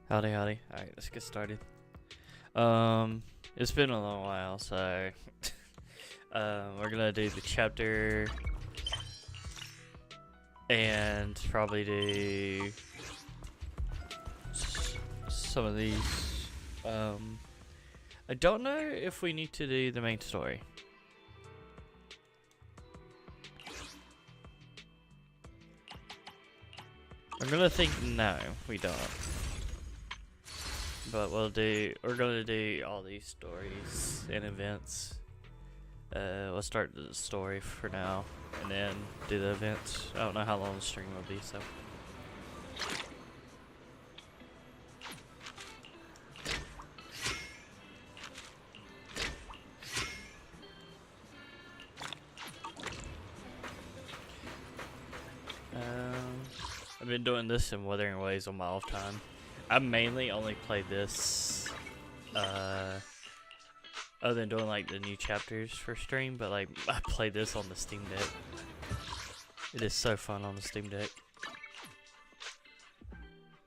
Howdy, howdy. Alright, let's get started. It's been a long while, so we're gonna do the chapter and probably do some of these. I don't know if we need to do the main story. I'm gonna think no, we don't. But we're gonna do all these stories and events. We'll start the story for now, and then do the events. I don't know how long the stream will be, so. I've been doing this in Wuthering Waves on my off time. I mainly only play this, other than doing like the new chapters for stream, but like I play this on the Steam Deck. It is so fun on the Steam Deck.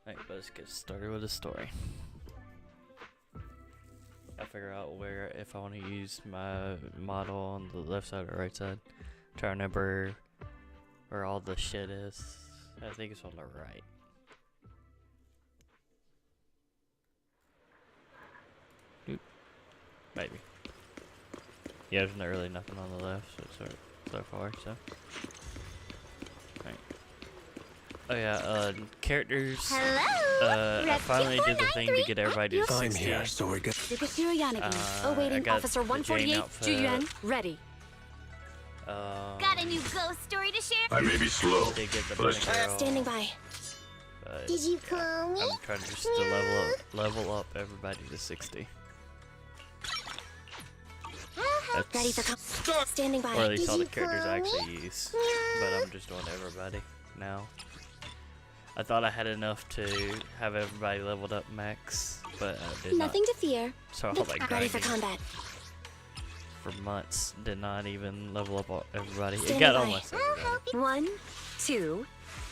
Alright, let's get started with the story. I figure out where, if I want to use my model on the left side or right side. Try to remember where all the shit is. I think it's on the right. Maybe. Yeah, there's not really nothing on the left so far, so. Right. Oh yeah, characters. Hello. I finally did the thing to get everybody to 60. I'm here, so we're good. Superhero Yanagi. I Awaiting got Officer the Jane 148, outfit. Juyuan, ready. Got a new ghost story to share? I may be slow. Did get the but bunny it's girl, Standing by. but Did you call me? I'm trying just to level up everybody to 60. That's, Ready for standing by. or at least Did all the you characters I call actually use. But I'm just doing everybody now. I thought I had enough to have everybody leveled up max, but I did Nothing to fear. not. So I was like Ready for grinding combat. for months. Did not even level up everybody. It Standing got by. almost everybody. 1, 2,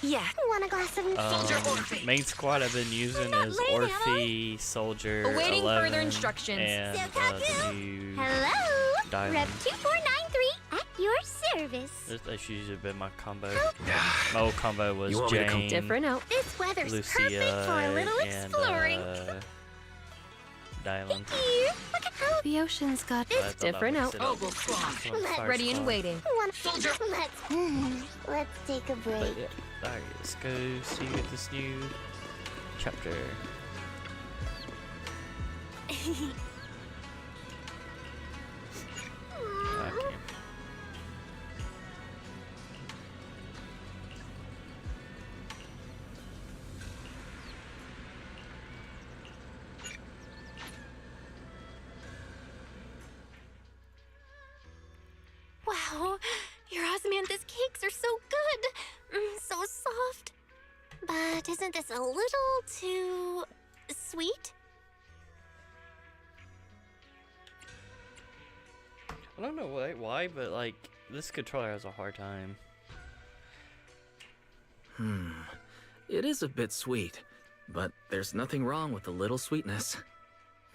yeah. Want a glass of Main squad I've been using not is late, am I? Orphe, Soldier, Awaiting 11, further instructions. and the new Hello. Diamond. Rep 2493 at your service. That's usually been my combo. My old combo was You want me to come Jane, Different out. This weather's Lucia, perfect for a little and exploring. Diamond. Here, look at how The ocean's got I thought I different mixed out. it up. Come on, fire Ready and squad. waiting. Soldier. Let's take a But break. yeah, alright, let's go see what this new chapter. Okay. Wow, your osmanthus cakes are so good. So soft. But isn't this a little too sweet? I don't know why, but like this controller has a hard time. It is a bit sweet, but there's nothing wrong with a little sweetness.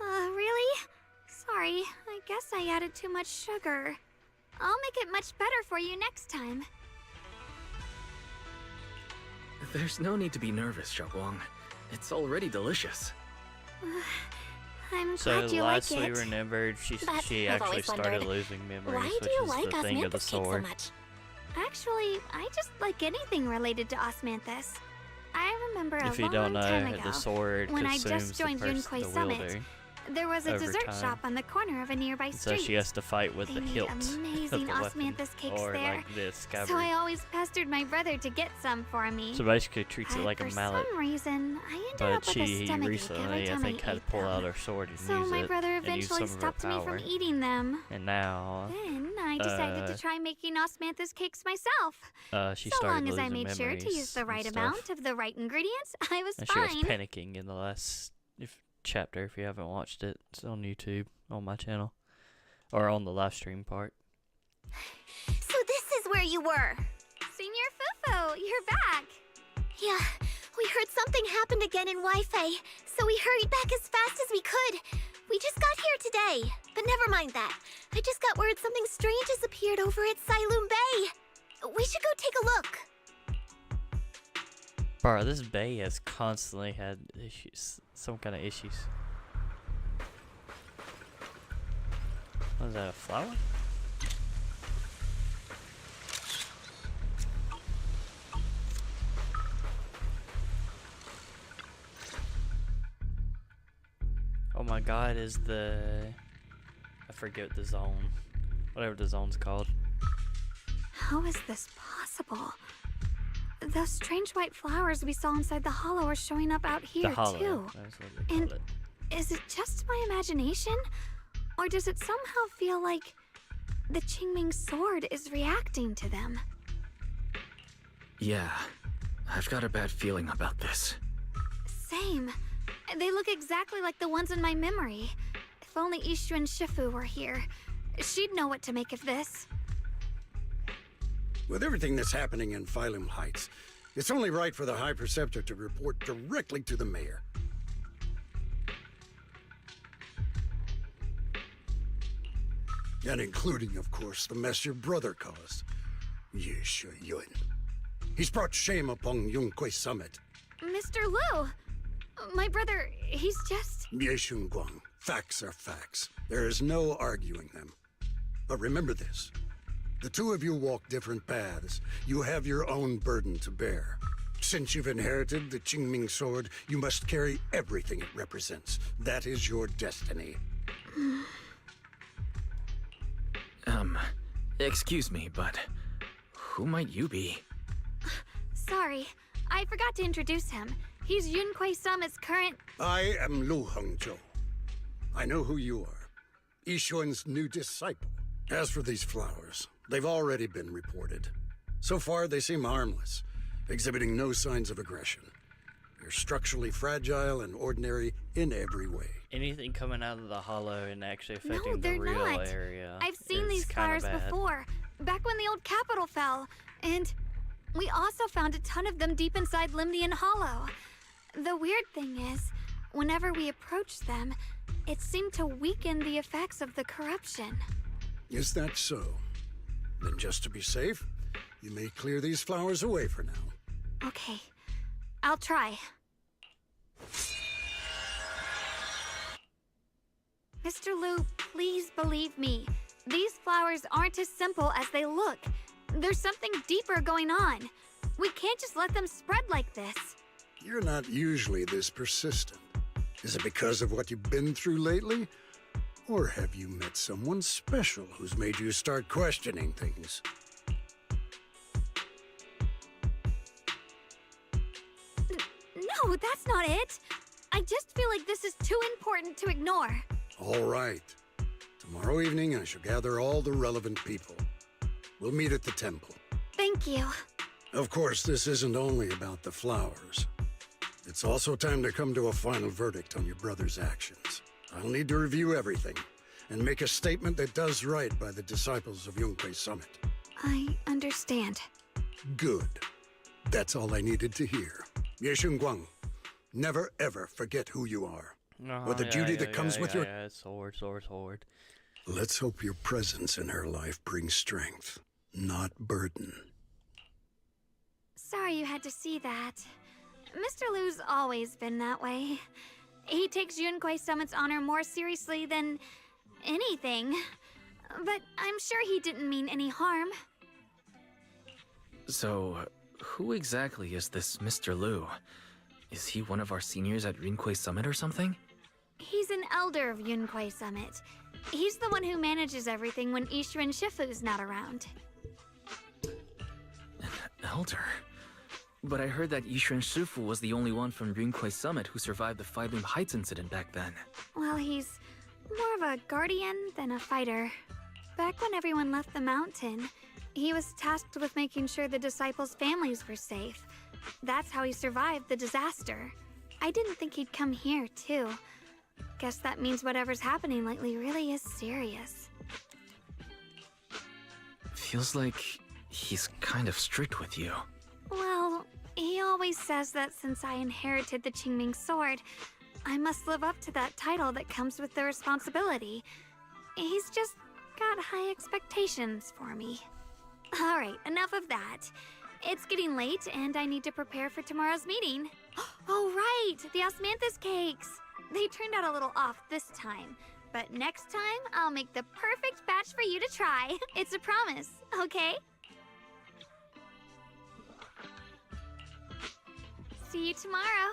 Really? Sorry, I guess I added too much sugar. I'll make it much better for you next time. There's no need to be nervous, Xiaoguang. It's already delicious. I'm So glad you like last we it. remembered, But she I've actually always started wondered, losing memories, Why which do you is like the thing of the osmanthus cake so sword. much? Actually, I just like anything related to osmanthus. I remember a If you long don't know, time ago, the sword when I consumes just joined the Yunquai Summit, wielder, there was a over dessert time. shop on the corner of a nearby so street. she has to fight with They the made hilt of amazing the weapon, osmanthus cakes or there. like this scabbard. So I always pestered my brother to get some for me. So basically treats it But like a for mallet, some reason, I ended but up with a she stomachache every recently, I time think, I had to ate pull out them. her sword and So use my it, brother and use eventually some of her stopped me power. from eating them. And now, Then I decided to try making osmanthus cakes myself. she So started long as I losing made sure to use the memories right and amount stuff. of the right ingredients, I was And she was fine. panicking in the last chapter. If you haven't watched it, it's on YouTube on my channel, or on the live stream part. So this is where you were. Senior Fufo, you're back. Yeah, We heard something happened again in Wi-Fi, so we hurried back as fast as we could. We just got here today, but never mind that. I just got word something strange has appeared over at Siloom Bay. We should go take a look. Bro, this bay has constantly had issues, some kind of issues. What is that, a flower? Oh my god, is I forget the zone. Whatever the zone's called. How is this possible? Those strange white flowers we saw inside the hollow are showing up out here, The hollow. too. That's what they And called it. is it just my imagination? Or does it somehow feel like the Qingming sword is reacting to them? Yeah, I've got a bad feeling about this. Same. They look exactly like the ones in my memory. If only Ishu and Shifu were here. She'd know what to make of this. With everything that's happening in Phylum Heights, it's only right for the High Preceptor to report directly to the mayor. And including, of course, the mess your brother caused. Yesha Yun. He's brought shame upon Yunquay Summit. Mr. Liu! My brother, he's just... Yeshun Guang. Facts are facts. There is no arguing them. But remember this. The two of you walk different paths. You have your own burden to bear. Since you've inherited the Qingming sword, you must carry everything it represents. That is your destiny. Excuse me, but who might you be? Sorry, I forgot to introduce him. He's Yunquay Summit's current... I am Lu Hengzhou. I know who you are. Yixuan's new disciple. As for these flowers, they've already been reported. So far, they seem harmless, exhibiting no signs of aggression. They're structurally fragile and ordinary in every way. Anything coming out of the hollow and actually No, affecting the they're real not. area. I've seen is these kinda flowers bad. before, back when the old capital fell, and we also found a ton of them deep inside Limnian Hollow. The weird thing is, whenever we approached them, it seemed to weaken the effects of the corruption. Is that so? Then just to be safe, you may clear these flowers away for now. Okay, I'll try. Mr. Liu, please believe me. These flowers aren't as simple as they look. There's something deeper going on. We can't just let them spread like this. You're not usually this persistent. Is it because of what you've been through lately? Or have you met someone special who's made you start questioning things? No, that's not it. I just feel like this is too important to ignore. All right. Tomorrow evening, I shall gather all the relevant people. We'll meet at the temple. Thank you. Of course, this isn't only about the flowers. It's also time to come to a final verdict on your brother's actions. I'll need to review everything and make a statement that does right by the disciples of Yunquay Summit. I understand. Good. That's all I needed to hear. Yeshun Guang, never ever forget who you are. Or the duty that comes with your... Sword. Let's hope your presence in her life brings strength, not burden. Sorry you had to see that. Mr. Liu's always been that way. He takes Yunquay Summit's honor more seriously than anything. But I'm sure he didn't mean any harm. So, who exactly is this Mr. Liu? Is he one of our seniors at Yunquay Summit or something? He's an elder of Yunquay Summit. He's the one who manages everything when Ishu and Shifu's not around. Elder? But I heard that Ishu and Shifu was the only one from Yunquay Summit who survived the Phylum Heights incident back then. Well, he's more of a guardian than a fighter. Back when everyone left the mountain, he was tasked with making sure the disciples' families were safe. That's how he survived the disaster. I didn't think he'd come here, too. Guess that means whatever's happening lately really is serious. Feels like he's kind of strict with you. Well, He always says that since I inherited the Qingming sword, I must live up to that title that comes with the responsibility. He's just got high expectations for me. Alright, enough of that. It's getting late and I need to prepare for tomorrow's meeting. Oh right, the osmanthus cakes! They turned out a little off this time, but next time I'll make the perfect batch for you to try. It's a promise, okay? See you tomorrow.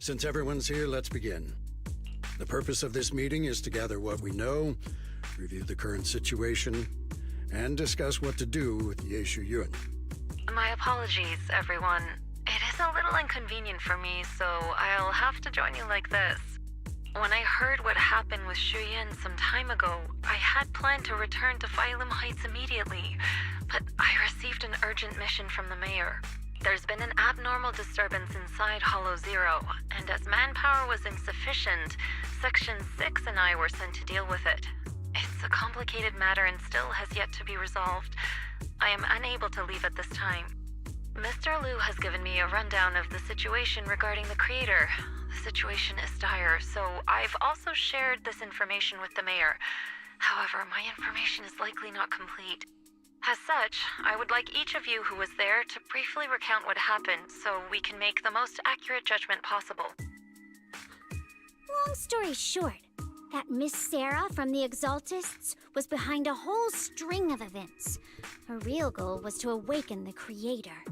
Since everyone's here, let's begin. The purpose of this meeting is to gather what we know, review the current situation, and discuss what to do with Ye Shuyun. My apologies, everyone. It is a little inconvenient for me, so I'll have to join you like this. When I heard what happened with Shuyan some time ago, I had planned to return to Phylum Heights immediately, but I received an urgent mission from the mayor. There's been an abnormal disturbance inside Hollow Zero, and as manpower was insufficient, Section 6 and I were sent to deal with it. It's a complicated matter and still has yet to be resolved. I am unable to leave at this time. Mr. Liu has given me a rundown of the situation regarding the creator. The situation is dire, so I've also shared this information with the mayor. However, my information is likely not complete. As such, I would like each of you who was there to briefly recount what happened so we can make the most accurate judgment possible. Long story short, that Miss Sarah from the Exaltists was behind a whole string of events. Her real goal was to awaken the creator.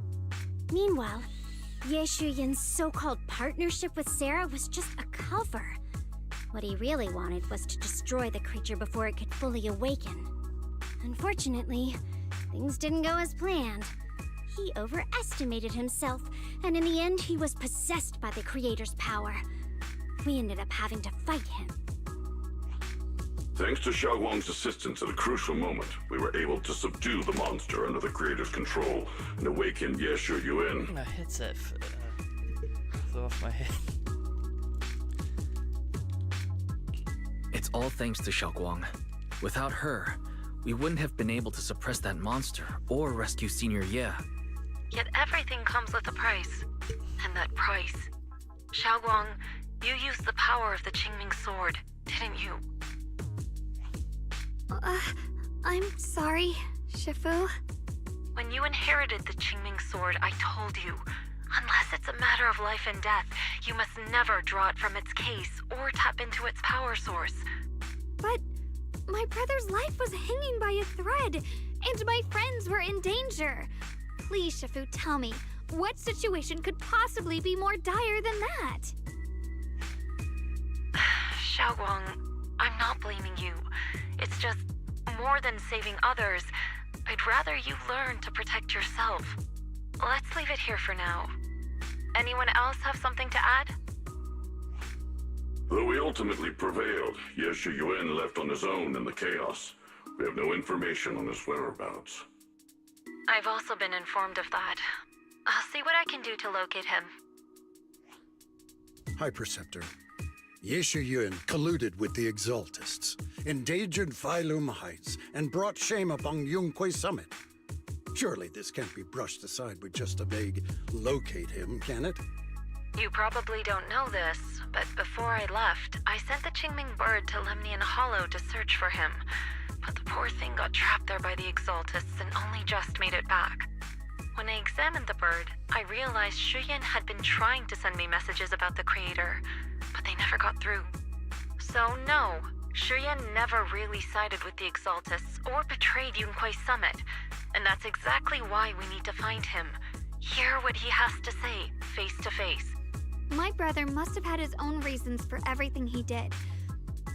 Meanwhile, Ye Shuyin's so-called partnership with Sarah was just a cover. What he really wanted was to destroy the creature before it could fully awaken. Unfortunately, things didn't go as planned. He overestimated himself, and in the end he was possessed by the creator's power. We ended up having to fight him. Thanks to Xiaoguang's assistance at a crucial moment, we were able to subdue the monster under the creator's control and awaken Ye Shuyun. My headset flew off my head. It's all thanks to Xiaoguang. Without her, we wouldn't have been able to suppress that monster or rescue Senior Ye. Yet everything comes with a price. And that price... Xiaoguang, you used the power of the Qingming sword, didn't you? I'm sorry, Shifu. When you inherited the Qingming sword, I told you, unless it's a matter of life and death, you must never draw it from its case or tap into its power source. But my brother's life was hanging by a thread, and my friends were in danger. Please, Shifu, tell me, what situation could possibly be more dire than that? Xiaoguang, I'm not blaming you. It's just, more than saving others, I'd rather you learn to protect yourself. Let's leave it here for now. Anyone else have something to add? Though we ultimately prevailed, Ye Shuyun left on his own in the chaos. We have no information on his whereabouts. I've also been informed of that. I'll see what I can do to locate him. High Preceptor. Ye Shuyun colluded with the Exaltists, endangered Phylum Heights, and brought shame upon Yunquay Summit. Surely this can't be brushed aside with just a vague locate him, can it? You probably don't know this, but before I left, I sent the Qingming bird to Lemnian Hollow to search for him. But the poor thing got trapped there by the Exaltists and only just made it back. When I examined the bird, I realized Shuyan had been trying to send me messages about the creator, but they never got through. So no, Shuyan never really sided with the Exaltists or betrayed Yunquay Summit, and that's exactly why we need to find him. Hear what he has to say, face to face. My brother must have had his own reasons for everything he did.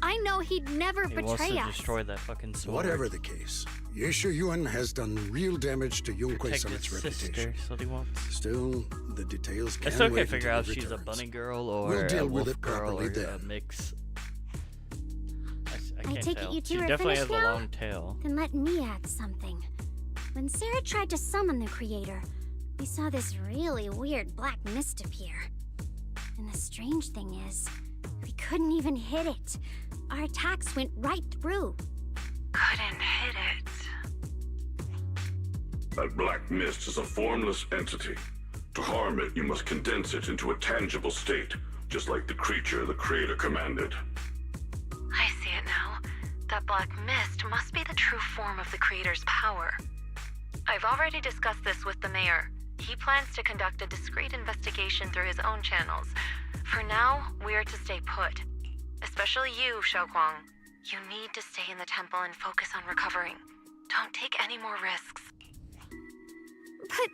I know he'd never He wants betray to us. destroy that fucking sword. Whatever the case, Yeshu Yuan has done real damage to Yunque Protect Summit's his reputation. sister, is what he wants. Still, the details can I still wait can't figure until out he if she's a returns. bunny girl or We'll a deal with wolf it girl or properly a then. mix. I I can't take it tell. you two She are definitely has finished a now? long tail. Then let me add something. When Sarah tried to summon the creator, we saw this really weird black mist appear. And the strange thing is, we couldn't even hit it. Our attacks went right through. Couldn't hit it. That black mist is a formless entity. To harm it, you must condense it into a tangible state, just like the creature the Creator commanded. I see it now. That black mist must be the true form of the Creator's power. I've already discussed this with the mayor. He plans to conduct a discreet investigation through his own channels. For now, we are to stay put. Especially you, Xiaoguang. You need to stay in the temple and focus on recovering. Don't take any more risks. But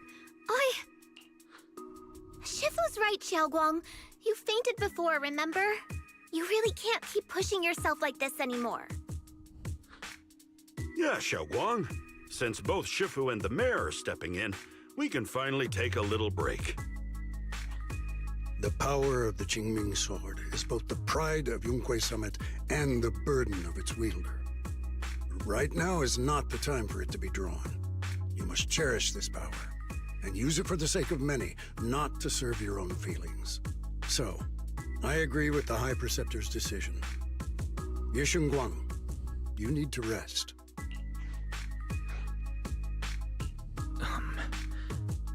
Shifu's right, Xiaoguang. You fainted before, remember? You really can't keep pushing yourself like this anymore. Yeah, Xiaoguang. Since both Shifu and the mayor are stepping in, we can finally take a little break. The power of the Qingming sword is both the pride of Yunque Summit and the burden of its wielder. Right now is not the time for it to be drawn. You must cherish this power, and use it for the sake of many, not to serve your own feelings. So, I agree with the High Preceptor's decision. Yeshun Guang, you need to rest.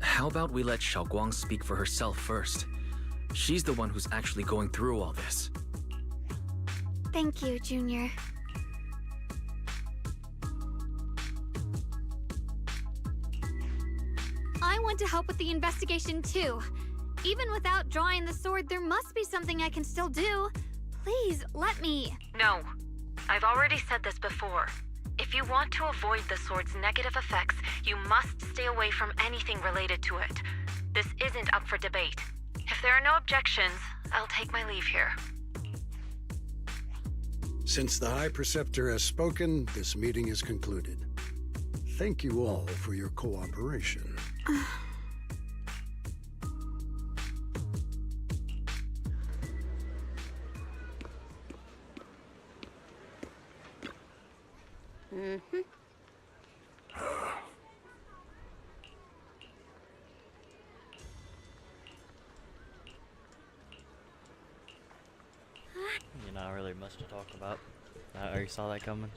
How about we let Xiaoguang speak for herself first? She's the one who's actually going through all this. thank you, Junior. I want to help with the investigation too. Even without drawing the sword, there must be something I can still do. Please, let me. No. I've already said this before. If you want to avoid the sword's negative effects, you must stay away from anything related to it. This isn't up for debate. If there are no objections, I'll take my leave here. Since the High Preceptor has spoken, this meeting is concluded. Thank you all for your cooperation. Not really much to talk about. I already saw that coming.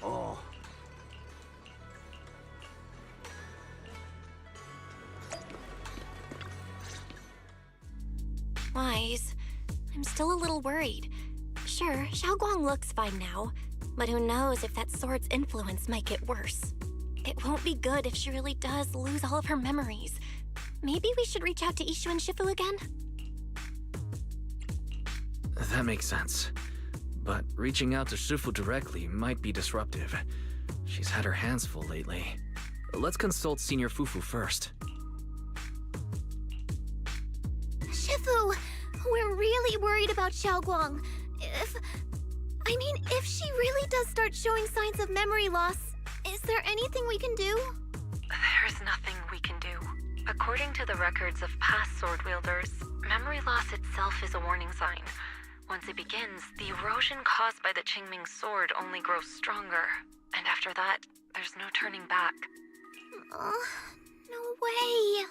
Oh. Wise, I'm still a little worried. Sure, Xiaoguang looks fine now, but who knows if that sword's influence might get worse. It won't be good if she really does lose all of her memories. Maybe we should reach out to Ishu and Shifu again? That makes sense. But reaching out to Shifu directly might be disruptive. She's had her hands full lately. Let's consult Senior Fufu first. Shifu, we're really worried about Xiaoguang. If she really does start showing signs of memory loss, is there anything we can do? There's nothing we can do. According to the records of past sword wielders, memory loss itself is a warning sign. Once it begins, the erosion caused by the Qingming sword only grows stronger. And after that, there's no turning back. No way.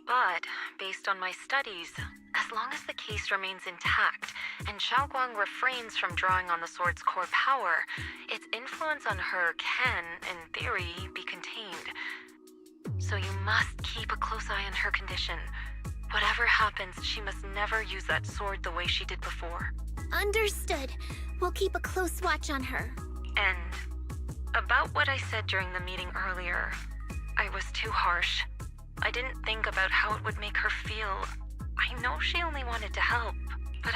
But, based on my studies, as long as the case remains intact, and Xiaoguang refrains from drawing on the sword's core power, its influence on her can, in theory, be contained. So you must keep a close eye on her condition. Whatever happens, she must never use that sword the way she did before. Understood. We'll keep a close watch on her. And about what I said during the meeting earlier, I was too harsh. I didn't think about how it would make her feel. I know she only wanted to help, but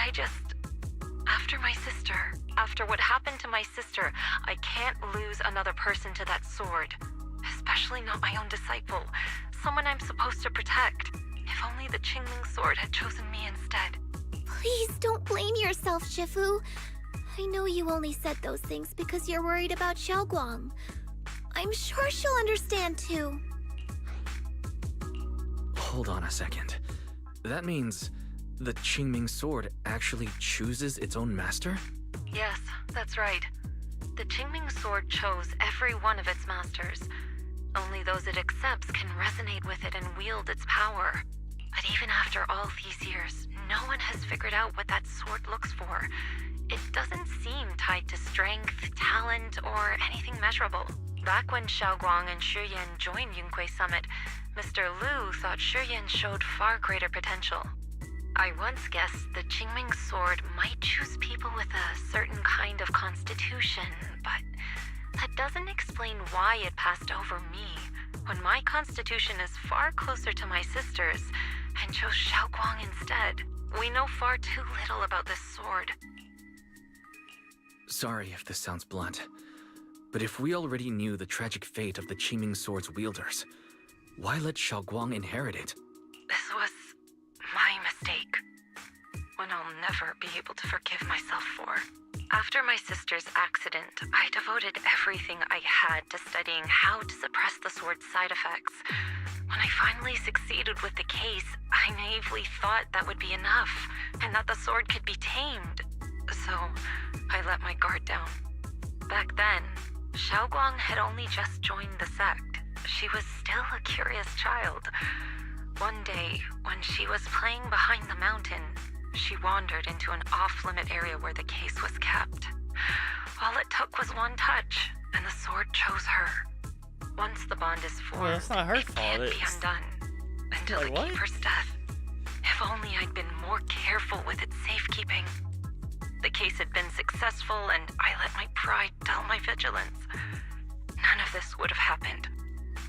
after my sister, After what happened to my sister, I can't lose another person to that sword. Especially not my own disciple, someone I'm supposed to protect. If only the Qingming sword had chosen me instead. Please don't blame yourself, Shifu. I know you only said those things because you're worried about Xiaoguang. I'm sure she'll understand too. Hold on a second. That means the Qingming sword actually chooses its own master? Yes, that's right. The Qingming sword chose every one of its masters. Only those it accepts can resonate with it and wield its power. But even after all these years, no one has figured out what that sword looks for. It doesn't seem tied to strength, talent, or anything measurable. Back when Xiaoguang and Shiyan joined Yunque Summit, Mr. Liu thought Shiyan showed far greater potential. I once guessed the Qingming sword might choose people with a certain kind of constitution, but that doesn't explain why it passed over me, when my constitution is far closer to my sister's, and chose Xiaoguang instead. We know far too little about this sword. Sorry if this sounds blunt, but if we already knew the tragic fate of the Qingming sword's wielders, why let Xiaoguang inherit it? This was my mistake. One I'll never be able to forgive myself for. After my sister's accident, I devoted everything I had to studying how to suppress the sword's side effects. When I finally succeeded with the case, I naively thought that would be enough, and that the sword could be tamed. So, I let my guard down. Back then, Xiaoguang had only just joined the sect. She was still a curious child. One day, when she was playing behind the mountain, she wandered into an off-limit area where the case was kept. All it took was one touch, and the sword chose her. Once the bond is formed, Well, it's not her it fault, can't be it's- undone. Until Like the what? Keeper's death. If only I'd been more careful with its safekeeping. The case had been successful, and I let my pride dull my vigilance. None of this would have happened.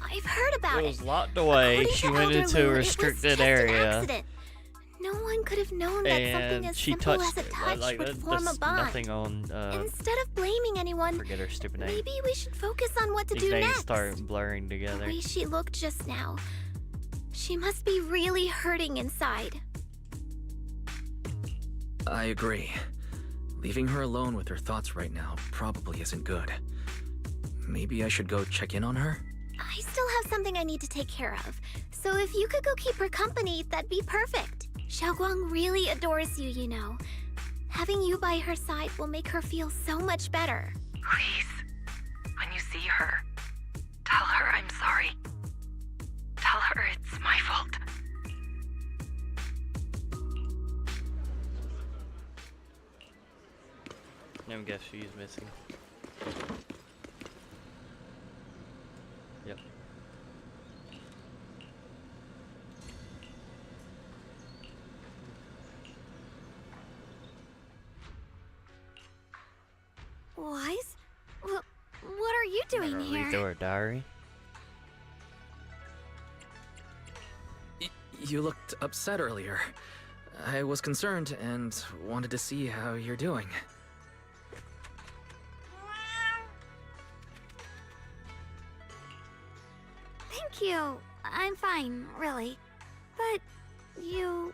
I've heard about It it. was locked away. According She to went Elder into Lu, a it was restricted just an area. accident. No one could have known that something And as she simple touched as a it. touch Like would that, form a that's bond. nothing on. Instead of blaming anyone, Forget her stupid name. maybe we should focus on what to These do names next. start blurring The together. way she looked just now. She must be really hurting inside. I agree. Leaving her alone with her thoughts right now probably isn't good. Maybe I should go check in on her? I still have something I need to take care of. So if you could go keep her company, that'd be perfect. Xiaoguang really adores you, you know. Having you by her side will make her feel so much better. Please, when you see her, tell her I'm sorry. Tell her it's my fault. Let me guess, she's missing. Yep. Wise? What are you doing Gonna here? read through her diary. You looked upset earlier. I was concerned and wanted to see how you're doing. Thank you. I'm fine, really. But you...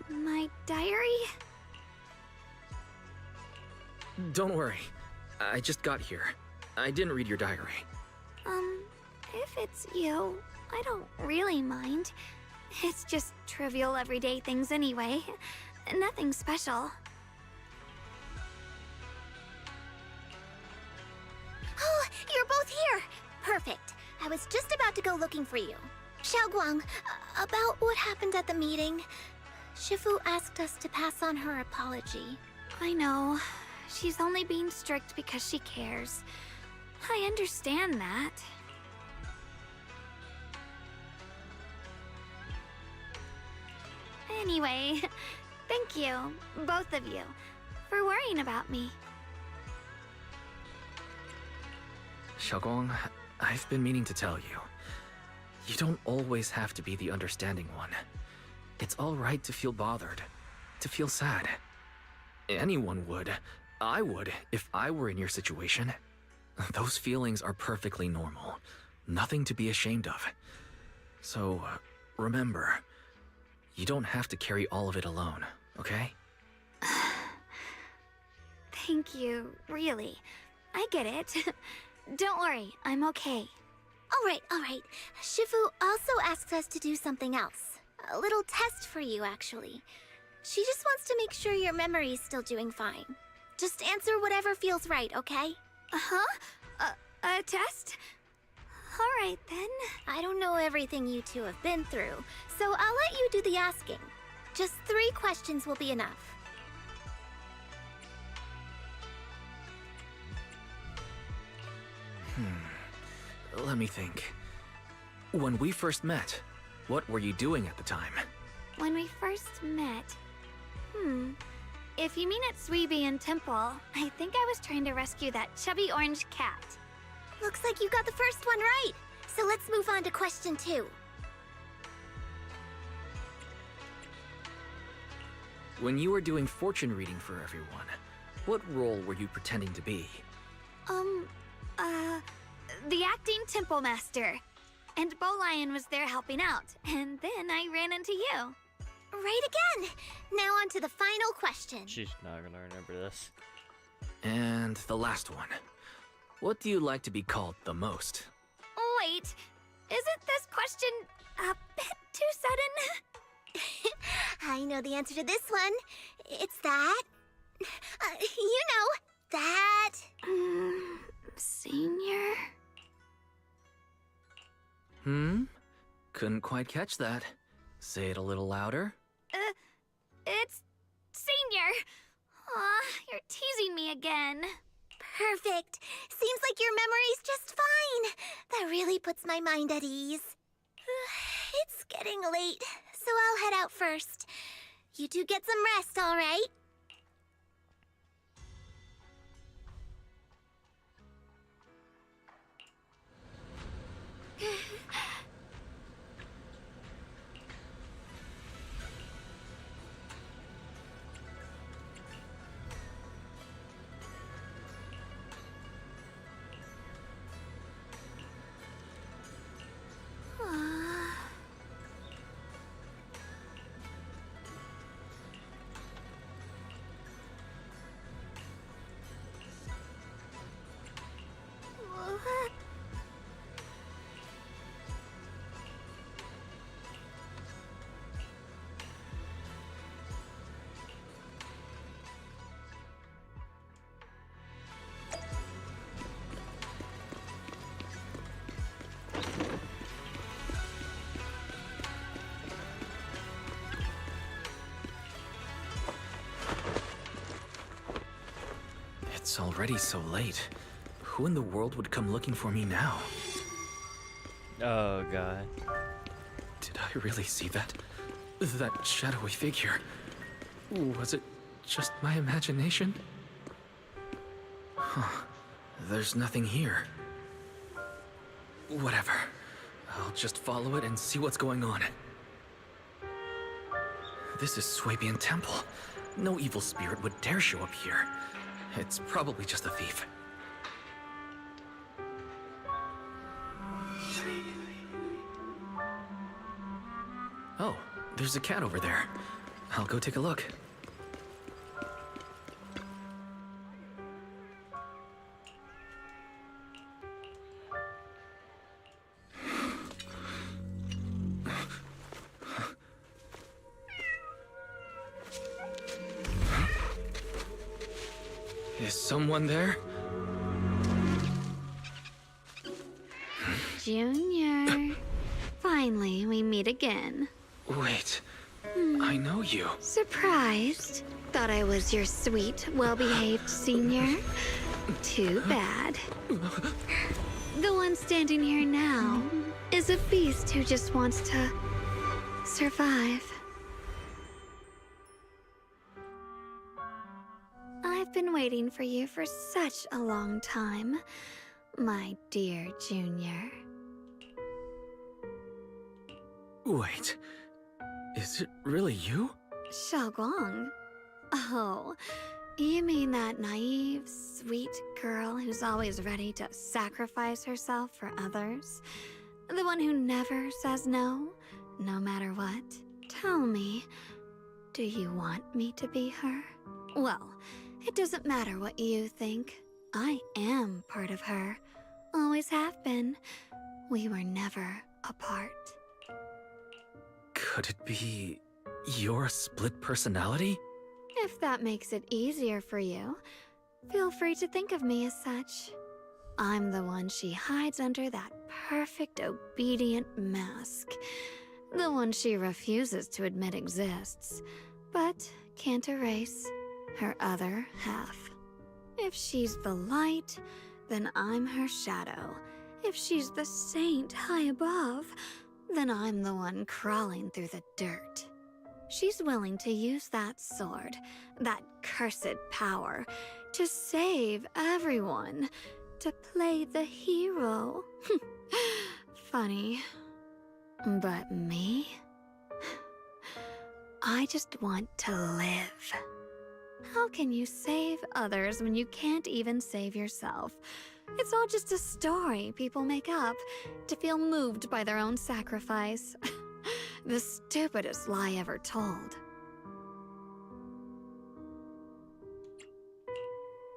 my diary? Don't worry. I just got here. I didn't read your diary. If it's you, I don't really mind. It's just trivial everyday things anyway. Nothing special. Oh, you're both here! Perfect. I was just about to go looking for you. Xiaoguang, about what happened at the meeting. Shifu asked us to pass on her apology. I know. She's only being strict because she cares. I understand that. Anyway, thank you, both of you, for worrying about me. Xiaoguang, I've been meaning to tell you. You don't always have to be the understanding one. It's all right to feel bothered, to feel sad. Anyone would. I would, if I were in your situation. Those feelings are perfectly normal. Nothing to be ashamed of. So, remember, you don't have to carry all of it alone, okay? Thank you, really. I get it. Don't worry, I'm okay. All right. Shifu also asks us to do something else. A little test for you, actually. She just wants to make sure your memory's still doing fine. Just answer whatever feels right, okay? Uh-huh? A test? Alright then. I don't know everything you two have been through, so I'll let you do the asking. Just 3 questions will be enough. Let me think. When we first met, what were you doing at the time? When we first met... If you mean at Suibian Temple, I think I was trying to rescue that chubby orange cat. Looks like you got the first one right. So let's move on to question 2. When you were doing fortune reading for everyone, what role were you pretending to be? The acting temple master. And Bowlion was there helping out, and then I ran into you. Right again! Now on to the final question. She's not gonna remember this. And the last one. What do you like to be called the most? Wait, isn't this question a bit too sudden? I know the answer to this one. It's that. You know, that. Senior? Couldn't quite catch that. Say it a little louder. It's Senior. Aw, you're teasing me again. Perfect. Seems like your memory's just fine. That really puts my mind at ease. It's getting late, so I'll head out first. You two get some rest, all right? It's already so late. Who in the world would come looking for me now? Oh god. Did I really see that? That shadowy figure? Was it just my imagination? Huh. There's nothing here. Whatever. I'll just follow it and see what's going on. This is Suibian Temple. No evil spirit would dare show up here. It's probably just a thief. Oh, there's a cat over there. I'll go take a look. Is someone there? Junior. Finally, we meet again. Wait, I know you. Surprised? Thought I was your sweet, well-behaved senior? Too bad. The one standing here now is a beast who just wants to survive. I've been waiting for you for such a long time, my dear Junior. Wait, is it really you? Xiaoguang? Oh, You mean that naive, sweet girl who's always ready to sacrifice herself for others? The one who never says no, no matter what? Tell me, do you want me to be her? Well, it doesn't matter what you think. I am part of her. Always have been. We were never apart. Could it be your split personality? If that makes it easier for you, feel free to think of me as such. I'm the one she hides under that perfect obedient mask. The one she refuses to admit exists, but can't erase her other half. If she's the light, then I'm her shadow. If she's the saint high above, then I'm the one crawling through the dirt. She's willing to use that sword, that cursed power, to save everyone, to play the hero. Funny. But me? I just want to live. How can you save others when you can't even save yourself? It's all just a story people make up to feel moved by their own sacrifice. The stupidest lie ever told.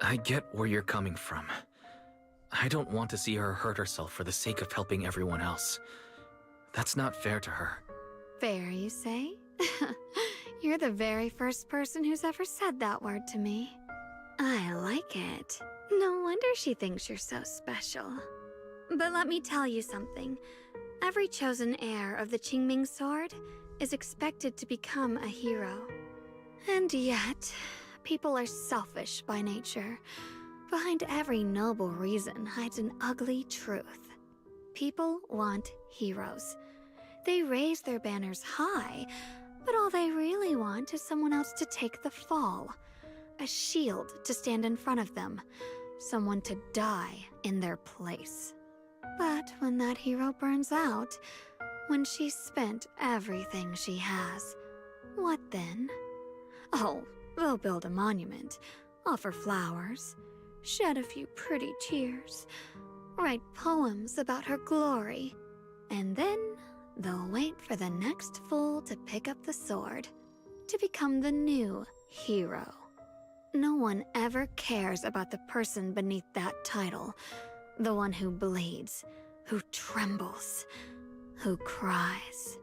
I get where you're coming from. I don't want to see her hurt herself for the sake of helping everyone else. That's not fair to her. Fair, you say? You're the very first person who's ever said that word to me. I like it. No wonder she thinks you're so special. But let me tell you something. Every chosen heir of the Qingming sword is expected to become a hero. And yet, people are selfish by nature. Behind every noble reason hides an ugly truth. People want heroes. They raise their banners high, but all they really want is someone else to take the fall. A shield to stand in front of them. Someone to die in their place. But when that hero burns out, when she's spent everything she has, what then? Oh, they'll build a monument, offer flowers, shed a few pretty tears, write poems about her glory, and then they'll wait for the next fool to pick up the sword, to become the new hero. No one ever cares about the person beneath that title, the one who bleeds, who trembles, who cries.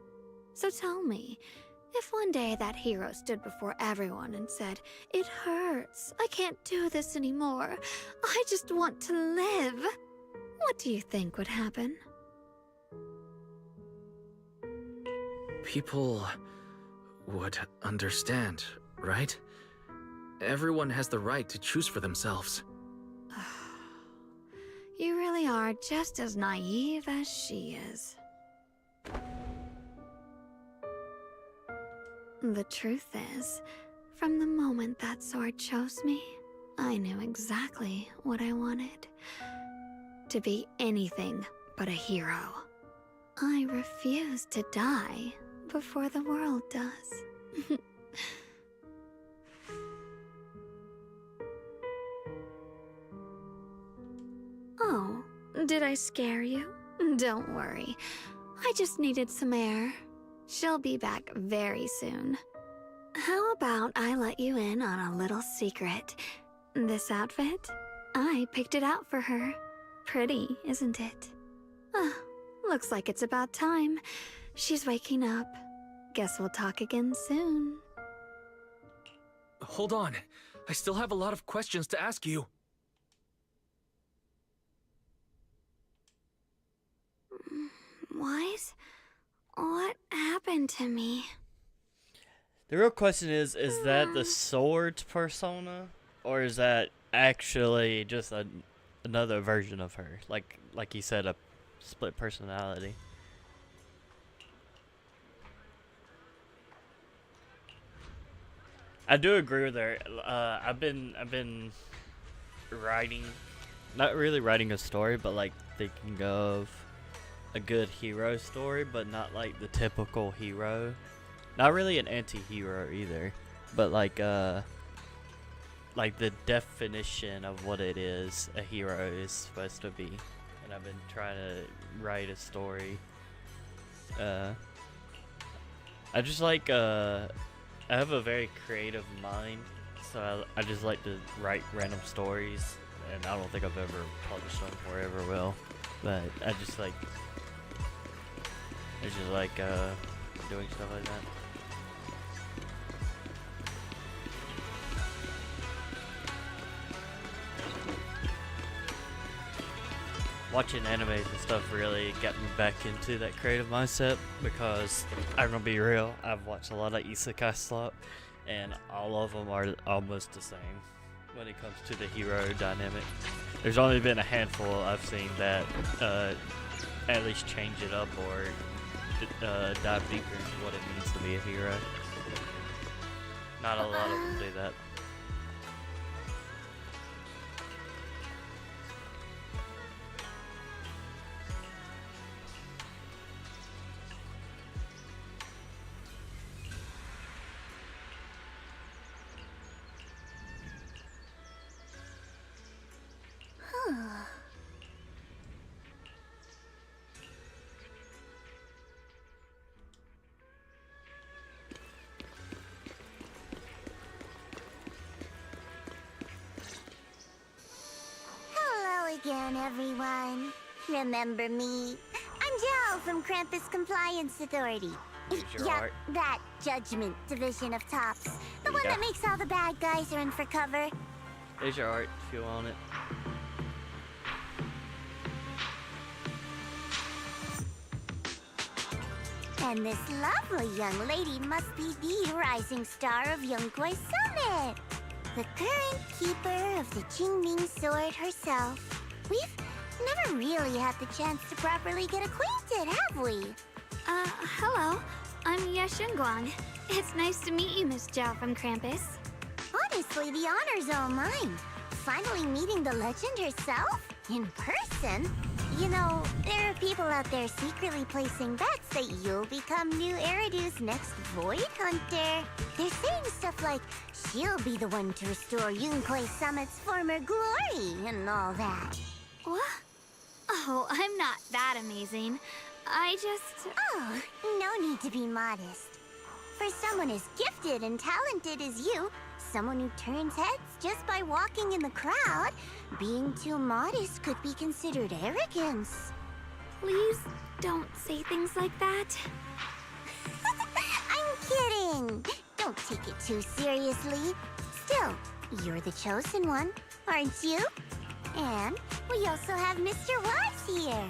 So tell me, if one day that hero stood before everyone and said, "It hurts, I can't do this anymore, I just want to live," what do you think would happen? People would understand, right? Everyone has the right to choose for themselves. You really are just as naive as she is. The truth is, from the moment that sword chose me, I knew exactly what I wanted. To be anything but a hero. I refuse to die before the world does. Oh, did I scare you? Don't worry. I just needed some air. She'll be back very soon. How about I let you in on a little secret? This outfit? I picked it out for her. Pretty, isn't it? Looks like it's about time. She's waking up. Guess we'll talk again soon. Hold on. I still have a lot of questions to ask you. Wise? What happened to me? The real question is that the sword's persona? Or is that actually just another version of her? Like you said, a split personality. I do agree with her. I've been writing, not really writing a story, but like thinking of a good hero story, but not like the typical hero. Not really an anti-hero either, but like like the definition of what it is a hero is supposed to be. And I've been trying to write a story. I just like I have a very creative mind, so I just like to write random stories, and I don't think I've ever published them or ever will. But I just like doing stuff like that. Watching animes and stuff really got me back into that creative mindset, because I'm gonna be real, I've watched a lot of isekai stuff, and all of them are almost the same when it comes to the hero dynamic. There's only been a handful I've seen that at least change it up or dive deeper into what it means to be a hero. Not a lot of them do that. Hello again, everyone. Remember me? I'm Jill from Krampus Compliance Authority. Here's your Yeah, art. that Judgment Division of Tops. The There you one go. that makes all the bad guys run for cover. There's your art if you want it. And this lovely young lady must be the rising star of Youngkoi Summit. The current keeper of the Qingming Sword herself. We've never really had the chance to properly get acquainted, have we? Hello. I'm Yashunguang. It's nice to meet you, Miss Zhao from Krampus. Honestly, the honor's all mine. Finally meeting the legend herself? In person? You know, there are people out there secretly placing bets that you'll become new Eridu's next Void Hunter. They're saying stuff like, she'll be the one to restore Youngkoi Summit's former glory and all that. What? Oh, I'm not that amazing. I just... Oh, no need to be modest. For someone as gifted and talented as you, someone who turns heads just by walking in the crowd, being too modest could be considered arrogance. Please don't say things like that. I'm kidding. Don't take it too seriously. Still, you're the chosen one, aren't you? And we also have Mr. Wise here.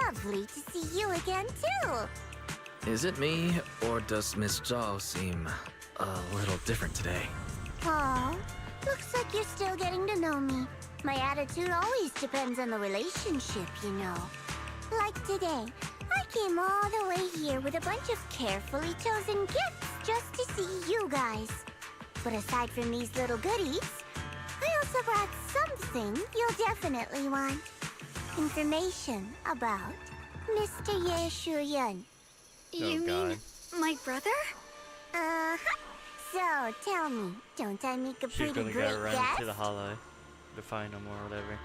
Lovely to see you again, too. Is it me, or does Miss Zhao seem a little different today? Aw, looks like you're still getting to know me. My attitude always depends on the relationship, you know. Like today, I came all the way here with a bunch of carefully chosen gifts just to see you guys. But aside from these little goodies, I also brought something you'll definitely want. Information about Mr. Ye Shuyun. You God. mean my brother? Uh-huh. So, tell me, don't I make a She's pretty gonna great go run guess? to the hollow to find him or whatever.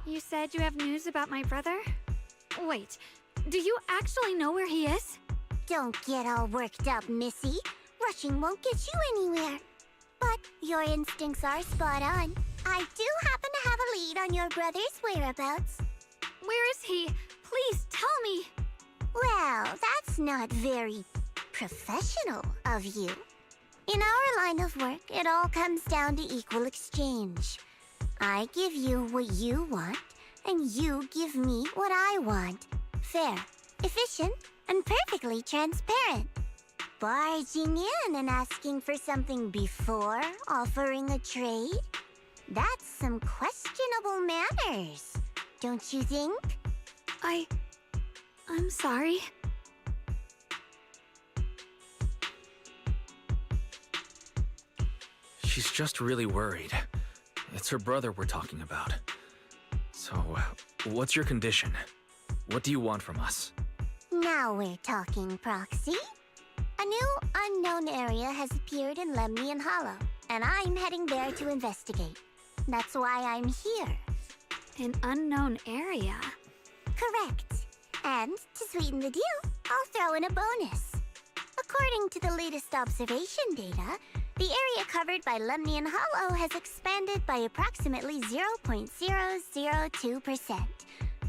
You said you have news about my brother? Wait, do you actually know where he is? Don't get all worked up, Missy. Rushing won't get you anywhere. But your instincts are spot on. I do happen to have a lead on your brother's whereabouts. Where is he? Please tell me. Well, that's not very professional of you. In our line of work, it all comes down to equal exchange. I give you what you want, and you give me what I want. Fair, efficient, and perfectly transparent. Barging in and asking for something before offering a trade? That's some questionable manners, don't you think? I'm sorry. She's just really worried. It's her brother we're talking about. So, what's your condition? What do you want from us? Now we're talking, Proxy. A new unknown area has appeared in Lemnian Hollow. and I'm heading there to investigate. That's why I'm here. An unknown area. Correct. And to sweeten the deal, I'll throw in a bonus. According to the latest observation data, the area covered by Lemnian Hollow has expanded by approximately 0.002%,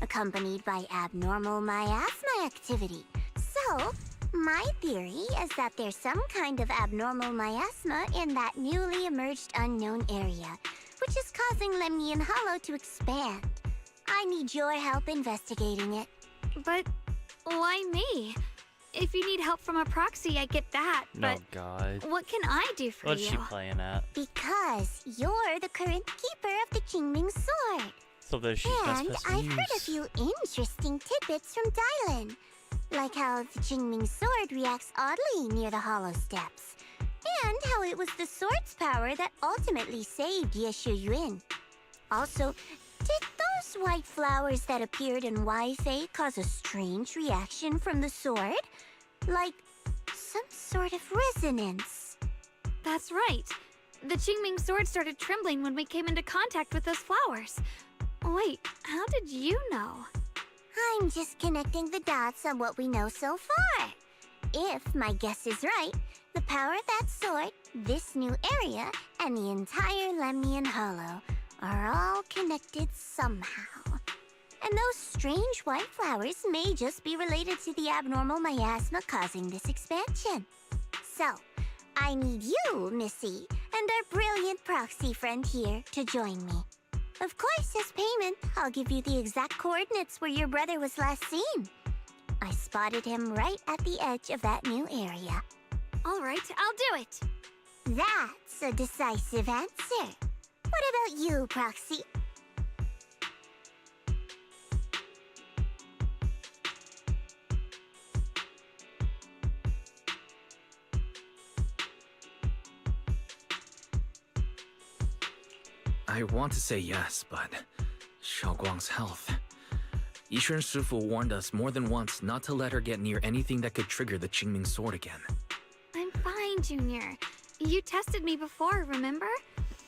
accompanied by abnormal miasma activity. So, my theory is that there's some kind of abnormal miasma in that newly emerged unknown area, which is causing Lemnian Hollow to expand. I need your help investigating it. But why me? If you need help from a proxy, I get that, No, but God. what can I do for What's you? she playing at? Because you're the current keeper of the Qingming sword. So that she's not And supposed to I've heard a use. few interesting tidbits from Dylan. Like how the Qingming sword reacts oddly near the hollow steps. And how it was the sword's power that ultimately saved Yeshu Yuan. Also, did those white flowers that appeared in Wi-Fi cause a strange reaction from the sword? Like some sort of resonance. That's right. The Qingming sword started trembling when we came into contact with those flowers. Wait, how did you know? I'm just connecting the dots on what we know so far. If my guess is right, the power of that sword, this new area, and the entire Lemnian Hollow are all connected somehow. And those strange white flowers may just be related to the abnormal miasma causing this expansion. So, I need you, Missy, and our brilliant proxy friend here to join me. Of course, as payment, I'll give you the exact coordinates where your brother was last seen. I spotted him right at the edge of that new area. All right, I'll do it. That's a decisive answer. What about you, Proxy? I want to say yes, but Xiaoguang's health. Yishuan Shifu warned us more than once not to let her get near anything that could trigger the Qingming sword again. I'm fine, Junior. You tested me before, remember?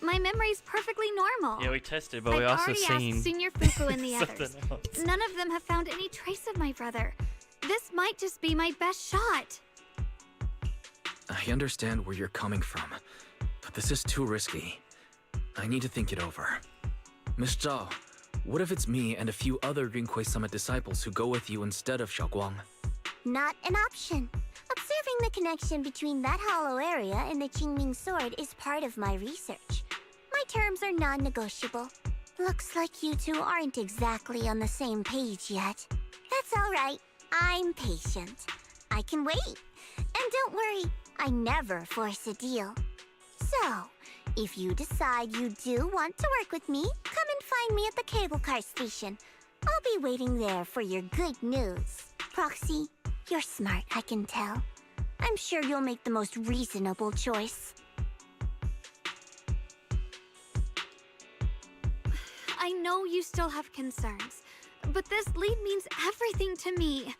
My memory's perfectly normal. Yeah, we tested, but we I've also already seen asked Senior Fuku and the something others. else. None of them have found any trace of my brother. This might just be my best shot. I understand where you're coming from, but this is too risky. I need to think it over. Miss Zhao, what if it's me and a few other Rinkwei Summit disciples who go with you instead of Xiaoguang? Not an option. Observing the connection between that hollow area and the Qingming sword is part of my research. My terms are non-negotiable. Looks like you two aren't exactly on the same page yet. That's all right. I'm patient. I can wait. And don't worry, I never force a deal. So, if you decide you do want to work with me, come and find me at the cable car station. I'll be waiting there for your good news. Proxy, you're smart, I can tell. I'm sure you'll make the most reasonable choice. I know you still have concerns, but this lead means everything to me.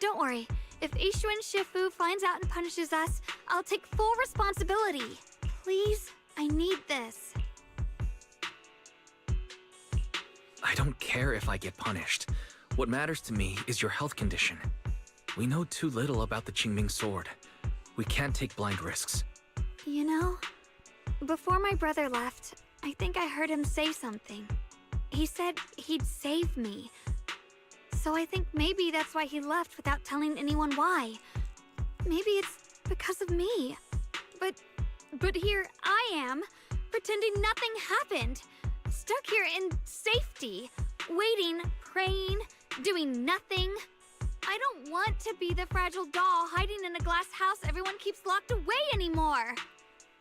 Don't worry, if Ishuan Shifu finds out and punishes us, I'll take full responsibility. Please, I need this. I don't care if I get punished. What matters to me is your health condition. We know too little about the Qingming sword. We can't take blind risks. You know, before my brother left, I think I heard him say something. He said he'd save me. So I think maybe that's why he left without telling anyone why. Maybe it's because of me. But here I am, pretending nothing happened. Stuck here in safety, waiting, praying, doing nothing. I don't want to be the fragile doll hiding in a glass house everyone keeps locked away anymore.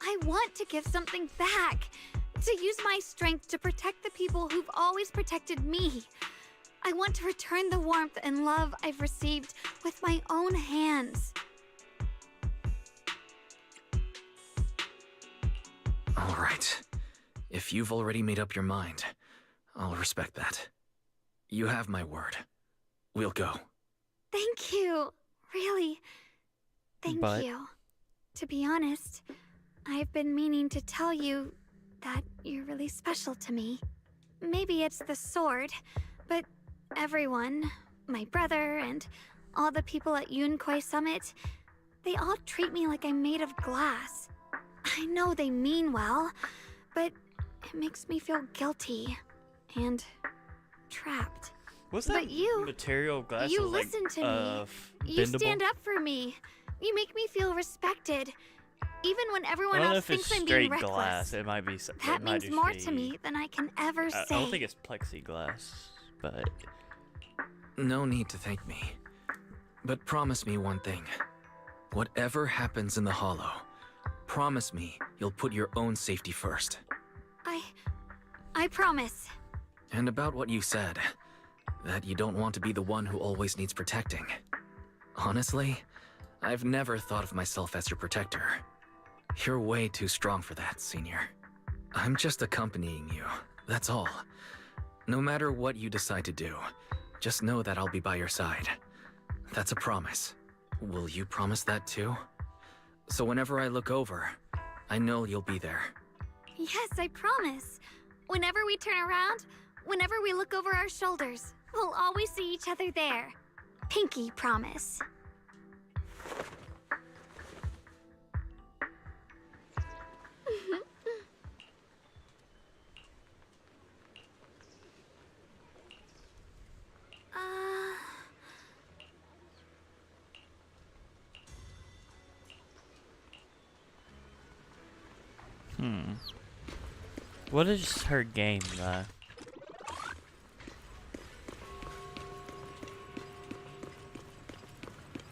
I want to give something back, to use my strength to protect the people who've always protected me. I want to return the warmth and love I've received with my own hands. All right. If you've already made up your mind, I'll respect that. You have my word. We'll go. Thank you. Really. Thank But- you. To be honest, I've been meaning to tell you that you're really special to me. Maybe it's the sword, but everyone, my brother and all the people at Yunquei Summit, they all treat me like I'm made of glass. I know they mean well, but it makes me feel guilty and trapped. What's that But you, material glass? you was, like, listen to me. You bendable? stand up for me. You make me feel respected, even when I everyone don't know else if it's thinks I'm straight being reckless. glass. It might be. That means more to me than I can ever say. I don't think it's plexiglass, but No need to thank me. But promise me one thing. Whatever happens in the Hollow, promise me you'll put your own safety first. I promise. And about what you said, that you don't want to be the one who always needs protecting. Honestly, I've never thought of myself as your protector. You're way too strong for that, Senior. I'm just accompanying you, that's all. No matter what you decide to do, just know that I'll be by your side. That's a promise. Will you promise that too? So whenever I look over, I know you'll be there. Yes, I promise. Whenever we turn around, whenever we look over our shoulders, we'll always see each other there. Pinky promise. what is her game though?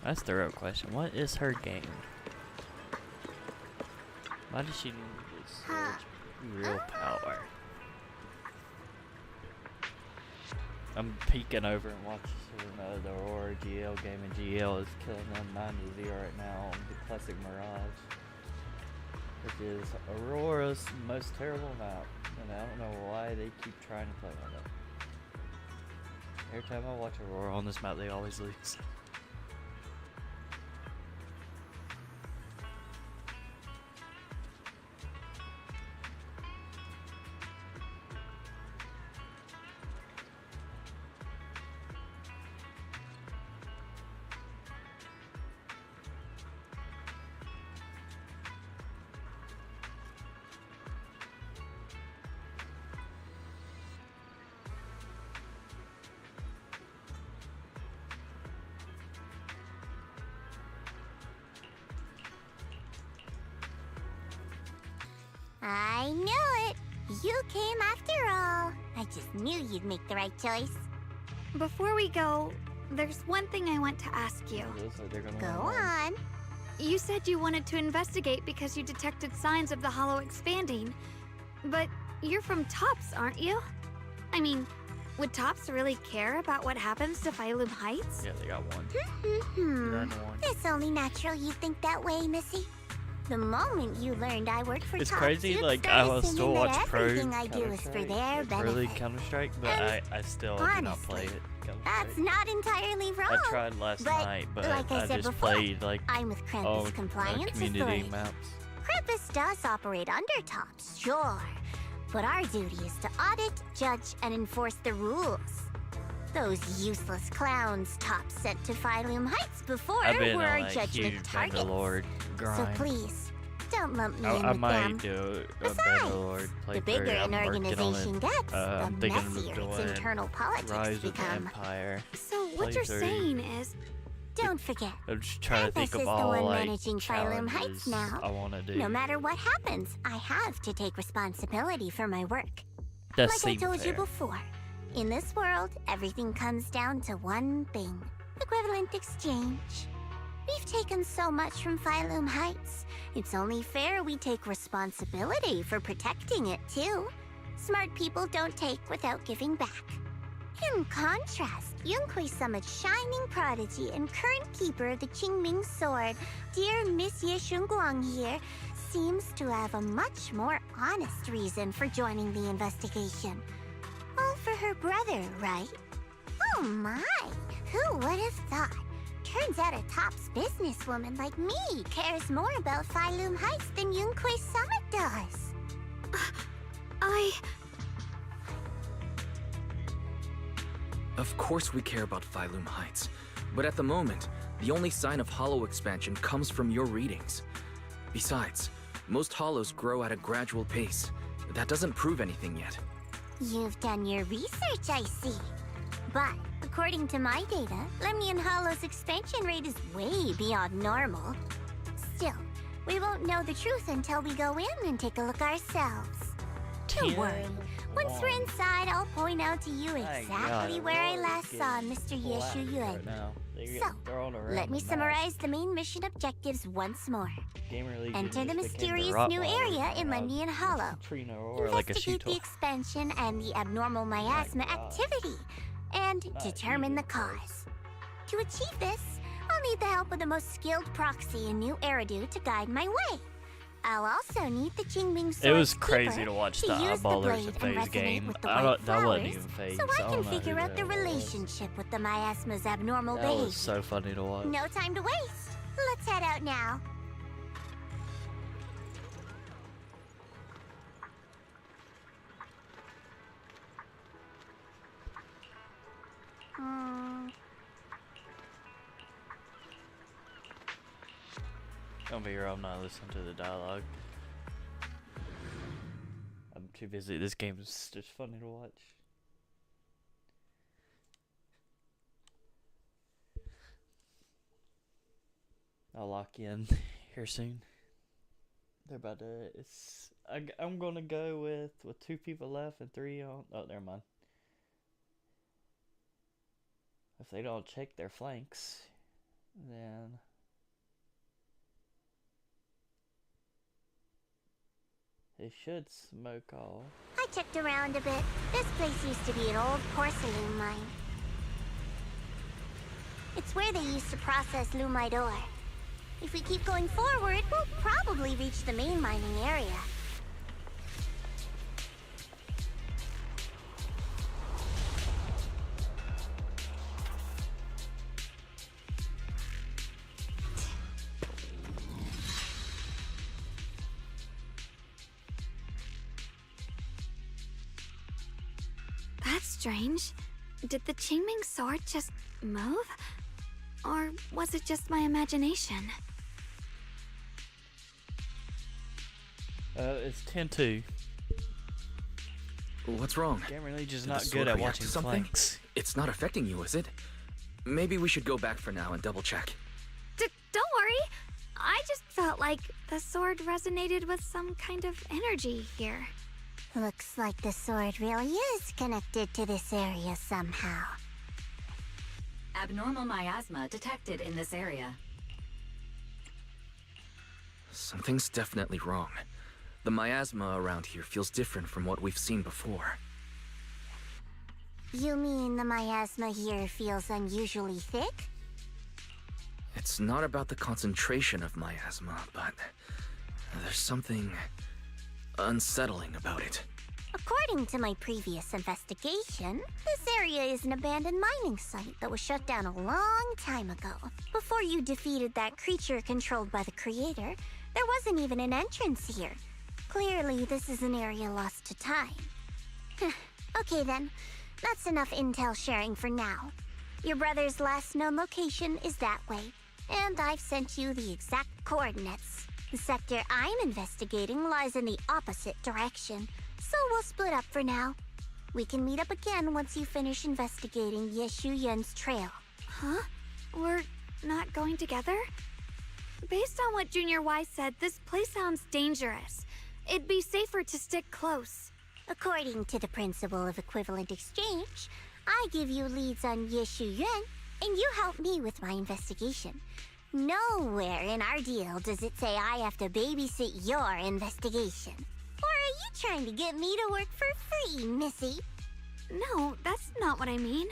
That's the real question. What is her game? Why does she need this real power? I'm peeking over and watching the Aurora GL game, and GL is killing them 9-0 right now on the classic Mirage, which is Aurora's most terrible map, and I don't know why they keep trying to play on it. Every time I watch Aurora on this map, they always lose. I knew it! You came after all. I just knew you'd make the right choice. Before we go, there's one thing I want to ask you. It looks like they're gonna Go win one. on. You said you wanted to investigate because you detected signs of the Hollow expanding. But you're from Tops, aren't you? I mean, would Tops really care about what happens to Phylum Heights? Yeah, they got one. Hmm. They're under one. It's only natural you think that way, Missy. The moment you learned I worked for It's Tops, crazy, you'd like, start I will assuming still that watch pro everything I do is for Counter-Strike, their like, early benefit. Counter-Strike, but And I still do not play honestly, it. That's Counter-Strike. not entirely wrong. I tried last but night, but like I I said just before, played, like, I'm with all Krampus Compliance community Authority. maps. Krampus does operate under Tops, sure. But our duty is to audit, judge, and enforce the rules. Those useless clowns Tops sent to Phylum Heights before I've been were on, our like, judgment huge targets. Bangalore grind. So please, don't lump me in I with might them. do a Besides, Bangalore the playthrough. bigger I'm an working on organization it. gets, I'm the thinking of messier its doing internal politics Rise of the become. Empire. So what you're playthrough. saying is, Don't forget, I'm just trying to think Krampus of is the all, one like, managing Phylum Heights challenges now. I want to do. no matter what happens, I have to take responsibility for my work. That Like I seemed told you fair. before, in this world, everything comes down to one thing. Equivalent exchange. We've taken so much from Phylum Heights. It's only fair we take responsibility for protecting it, too. Smart people don't take without giving back. In contrast, Yunquei Summit's shining prodigy and current keeper of the Qingming sword, dear Miss Ye Shunguang here, seems to have a much more honest reason for joining the investigation. All for her brother, right? Oh my! Who would have thought? Turns out a tops businesswoman like me cares more about Phylum Heights than Yunque Summit does. Of course we care about Phylum Heights, but at the moment, the only sign of hollow expansion comes from your readings. Besides, most hollows grow at a gradual pace. That doesn't prove anything yet. You've done your research, I see. But, according to my data, Lemnian Hollow's expansion rate is way beyond normal. Still, we won't know the truth until we go in and take a look ourselves. Don't worry. Once we're inside, I'll point out to you exactly where I last saw Mr. Yeshu Yuan. So, let me summarize the main mission objectives once more. Enter the mysterious new area in Lemnian Hollow. Investigate the expansion and the abnormal miasma activity, and determine the cause. To achieve this, I'll need the help of the most skilled proxy in New Eridu to guide my way. I'll also need the Qingming Sword. It was crazy to watch the eyeballers in Faye's game. That wasn't even Faye. So I can figure out the relationship with the miasma's abnormal behavior. That was so funny to watch. No time to waste. Let's head out now. Don't be here, I'm not listening to the dialogue. I'm too busy. This game is just funny to watch. I'll lock you in here soon. They're about to. I'm gonna go with 2 people left and 3 on. Oh, never mind. If they don't check their flanks, then. They should smoke all. I checked around a bit. This place used to be an old porcelain mine. It's where they used to process lumite ore. If we keep going forward, we'll probably reach the main mining area. That's strange. Did the Qingming sword just move? Or was it just my imagination? It's 10-2. What's wrong? Gamer League is Did not the good sword at react watching to something? flanks. It's not affecting you, is it? Maybe we should go back for now and double check. Don't worry. I just felt like the sword resonated with some kind of energy here. Looks like the sword really is connected to this area somehow. Abnormal miasma detected in this area. Something's definitely wrong. The miasma around here feels different from what we've seen before. You mean the miasma here feels unusually thick? It's not about the concentration of miasma, but there's something unsettling about it. According to my previous investigation, this area is an abandoned mining site that was shut down a long time ago. Before you defeated that creature controlled by the creator, there wasn't even an entrance here. Clearly, this is an area lost to time. Okay then, that's enough intel sharing for now. Your brother's last known location is that way, and I've sent you the exact coordinates. The sector I'm investigating lies in the opposite direction, so we'll split up for now. We can meet up again once you finish investigating Yeshu Yun's trail. Huh? We're not going together? Based on what Junior Y said, this place sounds dangerous. It'd be safer to stick close. According to the principle of equivalent exchange, I give you leads on Yeshu Yun, and you help me with my investigation. Nowhere in our deal does it say I have to babysit your investigation. Or are you trying to get me to work for free, Missy? No, that's not what I mean.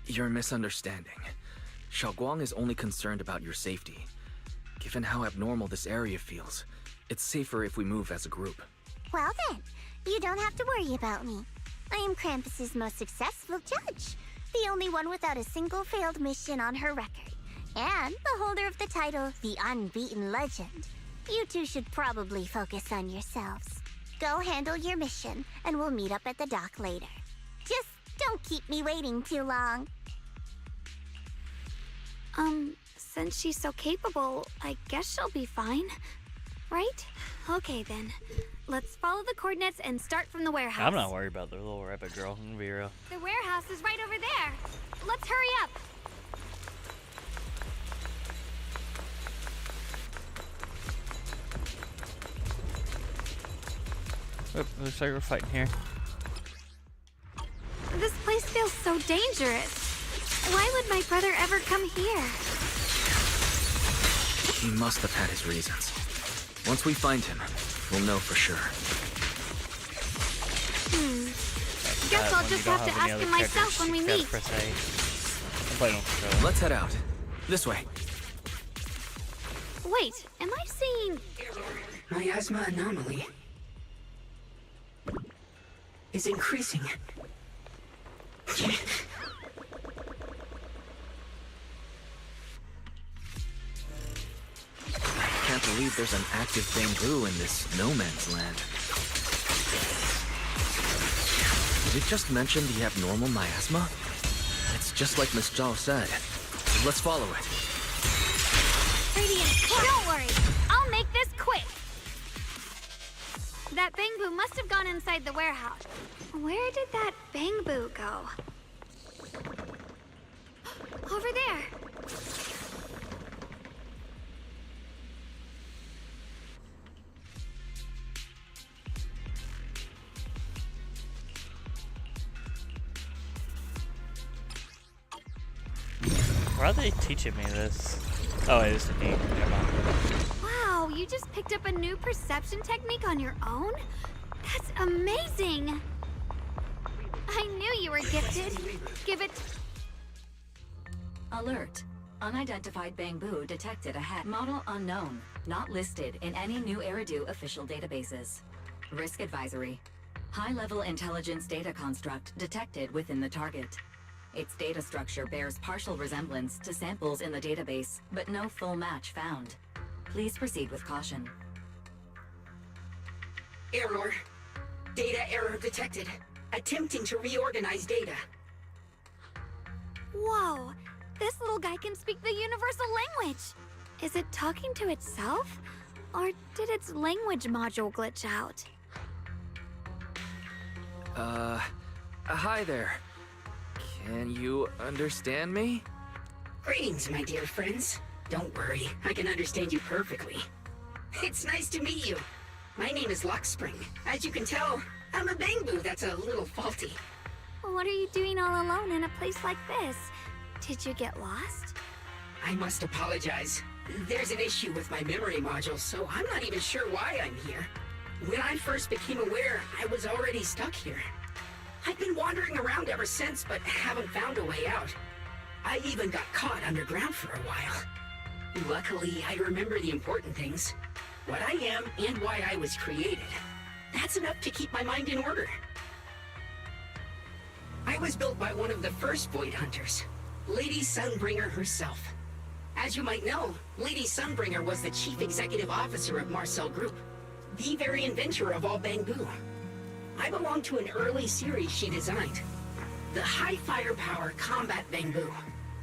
You're misunderstanding. Xiaoguang is only concerned about your safety. Given how abnormal this area feels, it's safer if we move as a group. Well then, you don't have to worry about me. I am Krampus's most successful judge. the only one without a single failed mission on her record, and the holder of the title, the Unbeaten Legend. You two should probably focus on yourselves. Go handle your mission, and we'll meet up at the dock later. Just don't keep me waiting too long. Since she's so capable, I guess she'll be fine. Right? Okay then. Let's follow the coordinates and start from the warehouse. I'm not worried about the little rabbit girl. I'm gonna be real. The warehouse is right over there. Let's hurry up. Oop, looks like we're fighting here. This place feels so dangerous. Why would my brother ever come here? He must have had his reasons. Once we find him, we'll know for sure. Guess I'll just have to ask him myself when we meet. Let's head out. This way. Wait, am I seeing... Miasma anomaly is increasing. Can't believe there's an active Bangboo in this no man's land. Did it just mention the abnormal miasma? It's just like Miss Zhao said. Let's follow it. Radiant, don't worry. I'll make this quick. That Bangboo must have gone inside the warehouse. Where did that Bangboo go? Over there. Why are they teaching me this? Oh, it is a neat. Never mind. Wow, you just picked up a new perception technique on your own? That's amazing! I knew you were gifted. Give it... Alert. Unidentified Bangboo detected ahead. Model unknown. Not listed in any new Eridu official databases. Risk advisory. High-level intelligence data construct detected within the target. Its data structure bears partial resemblance to samples in the database, but no full match found. Please proceed with caution. Error. Data error detected. Attempting to reorganize data. Whoa! This little guy can speak the universal language! Is it talking to itself? Or did its language module glitch out? Hi there. Can you understand me? Greetings, my dear friends. Don't worry, I can understand you perfectly. It's nice to meet you. My name is Luckspring. As you can tell, I'm a Bangboo that's a little faulty. What are you doing all alone in a place like this? Did you get lost? I must apologize. There's an issue with my memory module, so I'm not even sure why I'm here. When I first became aware, I was already stuck here. I've been wandering around ever since, but haven't found a way out. I even got caught underground for a while. Luckily, I remember the important things. What I am and why I was created. That's enough to keep my mind in order. I was built by one of the first Void Hunters, Lady Sunbringer herself. As you might know, Lady Sunbringer was the chief executive officer of Marcel Group, the very inventor of all Bangboo. I belong to an early series she designed, the High Firepower Combat Bangboo,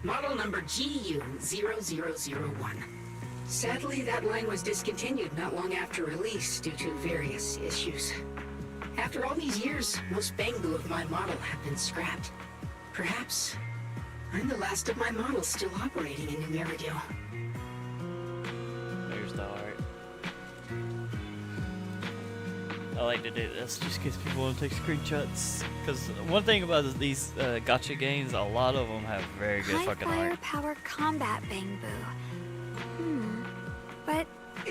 model number GU0001. Sadly, that line was discontinued not long after release due to various issues. After all these years, most Bangboo of my model have been scrapped. Perhaps I'm the last of my models still operating in New Eridu. There's the art. I like to do this just because people want to take screenshots. Because one thing about these gacha games, a lot of them have very good fucking art. High Firepower Combat Bangboo. But...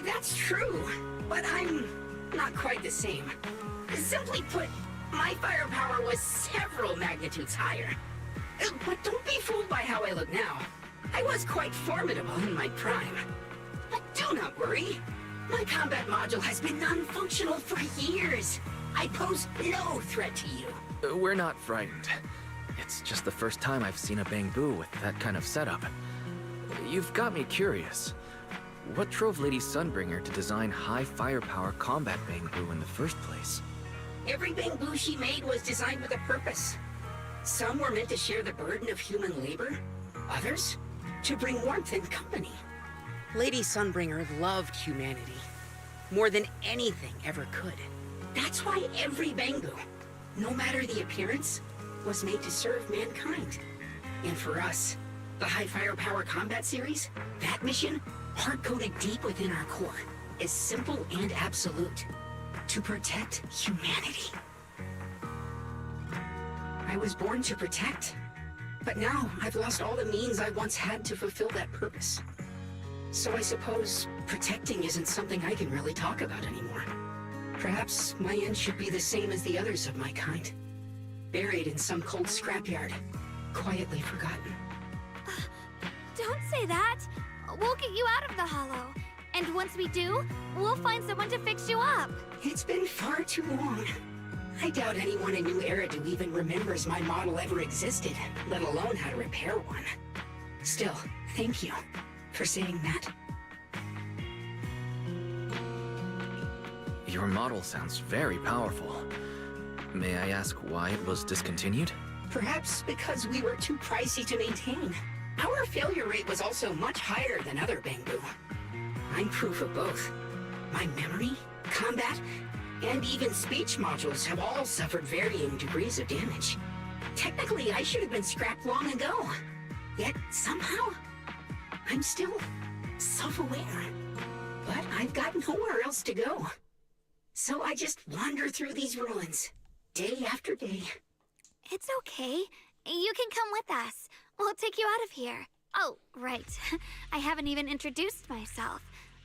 That's true, but I'm not quite the same. Simply put, my firepower was several magnitudes higher. But don't be fooled by how I look now. I was quite formidable in my prime. But do not worry. My combat module has been non-functional for years. I pose no threat to you. We're not frightened. It's just the first time I've seen a bamboo with that kind of setup. You've got me curious. What drove Lady Sunbringer to design high firepower combat bamboo in the first place? Every bamboo she made was designed with a purpose. Some were meant to share the burden of human labor, others to bring warmth and company. Lady Sunbringer loved humanity more than anything ever could. That's why every bamboo, no matter the appearance, was made to serve mankind. And for us, the High Firepower Combat Series, that mission, hard-coded deep within our core, is simple and absolute. To protect humanity. I was born to protect, but now I've lost all the means I once had to fulfill that purpose. So I suppose protecting isn't something I can really talk about anymore. Perhaps my end should be the same as the others of my kind. Buried in some cold scrapyard, quietly forgotten. Don't say that. We'll get you out of the hollow. And once we do, we'll find someone to fix you up. It's been far too long. I doubt anyone in New Eridu even remembers my model ever existed, let alone how to repair one. Still, thank you for saying that. Your model sounds very powerful. May I ask why it was discontinued? Perhaps because we were too pricey to maintain. Our failure rate was also much higher than other bamboo. I'm proof of both. My memory, combat, and even speech modules have all suffered varying degrees of damage. Technically, I should have been scrapped long ago. Yet, somehow, I'm still self-aware. But I've got nowhere else to go. So I just wander through these ruins, day after day. It's okay. You can come with us. We'll take you out of here. Oh, right. I haven't even introduced myself.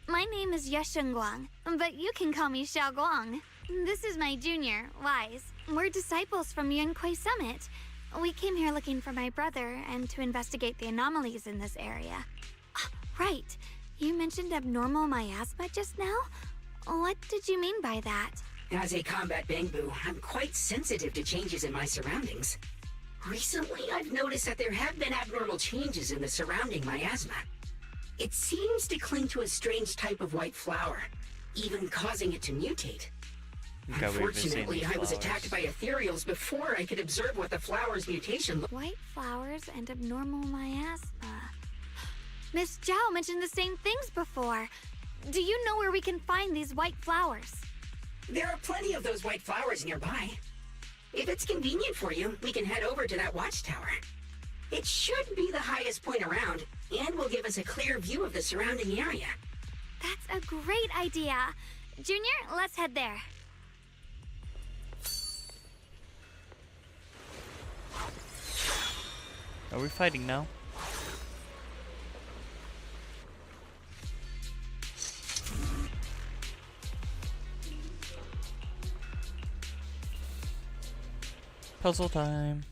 My name is Yeshengguang, but you can call me Xiaoguang. This is my junior, Wise. We're disciples from Yunquei Summit. We came here looking for my brother and to investigate the anomalies in this area. Right. You mentioned abnormal miasma just now? What did you mean by that? As a combat bamboo, I'm quite sensitive to changes in my surroundings. Recently, I've noticed that there have been abnormal changes in the surrounding miasma. It seems to cling to a strange type of white flower, even causing it to mutate. Unfortunately, I was attacked by ethereals before I could observe what the flower's mutation looked like. White flowers and abnormal miasma. Miss Zhao mentioned the same things before. Do you know where we can find these white flowers? There are plenty of those white flowers nearby. If it's convenient for you, we can head over to that watchtower. It should be the highest point around, and will give us a clear view of the surrounding area. That's a great idea. Junior, let's head there. Are we fighting now? Puzzle time.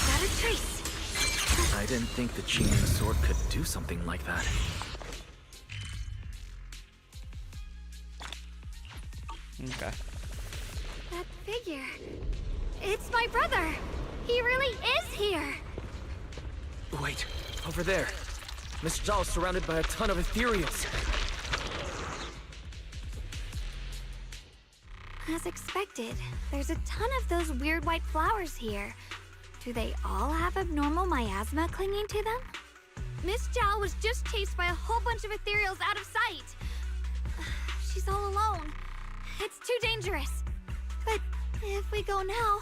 Got a trace. I didn't think the Qing in the sword could do something like that. Okay. That figure. It's my brother. He really is here. Wait, over there. Miss Zhao is surrounded by a ton of ethereals. As expected, there's a ton of those weird white flowers here. Do they all have abnormal miasma clinging to them? Miss Zhao was just chased by a whole bunch of ethereals out of sight. She's all alone. It's too dangerous. But if we go now,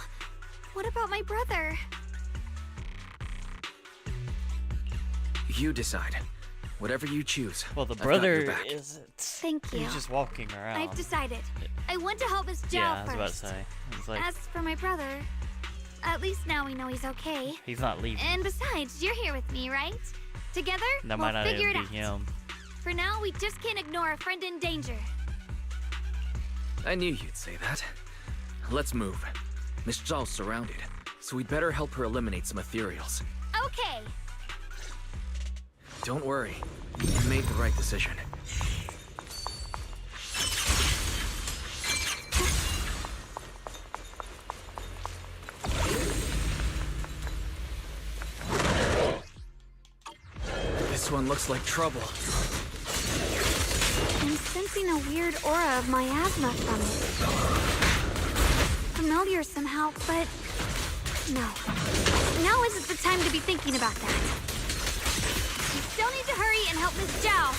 what about my brother? You decide. Whatever you choose. Well, the I've got brother your back. isn't. Thank you. He's just walking around. I've decided. I want to help Miss Zhao Yeah, I was first. about to say. It's like, As for my brother, at least now we know he's okay. he's not leaving. And besides, you're here with me, right? Together, That we'll might not figure even it be out. him. For now, we just can't ignore a friend in danger. I knew you'd say that. Let's move. Miss Zhao's surrounded, so we'd better help her eliminate some ethereals. Okay. Don't worry. You made the right decision. one looks like trouble. I'm sensing a weird aura of miasma from it. Familiar somehow, but no. Now isn't the time to be thinking about that. We still need to hurry and help Miss Zhao.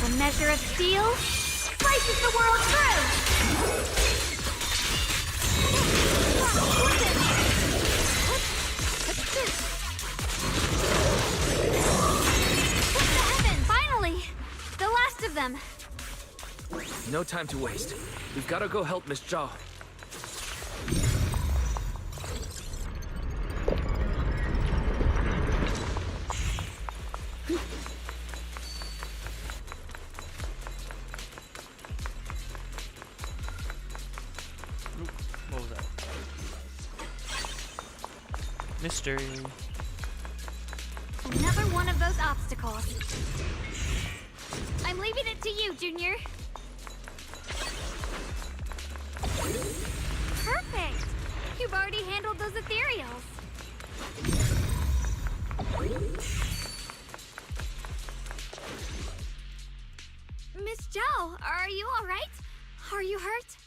A measure of steel slices the world through. Finally! The last of them! No time to waste. We've got to go help Miss Zhao. What was that? Mystery. Another one of those obstacles. I'm leaving it to you, Junior. Perfect! You've already handled those ethereals. Miss Zhao, are you alright? Are you hurt?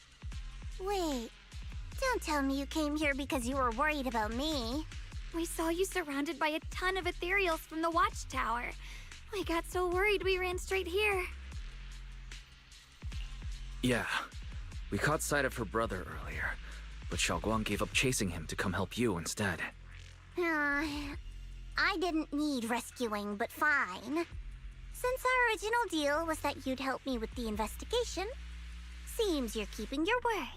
Wait, don't tell me you came here because you were worried about me. We saw you surrounded by a ton of ethereals from the watchtower. We got so worried we ran straight here. Yeah. We caught sight of her brother earlier, but Xiaoguang gave up chasing him to come help you instead. I didn't need rescuing, but fine. Since our original deal was that you'd help me with the investigation, seems you're keeping your word,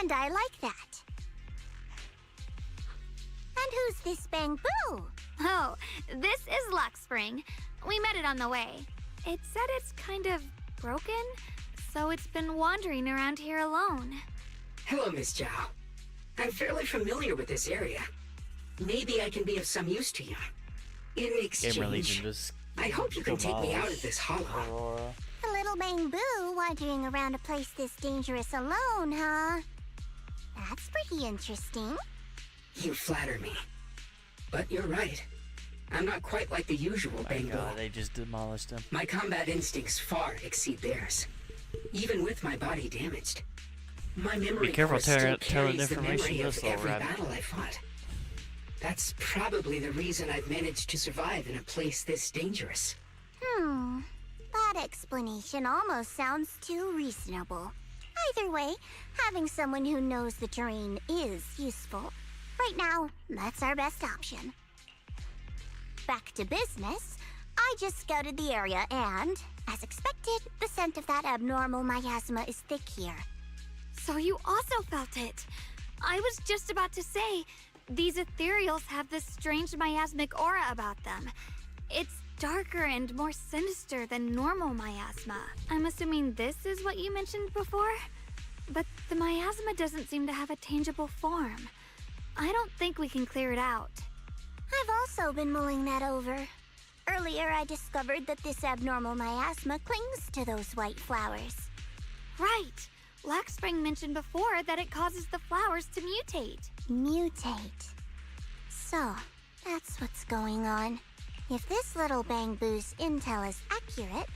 and I like that. And who's this Bangbu? Oh, this is Luxspring. We met it on the way. It said it's kind of broken, so it's been wandering around here alone. Hello, Miss Zhao. I'm fairly familiar with this area. Maybe I can be of some use to you. In exchange, I hope you can take me out of this hollow. A little Bangbu wandering around a place this dangerous alone, huh? That's pretty interesting. You flatter me. But you're right. I'm not quite like the usual Bangbu. God, they just demolished him. My combat instincts far exceed theirs. Even with my body damaged. My memory Be careful still telling carries the information memory to of this little every rabbit. battle I fought. That's probably the reason I've managed to survive in a place this dangerous. That explanation almost sounds too reasonable. Either way, having someone who knows the terrain is useful. Right now, that's our best option. Back to business, I just scouted the area and, as expected, the scent of that abnormal miasma is thick here. So you also felt it. I was just about to say, these ethereals have this strange miasmic aura about them. It's darker and more sinister than normal miasma. I'm assuming this is what you mentioned before? But the miasma doesn't seem to have a tangible form. I don't think we can clear it out. I've also been mulling that over. Earlier, I discovered that this abnormal miasma clings to those white flowers. Right! Luxspring mentioned before that it causes the flowers to mutate. Mutate. So, that's what's going on. If this little Bangbu's intel is accurate,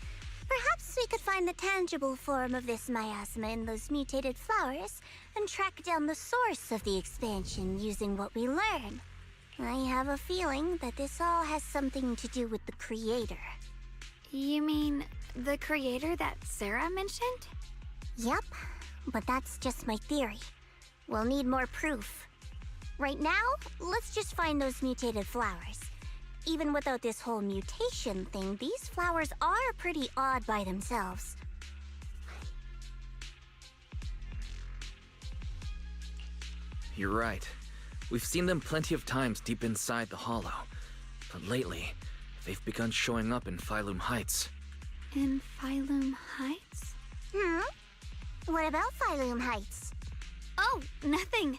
perhaps we could find the tangible form of this miasma in those mutated flowers and track down the source of the expansion using what we learn. I have a feeling that this all has something to do with the creator. You mean the creator that Sarah mentioned? Yep, but that's just my theory. We'll need more proof. Right now, let's just find those mutated flowers. Even without this whole mutation thing, these flowers are pretty odd by themselves. You're right. We've seen them plenty of times deep inside the hollow. But lately, they've begun showing up in Phylum Heights. In Phylum Heights? What about Phylum Heights? Oh, nothing.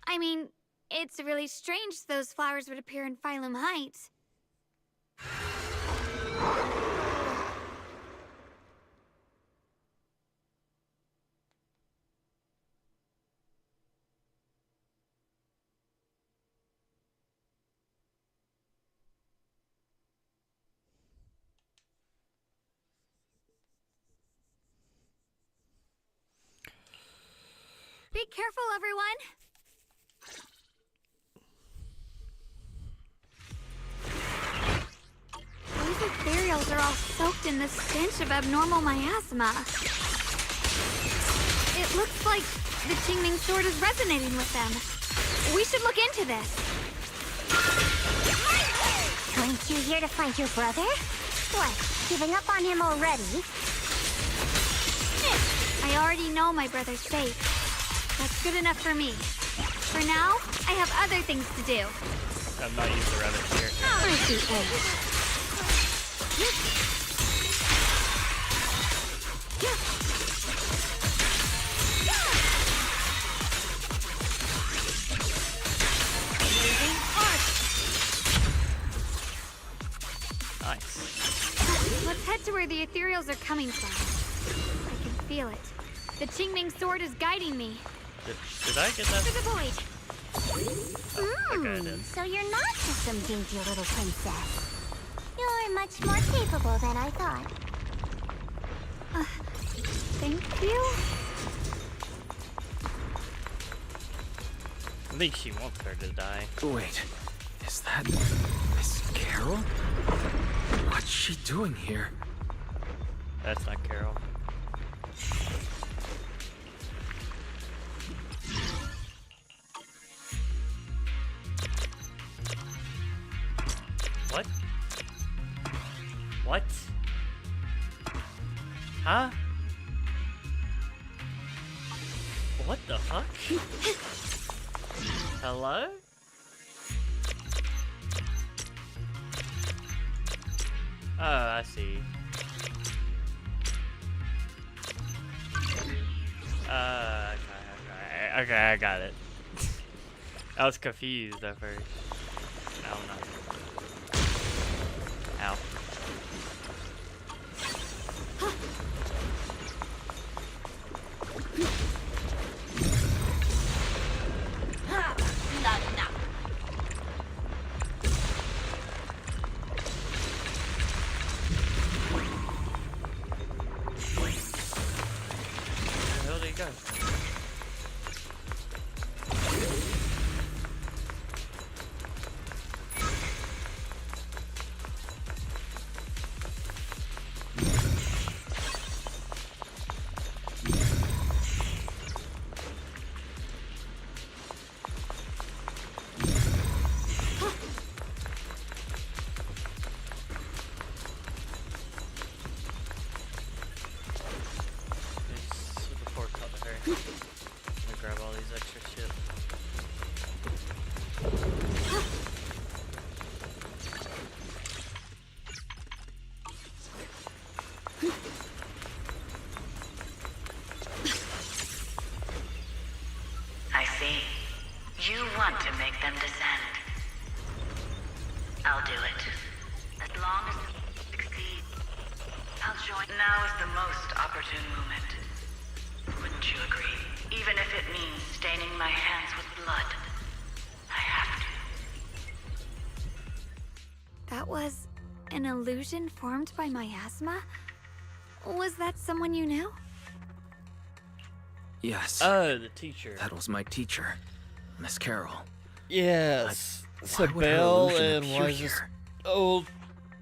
I mean, it's really strange those flowers would appear in Phylum Heights. Be careful, everyone! These ethereals are all soaked in the stench of abnormal miasma. It looks like the Qingming sword is resonating with them. We should look into this. Weren't you here to find your brother? What, giving up on him already? I already know my brother's safe. That's good enough for me. For now, I have other things to do. I'm not used to rabbits here. Aren't you, Ace? Nice. Let's head to where the ethereals are coming from. I can feel it. The Qingming sword is guiding me. Did I get that? To the void. Okay, I did. So you're not just some dainty little princess. You're much more capable than I thought. Thank you. I think she wants her to die. Wait, is that Miss Carol? What's she doing here? That's not Carol. What? What? Huh? What the fuck? Hello? Oh, I see. Okay, I got it. I was confused at first. Now I'm not. Ow. Where the hell did he go? Grab all these extra shit. I see. You want to make them descend. I'll do it. As long as you succeed, I'll join. Now is the most opportune moment. Wouldn't you agree? Even if it means staining my hands with blood. I have to. That was an illusion formed by miasma? Was that someone you knew? Yes. Oh, the teacher. That was my teacher, Miss Carol. Yes. Why would her Belle illusion and appear was this here? old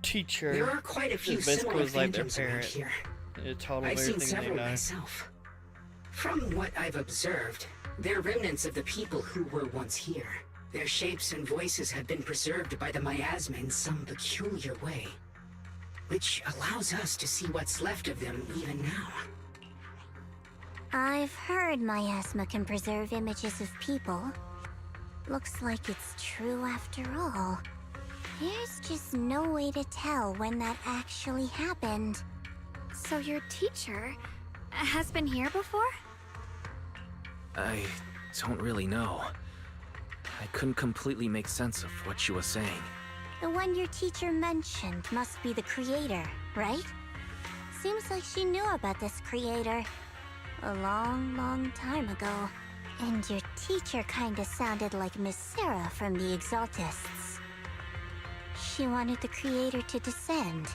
teacher. There are quite a few It basically similar was like their phantoms around parent. here. It taught them I've seen everything they several know. myself. From what I've observed, they're remnants of the people who were once here. Their shapes and voices have been preserved by the miasma in some peculiar way, which allows us to see what's left of them even now. I've heard miasma can preserve images of people. Looks like it's true after all. There's just no way to tell when that actually happened. So your teacher has been here before? I don't really know. I couldn't completely make sense of what she was saying. The one your teacher mentioned must be the creator, right? Seems like she knew about this creator a long time ago. And your teacher kinda sounded like Miss Sarah from the Exaltists. She wanted the creator to descend.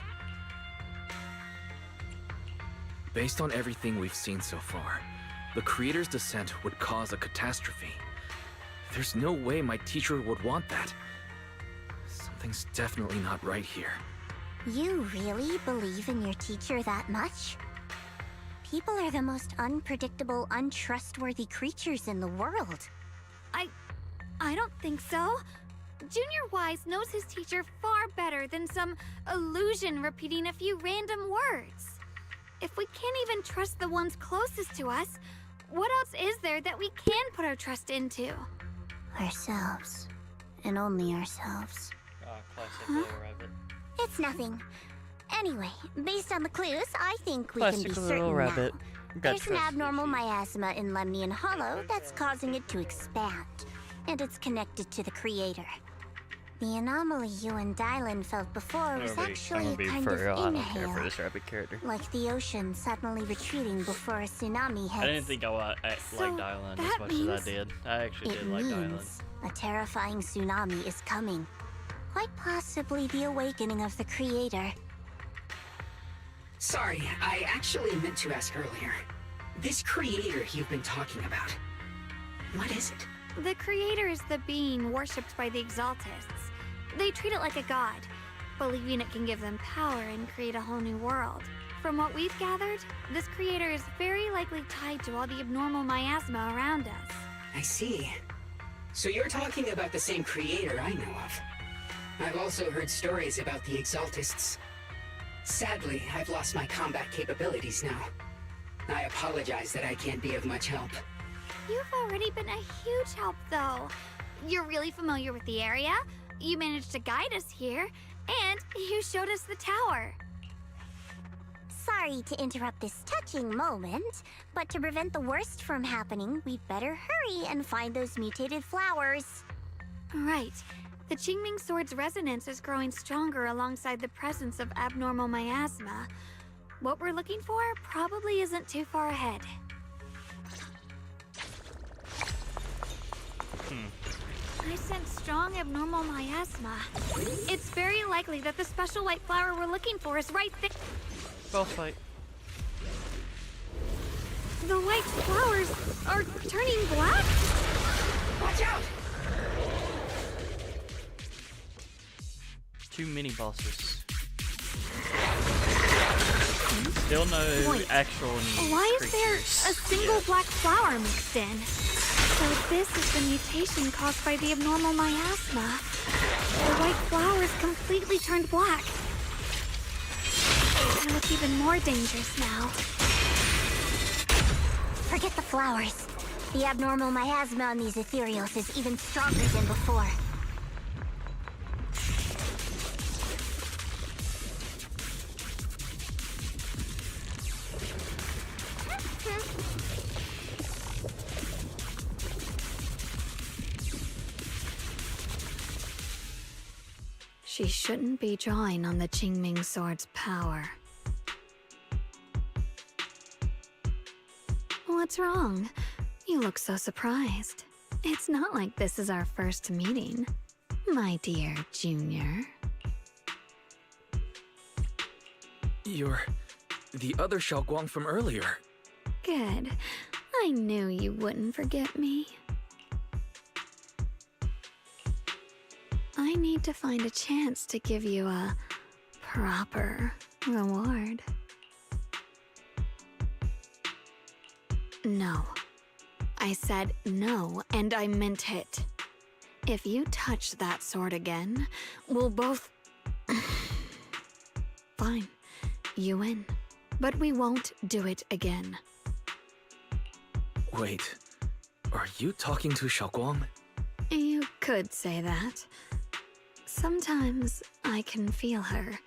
Based on everything we've seen so far, the creator's descent would cause a catastrophe. There's no way my teacher would want that. Something's definitely not right here. You really believe in your teacher that much? People are the most unpredictable, untrustworthy creatures in the world. I don't think so. Junior Wise knows his teacher far better than some illusion repeating a few random words. If we can't even trust the ones closest to us, what else is there that we can put our trust into? Ourselves. And only ourselves. Classic little rabbit. It's nothing. Anyway, based on the clues, I think we Classic can be little certain rabbit. now. Got There's an trust abnormal issues. miasma in Lemnian Hollow that's causing it to expand, and it's connected to the creator. The anomaly you and Dylan felt before was actually a kind of I don't care for inhale, this rabbit character. like the ocean suddenly retreating before a tsunami hits. I didn't think I liked Dylan as much as I did. I actually did like Dylan. A terrifying tsunami is coming. Quite possibly the awakening of the creator. Sorry, I actually meant to ask earlier. This creator you've been talking about, what is it? The creator is the being worshipped by the Exaltists. They treat it like a god, believing it can give them power and create a whole new world. From what we've gathered, this creator is very likely tied to all the abnormal miasma around us. I see. So you're talking about the same creator I know of. I've also heard stories about the Exaltists. Sadly, I've lost my combat capabilities now. I apologize that I can't be of much help. You've already been a huge help, though. You're really familiar with the area, you managed to guide us here, and you showed us the tower. Sorry to interrupt this touching moment, but to prevent the worst from happening, we'd better hurry and find those mutated flowers. Right. The Qingming Sword's resonance is growing stronger alongside the presence of abnormal miasma. What we're looking for probably isn't too far ahead. I sense strong abnormal miasma. It's very likely that the special white flower we're looking for is right there. Boss fight. The white flowers are turning black? Watch out! Too many bosses. Still no Wait, actual why is there creatures a single yet. black flower mixed in? So this is the mutation caused by the abnormal miasma. The white flowers completely turned black. And it's even more dangerous now. Forget the flowers. The abnormal miasma on these ethereals is even stronger than before. She shouldn't be drawing on the Qingming Sword's power. What's wrong? You look so surprised. It's not like this is our first meeting, my dear Junior. You're the other Xiaoguang from earlier. Good. I knew you wouldn't forget me. I need to find a chance to give you a proper reward. No. I said no, and I meant it. If you touch that sword again, we'll both... Fine. You win. But we won't do it again. Wait, are you talking to Xiaoguang? You could say that. Sometimes I can feel her.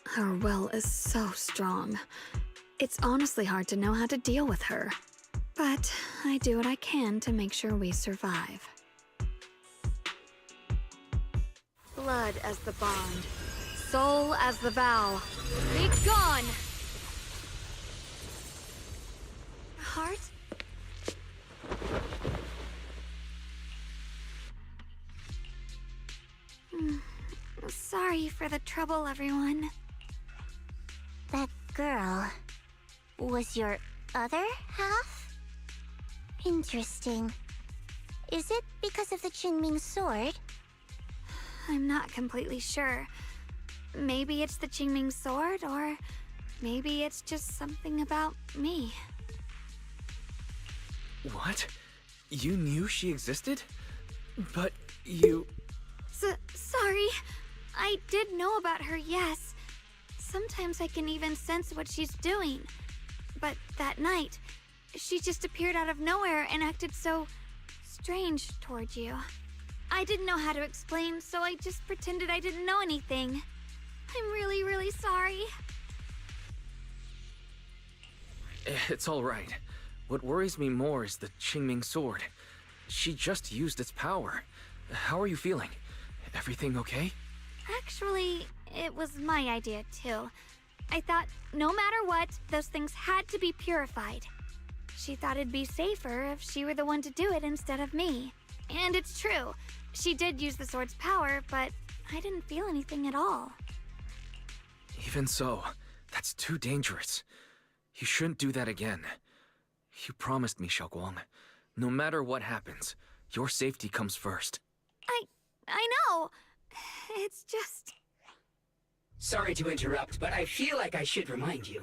Her will is so strong. It's honestly hard to know how to deal with her. But I do what I can to make sure we survive. Blood as the bond. Soul as the vow. Be gone! Heart? Sorry for the trouble, everyone. That girl was your other half? Interesting. Is it because of the Qingming sword? I'm not completely sure. Maybe it's the Qingming sword, or maybe it's just something about me. What? You knew she existed? But you... Sorry. I did know about her, yes. Sometimes I can even sense what she's doing. But that night, she just appeared out of nowhere and acted so strange toward you. I didn't know how to explain, so I just pretended I didn't know anything. I'm really, really sorry. It's all right. What worries me more is the Qingming sword. She just used its power. How are you feeling? Everything okay? Actually, it was my idea too. I thought no matter what, those things had to be purified. She thought it'd be safer if she were the one to do it instead of me. And it's true. She did use the sword's power, but I didn't feel anything at all. Even so, that's too dangerous. You shouldn't do that again. You promised me, Xiaoguang. No matter what happens, your safety comes first. I know. It's just... Sorry to interrupt, but I feel like I should remind you.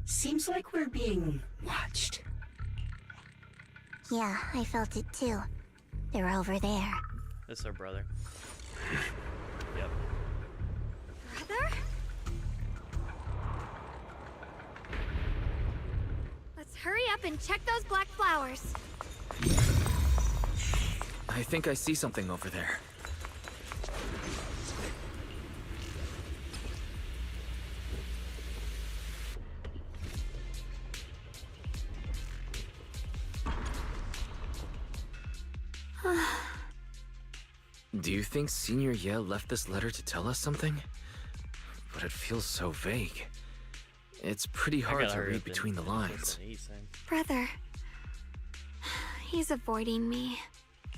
Seems like we're being watched. Yeah, I felt it too. They're over there. That's our brother. Yep. Brother? Let's hurry up and check those black flowers. I think I see something over there. Do you think Senior Ye left this letter to tell us something? But it feels so vague. It's pretty hard to read between the lines. Brother. He's avoiding me.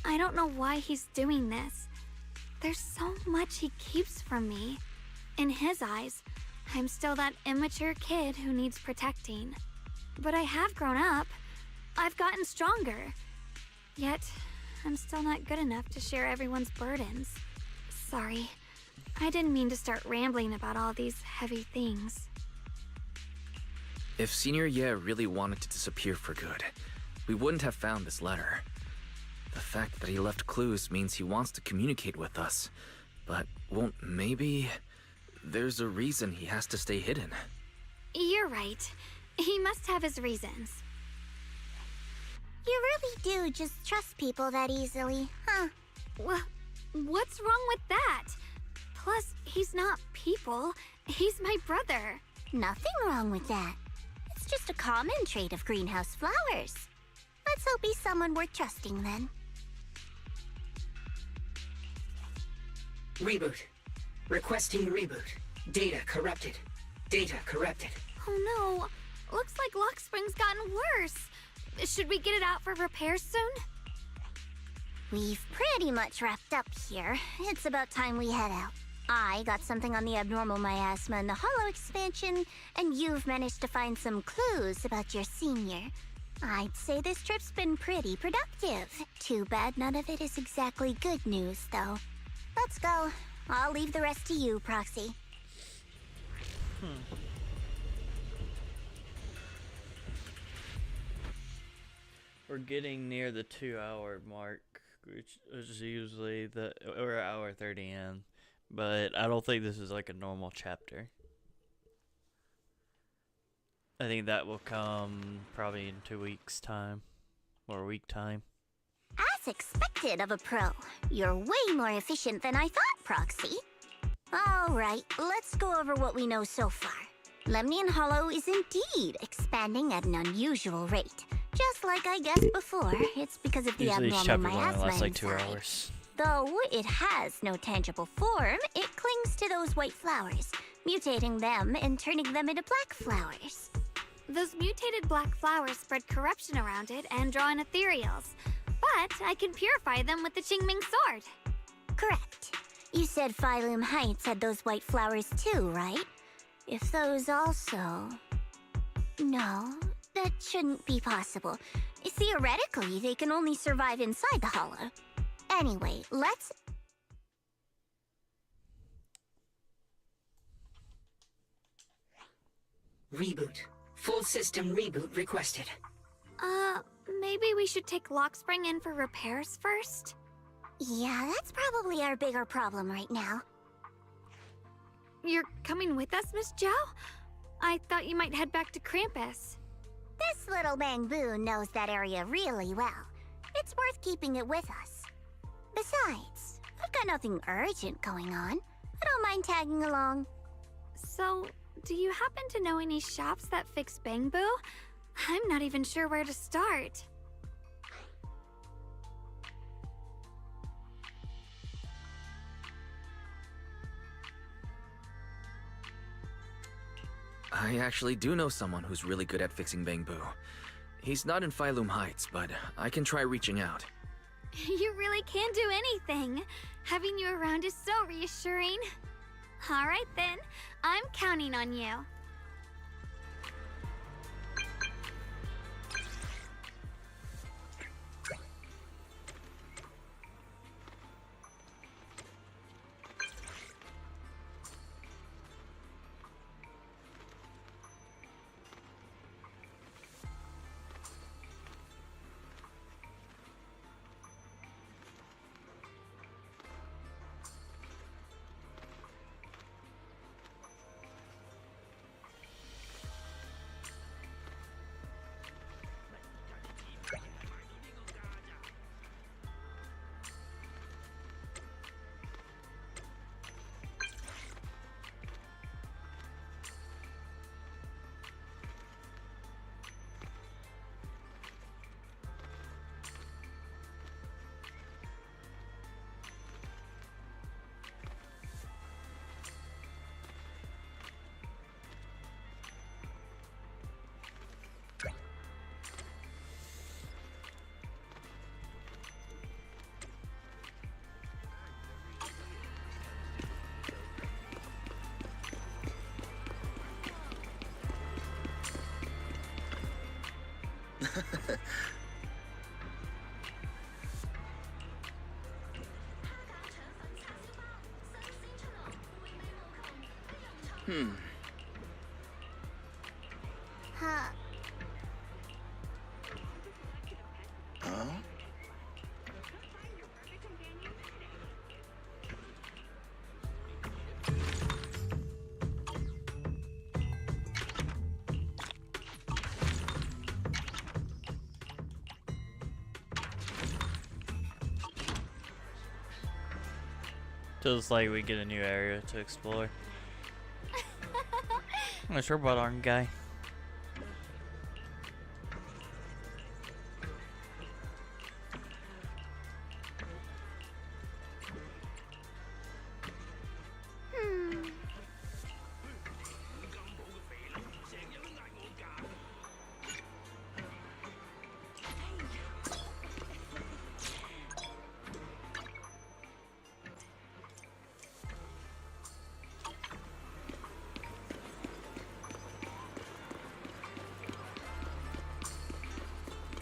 I don't know why he's doing this. There's so much he keeps from me. In his eyes, I'm still that immature kid who needs protecting. But I have grown up. I've gotten stronger. Yet, I'm still not good enough to share everyone's burdens. Sorry. I didn't mean to start rambling about all these heavy things. If Senior Ye really wanted to disappear for good, we wouldn't have found this letter. The fact that he left clues means he wants to communicate with us. But maybe there's a reason he has to stay hidden. You're right. He must have his reasons. You really do just trust people that easily, huh? What's wrong with that? Plus, he's not people. He's my brother. Nothing wrong with that. It's just a common trait of greenhouse flowers. Let's hope he's someone worth trusting then. Reboot. Requesting reboot. Data corrupted. Data corrupted. Oh no. Looks like Lock Spring's gotten worse. Should we get it out for repairs soon? We've pretty much wrapped up here. It's about time we head out. I got something on the abnormal miasma and the hollow expansion, and you've managed to find some clues about your senior. I'd say this trip's been pretty productive. Too bad none of it is exactly good news, though. Let's go. I'll leave the rest to you, Proxy. We're getting near the 2-hour mark, which is usually we're an hour 30 in, but I don't think this is like a normal chapter. I think that will come probably in 2 weeks' time, or a week time. As expected of a pro, you're way more efficient than I thought, Proxy. Alright, let's go over what we know so far. Lemnian Hollow is indeed expanding at an unusual rate. Just like I guessed before, it's because of the Usually each abnormal chapter only lasts miasma like 2 inside. hours. Though it has no tangible form, it clings to those white flowers, mutating them and turning them into black flowers. Those mutated black flowers spread corruption around it and draw in ethereals. But I can purify them with the Qingming sword. Correct. You said Phylum Heights had those white flowers too, right? If those also... No, that shouldn't be possible. Theoretically, they can only survive inside the hollow. Anyway, let's... Reboot. Full system reboot requested. Maybe we should take Lockspring in for repairs first? Yeah, that's probably our bigger problem right now. You're coming with us, Miss Zhao? I thought you might head back to Krampus. This little Bangbu knows that area really well. It's worth keeping it with us. Besides, I've got nothing urgent going on. I don't mind tagging along. So, do you happen to know any shops that fix Bangbu? I'm not even sure where to start. I actually do know someone who's really good at fixing Bangbu. He's not in Phylum Heights, but I can try reaching out. You really can do anything. Having you around is so reassuring. All right then, I'm counting on you. Huh. Feels like we get a new area to explore. Nice robot arm guy.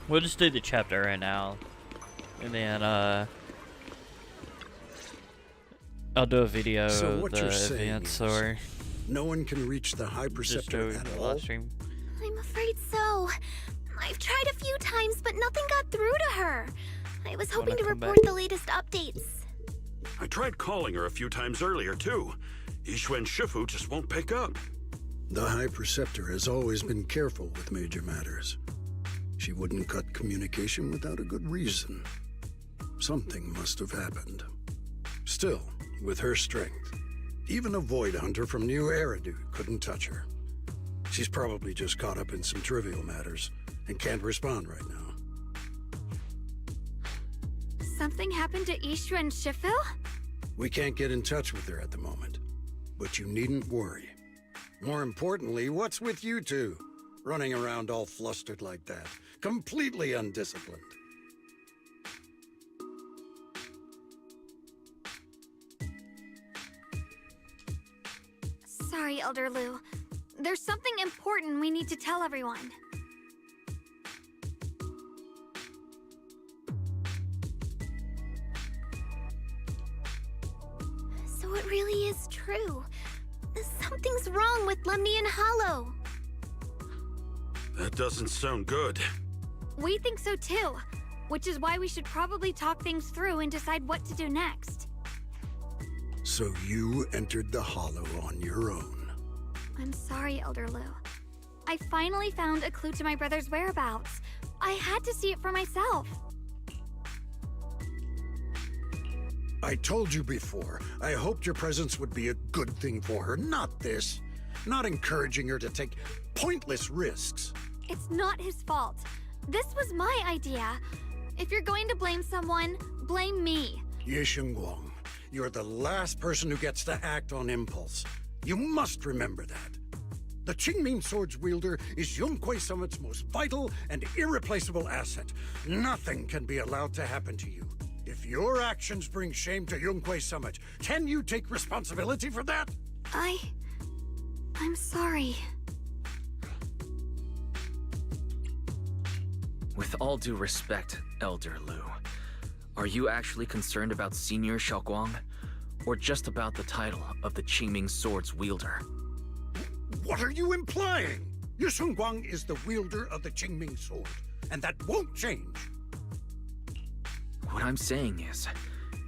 We'll just do the chapter right now, and then I'll do a video So of what the you're saying events, is or no one can reach the high just perceptor do at a all? live stream. I'm afraid so. I've tried a few times, but nothing got through to her. I was hoping to come report back? the latest updates. I tried calling her a few times earlier, too. Yixuan Shifu just won't pick up. The High Preceptor has always been careful with major matters. She wouldn't cut communication without a good reason. Something must have happened. Still, with her strength, even a Void Hunter from New Eridu couldn't touch her. She's probably just caught up in some trivial matters and can't respond right now. Something happened to Ishu and Shifu? We can't get in touch with her at the moment, but you needn't worry. More importantly, what's with you two? Running around all flustered like that, completely undisciplined. Sorry, Elder Lu. There's something important we need to tell everyone. So it really is true. Something's wrong with Lemnian Hollow. That doesn't sound good. We think so too, which is why we should probably talk things through and decide what to do next. So you entered the Hollow on your own. I'm sorry, Elder Lu. I finally found a clue to my brother's whereabouts. I had to see it for myself. I told you before, I hoped your presence would be a good thing for her, not this. Not encouraging her to take pointless risks. It's not his fault. This was my idea. If you're going to blame someone, blame me. Ye Shengguang, you're the last person who gets to act on impulse. You must remember that. The Qingming Sword's wielder is Yunhui Summit's most vital and irreplaceable asset. Nothing can be allowed to happen to you. If your actions bring shame to Yunhui Summit, can you take responsibility for that? I'm sorry. With all due respect, Elder Lu, are you actually concerned about Senior Xiaoguang? Or just about the title of the Qingming Sword's wielder? What are you implying? Ye Shengguang is the wielder of the Qingming Sword, and that won't change. What I'm saying is,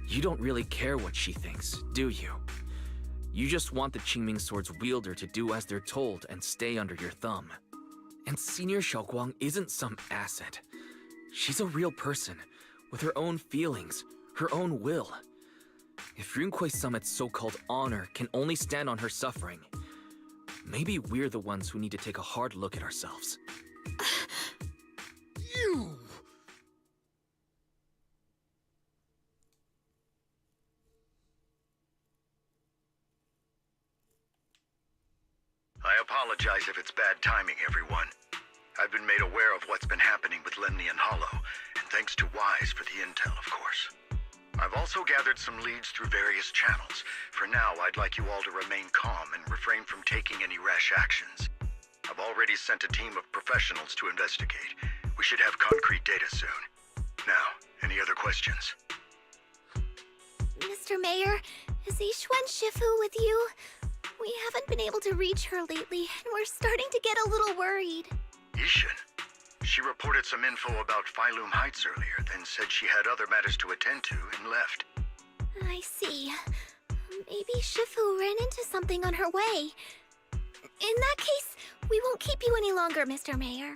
you don't really care what she thinks, do you? You just want the Qingming Sword's wielder to do as they're told and stay under your thumb. And Senior Xiaoguang isn't some asset. She's a real person, with her own feelings, her own will. If Yunhui Summit's so-called honor can only stand on her suffering, maybe we're the ones who need to take a hard look at ourselves. You! I apologize if it's bad timing, everyone. I've been made aware of what's been happening with Lemnian Hollow, and thanks to Wise for the intel, of course. I've also gathered some leads through various channels. For now, I'd like you all to remain calm and refrain from taking any rash actions. I've already sent a team of professionals to investigate. We should have concrete data soon. Now, any other questions? Mr. Mayor, is Yixuan Shifu with you? We haven't been able to reach her lately, and we're starting to get a little worried. Yixuan? She reported some info about Phylum Heights earlier, then said she had other matters to attend to and left. I see. Maybe Shifu ran into something on her way. In that case, we won't keep you any longer, Mr. Mayor.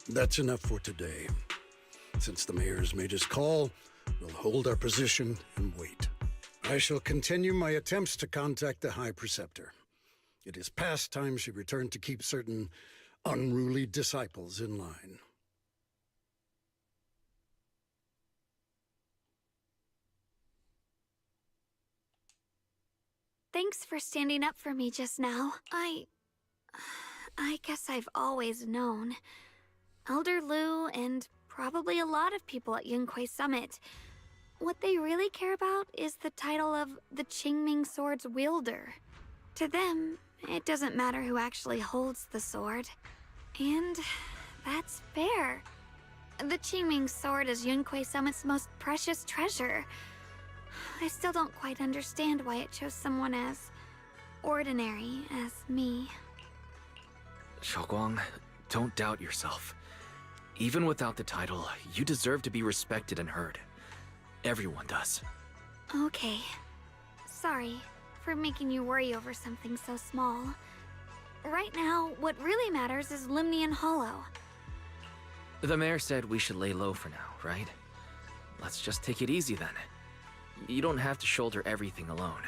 That's enough for today. Since the mayor's made his call, we'll hold our position and wait. I shall continue my attempts to contact the High Preceptor. It is past time she returned to keep certain unruly disciples in line. Thanks for standing up for me just now. I guess I've always known. Elder Lu and probably a lot of people at Yunhui Summit, what they really care about is the title of the Qingming Sword's wielder. To them, it doesn't matter who actually holds the sword. And that's fair. The Qingming Sword is Yunhui Summit's most precious treasure. I still don't quite understand why it chose someone as ordinary as me. Xiaoguang, don't doubt yourself. Even without the title, you deserve to be respected and heard. Everyone does. Okay. Sorry for making you worry over something so small. Right now, what really matters is Lemnian Hollow. The mayor said we should lay low for now, right? Let's just take it easy then. You don't have to shoulder everything alone.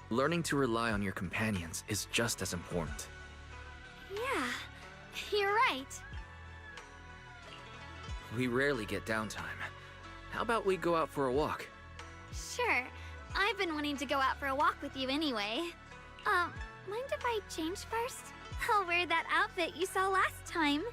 Learning to rely on your companions is just as important. Yeah, you're right. We rarely get downtime. How about we go out for a walk? Sure. I've been wanting to go out for a walk with you anyway. Mind if I change first? I'll wear that outfit you saw last time.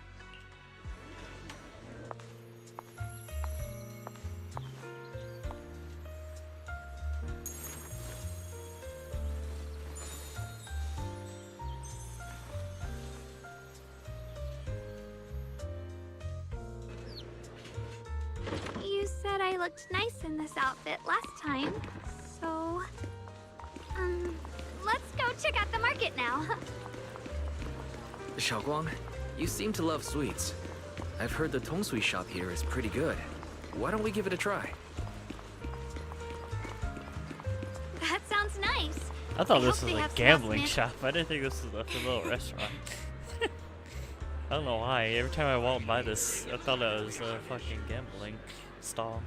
I looked nice in this outfit last time. So, let's go check out the market now. Xiaoguang, you seem to love sweets. I've heard the tongsui shop here is pretty good. Why don't we give it a try? That sounds nice. I thought I this hope was they a have some gambling Osmant- shop. I didn't think this was a little restaurant. I don't know why. Every time I walked by this, I thought it was a fucking gambling stall.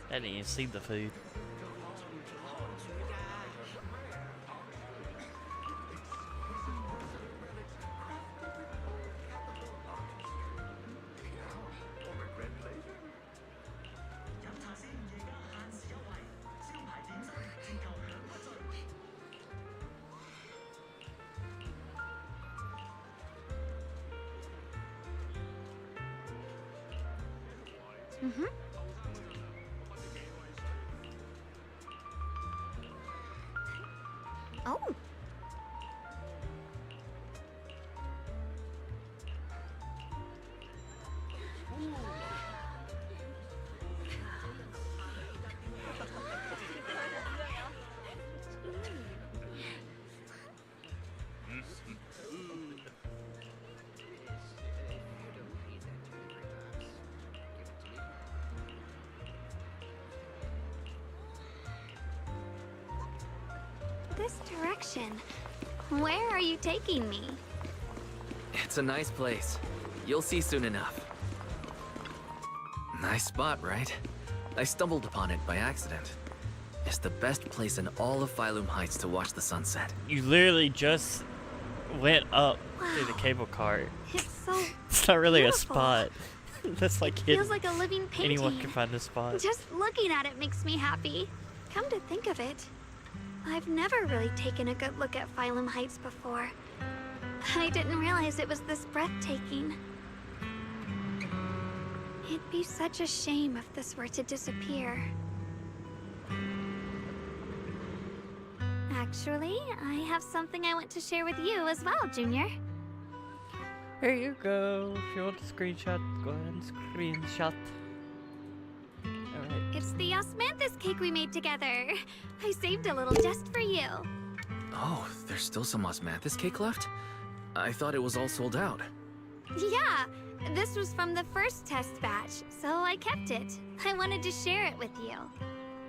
I didn't even see the food. Mm-hmm. Oh. This direction. Where are you taking me? It's a nice place. You'll see soon enough. Nice spot, right? I stumbled upon it by accident. It's the best place in all of Phylum Heights to watch the sunset. You literally just went up through the Wow. cable cart. It's so It's not really beautiful. a spot. That's like hidden. feels like a living painting. Anyone can find a spot. Just looking at it makes me happy. Come to think of it, I've never really taken a good look at Phylum Heights before. I didn't realize it was this breathtaking. It'd be such a shame if this were to disappear. Actually, I have something I want to share with you as well, Junior. Here you go. If you want a screenshot, go ahead and screenshot. Alright. It's the osmanthus cake we made together. I saved a little just for you. Oh, there's still some osmanthus cake left? I thought it was all sold out. Yeah, this was from the first test batch, so I kept it. I wanted to share it with you.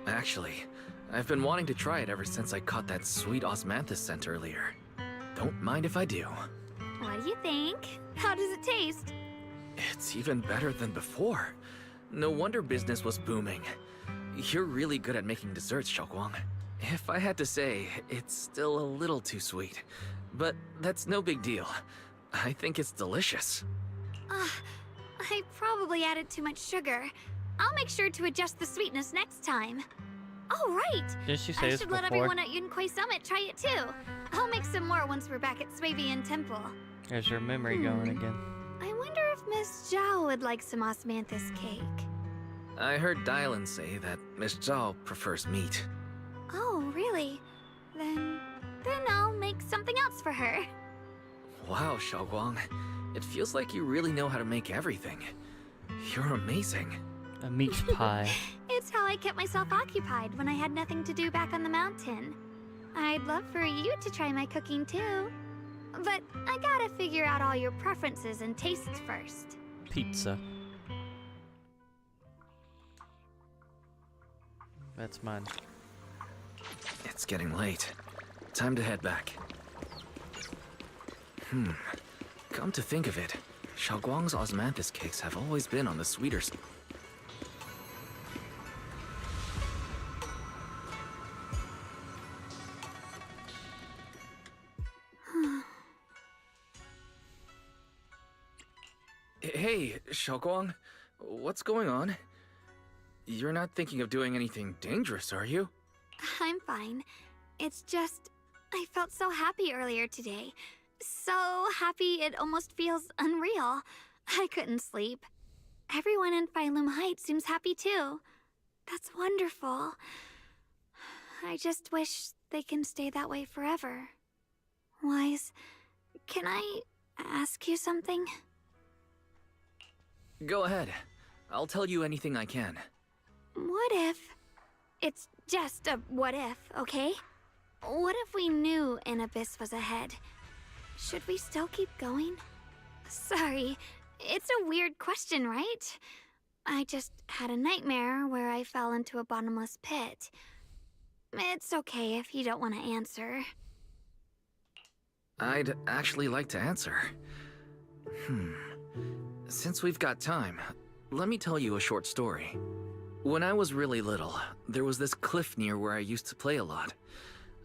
Actually, I've been wanting to try it ever since I caught that sweet osmanthus scent earlier. Don't mind if I do. What do you think? How does it taste? It's even better than before. No wonder business was booming. You're really good at making desserts, Xiaoguang. If I had to say, it's still a little too sweet. But that's no big deal. I think it's delicious. I probably added too much sugar. I'll make sure to adjust the sweetness next time. Oh, right! Didn't she say I this should before? let everyone at Yunkui Summit try it too. I'll make some more once we're back at Swabian Temple. There's your memory going again. I wonder if Miss Zhao would like some osmanthus cake. I heard Dylan say that Miss Zhao prefers meat. Oh, really? Then I'll make something else for her. Wow, Xiaoguang. It feels like you really know how to make everything. You're amazing. A meat pie. It's how I kept myself occupied when I had nothing to do back on the mountain. I'd love for you to try my cooking too. But I gotta figure out all your preferences and tastes first. Pizza. That's mine. It's getting late. Time to head back. Come to think of it, Xiaoguang's osmanthus cakes have always been on the sweeter side. Hey, Xiaoguang, what's going on? You're not thinking of doing anything dangerous, are you? I'm fine. It's just, I felt so happy earlier today. So happy it almost feels unreal. I couldn't sleep. Everyone in Phylum Heights seems happy too. That's wonderful. I just wish they can stay that way forever. Wise, can I ask you something? Go ahead. I'll tell you anything I can. What if... It's just a what if, okay? What if we knew an abyss was ahead? Should we still keep going? Sorry, it's a weird question, right? I just had a nightmare where I fell into a bottomless pit. It's okay if you don't want to answer. I'd actually like to answer. Since we've got time, let me tell you a short story. When I was really little, there was this cliff near where I used to play a lot.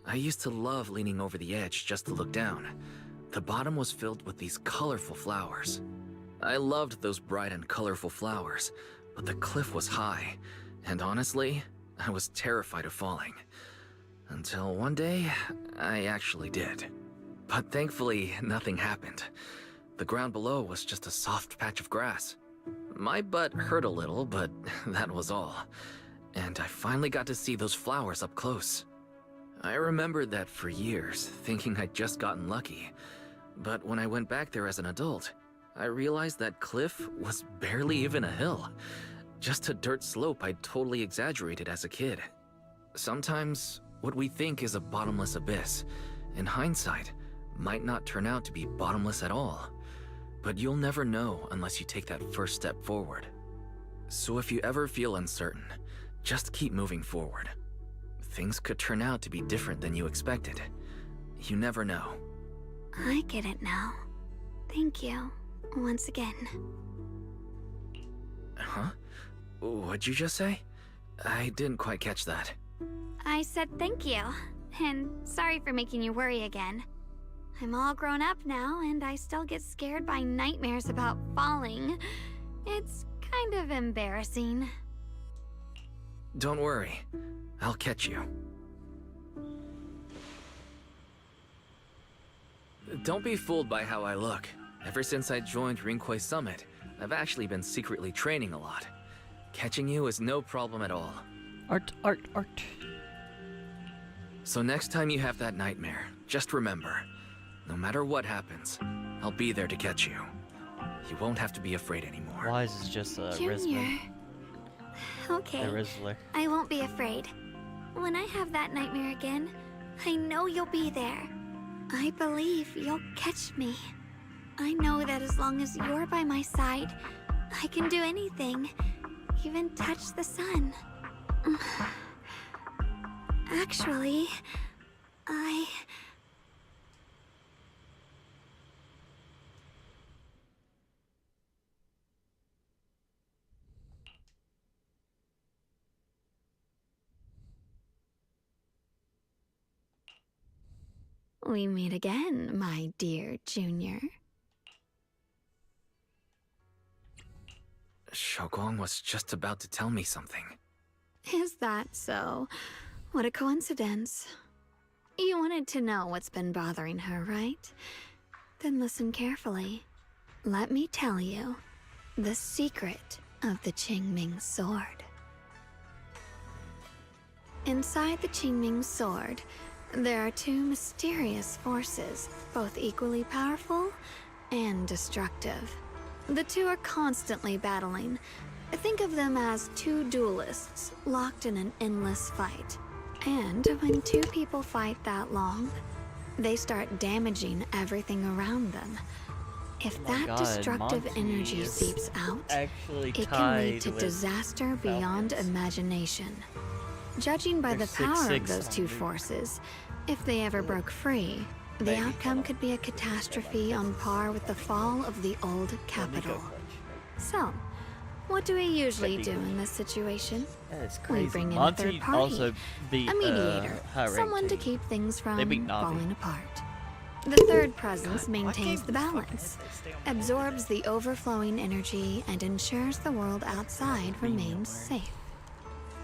I used to love leaning over the edge just to look down. The bottom was filled with these colorful flowers. I loved those bright and colorful flowers, but the cliff was high, and honestly, I was terrified of falling. Until one day, I actually did. But thankfully, nothing happened. The ground below was just a soft patch of grass. My butt hurt a little, but that was all. And I finally got to see those flowers up close. I remembered that for years, thinking I'd just gotten lucky. But when I went back there as an adult, I realized that cliff was barely even a hill. Just a dirt slope I'd totally exaggerated as a kid. Sometimes, what we think is a bottomless abyss, in hindsight, might not turn out to be bottomless at all. But you'll never know unless you take that first step forward. So if you ever feel uncertain, just keep moving forward. Things could turn out to be different than you expected. You never know. I get it now. Thank you, once again. Huh? What'd you just say? I didn't quite catch that. I said thank you, and sorry for making you worry again. I'm all grown up now, and I still get scared by nightmares about falling. It's kind of embarrassing. Don't worry. I'll catch you. Don't be fooled by how I look. Ever since I joined Rinkway Summit, I've actually been secretly training a lot. Catching you is no problem at all. Art. So next time you have that nightmare, just remember, no matter what happens, I'll be there to catch you. You won't have to be afraid anymore. Wise is just a Junior. Rizzler. Okay, A Rizzler. I won't be afraid. When I have that nightmare again, I know you'll be there. I believe you'll catch me. I know that as long as you're by my side, I can do anything, even touch the sun. Actually, We meet again, my dear Junior. Shogong was just about to tell me something. Is that so? What a coincidence. You wanted to know what's been bothering her, right? Then listen carefully. Let me tell you the secret of the Qingming sword. Inside the Qingming sword, there are two mysterious forces, both equally powerful and destructive. The two are constantly battling. Think of them as two duelists locked in an endless fight. And when two people fight that long, they start damaging everything around them. If that destructive energy seeps out, it can lead to disaster beyond imagination. Judging by the power of those two forces, if they ever broke free, the outcome could be a catastrophe on par with the fall of the old capital. So, what do we usually do in this situation? We bring in a third party, a mediator, someone to keep things from falling apart. The third presence maintains the balance, absorbs the overflowing energy, and ensures the world outside remains safe.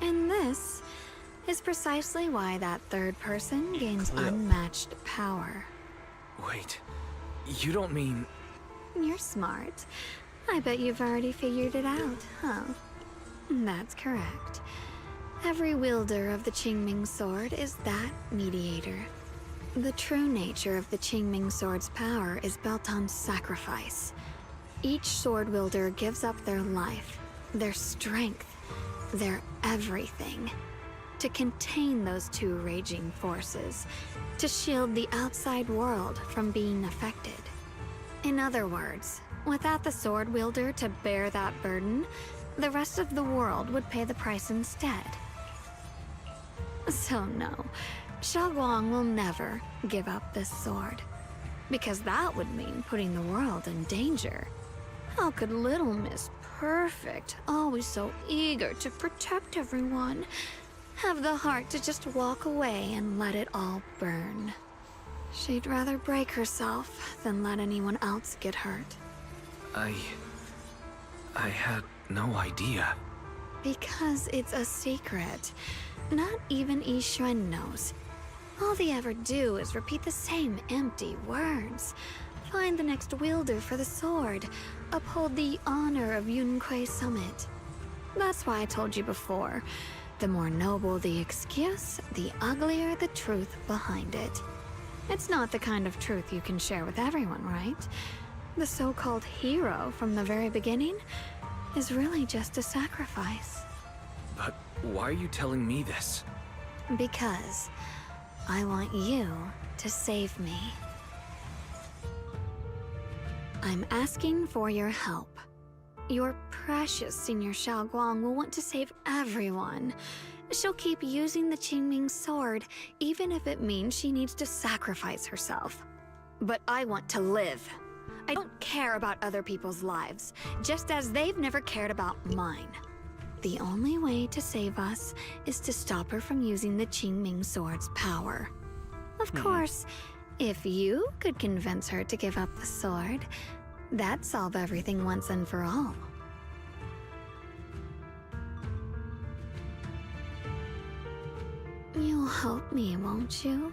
And this is precisely why that third person gains unmatched power. Wait, you don't mean... You're smart. I bet you've already figured it out, huh? That's correct. Every wielder of the Qingming sword is that mediator. The true nature of the Qingming sword's power is built on sacrifice. Each sword wielder gives up their life, their strength, their everything. To contain those two raging forces, to shield the outside world from being affected. In other words, without the sword wielder to bear that burden, the rest of the world would pay the price instead. So no, Xiaoguang will never give up this sword, because that would mean putting the world in danger. How could little Miss Perfect, always so eager to protect everyone, have the heart to just walk away and let it all burn? She'd rather break herself than let anyone else get hurt. I had no idea. Because it's a secret. Not even Yixuan knows. All they ever do is repeat the same empty words. Find the next wielder for the sword. Uphold the honor of Yunquei Summit. That's why I told you before. The more noble the excuse, the uglier the truth behind it. It's not the kind of truth you can share with everyone, right? The so-called hero from the very beginning is really just a sacrifice. But why are you telling me this? Because I want you to save me. I'm asking for your help. Your precious Senior Xiaoguang will want to save everyone. She'll keep using the Qingming sword, even if it means she needs to sacrifice herself. But I want to live. I don't care about other people's lives, just as they've never cared about mine. The only way to save us is to stop her from using the Qingming sword's power. Of course, if you could convince her to give up the sword, that'd solve everything once and for all. You'll help me, won't you?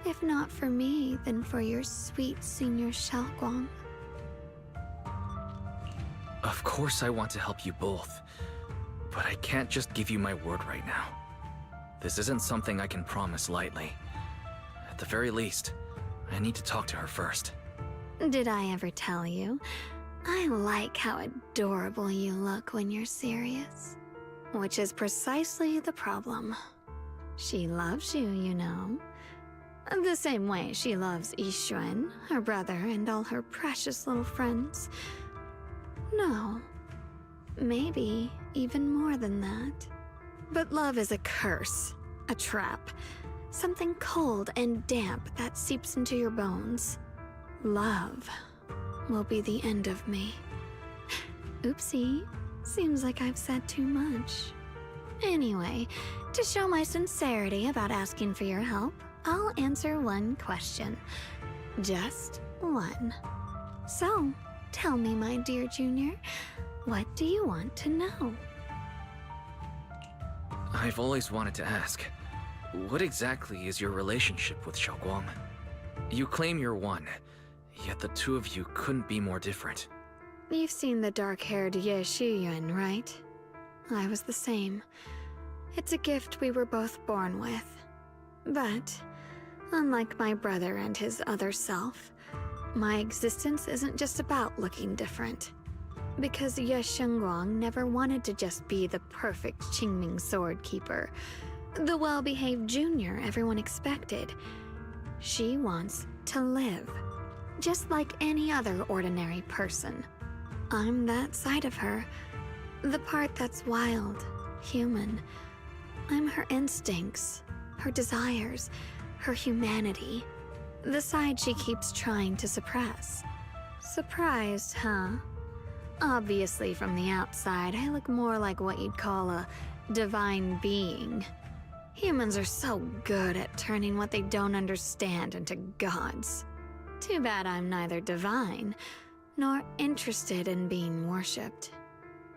If not for me, then for your sweet Senior Xiaoguang. Of course I want to help you both, but I can't just give you my word right now. This isn't something I can promise lightly. At the very least, I need to talk to her first. Did I ever tell you? I like how adorable you look when you're serious. Which is precisely the problem. She loves you, you know. The same way she loves Yixuan, her brother, and all her precious little friends. No. Maybe even more than that. But love is a curse, a trap. Something cold and damp that seeps into your bones. Love will be the end of me. Oopsie. Seems like I've said too much. Anyway, to show my sincerity about asking for your help, I'll answer one question. Just one. So, tell me, my dear Junior, what do you want to know? I've always wanted to ask, what exactly is your relationship with Xiaoguang? You claim you're one, yet the two of you couldn't be more different. You've seen the dark-haired Ye Shiyuan, right? I was the same. It's a gift we were both born with. But, unlike my brother and his other self, my existence isn't just about looking different. Because Ye Shengguang never wanted to just be the perfect Qingming sword keeper, the well-behaved junior everyone expected. She wants to live, just like any other ordinary person. I'm that side of her, the part that's wild, human. I'm her instincts, her desires, her humanity, the side she keeps trying to suppress. Surprised, huh? Obviously, from the outside, I look more like what you'd call a divine being. Humans are so good at turning what they don't understand into gods. Too bad I'm neither divine, nor interested in being worshipped.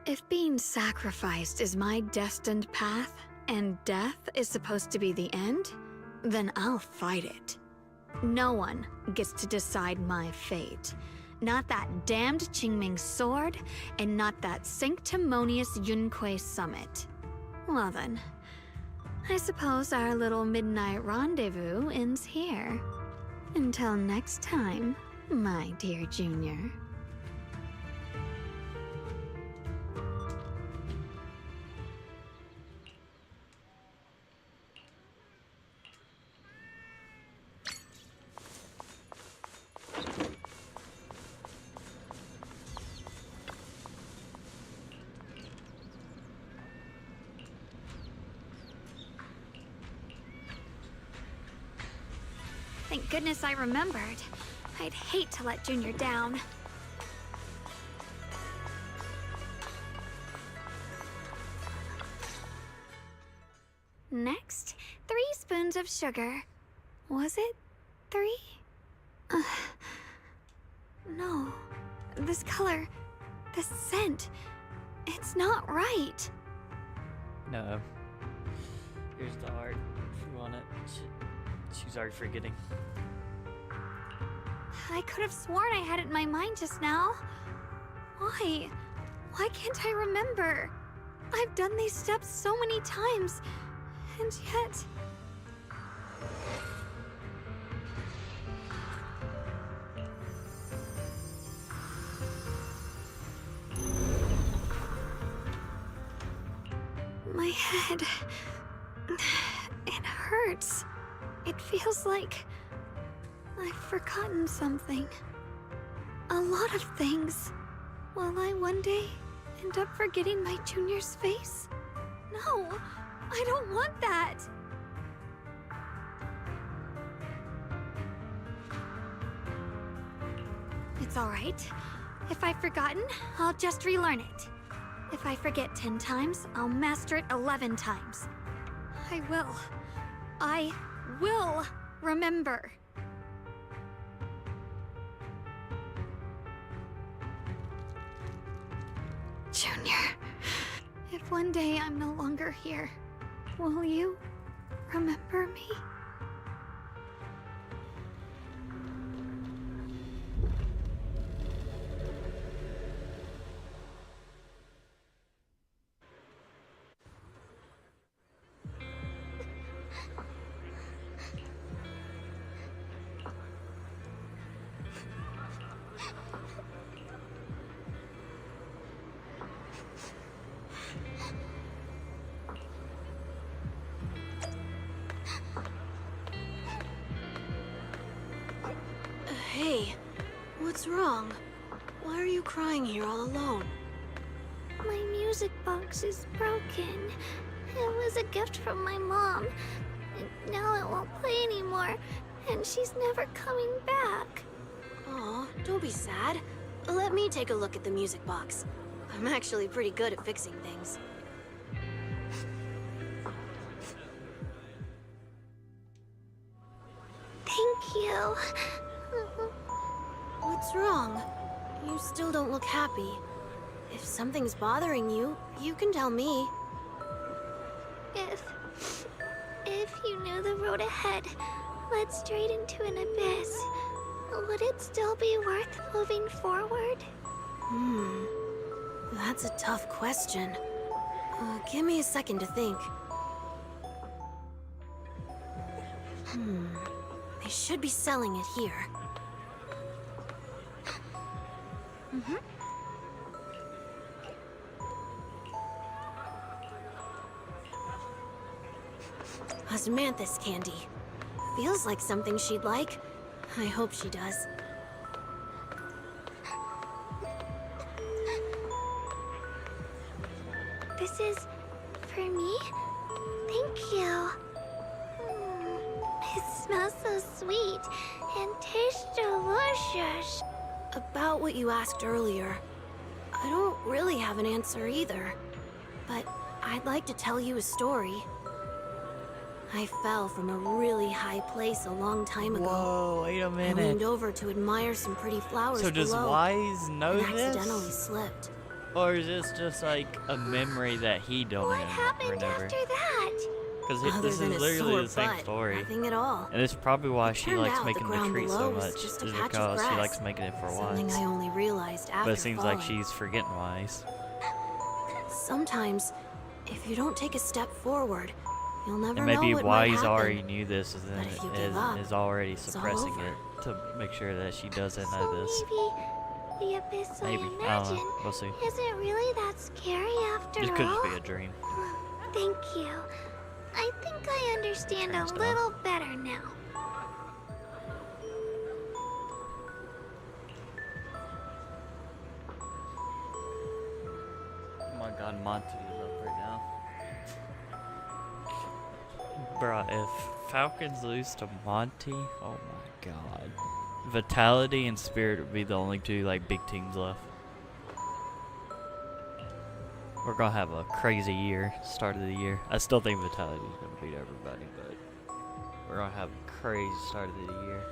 If being sacrificed is my destined path, and death is supposed to be the end, then I'll fight it. No one gets to decide my fate. Not that damned Qingming sword, and not that sanctimonious Yunquei Summit. Well then, I suppose our little midnight rendezvous ends here. Until next time, my dear Junior. Thank goodness I remembered. I'd hate to let Junior down. Next, 3 spoons of sugar. Was it 3? No. This color, this scent, it's not right. No. Here's the art if you want it. She's already forgetting. I could have sworn I had it in my mind just now. Why? Why can't I remember? I've done these steps so many times, and yet... My head... it hurts. It feels like... I've forgotten something. A lot of things. Will I one day end up forgetting my Junior's face? No, I don't want that. It's all right. If I've forgotten, I'll just relearn it. If I forget 10 times, I'll master it 11 times. I will remember. Junior, if one day I'm no longer here, will you remember me? Hey, what's wrong? Why are you crying here all alone? My music box is broken. It was a gift from my mom. And now it won't play anymore, and she's never coming back. Aw, don't be sad. Let me take a look at the music box. I'm actually pretty good at fixing things. Thank you. What's wrong? You still don't look happy. If something's bothering you, you can tell me. If you knew the road ahead led straight into an abyss, would it still be worth moving forward? That's a tough question. Give me a second to think. They should be selling it here. Osmanthus candy. Feels like something she'd like. I hope she does. This is for me? Thank you. It smells so sweet and tastes delicious. About what you asked earlier, I don't really have an answer either. But I'd like to tell you a story. I fell from a really high place a long time ago. Whoa, wait a I minute. leaned over to admire some pretty flowers So does below, Wise know and accidentally this? slipped. Or is this just like a memory that he don't What happened remember? after that? Because Other this than is a literally sore the same butt, story. nothing at all. And this is probably why It she turned likes out the making the ground tree so below was much. just Is a patch of because she grass. likes making it for Something Wise. I only realized after But it seems like falling. she's forgetting Wise. Sometimes, if you don't take a step forward, you'll never And know maybe what might Wise happen. already knew this and But if you then give up, is already it's all suppressing over. it to make sure that she doesn't know So this. maybe the abyss Maybe. I I don't imagine know. We'll see. isn't really that scary after It could all. just be a dream. Thank you. I think I understand a Turns down. little better now. Oh my god, Monty is up right now. Bruh, if Falcons lose to Monty, oh my god. Vitality and Spirit would be the only two like big teams left. We're gonna have a crazy year, start of the year. I still think Vitality's gonna beat everybody, but we're gonna have a crazy start of the year.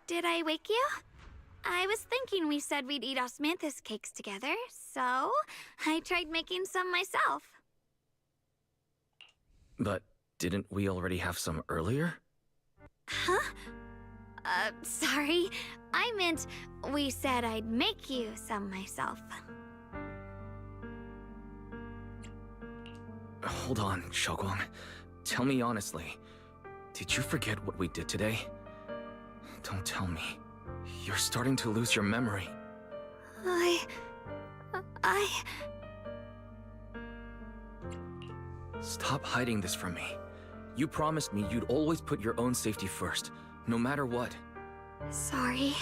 Did I wake you? I was thinking we said we'd eat osmanthus cakes together, so I tried making some myself. But didn't we already have some earlier? Huh? Sorry. I meant we said I'd make you some myself. Hold on, Xiaoguang. Tell me honestly, did you forget what we did today? Don't tell me. You're starting to lose your memory. Stop hiding this from me. You promised me you'd always put your own safety first, no matter what. Sorry.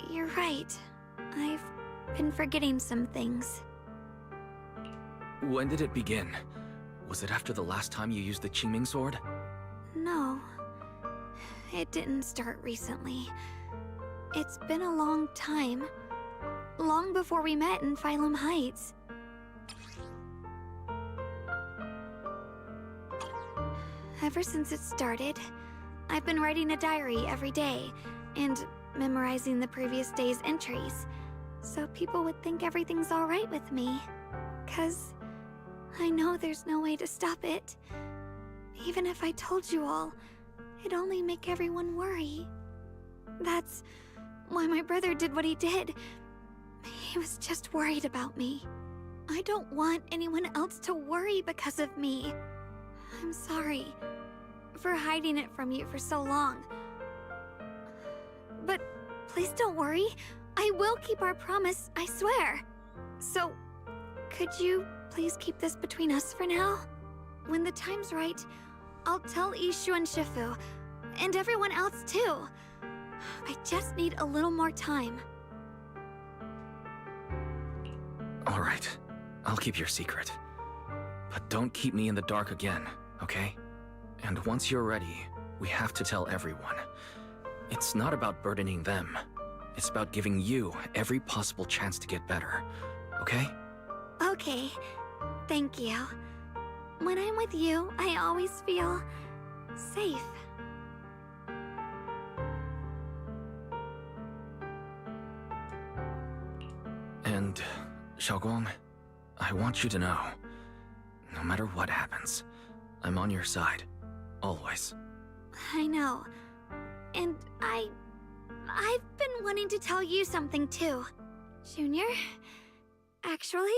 You're right. I've been forgetting some things. When did it begin? Was it after the last time you used the Qingming sword? No. It didn't start recently. It's been a long time. Long before we met in Phylum Heights. Ever since it started, I've been writing a diary every day and memorizing the previous day's entries, so people would think everything's alright with me. 'Cause I know there's no way to stop it. Even if I told you all, it'd only make everyone worry. That's why my brother did what he did. He was just worried about me. I don't want anyone else to worry because of me. I'm sorry for hiding it from you for so long. But please don't worry. I will keep our promise, I swear. So, could you please keep this between us for now? When the time's right, I'll tell Ishu and Shifu, and everyone else too. I just need a little more time. Alright, I'll keep your secret. But don't keep me in the dark again, okay? And once you're ready, we have to tell everyone. It's not about burdening them. It's about giving you every possible chance to get better, okay? Okay, thank you. When I'm with you, I always feel safe. And, Xiaoguang, I want you to know, no matter what happens, I'm on your side. Always. I know. And I've been wanting to tell you something too. Junior, actually,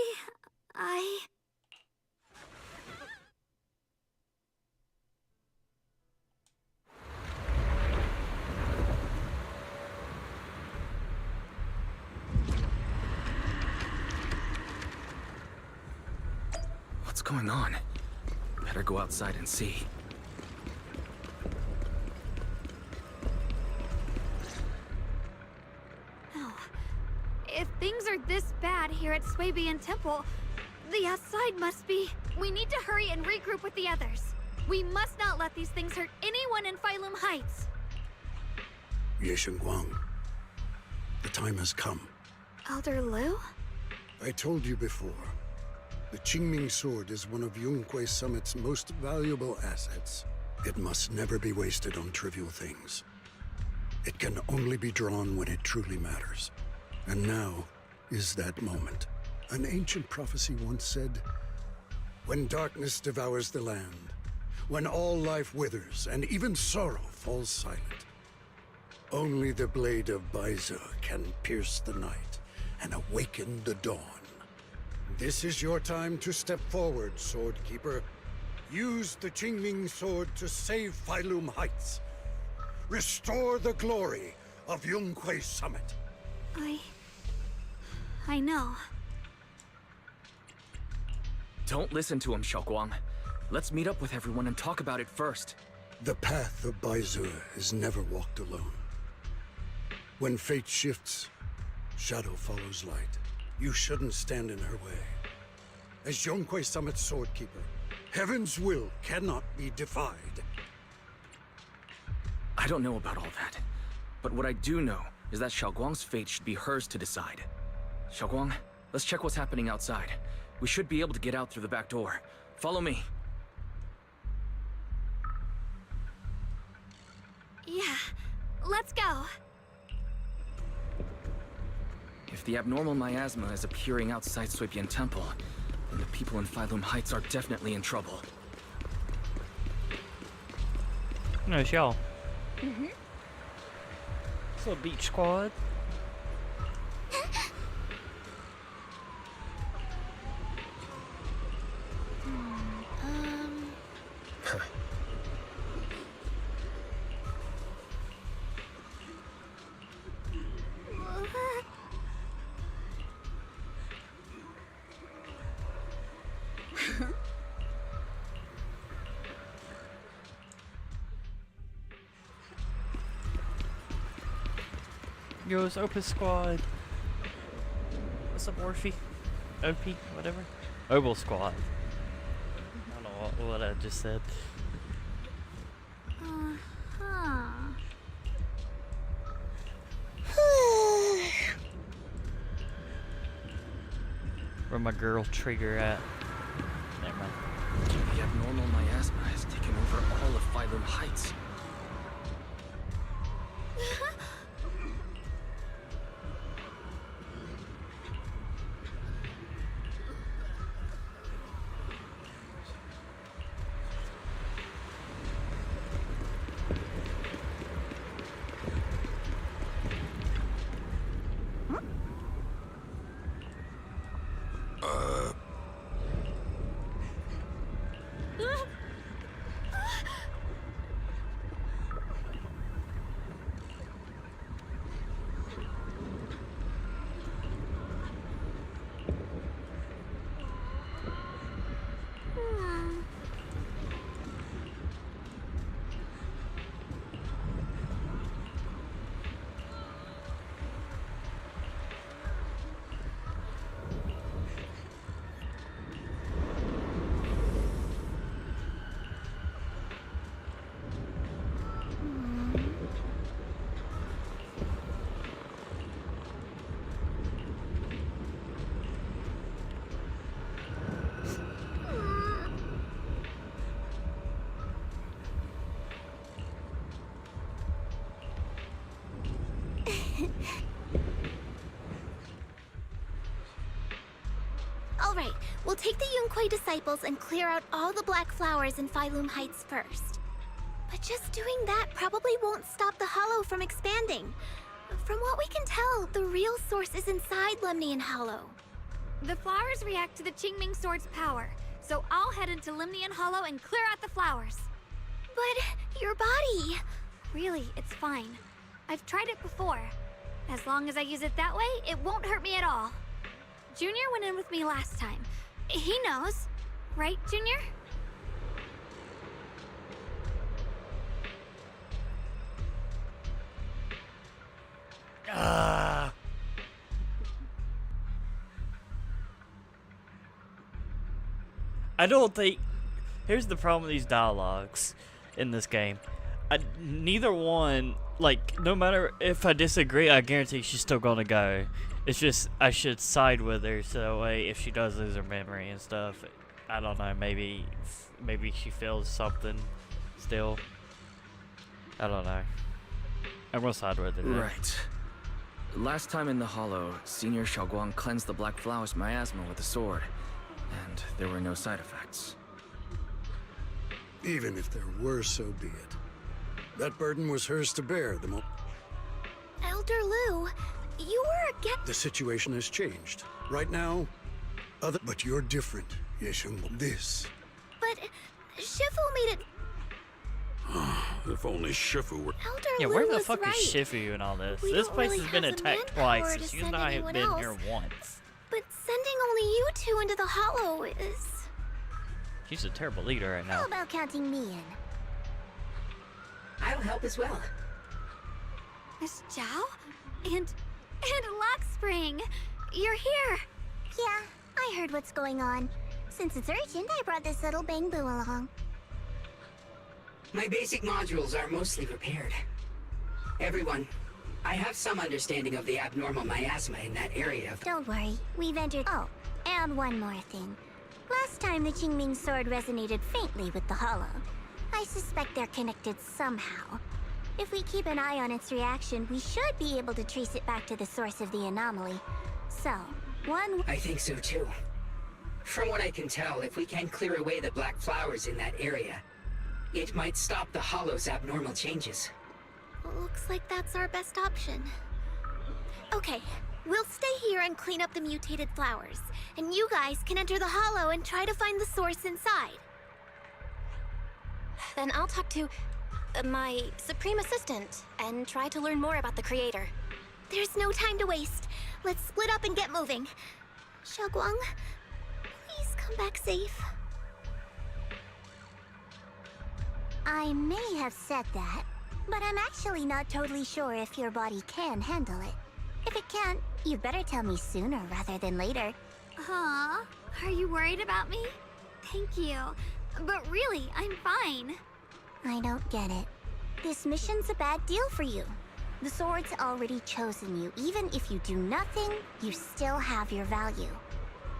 What's going on? Better go outside and see. no. If things are this bad here at Swabian Temple, the outside must be... We need to hurry and regroup with the others. We must not let these things hurt anyone in Phylum Heights. Ye Guang, the time has come. Elder Liu? I told you before. The Qingming sword is one of Yunque Summit's most valuable assets. It must never be wasted on trivial things. It can only be drawn when it truly matters. And now is that moment. An ancient prophecy once said, "When darkness devours the land, when all life withers and even sorrow falls silent. Only the blade of Baizu can pierce the night and awaken the dawn. This is your time to step forward, Swordkeeper. Use the Qingming sword to save Failum Heights. Restore the glory of Yunquei Summit. I know. Don't listen to him, Xiaoguang. Let's meet up with everyone and talk about it first. The path of Baizu is never walked alone. When fate shifts, shadow follows light. You shouldn't stand in her way. As Yunquei Summit's Swordkeeper, Heaven's will cannot be defied. I don't know about all that. But what I do know is that Xiaoguang's fate should be hers to decide. Xiaoguang, let's check what's happening outside. We should be able to get out through the back door. Follow me. Yeah, let's go. If the abnormal miasma is appearing outside Suipian Temple, then the people in Failum Heights are definitely in trouble. No, it's y'all. It's a little beach squad. Yo, it's Opus Squad. What's up, Orphe? OP, whatever. Obel Squad. I don't know what I just said. Where my girl Trigger at? Never mind. The abnormal miasma has taken over all of Failum Heights. Alright, we'll take the Yunquei disciples and clear out all the black flowers in Failum Heights first. But just doing that probably won't stop the Hollow from expanding. From what we can tell, the real source is inside Lemnian Hollow. The flowers react to the Qingming Sword's power, so I'll head into Lemnian Hollow and clear out the flowers. But your body... Really, it's fine. I've tried it before. As long as I use it that way, it won't hurt me at all. Junior went in with me last time. He knows. Right, Junior? I don't think... Here's the problem with these dialogues in this game. Neither one, like, no matter if I disagree, I guarantee she's still gonna go. It's just, I should side with her so that way if she does lose her memory and stuff, I don't know, maybe she feels something still. I don't know. I'm gonna side with her. Right. Last time in the Hollow, Senior Xiaoguang cleansed the Black Flowers miasma with a sword, and there were no side effects. Even if there were, so be it. That burden was hers to bear the moment. Elder Lu, you were The situation has changed. Right now, but you're different, Yeshun. This. But Shifu made it. If only Shifu were... Elder Yeah, Lu where the was fuck right. is Shifu and all this? We This don't place really has been have the attacked manpower twice, to and she's send not anyone been else. here once. But sending only you two into the Hollow is. She's a terrible leader right How now. about counting me in? I'll help as well. Miss Zhao? And Lockspring! You're here! Yeah, I heard what's going on. Since it's urgent, I brought this little bamboo along. My basic modules are mostly repaired. Everyone, I have some understanding of the abnormal miasma in that area of... Don't worry, we've entered. Oh, and one more thing. Last time the Qingming sword resonated faintly with the Hollow. I suspect they're connected somehow. If we keep an eye on its reaction, we should be able to trace it back to the source of the anomaly. So, I think so too. From what I can tell, if we can clear away the black flowers in that area, it might stop the Hollow's abnormal changes. Looks like that's our best option. Okay, we'll stay here and clean up the mutated flowers, and you guys can enter the Hollow and try to find the source inside. Then I'll talk to my Supreme Assistant and try to learn more about the Creator. There's no time to waste. Let's split up and get moving. Xiaoguang, please come back safe. I may have said that, but I'm actually not totally sure if your body can handle it. If it can't, you better tell me sooner rather than later. Aw, are you worried about me? Thank you. But really, I'm fine. I don't get it. This mission's a bad deal for you. The sword's already chosen you. Even if you do nothing, you still have your value.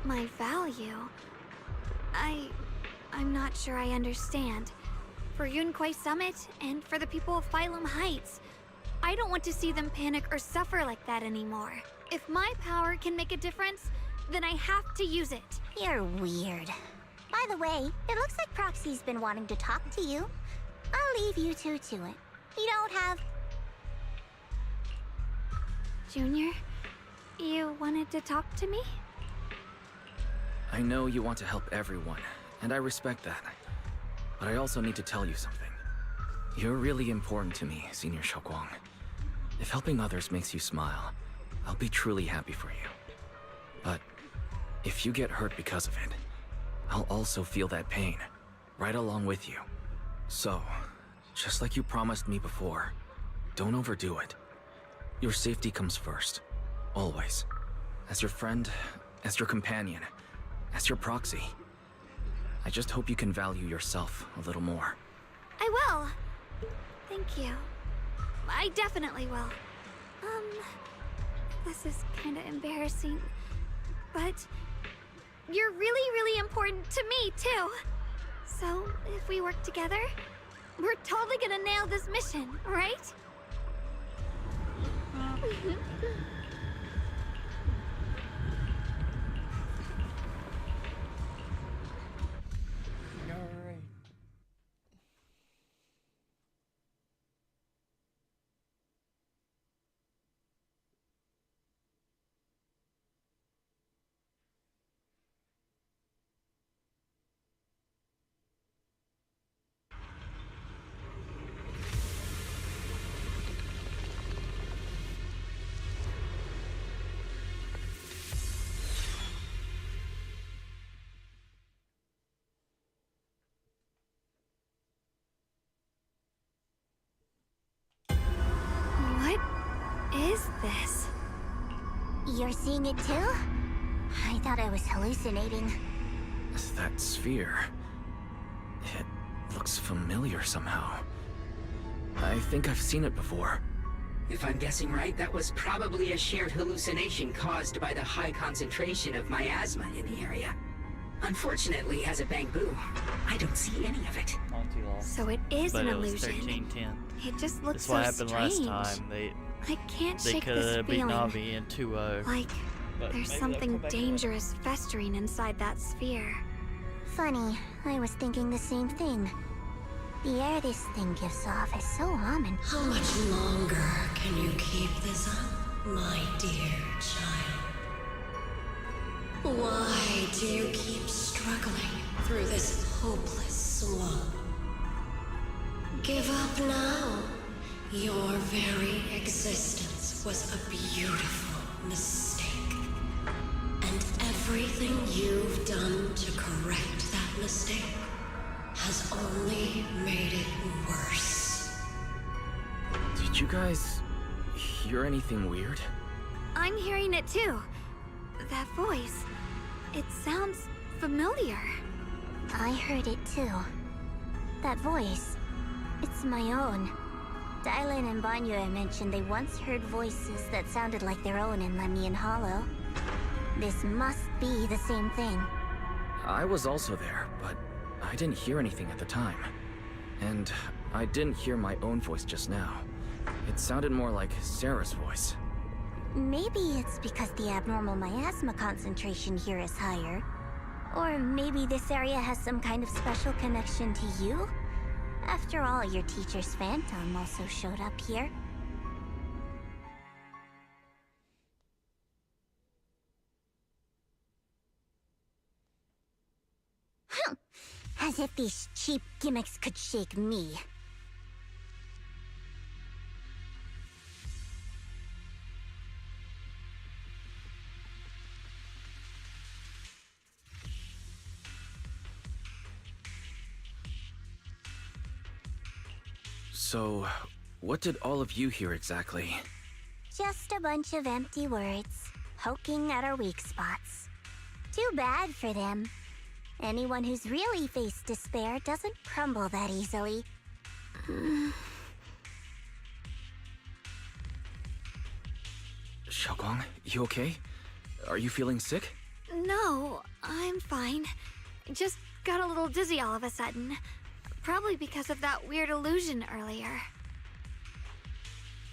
My value? I'm not sure I understand. For Yunquai Summit, and for the people of Phylum Heights, I don't want to see them panic or suffer like that anymore. If my power can make a difference, then I have to use it. You're weird. By the way, it looks like Proxy's been wanting to talk to you. I'll leave you two to it. You don't have... Junior, you wanted to talk to me? I know you want to help everyone, and I respect that. But I also need to tell you something. You're really important to me, Senior Xiaoguang. If helping others makes you smile, I'll be truly happy for you. But if you get hurt because of it, I'll also feel that pain, right along with you. So, just like you promised me before, don't overdo it. Your safety comes first, always. As your friend, as your companion, as your proxy. I just hope you can value yourself a little more. I will. Thank you. I definitely will. This is kinda embarrassing, but you're really, really important to me, too. So, if we work together, we're totally gonna nail this mission, right? What is this? You're seeing it too? I thought I was hallucinating. That sphere... it looks familiar somehow. I think I've seen it before. If I'm guessing right, that was probably a shared hallucination caused by the high concentration of miasma in the area. Unfortunately, as a Bangbu, I don't see any of it. So it is But an it was illusion. 1310. It just looks That's so what happened strange. last time. I can't They shake could this have beat feeling. Navi in 2-0. Like But there's maybe they'll something come back to it. dangerous festering inside that sphere. Funny, I was thinking the same thing. The air this thing gives off is so ominous. How much longer can you keep this up, my dear child? Why do you keep struggling through this hopeless swamp? Give up now. Your very existence was a beautiful mistake. And everything you've done to correct that mistake has only made it worse. Did you guys hear anything weird? I'm hearing it too. That voice. It sounds familiar. I heard it too. That voice. It's my own. Dylan and Banyue mentioned they once heard voices that sounded like their own in Lemnian Hollow. This must be the same thing. I was also there, but I didn't hear anything at the time. And I didn't hear my own voice just now. It sounded more like Sarah's voice. Maybe it's because the abnormal miasma concentration here is higher. Or maybe this area has some kind of special connection to you? After all, your teacher's phantom also showed up here. As if these cheap gimmicks could shake me. So, what did all of you hear exactly? Just a bunch of empty words, poking at our weak spots. Too bad for them. Anyone who's really faced despair doesn't crumble that easily. Xiaoguang, you okay? Are you feeling sick? No, I'm fine. Just got a little dizzy all of a sudden. Probably because of that weird illusion earlier.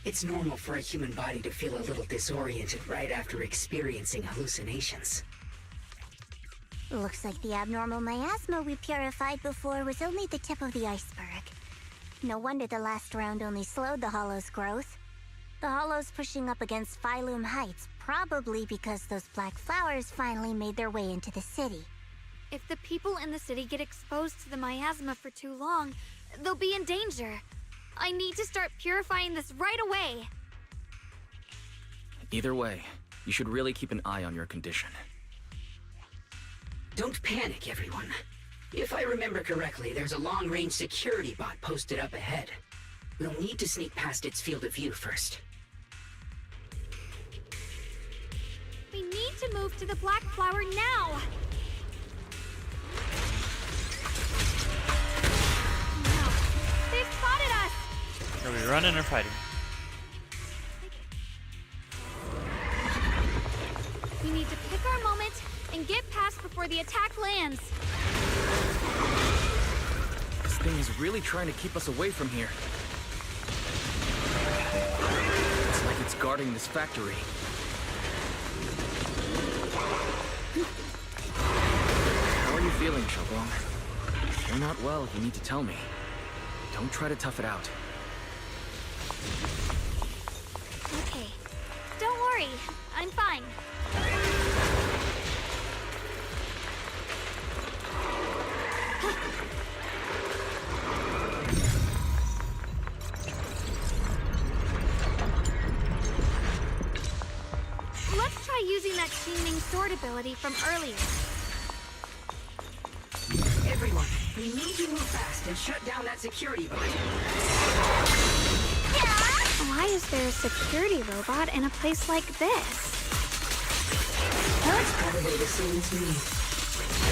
It's normal for a human body to feel a little disoriented right after experiencing hallucinations. Looks like the abnormal miasma we purified before was only the tip of the iceberg. No wonder the last round only slowed the Hollow's growth. The Hollow's pushing up against Phylum Heights, probably because those black flowers finally made their way into the city. If the people in the city get exposed to the miasma for too long, they'll be in danger. I need to start purifying this right away. Either way, you should really keep an eye on your condition. Don't panic, everyone. If I remember correctly, there's a long-range security bot posted up ahead. We'll need to sneak past its field of view first. We need to move to the black flower now! No, they've spotted us! Are we running or fighting? We need to pick our moment and get past before the attack lands. This thing is really trying to keep us away from here. It's like it's guarding this factory. How are you feeling, Xiaoguang? If you're not well, you need to tell me. Don't try to tough it out. Okay, don't worry, I'm fine. Let's try using that Qingming sword ability from earlier. Everyone, we need to move fast and shut down that security bot. Why is there a security robot in a place like this? That's probably the same as me.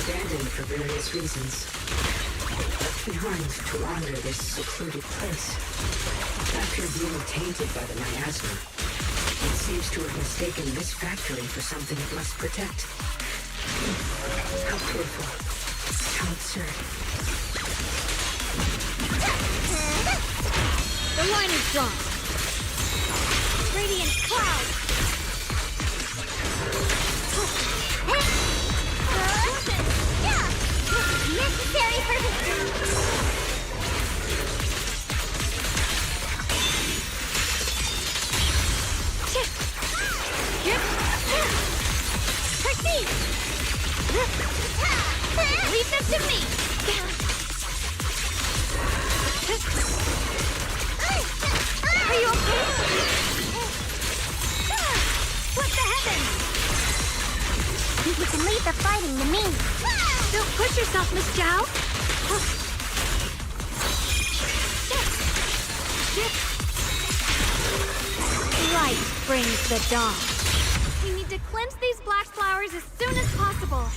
Abandoned for various reasons. Left behind to wander this secluded place. After being tainted by the miasma, it seems to have mistaken this factory for something it must protect. How pitiful. How absurd. The line is drawn. Radiant cloud. Necessary for Leave this to me! Are you okay? What the heavens? You can leave the fighting to me. Don't push yourself, Miss Zhao. Light brings the dawn. We need to cleanse these black flowers as soon as possible.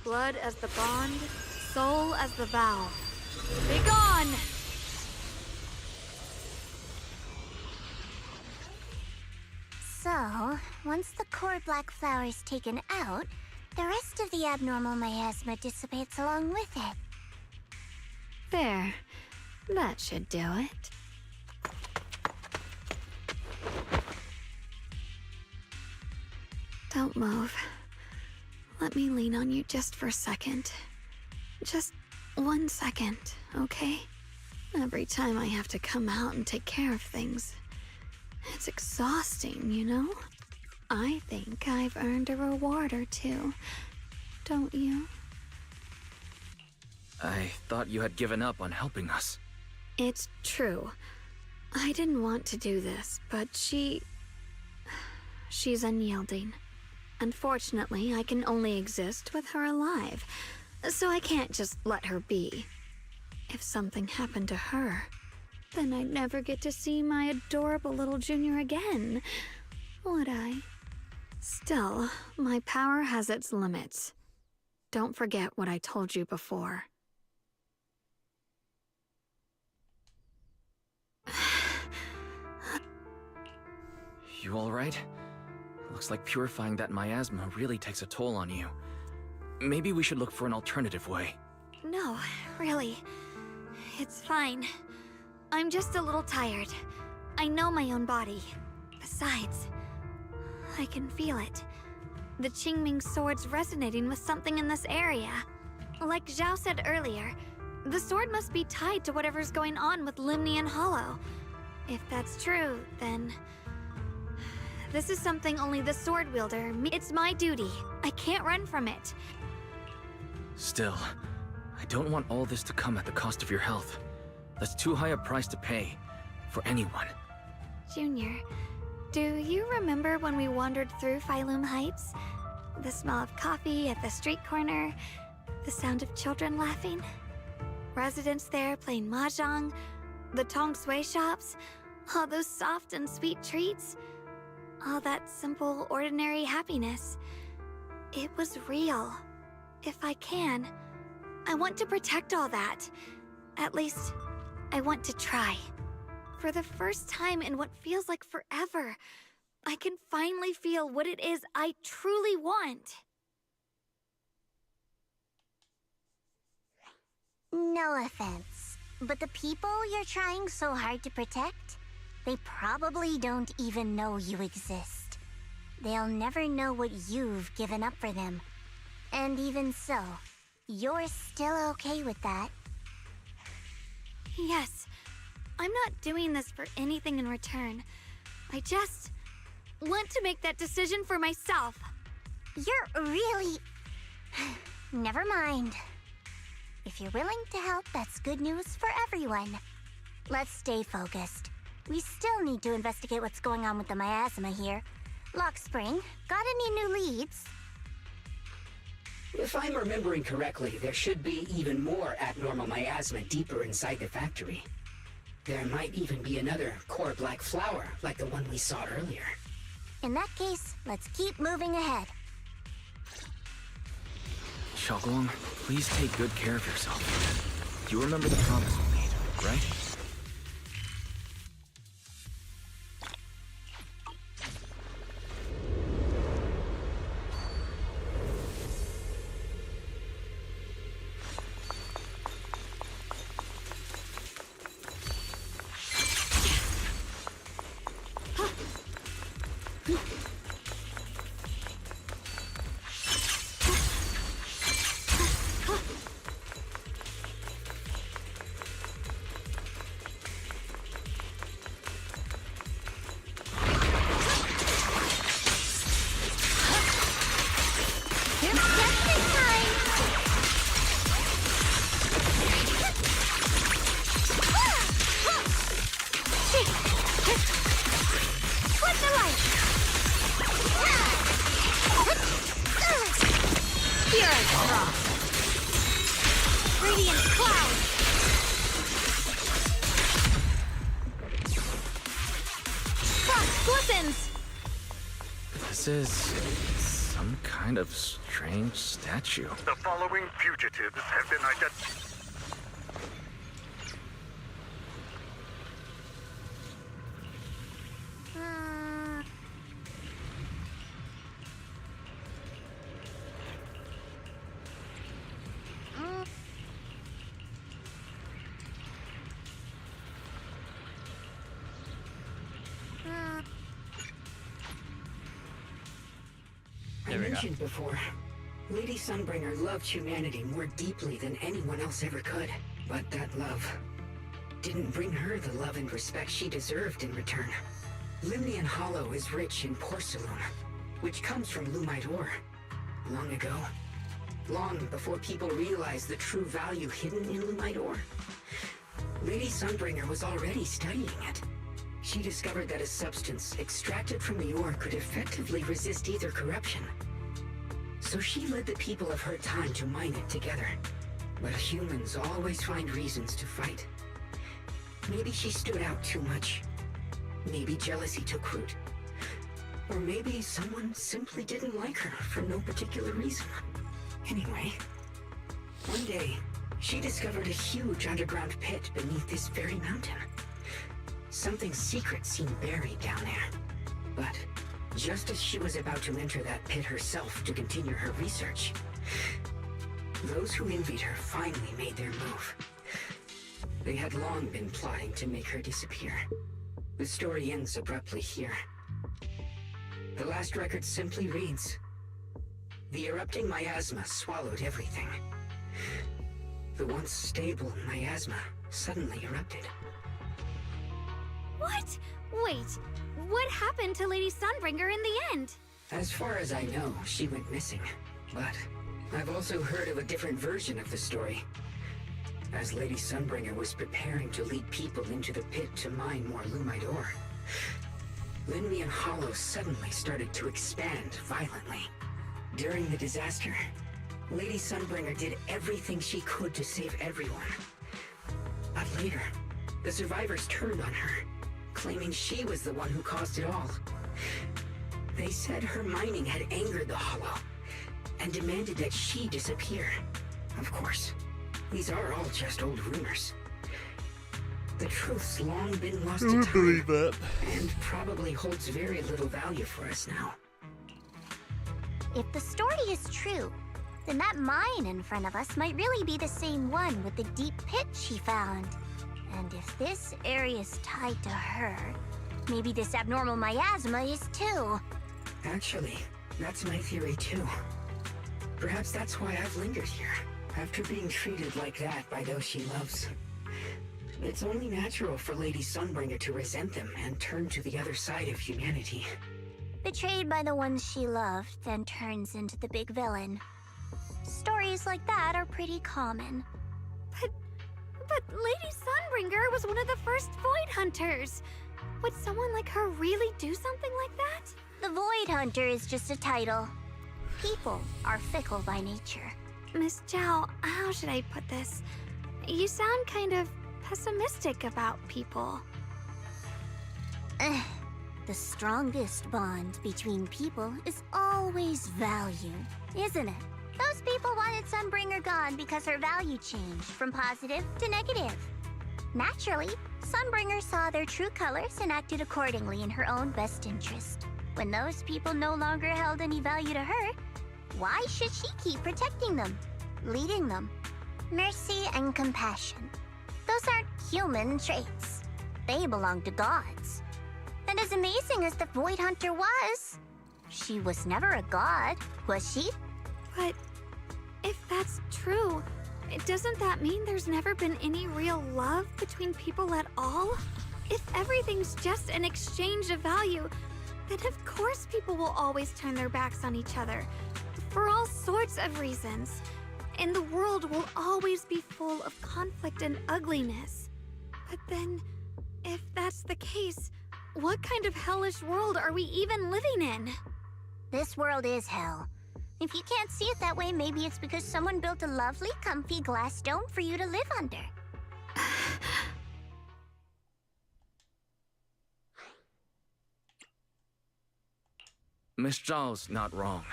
Blood as the bond, soul as the vow. Be gone! So, once the core black flower is taken out, the rest of the abnormal miasma dissipates along with it. There. That should do it. Don't move. Let me lean on you just for a second. Just 1 second, okay? Every time I have to come out and take care of things, it's exhausting, you know? I think I've earned a reward or two. Don't you? I thought you had given up on helping us. It's true. I didn't want to do this, but she's unyielding. Unfortunately, I can only exist with her alive, so I can't just let her be. If something happened to her, then I'd never get to see my adorable little junior again, would I? Still, my power has its limits. Don't forget what I told you before. You alright? Looks like purifying that miasma really takes a toll on you. Maybe we should look for an alternative way. No, really. It's fine. I'm just a little tired. I know my own body. Besides, I can feel it. The Qingming sword's resonating with something in this area. Like Zhao said earlier, the sword must be tied to whatever's going on with Limnian Hollow. If that's true, then... this is something only the sword wielder... It's my duty. I can't run from it. Still, I don't want all this to come at the cost of your health. That's too high a price to pay. For anyone. Junior, do you remember when we wandered through Phylum Heights? The smell of coffee at the street corner, the sound of children laughing, residents there playing mahjong, the tong sui shops, all those soft and sweet treats, all that simple, ordinary happiness. It was real. If I can, I want to protect all that. At least, I want to try. For the first time in what feels like forever, I can finally feel what it is I truly want. No offense, but the people you're trying so hard to protect, they probably don't even know you exist. They'll never know what you've given up for them. And even so, you're still okay with that. Yes, I'm not doing this for anything in return. I just want to make that decision for myself. You're really... Never mind. If you're willing to help, that's good news for everyone. Let's stay focused. We still need to investigate what's going on with the miasma here. Lock Spring, got any new leads? If I'm remembering correctly, there should be even more abnormal miasma deeper inside the factory. There might even be another core black flower, like the one we saw earlier. In that case, let's keep moving ahead. Xiaoguang, please take good care of yourself. You remember the promise we made, right? Flip the light! Pure frost! Radiant cloud! Frost glistens! This is some kind of strange statue. The following fugitives have been identified. I mentioned before, Lady Sunbringer loved humanity more deeply than anyone else ever could. But that love didn't bring her the love and respect she deserved in return. Limnian Hollow is rich in porcelain, which comes from Lumite ore. Long ago, long before people realized the true value hidden in Lumite ore, Lady Sunbringer was already studying it. She discovered that a substance extracted from the ore could effectively resist either corruption. So she led the people of her time to mine it together. But humans always find reasons to fight. Maybe she stood out too much. Maybe jealousy took root. Or maybe someone simply didn't like her for no particular reason. Anyway, one day, she discovered a huge underground pit beneath this very mountain. Something secret seemed buried down there. But just as she was about to enter that pit herself to continue her research, those who envied her finally made their move. They had long been plotting to make her disappear. The story ends abruptly here. The last record simply reads, "The erupting miasma swallowed everything." The once stable miasma suddenly erupted. What? Wait, what happened to Lady Sunbringer in the end? As far as I know, she went missing. But I've also heard of a different version of the story. As Lady Sunbringer was preparing to lead people into the pit to mine more Lumite ore, Limnian Hollow suddenly started to expand violently. During the disaster, Lady Sunbringer did everything she could to save everyone. But later, the survivors turned on her, claiming she was the one who caused it all. They said her mining had angered the Hollow, and demanded that she disappear. Of course, these are all just old rumors. The truth's long been lost to time, and probably holds very little value for us now. If the story is true, then that mine in front of us might really be the same one with the deep pit she found. And if this area is tied to her, maybe this abnormal miasma is too. Actually, that's my theory too. Perhaps that's why I've lingered here, after being treated like that by those she loves. It's only natural for Lady Sunbringer to resent them and turn to the other side of humanity. Betrayed by the ones she loved, then turns into the big villain. Stories like that are pretty common. But Lady Sunbringer was one of the first Void Hunters. Would someone like her really do something like that? The Void Hunter is just a title. People are fickle by nature. Miss Zhao, how should I put this? You sound kind of pessimistic about people. The strongest bond between people is always value, isn't it? Those people wanted Sunbringer gone because her value changed from positive to negative. Naturally, Sunbringer saw their true colors and acted accordingly in her own best interest. When those people no longer held any value to her, why should she keep protecting them, leading them? Mercy and compassion. Those aren't human traits. They belong to gods. And as amazing as the Void Hunter was, she was never a god, was she? But if that's true, doesn't that mean there's never been any real love between people at all? If everything's just an exchange of value, then of course people will always turn their backs on each other, for all sorts of reasons. And the world will always be full of conflict and ugliness. But then, If that's the case, what kind of hellish world are we even living in? This world is hell. If you can't see it that way, maybe it's because someone built a lovely, comfy glass dome for you to live under. Miss Zhao's not wrong,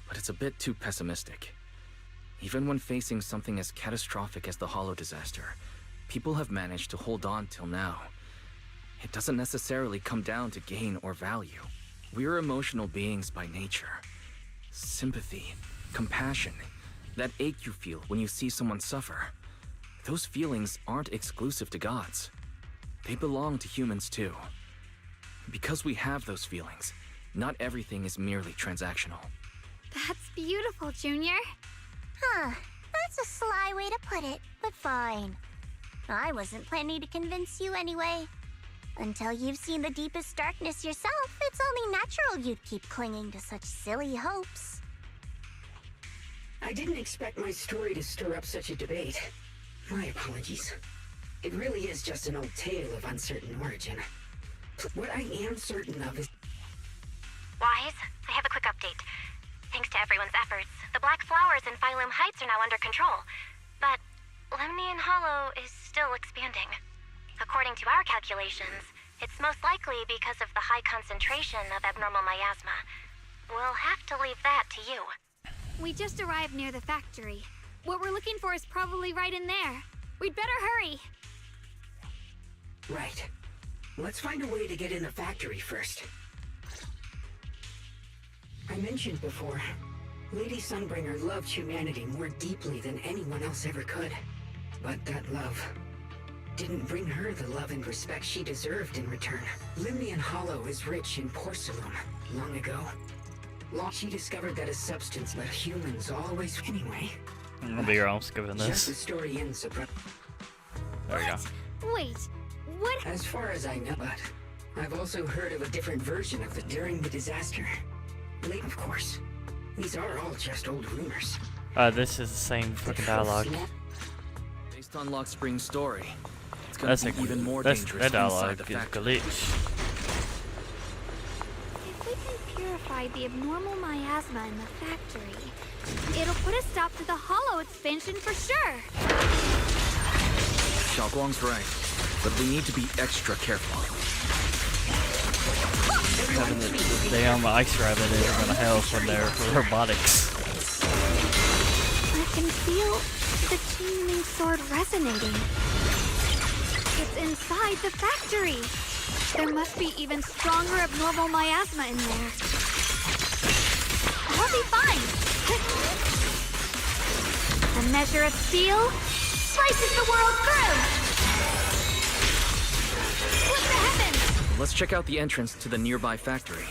but it's a bit too pessimistic. Even when facing something as catastrophic as the Hollow disaster, people have managed to hold on till now. It doesn't necessarily come down to gain or value. We're emotional beings by nature. Sympathy, compassion, that ache you feel when you see someone suffer. Those feelings aren't exclusive to gods. They belong to humans too. Because we have those feelings, not everything is merely transactional. That's beautiful, Junior. Huh. That's a sly way to put it, but fine. I wasn't planning to convince you anyway. Until you've seen the deepest darkness yourself, it's only natural you'd keep clinging to such silly hopes. I didn't expect my story to stir up such a debate. My apologies. It really is just an old tale of uncertain origin. What I am certain of is... Wise, I have a quick update. Thanks to everyone's efforts, the Black Flowers in Phylum Heights are now under control. But Lemnian Hollow is still expanding. According to our calculations, it's most likely because of the high concentration of abnormal miasma. We'll have to leave that to you. We just arrived near the factory. What we're looking for is probably right in there. We'd better hurry. Right. Let's find a way to get in the factory first. I mentioned before, Lady Sunbringer loved humanity more deeply than anyone else ever could. But that love didn't bring her the love and respect she deserved in return. Lemnian Hollow is rich in porcelain. Long ago, she discovered that a substance that humans always... Anyway... I'm gonna be wrong skipping Just this. the story ends abruptly. There we go. Wait, what? As far as I know, but I've also heard of a different version of it during the disaster. Of course, these are all just old rumors. This is the same fucking dialogue. Based on Lock Spring's story, it's gonna be even more dangerous that dialogue inside the is factory. glitch. If we can purify the abnormal miasma in the factory, it'll put a stop to the Hollow expansion for sure. Xiaoguang's right, but we need to be extra careful. Having the damn ice rabbit is gonna help from their robotics. I can feel the Qingming sword resonating. It's inside the factory. There must be even stronger abnormal miasma in there. I'll be fine. A measure of steel slices the world through. What the heavens? Let's check out the entrance to the nearby factory.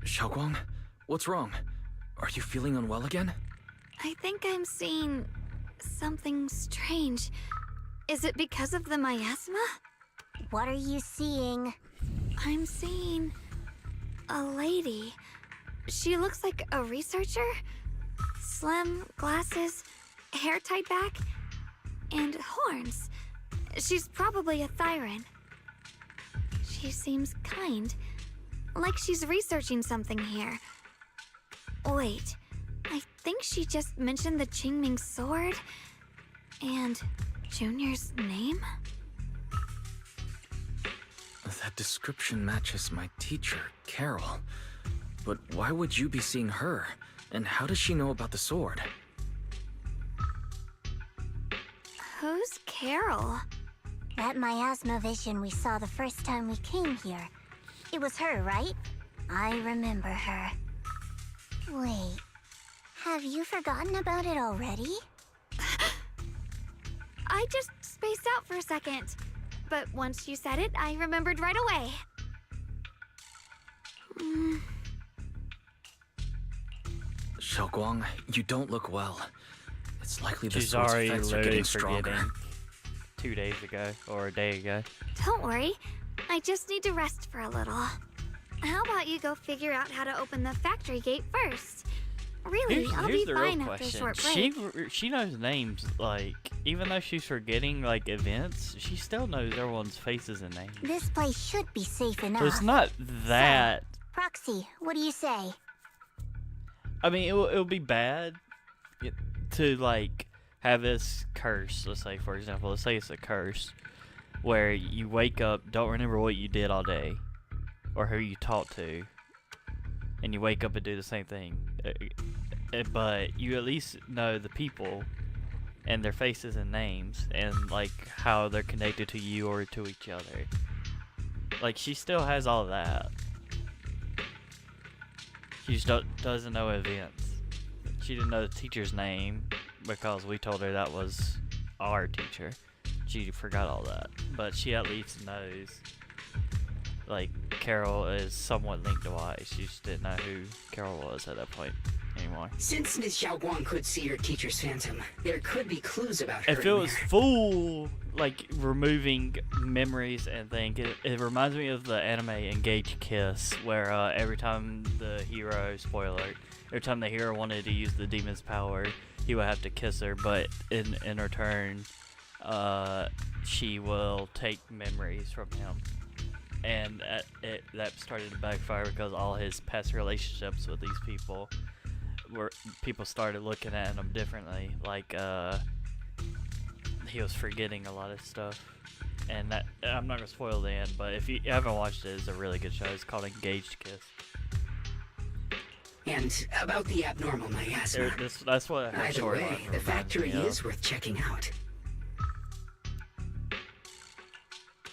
Xiaoguang, what's wrong? Are you feeling unwell again? I think I'm seeing something strange. Is it because of the miasma? What are you seeing? I'm seeing a lady. She looks like a researcher. Slim, glasses, hair tied back, and horns. She's probably a Thyran. She seems kind, like she's researching something here. Wait, I think she just mentioned the Qingming sword and Junior's name? That description matches my teacher, Carol. But why would you be seeing her? And how does she know about the sword? Who's Carol? That miasma vision we saw the first time we came here. It was her, right? I remember her. Wait, have you forgotten about it already? I just spaced out for a second. But once you said it, I remembered right away. Xiaoguang, you don't look well. It's likely the She's sword's already effects are literally getting stronger. forgetting 2 days ago or a day ago. Don't worry. I just need to rest for a little. How about about you go figure out how to open the factory gate first? Really, I'll Here's be the fine real after a question. short break. She knows names, like, even though she's forgetting, like, events, she still knows everyone's faces and names. This place should be safe enough. So it's not that... Proxy, what do you say? I mean, it'll be bad to, like, have this curse, let's say, for example, let's say it's a curse, where you wake up, don't remember what you did all day, or who you talked to, and you wake up and do the same thing. But you at least know the people and their faces and names and like how they're connected to you or to each other. Like she still has all that. She just doesn't know events. She didn't know the teacher's name because we told her that was our teacher. She forgot all that. But she at least knows like Carol is somewhat linked to Wise. She just didn't know who Carol was at that point anymore. Since Ms. Xiaoguang could see her teacher's phantom, there could be clues about her. If it was full, like, removing memories and things, it reminds me of the anime Engaged Kiss, where every time the hero, spoiler alert, every time the hero wanted to use the demon's power, he would have to kiss her, but in return, she will take memories from him. And that started to backfire because all his past relationships with these people started looking at him differently. Like he was forgetting a lot of stuff, and that I'm not gonna spoil the end. But if you haven't watched it, it's a really good show. It's called Engaged Kiss. And about the abnormal miasma. That's what her Either way, storyline the factory reminds me of. is worth checking out.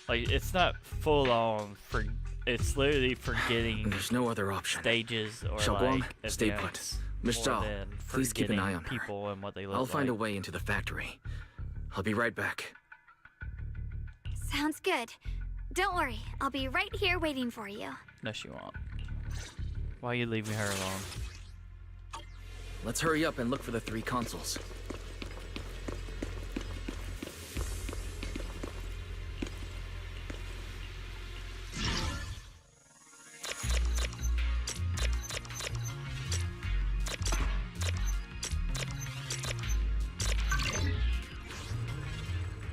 Like, it's not full on it's literally forgetting. There's no other option. Stages or Xiaoguang, like stay put. events Miss more Zhao, than please keep an eye on her. people and what they look I'll find a like. way into the factory. I'll be right back. Sounds good. Don't worry, I'll be right here waiting for you. No, she won't. Why are you leaving her alone? Let's hurry up and look for the 3 consoles.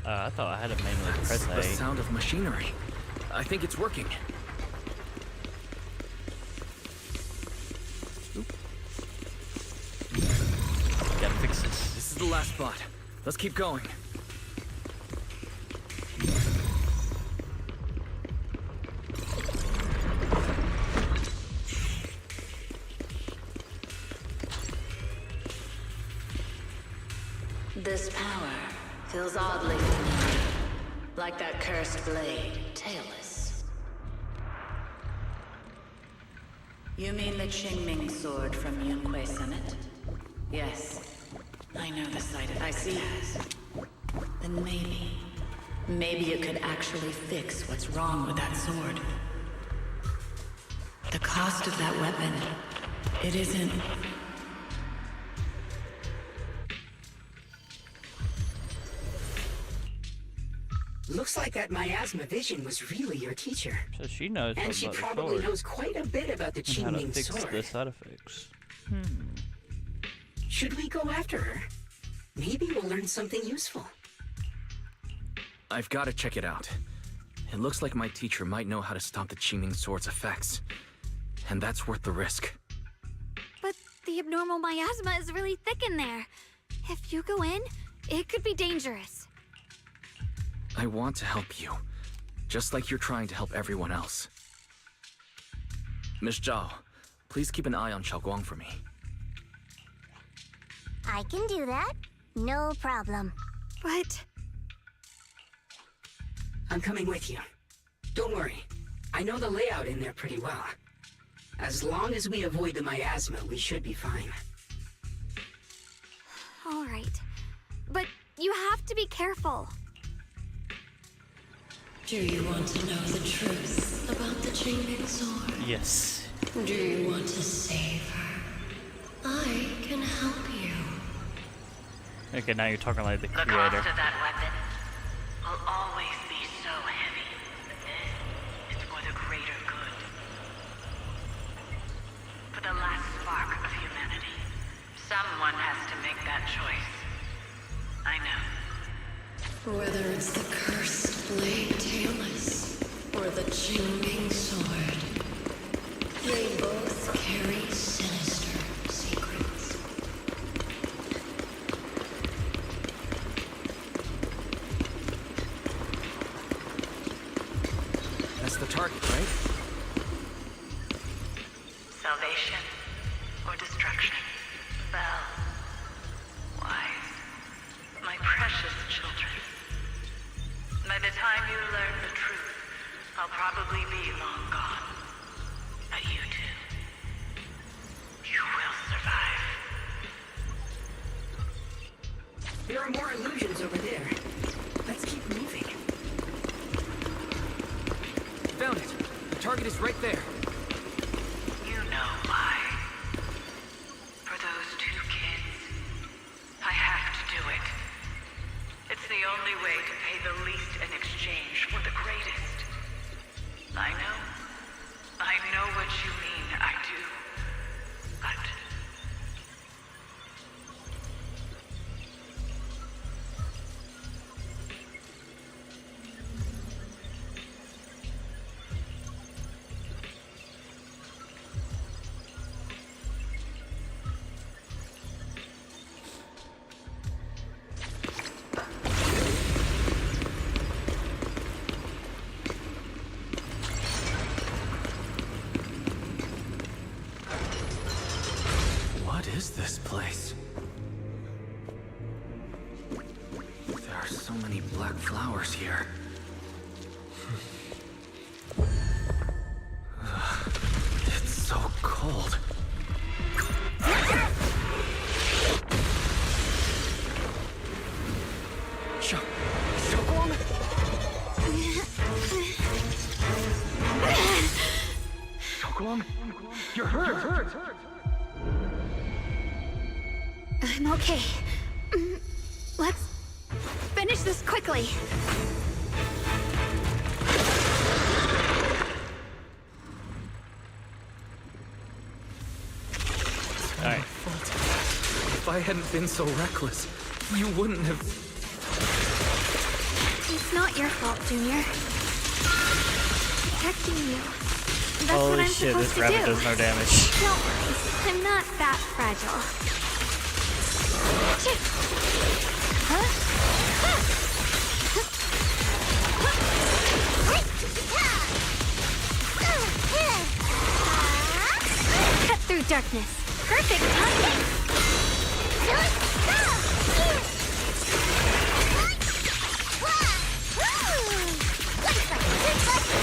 I thought I had to manually press The A. sound of machinery. I think it's working. Gotta fix this. This is the last spot. Let's keep going. This power feels oddly familiar. Like that cursed blade, tailless. You mean the Qingming sword from Yunque Summit? Yes. I know the sight of it. I see. Then maybe you could actually fix what's wrong with that sword. The cost of that weapon, it isn't... Looks like that miasma vision was really your teacher. So she knows And she about probably the sword knows quite a bit about the and how to Qingming fix sword. the side effects. Should we go after her? Maybe we'll learn something useful. I've got to check it out. It looks like my teacher might know how to stop the Qingming sword's effects. And that's worth the risk. But the abnormal miasma is really thick in there. If you go in, it could be dangerous. I want to help you, just like you're trying to help everyone else. Miss Zhao, please keep an eye on Xiaoguang for me. I can do that. No problem. But... I'm coming with you. Don't worry. I know the layout in there pretty well. As long as we avoid the miasma, we should be fine. all right. But you have to be careful. Do you want to know the truth about the Qingming sword? Yes. Do you want to save her? I can help you. Okay, now you're talking like the The creator. cost of that weapon will always be so heavy. This is for the greater good. the last spark of humanity. Someone has to make that choice. I know. Whether it's the cursed blade tailless or the chinging sword, they both carry sinister secrets. That's the target, right? Salvation or destruction? Belle, Wise, my precious children. By the time you learn the truth, I'll probably be long gone. But you two, you will survive. There are more illusions over there. Let's keep moving. Found it. The target is right there. You know why. For those two kids, I have to do it. It's the only way to pay the least in exchange for the greatest. I know what you mean, I do. But What is this place? There are so many black flowers here. It's so cold. Shokwang? Shokwang? You're hurt! I'm okay. Let's finish this quickly. Alright. If I hadn't been so reckless, you wouldn't have... It's not your fault, Junior. Protecting you. That's what Holy I'm shit, supposed this to rabbit do. does no damage. Don't worry, I'm not that fragile. Huh? Cut through darkness. Perfect timing.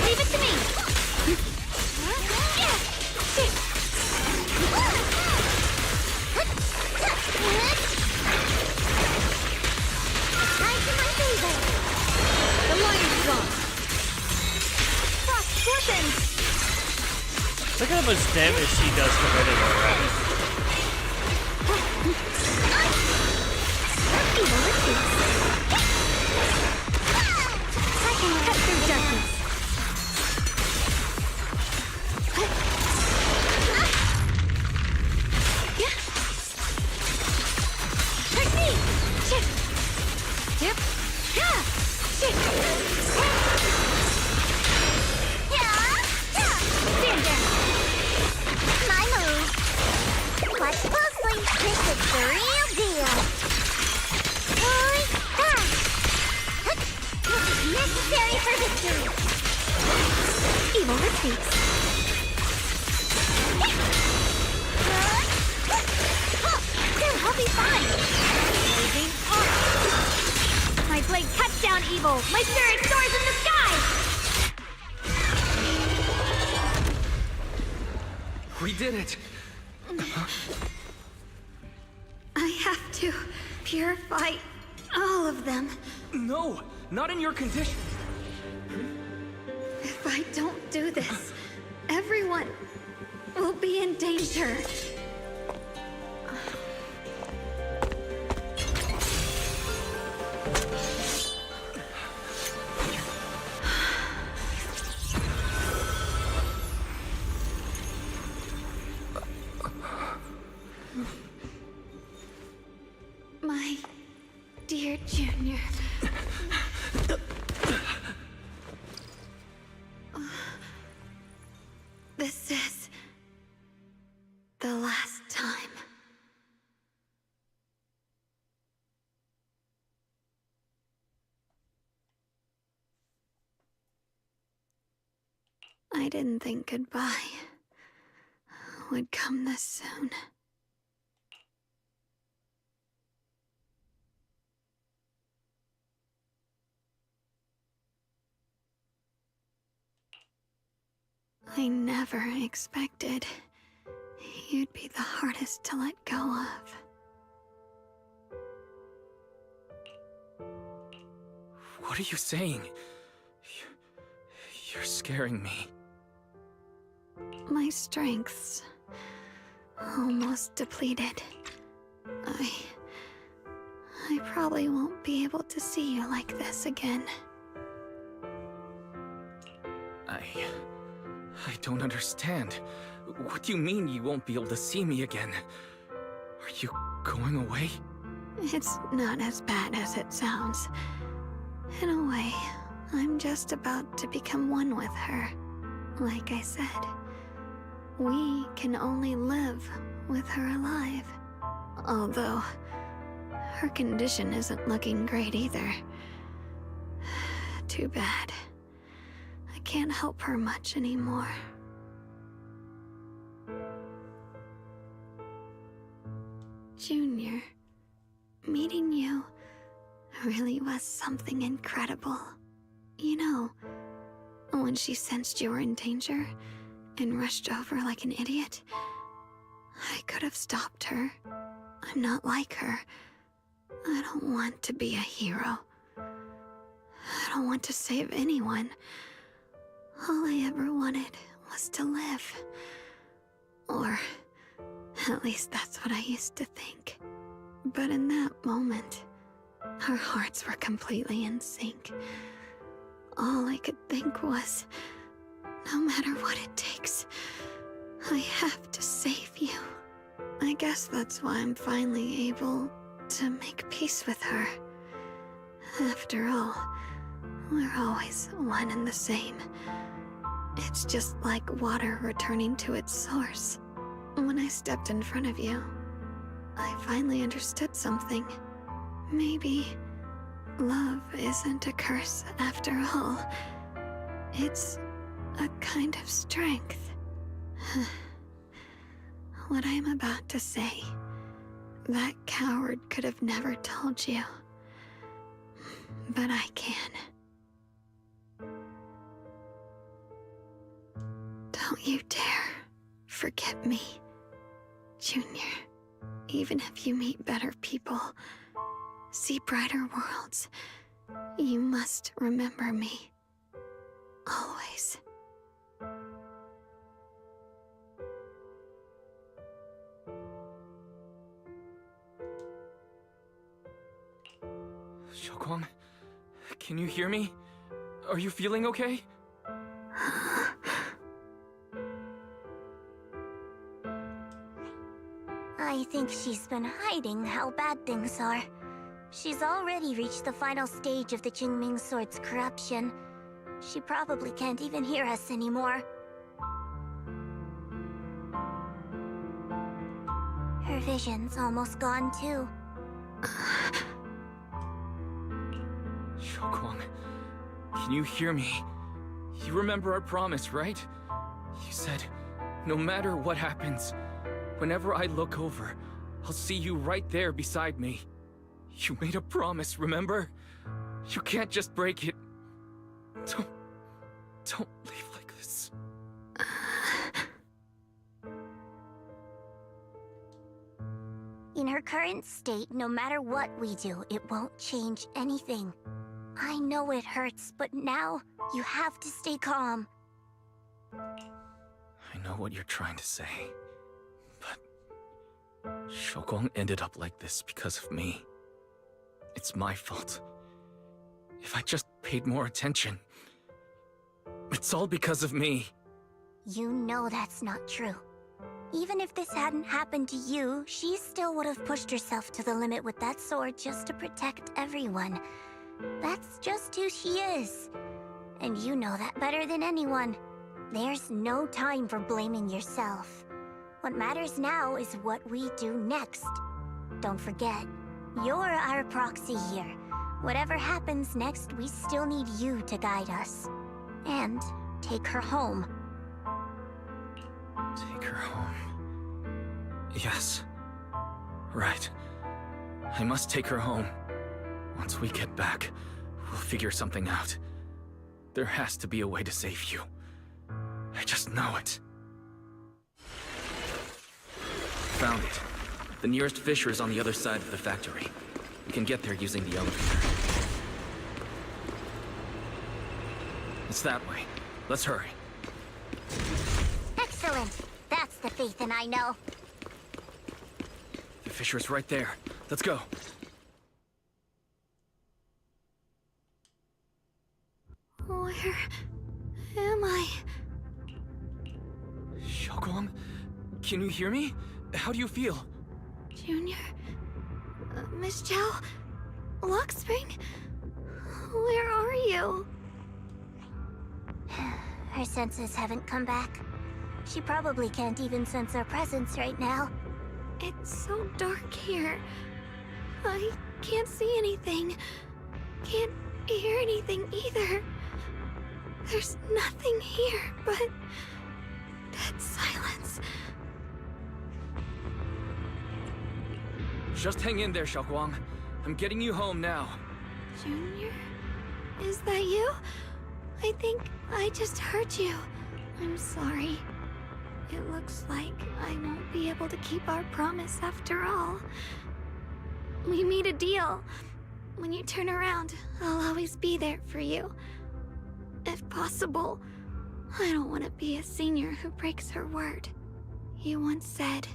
Leave it to me. The lion's gone. Frost fortune. Look how much damage she does to Predator, right? Evil retreats. I can cut through darkness. Technique. Chip. Chip. Yeah. Chip. Stand down. My move. Watch closely. This is the real deal. This is necessary for victory. Evil retreats. I'll be fine. Blazing arc. My blade cuts down evil. My spirit soars in the sky. We did it! I have to purify all of them. No! Not in your condition! If I don't do this, everyone will be in danger. Junior. This is the last time. I didn't think goodbye would come this soon. I never expected you'd be the hardest to let go of. What are you saying? You're scaring me. My strength's almost depleted. I probably won't be able to see you like this again. I don't understand. What do you mean you won't be able to see me again? Are you going away? It's not as bad as it sounds. In a way, I'm just about to become one with her. Like I said, we can only live with her alive. Although, her condition isn't looking great either. Too bad. I can't help her much anymore. Junior, meeting you really was something incredible. You know, when she sensed you were in danger and rushed over like an idiot, I could have stopped her. I'm not like her. I don't want to be a hero. I don't want to save anyone. All I ever wanted was to live. Or, at least that's what I used to think. But in that moment, our hearts were completely in sync. All I could think was, no matter what it takes, I have to save you. I guess that's why I'm finally able to make peace with her. After all, we're always one and the same. It's just like water returning to its source. When I stepped in front of you, I finally understood something. Maybe love isn't a curse after all. It's a kind of strength. What I'm about to say, that coward could have never told you. But I can. Don't you dare forget me, Junior. Even if you meet better people, see brighter worlds, you must remember me. Always. Shokwang, can you hear me? Are you feeling okay? I think she's been hiding how bad things are. She's already reached the final stage of the Jingming Sword's corruption. She probably can't even hear us anymore. Her vision's almost gone too. Shokwang, can you hear me? You remember our promise, right? You said, no matter what happens, whenever I look over, I'll see you right there beside me. You made a promise, remember? You can't just break it. Don't leave like this. In her current state, no matter what we do, it won't change anything. I know it hurts, but now you have to stay calm. I know what you're trying to say, but Shokwang ended up like this because of me. It's my fault. If I just paid more attention, it's all because of me. You know that's not true. Even if this hadn't happened to you, she still would have pushed herself to the limit with that sword just to protect everyone. That's just who she is. And you know that better than anyone. There's no time for blaming yourself. What matters now is what we do next. Don't forget, you're our proxy here. Whatever happens next, we still need you to guide us. And take her home. Take her home. Yes. Right. I must take her home. Once we get back, we'll figure something out. There has to be a way to save you. I just know it. Found it. The nearest fissure is on the other side of the factory. We can get there using the elevator. It's that way. Let's hurry. Excellent. That's the Phaethon I know. The fissure's right there. Let's go. Where am I? Xiaoguang? Can you hear me? How do you feel? Junior? Miss Chow? Luxspring? Where are you? Her senses haven't come back. She probably can't even sense our presence right now. It's so dark here. I can't see anything. Can't hear anything either. There's nothing here but dead silence. Just hang in there, Xiaoguang. I'm getting you home now. Junior? Is that you? I think I just heard you. I'm sorry. It looks like I won't be able to keep our promise after all. We made a deal. When you turn around, I'll always be there for you. If possible, I don't want to be a senior who breaks her word. You once said,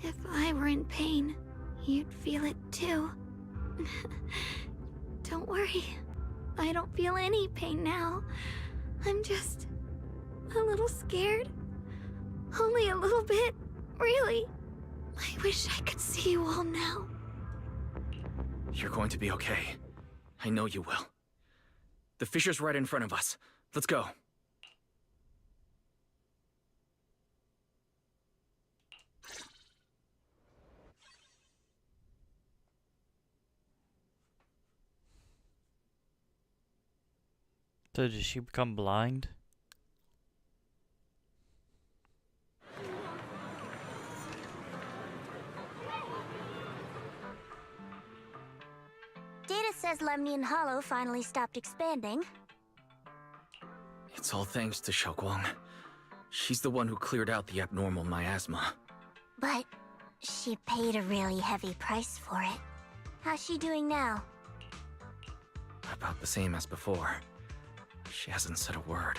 if I were in pain, you'd feel it too. Don't worry. I don't feel any pain now. I'm just a little scared. Only a little bit, really. I wish I could see you all now. You're going to be okay. I know you will. The fissure's right in front of us. Let's go. So did she become blind? Data says Lemnian Hollow finally stopped expanding. It's all thanks to Xiaoguang. She's the one who cleared out the abnormal miasma. But she paid a really heavy price for it. How's she doing now? About the same as before. She hasn't said a word.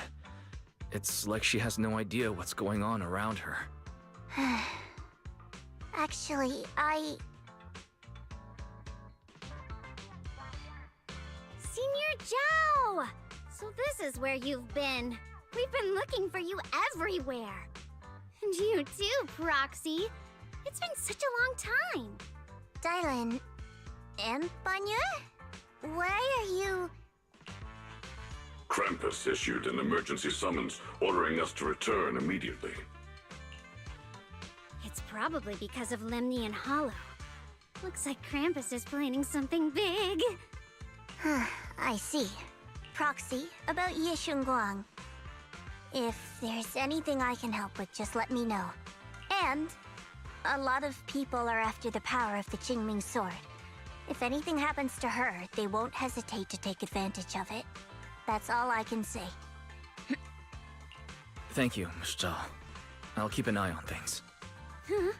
It's like she has no idea what's going on around her. Actually, Senior Zhao! So this is where you've been. We've been looking for you everywhere. And you too, Proxy. It's been such a long time. Dylan and Banya? Why are you... Krampus issued an emergency summons ordering us to return immediately. It's probably because of Lemnian Hollow. Looks like Krampus is planning something big. I see. Proxy, about Yishunguang. If there's anything I can help with, just let me know. And a lot of people are after the power of the Qingming sword. If anything happens to her, they won't hesitate to take advantage of it. That's all I can say. Thank you, Miss Zhao. I'll keep an eye on things. Huh?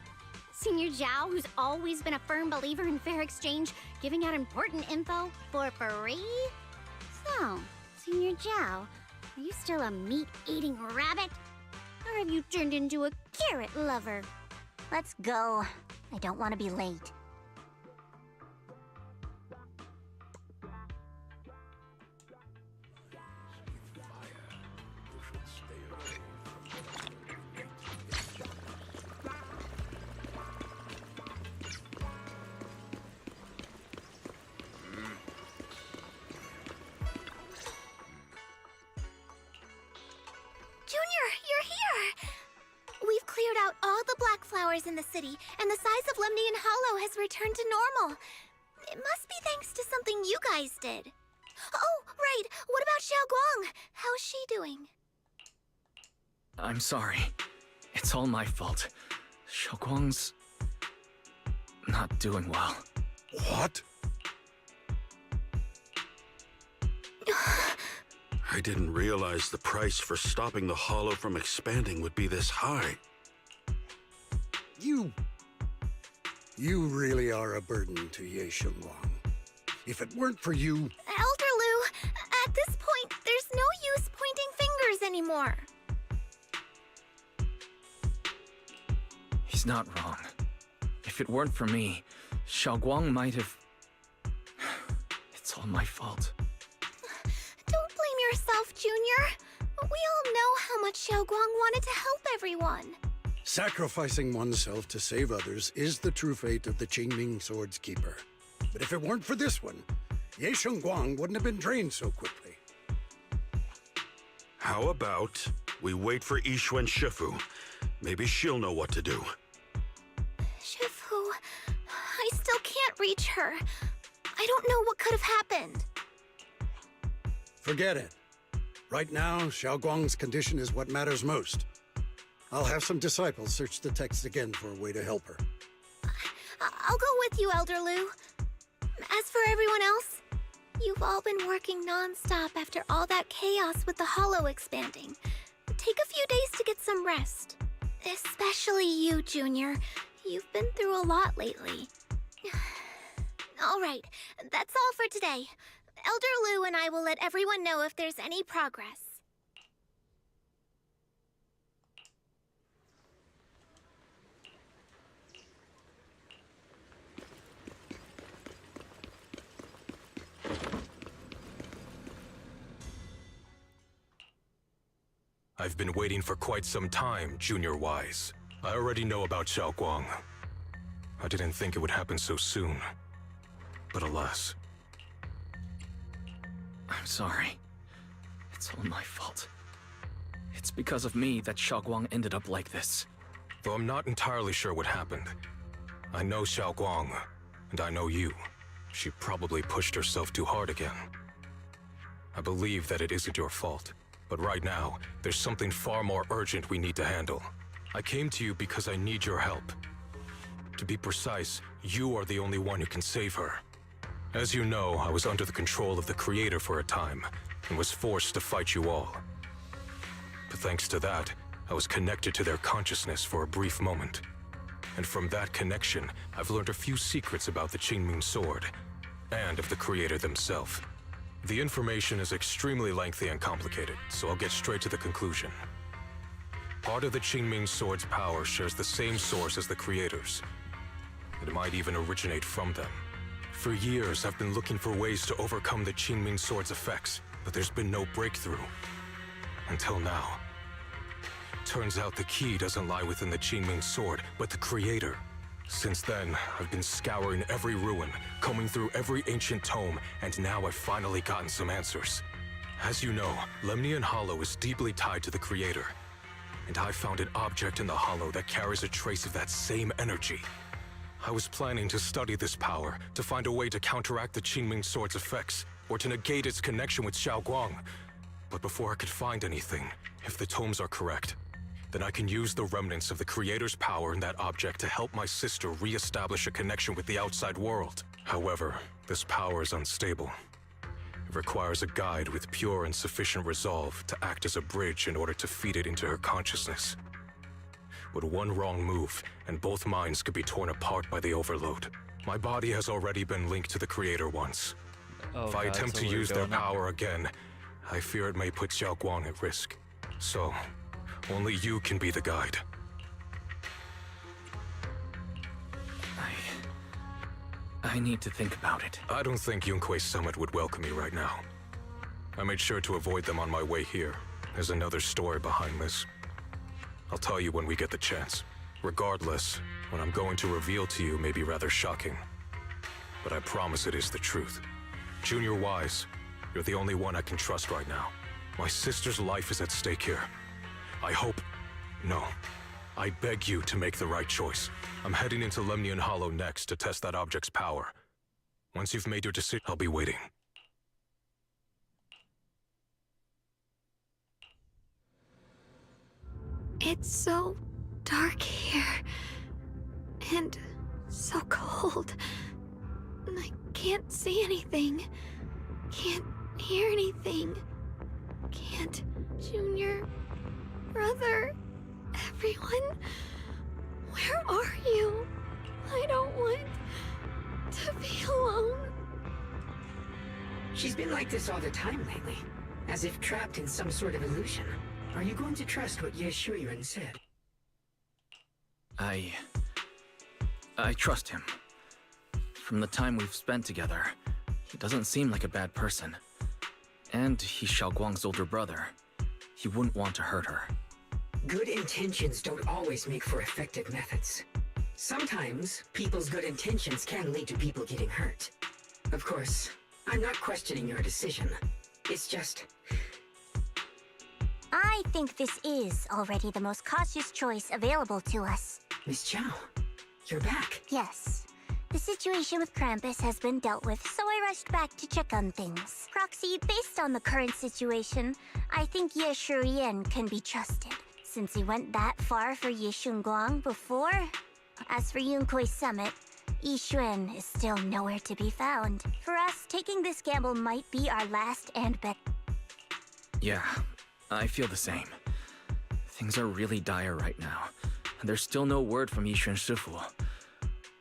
Senior Zhao, who's always been a firm believer in fair exchange, giving out important info for free? So, Senior Zhao, are you still a meat-eating rabbit? Or have you turned into a carrot lover? Let's go. I don't want to be late. out all the black flowers in the city, and the size of Lemnian Hollow has returned to normal. It must be thanks to something you guys did. Oh, right. What about Xiaoguang? How's she doing? I'm sorry. It's all my fault. Xiaoguang's not doing well. What? I didn't realize the price for stopping the Hollow from expanding would be this high. You really are a burden to Ye Shengguang. If it weren't for you... Elder Lu, at this point, there's no use pointing fingers anymore. He's not wrong. If it weren't for me, Xiaoguang might have... It's all my fault. Don't blame yourself, Junior. We all know how much Xiaoguang wanted to help everyone. Sacrificing oneself to save others is the true fate of the Qingming Sword's Keeper. But if it weren't for this one, Ye Shengguang wouldn't have been drained so quickly. How about we wait for Yixuan Shifu? Maybe she'll know what to do. Shifu, I still can't reach her. I don't know what could have happened. Forget it. Right now, Xiaoguang's condition is what matters most. I'll have some disciples search the text again for a way to help her. I'll go with you, Elder Lu. As for everyone else, you've all been working non-stop after all that chaos with the Hollow expanding. Take a few days to get some rest. Especially you, Junior. You've been through a lot lately. All right, that's all for today. Elder Lu and I will let everyone know if there's any progress. I've been waiting for quite some time, Junior Wise. I already know about Xiaoguang. I didn't think it would happen so soon. But alas. I'm sorry. It's all my fault. It's because of me that Xiaoguang ended up like this. Though I'm not entirely sure what happened. I know Xiaoguang, and I know you. She probably pushed herself too hard again. I believe that it isn't your fault. But right now, there's something far more urgent we need to handle. I came to you because I need your help. To be precise, you are the only one who can save her. As you know, I was under the control of the Creator for a time, and was forced to fight you all. But thanks to that, I was connected to their consciousness for a brief moment. And from that connection, I've learned a few secrets about the Qingming Sword, and of the Creator themselves. The information is extremely lengthy and complicated, so I'll get straight to the conclusion. Part of the Qingming Sword's power shares the same source as the Creator's. It might even originate from them. For years, I've been looking for ways to overcome the Qingming Sword's effects, but there's been no breakthrough. Until now. Turns out the key doesn't lie within the Qingming Sword, but the Creator. Since then, I've been scouring every ruin, combing through every ancient tome, and now I've finally gotten some answers. As you know, Lemnian Hollow is deeply tied to the Creator. And I found an object in the Hollow that carries a trace of that same energy. I was planning to study this power, to find a way to counteract the Qingming Sword's effects, or to negate its connection with Xiaoguang. But before I could find anything, if the tomes are correct, then I can use the remnants of the Creator's power in that object to help my sister re-establish a connection with the outside world. However, this power is unstable. It requires a guide with pure and sufficient resolve to act as a bridge in order to feed it into her consciousness. With one wrong move, and both minds could be torn apart by the overload. My body has already been linked to the Creator once. If I attempt to use their power again, I fear it may put Xiaoguang at risk. So, only you can be the guide. I need to think about it. I don't think Yunque's summit would welcome me right now. I made sure to avoid them on my way here. There's another story behind this. I'll tell you when we get the chance. Regardless, what I'm going to reveal to you may be rather shocking. But I promise it is the truth. Junior Wise, you're the only one I can trust right now. My sister's life is at stake here. I hope... No. I beg you to make the right choice. I'm heading into Lemnian Hollow next to test that object's power. Once you've made your decision, I'll be waiting. It's so dark here. And so cold. I can't see anything. Can't hear anything. Can't. Junior. Brother. Everyone. Where are you? I don't want to be alone. She's been like this all the time lately, as if trapped in some sort of illusion. Are you going to trust what Ye Shuyan said? I trust him. From the time we've spent together, he doesn't seem like a bad person. And he's Xiaoguang's older brother. He wouldn't want to hurt her. Good intentions don't always make for effective methods. Sometimes, people's good intentions can lead to people getting hurt. Of course, I'm not questioning your decision. It's just... I think this is already the most cautious choice available to us. Miss Chow, you're back. Yes. The situation with Krampus has been dealt with, so I rushed back to check on things. Proxy, based on the current situation, I think Ye Shuyan can be trusted, since he went that far for Ye Shunguang before. As for Yunkui's summit, Yixuan is still nowhere to be found. For us, taking this gamble might be our last and bet. Yeah, I feel the same. Things are really dire right now, and there's still no word from Yixuan Shifu.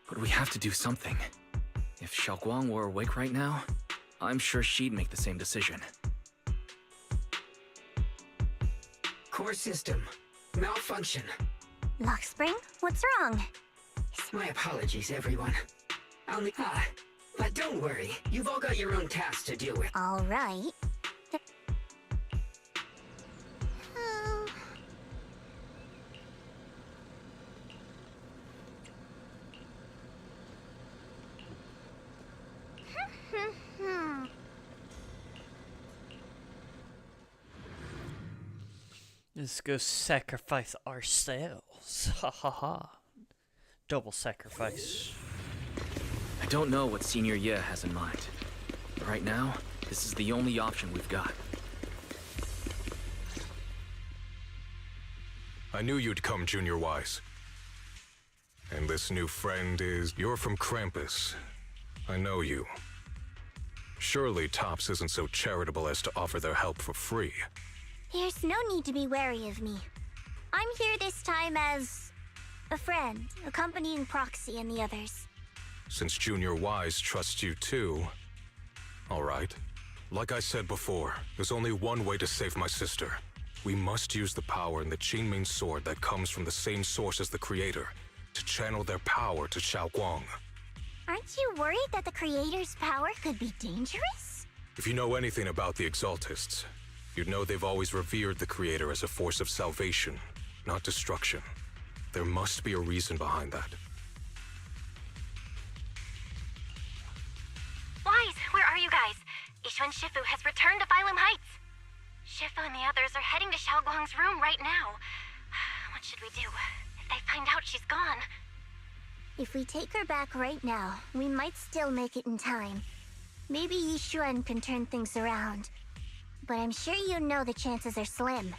But we have to do something. If Xiaoguang were awake right now, I'm sure she'd make the same decision. Core system. Malfunction. Lockspring, what's wrong? My apologies, everyone. But don't worry. You've all got your own tasks to deal with. All right. Let's go sacrifice ourselves. Ha ha ha. Double sacrifice. I don't know what Senior Ye has in mind. But right now, this is the only option we've got. I knew you'd come, Junior Wise. And this new friend is... You're from Krampus. I know you. Surely Tops isn't so charitable as to offer their help for free. There's no need to be wary of me. I'm here this time as a friend, accompanying Proxy and the others. Since Junior Wise trusts you too... All right. Like I said before, there's only one way to save my sister. We must use the power in the Qingming sword that comes from the same source as the Creator to channel their power to Xiaoguang. Aren't you worried that the Creator's power could be dangerous? If you know anything about the Exaltists, you'd know they've always revered the Creator as a force of salvation, not destruction. There must be a reason behind that. Wise, where are you guys? Yixuan Shifu has returned to Phylum Heights. Shifu and the others are heading to Xiaoguang's room right now. What should we do? If they find out she's gone... If we take her back right now, we might still make it in time. Maybe Yixuan can turn things around. But I'm sure you know the chances are slim.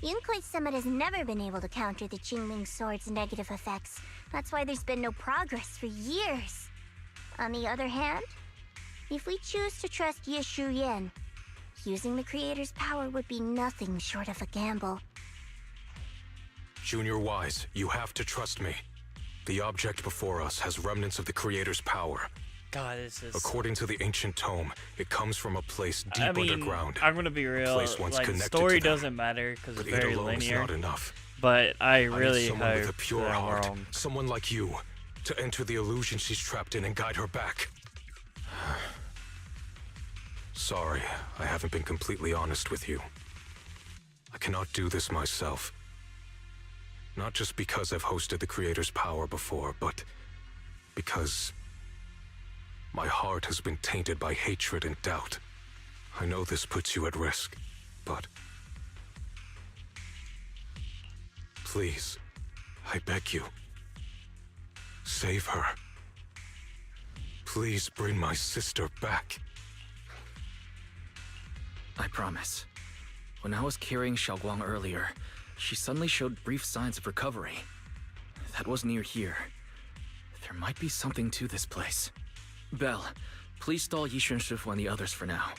Yunkui's summit has never been able to counter the Qingming sword's negative effects. That's why there's been no progress for years. On the other hand, if we choose to trust Ye Shuyan, using the Creator's power would be nothing short of a gamble. Junior Wise, you have to trust me. The object before us has remnants of the Creator's power. God, this is... According to the ancient tome, it comes from a place deep underground. I'm gonna be real. Like, the story doesn't matter because it's very linear. Not enough. But I really someone hope with a pure that I'm heart, wrong. someone like you, to enter the illusion she's trapped in and guide her back. Sorry, I haven't been completely honest with you. I cannot do this myself. Not just because I've hosted the Creator's power before, but because my heart has been tainted by hatred and doubt. I know this puts you at risk, but please, I beg you. Save her. Please bring my sister back. I promise. When I was carrying Xiaoguang earlier, she suddenly showed brief signs of recovery. That was near here. There might be something to this place. Belle, please stall Yixuan Shifu and the others for now.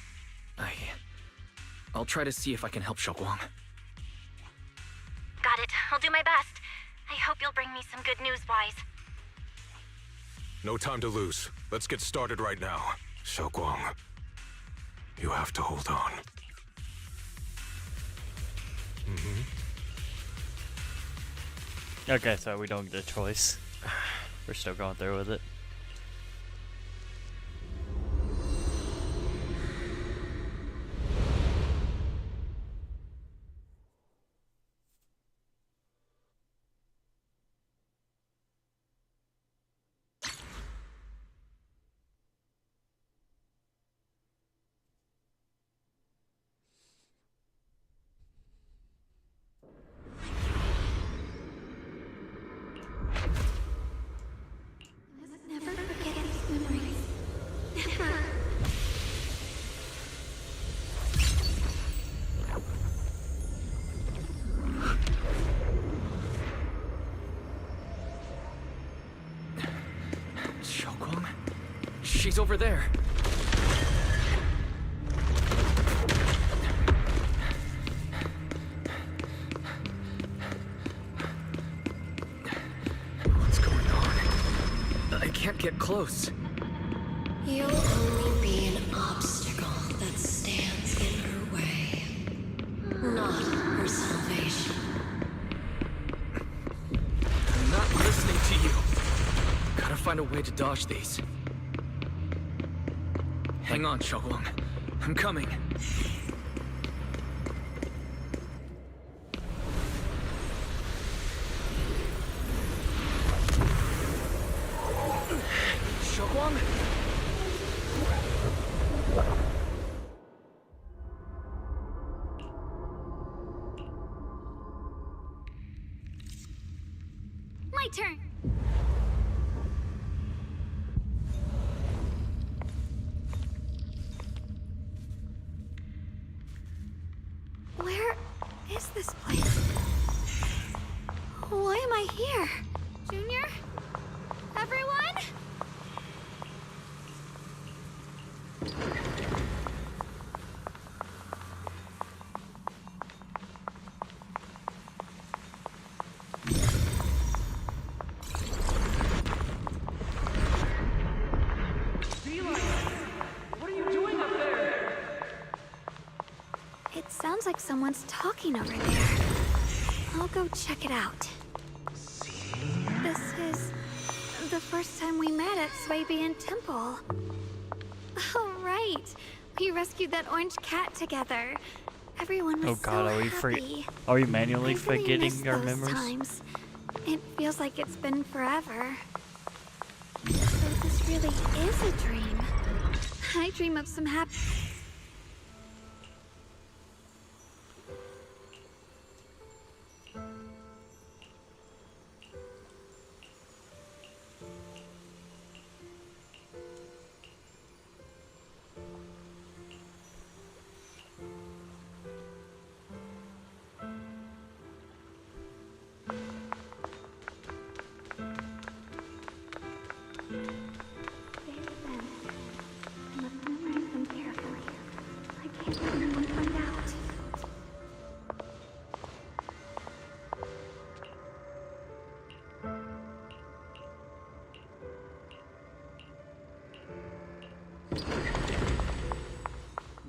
I'll try to see if I can help Xiaoguang. Got it. I'll do my best. I hope you'll bring me some good news, Wise. No time to lose. Let's get started right now. Xiaoguang, you have to hold on. Okay, so we don't get a choice. We're still going through with it. Never forget these memories. Never. Xiaoguang? She's over there. What's going on? I can't get close. You'll only be an obstacle that stands in her way, not her salvation. I'm not listening to you. Gotta find a way to dodge these. Hang on, Xiaoguang. I'm coming. Xiaoguang? My turn. Where is this place? Why am I here? Junior? Everyone? What are you doing up there? It sounds like someone's talking over there. I'll go check it out. This is the first time we met at Swabian Temple. Oh, right. We rescued that orange cat together. Everyone was Oh god, so are we happy. are we manually I really forgetting miss our those memories? times. It feels like it's been forever. So this really is a dream. I dream of some happy... I must memorize them carefully. I can't let anyone find out.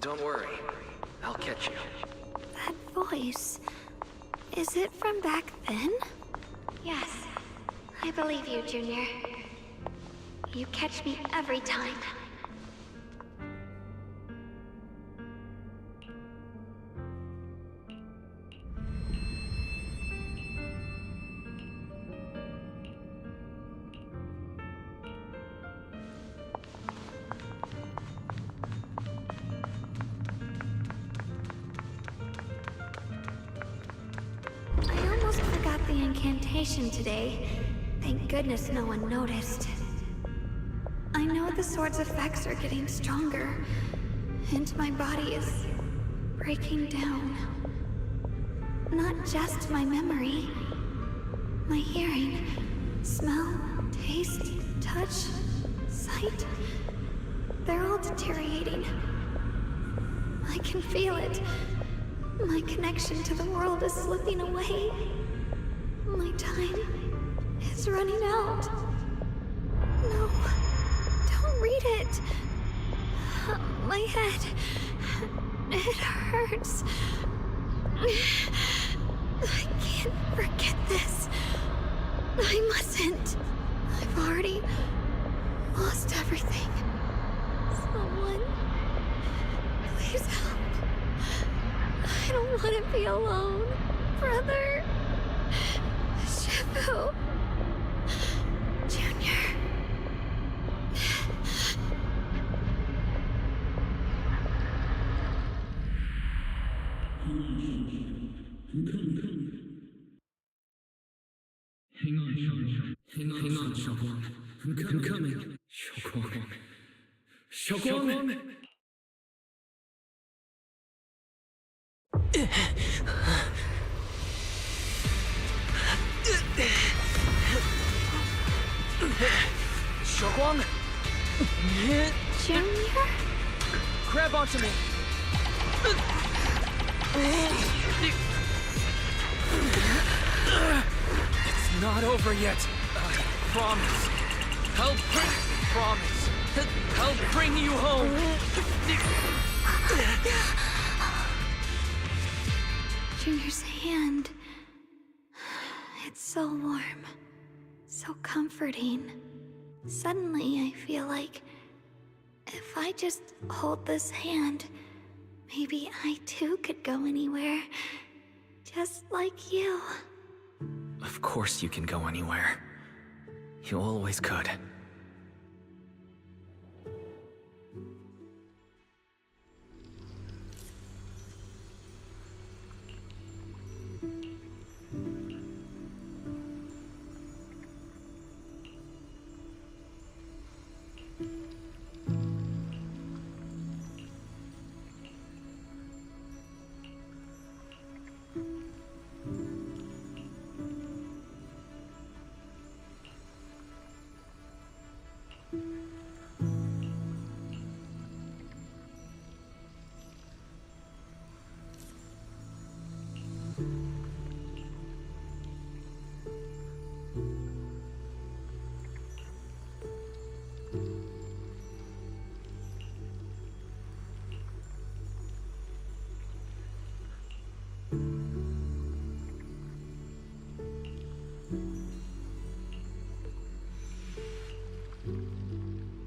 Don't worry. I'll catch you. That voice... Is it from back then? Yes. I believe you, Junior. You catch me every time. I almost forgot the incantation today. Thank goodness no one noticed. I know the sword's effects are getting stronger, and my body is breaking down. Not just my memory, my hearing, smell, taste, touch, sight. They're all deteriorating. I can feel it. My connection to the world is slipping away. My time is running out. No, don't read it. My head, it hurts. I can't forget this. I mustn't. I've already lost everything. Someone, please help. I don't want to be alone, brother. Shifu. Junior. Hang on, Xiaoguang. I'm coming. Xiaoguang! Xiaoguang! Junior? Grab onto me! It's not over yet. I promise. I'll bring you home. Junior's hand. It's so warm. So comforting. Suddenly, I feel like if I just hold this hand, maybe I too could go anywhere. Just like you. Of course you can go anywhere. You always could.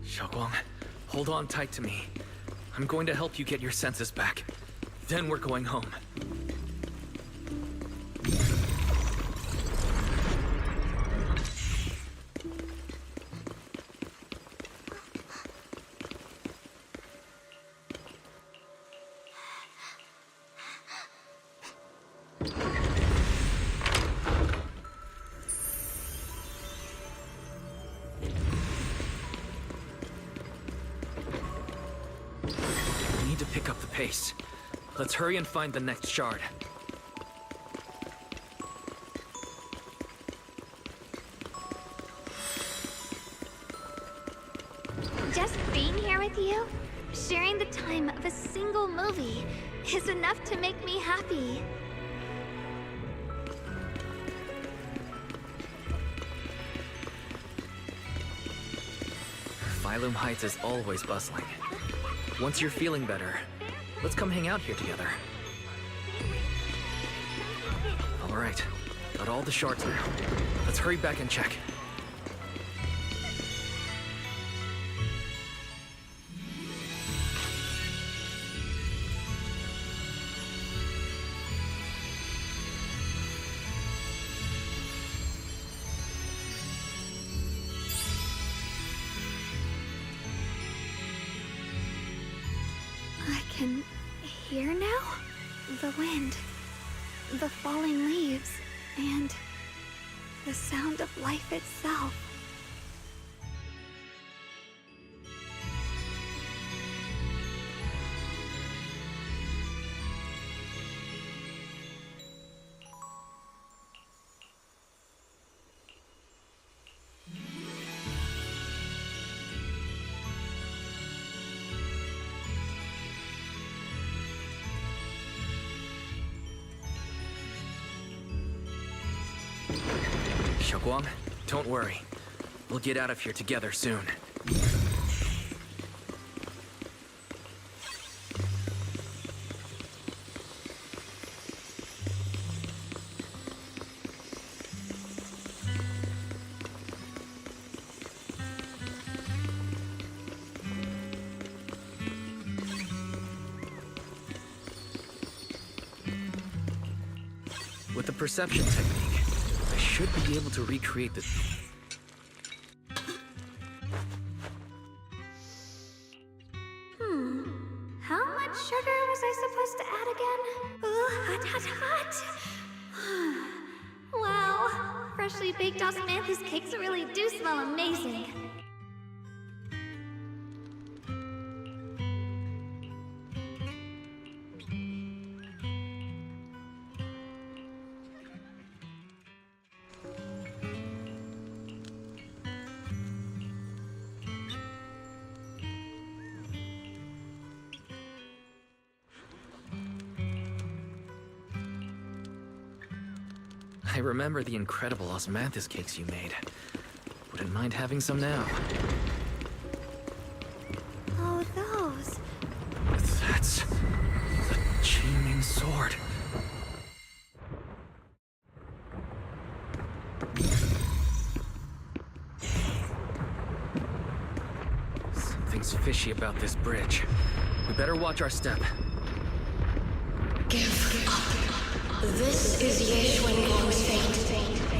Xiaoguang, hold on tight to me. I'm going to help you get your senses back. Then we're going home. Pick up the pace. Let's hurry and find the next shard. Just being here with you, sharing the time of a single movie, is enough to make me happy. Phylum Heights is always bustling. Once you're feeling better, let's come hang out here together. All right, got all the shards now. Let's hurry back and check. I can hear now? The wind, the falling leaves, and The sound of life itself. Xiaoguang, don't worry. We'll get out of here together soon. With the perception technique, I should be able to recreate the... How much sugar was I supposed to add again? Hot, hot, hot! Wow, freshly baked osmanthus cakes really do smell amazing. I remember the incredible osmanthus cakes you made. Wouldn't mind having some now. Oh, those. That's... the Qingming sword. Something's fishy about this bridge. We better watch our step. Give up. This is Yeshuan's fate.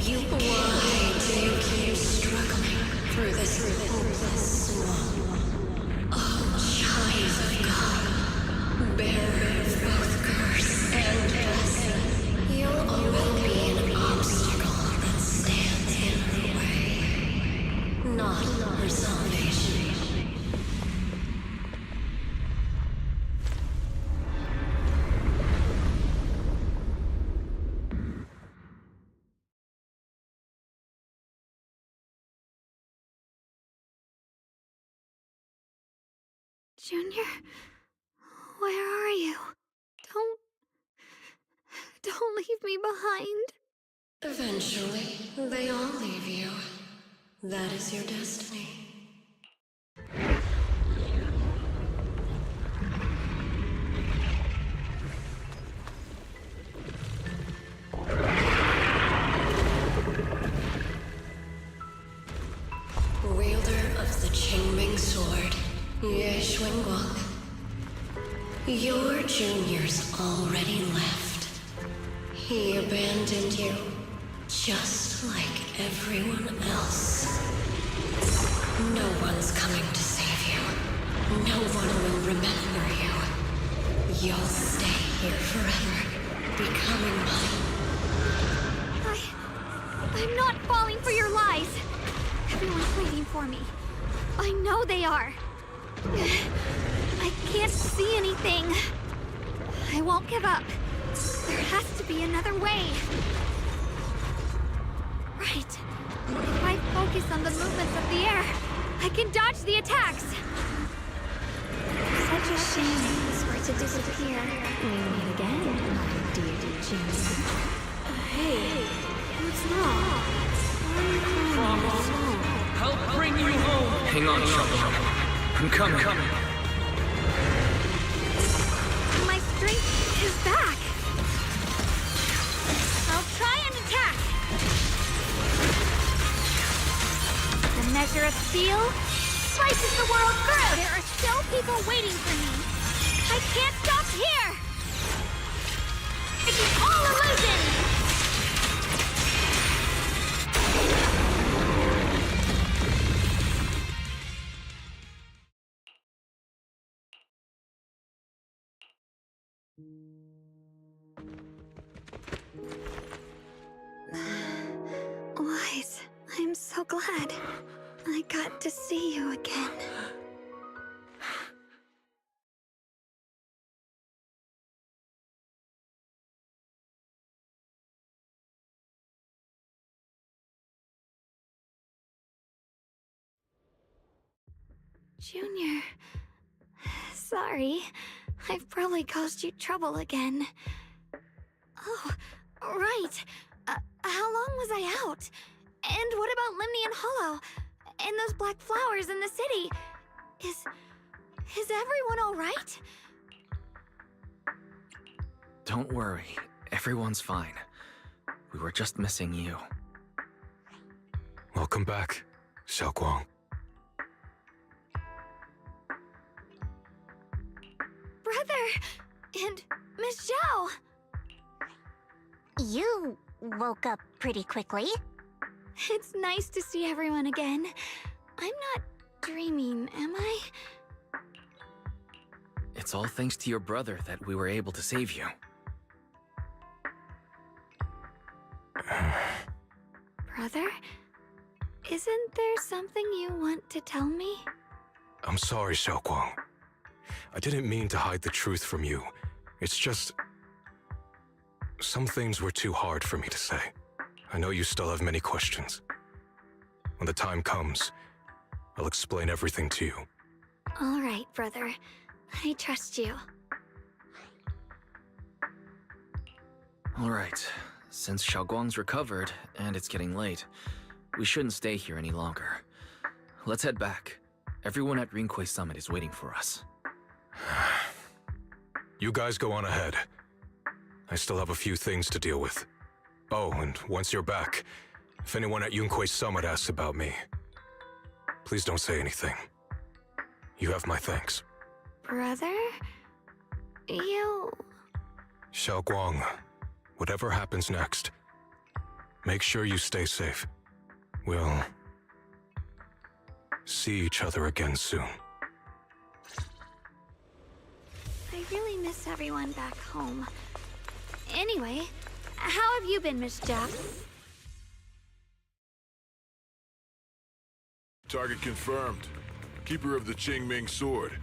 Why do you keep struggling through this hopeless swamp? Oh, child of God, bearer of both curse and blessing, you'll always be an obstacle that stands in her way, not her salvation. Junior, where are you? Don't leave me behind. Eventually, they all leave you. That is your destiny. Wielder of the Qingming sword, Yeshuan. Your junior's already left. He abandoned you, just like everyone else. No one's coming to save you. No one will remember you. You'll stay here forever, becoming mine. I'm not falling for your lies. Everyone's waiting for me. I know they are. I can't see anything. I won't give up. There has to be another way. Right. If I focus on the movements of the air, I can dodge the attacks. Such a shame this were to disappear. We meet again, my dear Junior. Hey, what's wrong? Help bring you home! Hang on, Xiaoguang. I'm coming. My strength is back. I'll try and attack. The measure of steel slices the world through. There are still people waiting for me. I can't stop here. It is all illusion. I'm so glad I got to see you again. Junior, sorry. I've probably caused you trouble again. Oh, right. How long was I out? And what about Limnian Hollow? And those black flowers in the city? Is everyone alright? Don't worry. Everyone's fine. We were just missing you. Welcome back, Xiaoguang. Brother! And Miss Zhao! You woke up pretty quickly. It's nice to see everyone again. I'm not dreaming, am I? It's all thanks to your brother that we were able to save you. Brother? Isn't there something you want to tell me? I'm sorry, Xiaoguang. I didn't mean to hide the truth from you. It's just... some things were too hard for me to say. I know you still have many questions. When the time comes, I'll explain everything to you. All right, brother. I trust you. All right. Since Xiaoguang's recovered, and it's getting late, we shouldn't stay here any longer. Let's head back. Everyone at Rinquay Summit is waiting for us. You guys go on ahead. I still have a few things to deal with. Oh, and once you're back, if anyone at Yunquay Summit asks about me, please don't say anything. You have my thanks. Brother? You... Xiaoguang, whatever happens next, make sure you stay safe. We'll see each other again soon. I really miss everyone back home. Anyway, how have you been, Miss Zhao? Target confirmed. Keeper of the Qingming Sword,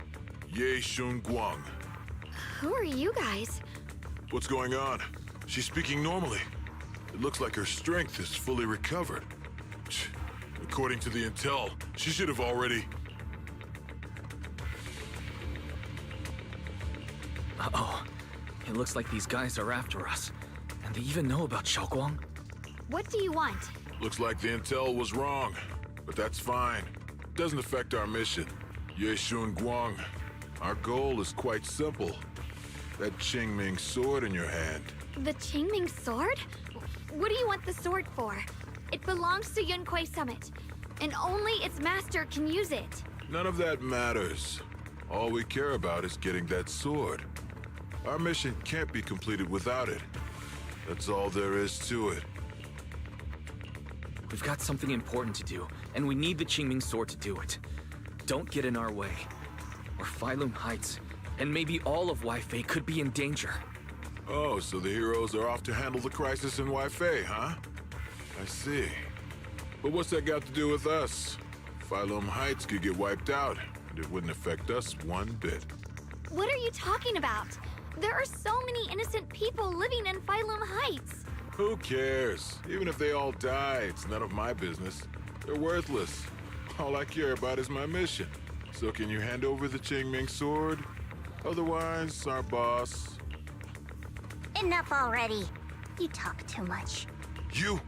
Ye Shun Guang. Who are you guys? What's going on? She's speaking normally. It looks like her strength is fully recovered. According to the intel, she should have already... Uh-oh. It looks like these guys are after us. And they even know about Xiaoguang. What do you want? Looks like the intel was wrong, but that's fine. Doesn't affect our mission. Ye Shun Guang, our goal is quite simple. That Qingming sword in your hand. The Qingming sword? What do you want the sword for? It belongs to Yunquay Summit, and only its master can use it. None of that matters. All we care about is getting that sword. Our mission can't be completed without it. That's all there is to it. We've got something important to do, and we need the Qingming sword to do it. Don't get in our way, or Phylum Heights, and maybe all of Waifei could be in danger. Oh, so the heroes are off to handle the crisis in Waifei, huh? I see. But what's that got to do with us? Phylum Heights could get wiped out, and it wouldn't affect us one bit. What are you talking about? There are so many innocent people living in Phylum Heights. Who cares? Even if they all die, it's none of my business. They're worthless. All I care about is my mission. So can you hand over the Qingming sword? Otherwise, our boss... Enough already. You talk too much. You?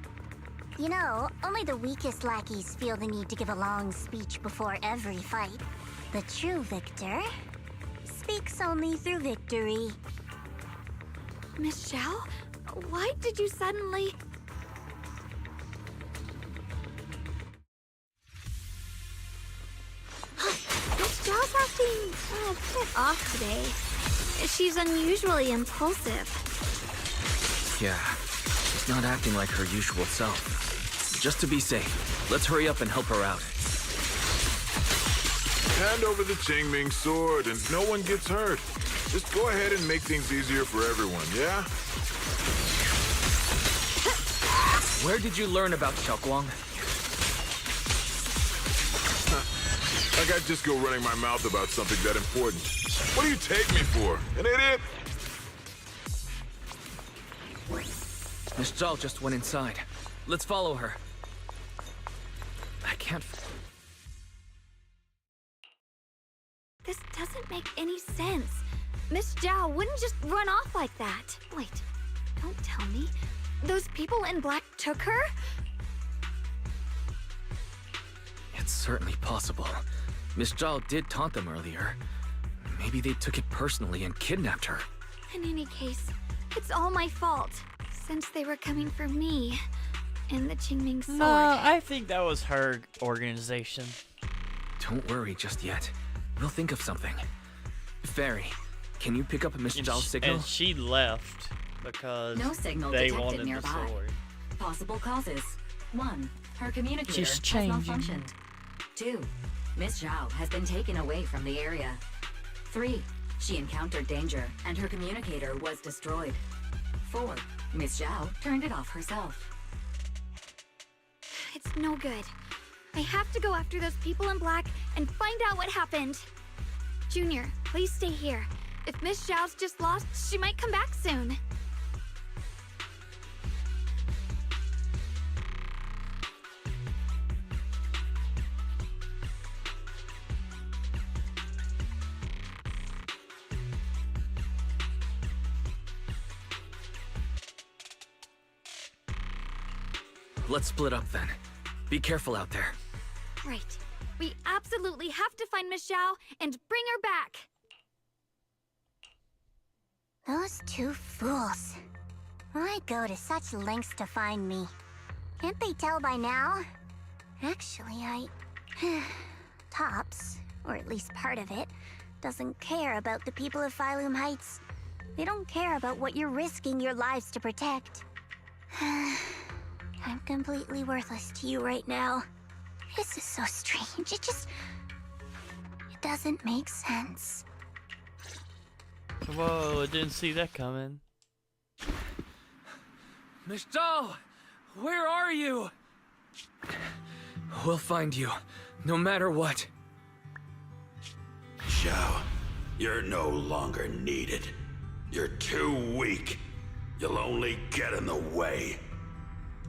You know, only the weakest lackeys feel the need to give a long speech before every fight. The true victor speaks only through victory. Miss Zhao? Why did you suddenly... Miss Zhao's acting a bit off today. She's unusually impulsive. Yeah, she's not acting like her usual self. Just to be safe, let's hurry up and help her out. Hand over the Qingming sword and no one gets hurt. Just go ahead and make things easier for everyone, yeah? Where did you learn about Xiaoguang? Like I'd just go running my mouth about something that important. What do you take me for? An idiot? Miss Zhao just went inside. Let's follow her. I can't... This doesn't make any sense. Miss Zhao wouldn't just run off like that. Wait, don't tell me. Those people in black took her? It's certainly possible. Miss Zhao did taunt them earlier. Maybe they took it personally and kidnapped her. In any case, it's all my fault. Since they were coming for me and the Qingming sword. No, I think that was her organization. Don't worry just yet. We'll think of something. Fairy, can you pick up Miss Zhao's signal? And she left because No signal they detected wanted nearby. the sword. Possible causes. 1. Her communicator She's has changing. malfunctioned. 2. Miss Zhao has been taken away from the area. 3. She encountered danger and her communicator was destroyed. 4. Miss Zhao turned it off herself. It's no good. I have to go after those people in black and find out what happened. Junior, please stay here. If Miss Zhao's just lost, she might come back soon. Let's split up then. Be careful out there. Right. We absolutely have to find Miss Zhao and bring her back. Those two fools. Why go to such lengths to find me? Can't they tell by now? Actually, Tops, or at least part of it, doesn't care about the people of Phylum Heights. They don't care about what you're risking your lives to protect. I'm completely worthless to you right now. This is so strange. It doesn't make sense. Whoa, I didn't see that coming. Miss Zhao! Where are you? We'll find you, no matter what. Zhao, you're no longer needed. You're too weak. You'll only get in the way.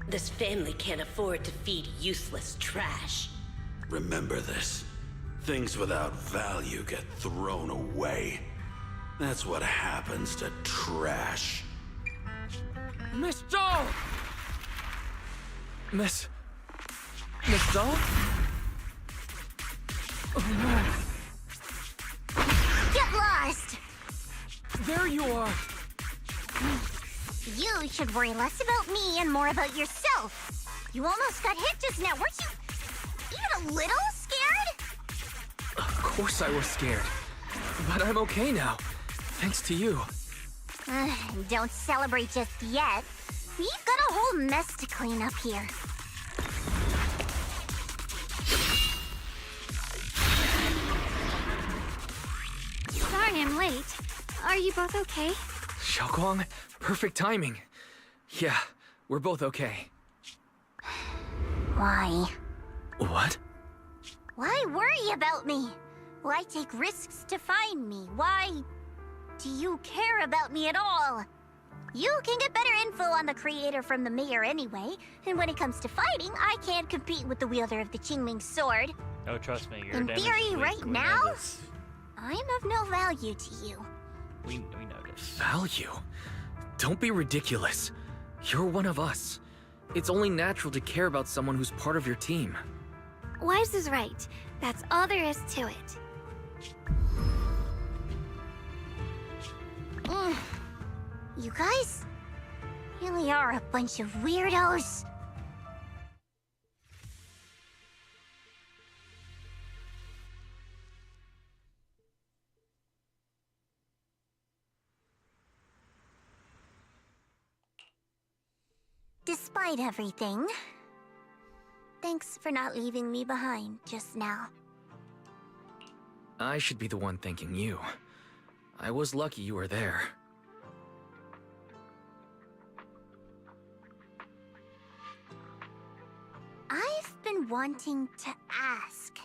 This family can't afford to feed useless trash. Remember this. Things without value get thrown away. That's what happens to trash. Miss Zhao! Miss Zhao? Oh no. Get lost! There you are! You should worry less about me and more about yourself. You almost got hit just now, weren't you even a little scared? Of course I was scared. But I'm okay now. Thanks to you. Don't celebrate just yet. We've got a whole mess to clean up here. Sorry I'm late. Are you both okay? Xiaoguang, perfect timing. Yeah, we're both okay. Why? What? Why worry about me? Why take risks to find me? Why do you care about me at all? You can get better info on the creator from the mayor anyway, and when it comes to fighting, I can't compete with the wielder of the Qingming sword. Oh, trust me, your In damage theory, is weak. right We know now, this. I'm of no value to you. We know this. Value? Don't be ridiculous. You're one of us. It's only natural to care about someone who's part of your team. Wise is right. That's all there is to it. You guys really are a bunch of weirdos. Despite everything, thanks for not leaving me behind just now. I should be the one thanking you. I was lucky you were there. I've been wanting to ask.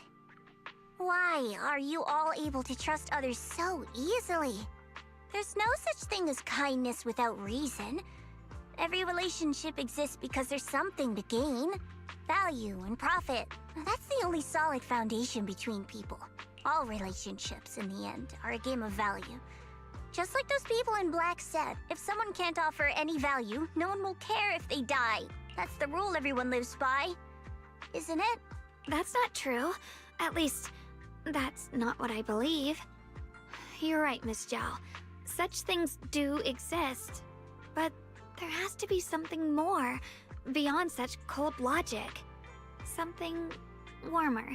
Why are you all able to trust others so easily? There's no such thing as kindness without reason. Every relationship exists because there's something to gain. Value and profit. That's the only solid foundation between people. All relationships, in the end, are a game of value. Just like those people in Black said, if someone can't offer any value, no one will care if they die. That's the rule everyone lives by. Isn't it? That's not true. At least, that's not what I believe. You're right, Miss Zhao. Such things do exist. But there has to be something more, beyond such cold logic. Something warmer.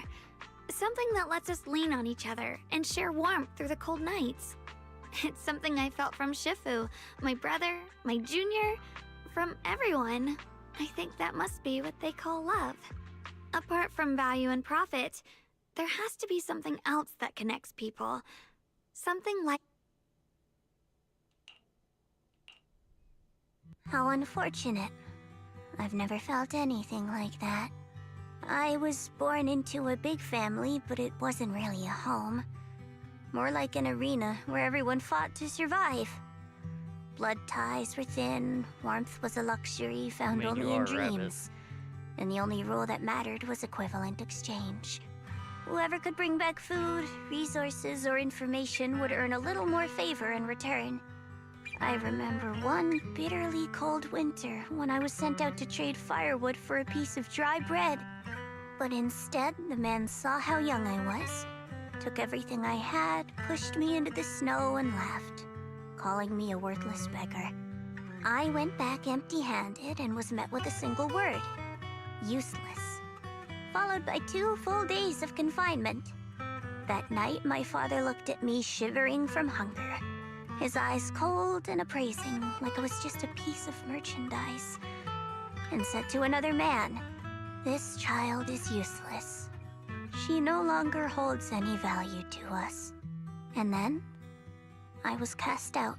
Something that lets us lean on each other and share warmth through the cold nights. It's something I felt from Shifu, my brother, my junior, from everyone. I think that must be what they call love. Apart from value and profit, there has to be something else that connects people. Something like... How unfortunate. I've never felt anything like that. I was born into a big family, but it wasn't really a home. More like an arena where everyone fought to survive. Blood ties were thin, warmth was a luxury found only in dreams. And the only rule that mattered was equivalent exchange. Whoever could bring back food, resources, or information would earn a little more favor in return. I remember one bitterly cold winter when I was sent out to trade firewood for a piece of dry bread. But instead, the man saw how young I was, took everything I had, pushed me into the snow, and left, calling me a worthless beggar. I went back empty-handed and was met with a single word: useless. Followed by 2 full days of confinement. That night, my father looked at me shivering from hunger, his eyes cold and appraising, like I was just a piece of merchandise, and said to another man, "This child is useless. She no longer holds any value to us." And then, I was cast out.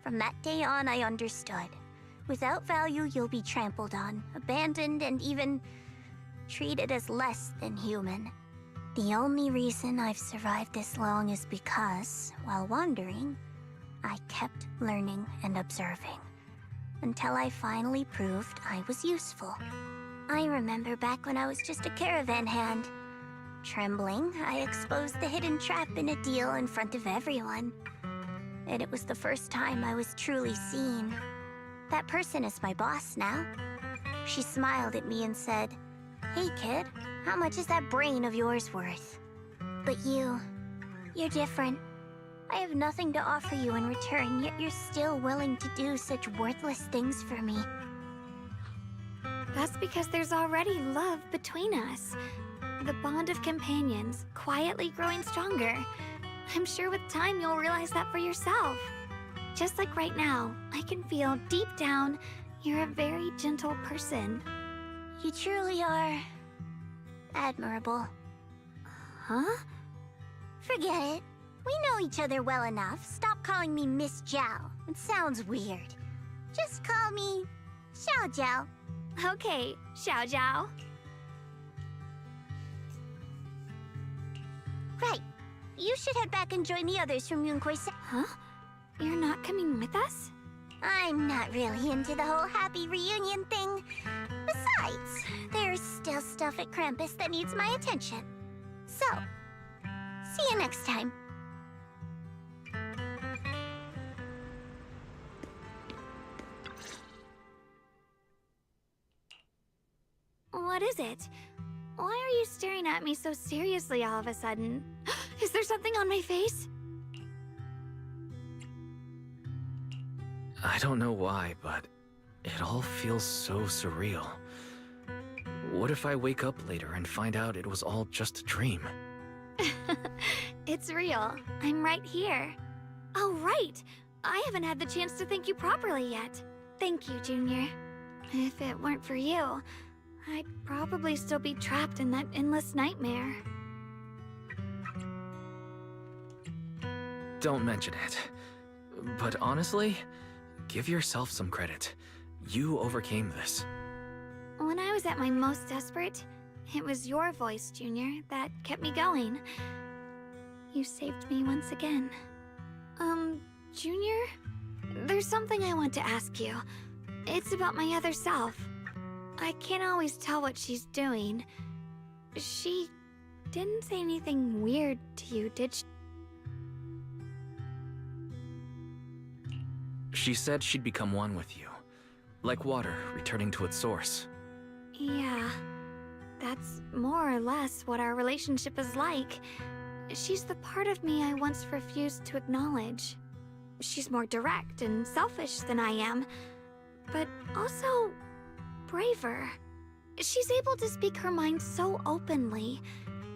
From that day on, I understood. Without value, you'll be trampled on, abandoned, and even treated as less than human. The only reason I've survived this long is because, while wandering, I kept learning and observing, until I finally proved I was useful. I remember back when I was just a caravan hand. Trembling, I exposed the hidden trap in a deal in front of everyone. And it was the first time I was truly seen. That person is my boss now. She smiled at me and said, "Hey kid, how much is that brain of yours worth?" But you're different. I have nothing to offer you in return, yet you're still willing to do such worthless things for me. That's because there's already love between us. The bond of companions, quietly growing stronger. I'm sure with time you'll realize that for yourself. Just like right now, I can feel deep down you're a very gentle person. You truly are admirable. Huh? Forget it. We know each other well enough. Stop calling me Miss Zhao. It sounds weird. Just call me Xiao Zhao. Okay, Xiao Zhao. Right. You should head back and join the others from Yunkui's. Huh? You're not coming with us? I'm not really into the whole happy reunion thing. Besides, there's still stuff at Krampus that needs my attention. So, see you next time. What is it? Why are you staring at me so seriously all of a sudden? Is there something on my face? I don't know why, but it all feels so surreal. What if I wake up later and find out it was all just a dream? It's real. I'm right here. Oh, right! I haven't had the chance to thank you properly yet. Thank you, Junior. If it weren't for you, I'd probably still be trapped in that endless nightmare. Don't mention it. But honestly, give yourself some credit. You overcame this. When I was at my most desperate, It was your voice, Junior, that kept me going. You saved me once again. Junior? There's something I want to ask you. It's about my other self. I can't always tell what she's doing. She didn't say anything weird to you, did she? She said she'd become one with you. Like water returning to its source. Yeah. That's more or less what our relationship is like. She's the part of me I once refused to acknowledge. She's more direct and selfish than I am, but also braver. She's able to speak her mind so openly,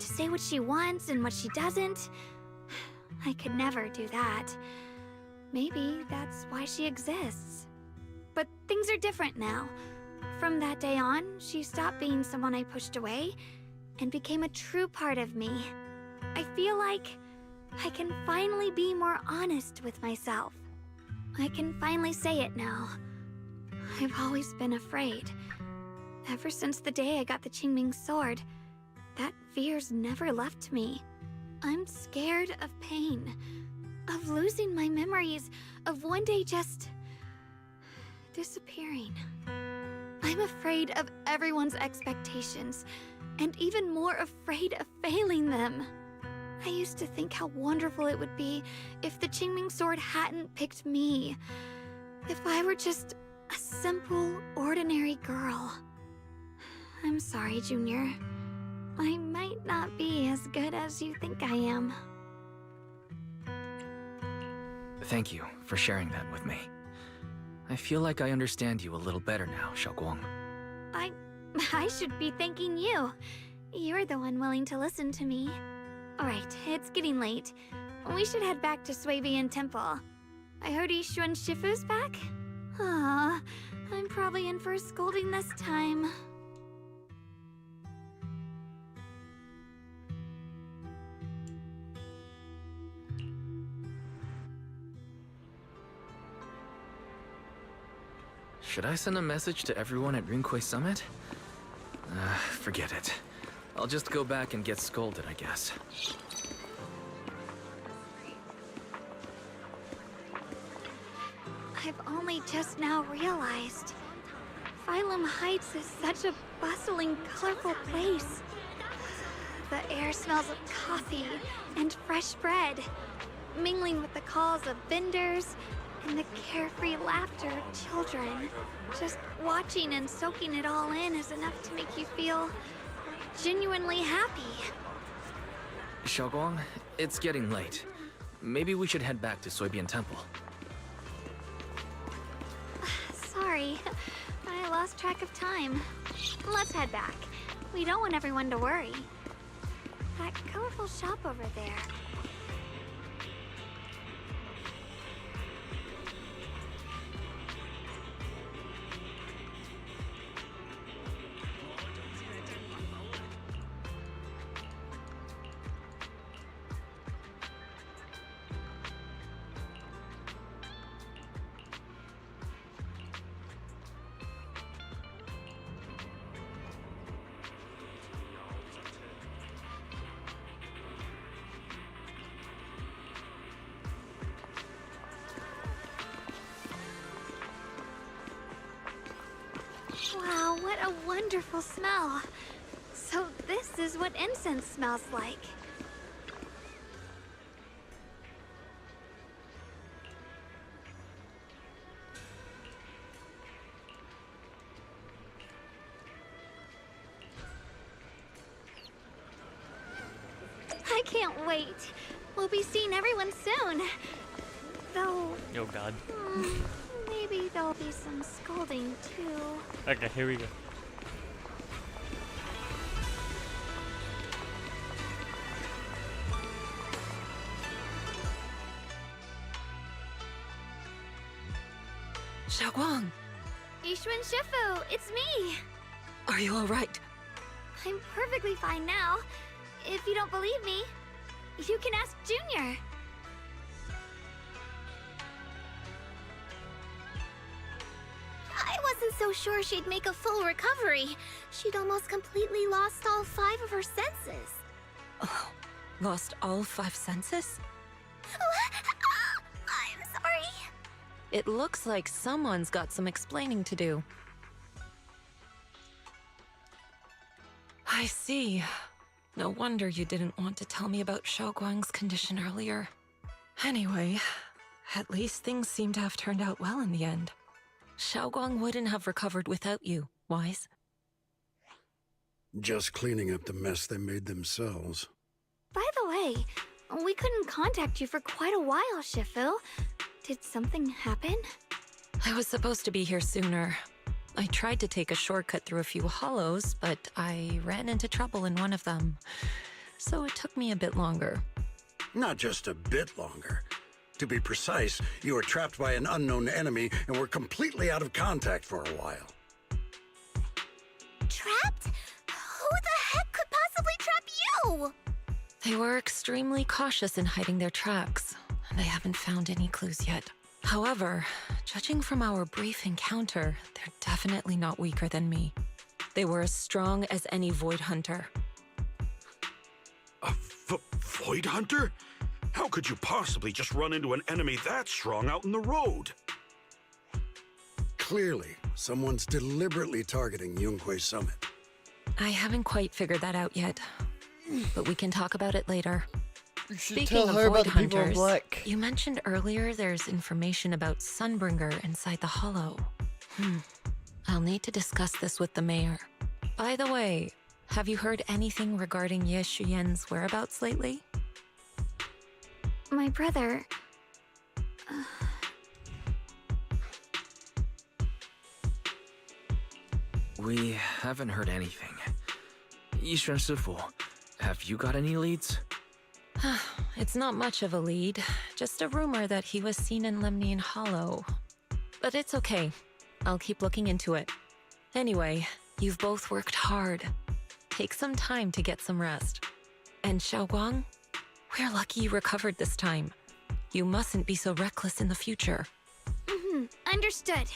to say what she wants and what she doesn't. I could never do that. Maybe that's why she exists. But things are different now. From that day on, she stopped being someone I pushed away and became a true part of me. I feel like I can finally be more honest with myself. I can finally say it now. I've always been afraid. Ever since the day I got the Qingming sword, that fear's never left me. I'm scared of pain, of losing my memories, of one day just disappearing. I'm afraid of everyone's expectations, and even more afraid of failing them. I used to think how wonderful it would be if the Qingming sword hadn't picked me. If I were just a simple, ordinary girl. I'm sorry, Junior. I might not be as good as you think I am. Thank you for sharing that with me. I feel like I understand you a little better now, Xiaoguang. I should be thanking you. You're the one willing to listen to me. Alright, it's getting late. We should head back to Suibian Temple. I heard Yishuan Shifu's back? Aw, I'm probably in for a scolding this time. Should I send a message to everyone at Rinkwei Summit? Forget it. I'll just go back and get scolded, I guess. I've only just now realized. Phylum Heights is such a bustling, colorful place. The air smells of coffee and fresh bread, mingling with the calls of vendors and the carefree laughter of children. Just watching and soaking it all in is enough to make you feel genuinely happy. Xiaoguang, it's getting late. Maybe we should head back to Suibian Temple. Sorry, I lost track of time. Let's head back. We don't want everyone to worry. That colorful shop over there. Wow, what a wonderful smell. So this is what incense smells like. I can't wait. We'll be seeing everyone soon. Though... Oh god. Maybe there'll be some scolding, too. Okay, here we go. Xiaoguang, Yishuan Shifu, it's me! are you alright? I'm perfectly fine now. If you don't believe me, you can ask Junior. I wasn't wasn't so sure she'd make a full recovery. She'd almost completely lost all 5 of her senses. Oh, lost all 5 senses? I'm sorry. It looks like someone's got some explaining to do. I see. No wonder you didn't want to tell me about Xiaoguang's condition earlier. Anyway, at least things seem to have turned out well in the end. Xiaoguang wouldn't have recovered without you, Wise. Just cleaning up the mess they made themselves. By the way, we couldn't contact you for quite a while, Shifu. Did something happen? I was supposed to be here sooner. I tried to take a shortcut through a few hollows, but I ran into trouble in one of them. So it took me a bit longer. Not just a bit longer. To be precise, you were trapped by an unknown enemy and were completely out of contact for a while. Trapped? Who the heck could possibly trap you? They were extremely cautious in hiding their tracks, and they haven't found any clues yet. However, judging from our brief encounter, they're definitely not weaker than me. They were as strong as any Void Hunter. A Void Hunter? How could you possibly just run into an enemy that strong out in the road? Clearly, someone's deliberately targeting Yunque Summit. I haven't quite figured that out yet, but we can talk about it later. You should Speaking tell of her about Void the people in Hunters, black. you mentioned earlier there's information about Sunbringer inside the Hollow. I'll need to discuss this with the mayor. By the way, have you heard anything regarding Ye Shuyen's whereabouts lately? My brother... We haven't heard anything. Yishuan Sifu, have you got any leads? It's not much of a lead, just a rumor that he was seen in Lemnian Hollow. But it's okay. I'll keep looking into it. Anyway, you've both worked hard. Take some time to get some rest. And Xiaoguang, we're lucky you recovered this time. You mustn't be so reckless in the future. Understood.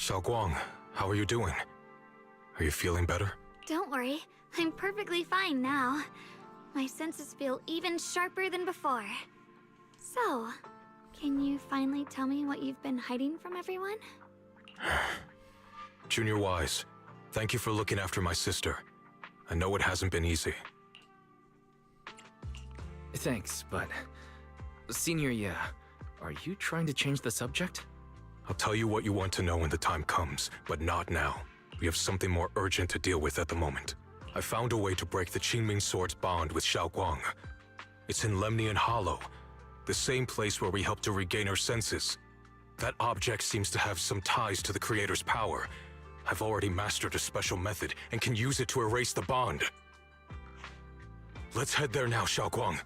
Xiaoguang, how are you doing? Are you feeling better? Don't worry, I'm perfectly fine now. My senses feel even sharper than before. So, can you finally tell me what you've been hiding from everyone? Junior Wise, thank you for looking after my sister. I know it hasn't been easy. Thanks, but... Senior Ye, are you trying to change the subject? I'll tell you what you want to know when the time comes, but not now. We have something more urgent to deal with at the moment. I found a way to break the Qingming Sword's bond with Xiaoguang. It's in Lemnian Hollow, the same place where we helped to regain her senses. That object seems to have some ties to the Creator's power. I've already mastered a special method and can use it to erase the bond. Let's head there now, Xiaoguang.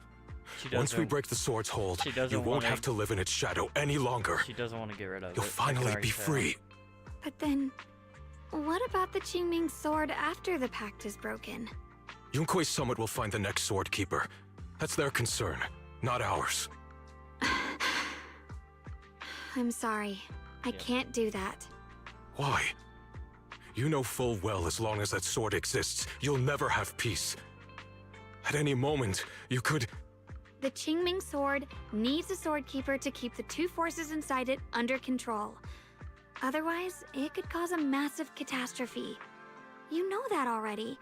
Once we break the sword's hold, you won't have to live in its shadow any longer. She doesn't want to get rid of it. You'll finally be free. But then, what about the Qingming sword after the pact is broken? Yunque Summit will find the next sword keeper. That's their concern, not ours. I'm sorry. I can't do that. Why? You know full well as long as that sword exists, you'll never have peace. At any moment, you could... The Qingming sword needs a sword keeper to keep the two forces inside it under control. Otherwise, it could cause a massive catastrophe. You know that already.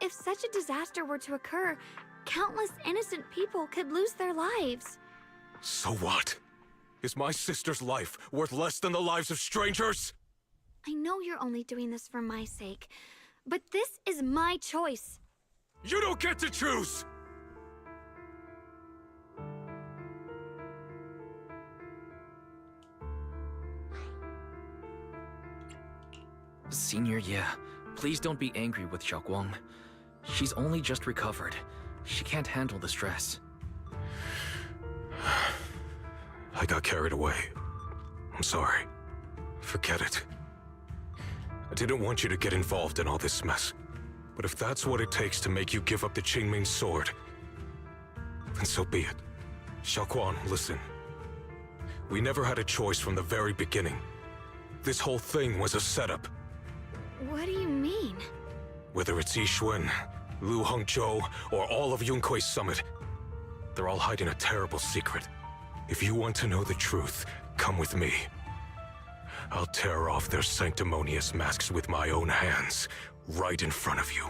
If such a disaster were to occur, countless innocent people could lose their lives. So what? Is my sister's life worth less than the lives of strangers? I know you're only doing this for my sake, but this is my choice. You don't get to choose! Senior, yeah. Please don't be angry with Xiaoguang. She's only just recovered. She can't handle the stress. I got carried away. I'm sorry. Forget it. I didn't want you to get involved in all this mess. But if that's what it takes to make you give up the Qingming sword, then so be it. Xiaoguang, listen. We never had a choice from the very beginning. This whole thing was a setup. What do you mean? Whether it's Yixuan, Lu Hongzhou, or all of Yunkui's summit, they're all hiding a terrible secret. If you want to know the truth, come with me. I'll tear off their sanctimonious masks with my own hands, right in front of you.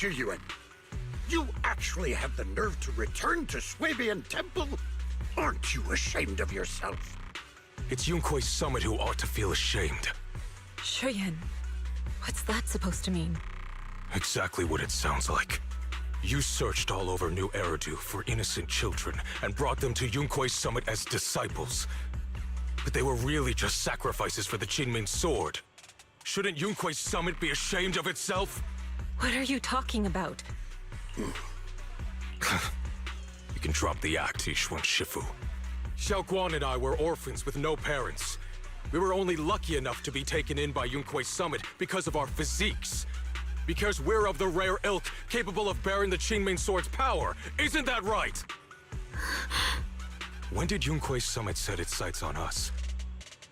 Yixuan, you actually have the nerve to return to Swabian Temple? Aren't you ashamed of yourself? It's Yunkui's summit who ought to feel ashamed. Shuyan, what's that supposed to mean? Exactly what it sounds like. You searched all over New Eridu for innocent children and brought them to Yunkui's summit as disciples. But they were really just sacrifices for the Qingming sword. Shouldn't Yunkui's summit be ashamed of itself? What are you talking about? You can drop the act, Yixuan Shifu. Xiaoguang and I were orphans with no parents. We were only lucky enough to be taken in by Yunkui's summit because of our physiques. Because we're of the rare ilk capable of bearing the Qingming sword's power. Isn't that right? When did Yunkui's summit set its sights on us?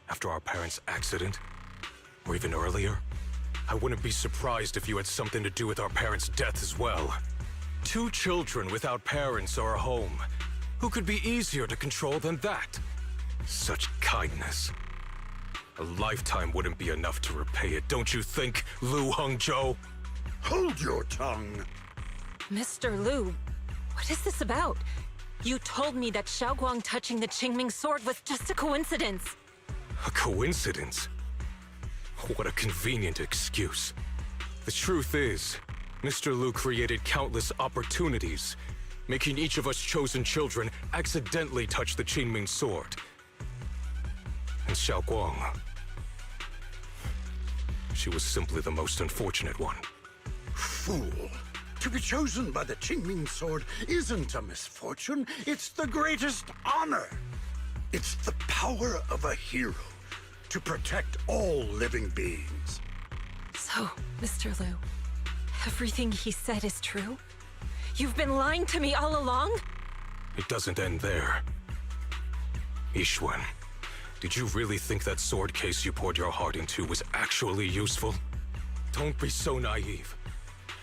After our parents' accident? Or even earlier? I wouldn't be surprised if you had something to do with our parents' death as well. 2 children without parents or a home. Who could be easier to control than that? Such kindness. A lifetime wouldn't be enough to repay it, don't you think, Lu Hongzhou? Hold your tongue. Mr. Lu, what is this about? You told me that Xiaoguang touching the Qingming sword was just a coincidence. A coincidence? What a convenient excuse. The truth is, Mr. Lu created countless opportunities, making each of us chosen children accidentally touch the Qingming sword. And Xiaoguang, she was simply the most unfortunate one. Fool. To be chosen by the Qingming sword isn't a misfortune, it's the greatest honor. It's the power of a hero to protect all living beings. So, Mr. Lu, everything he said is true? You've been lying to me all along? It doesn't end there. Yixuan, did you really think that sword case you poured your heart into was actually useful? Don't be so naive.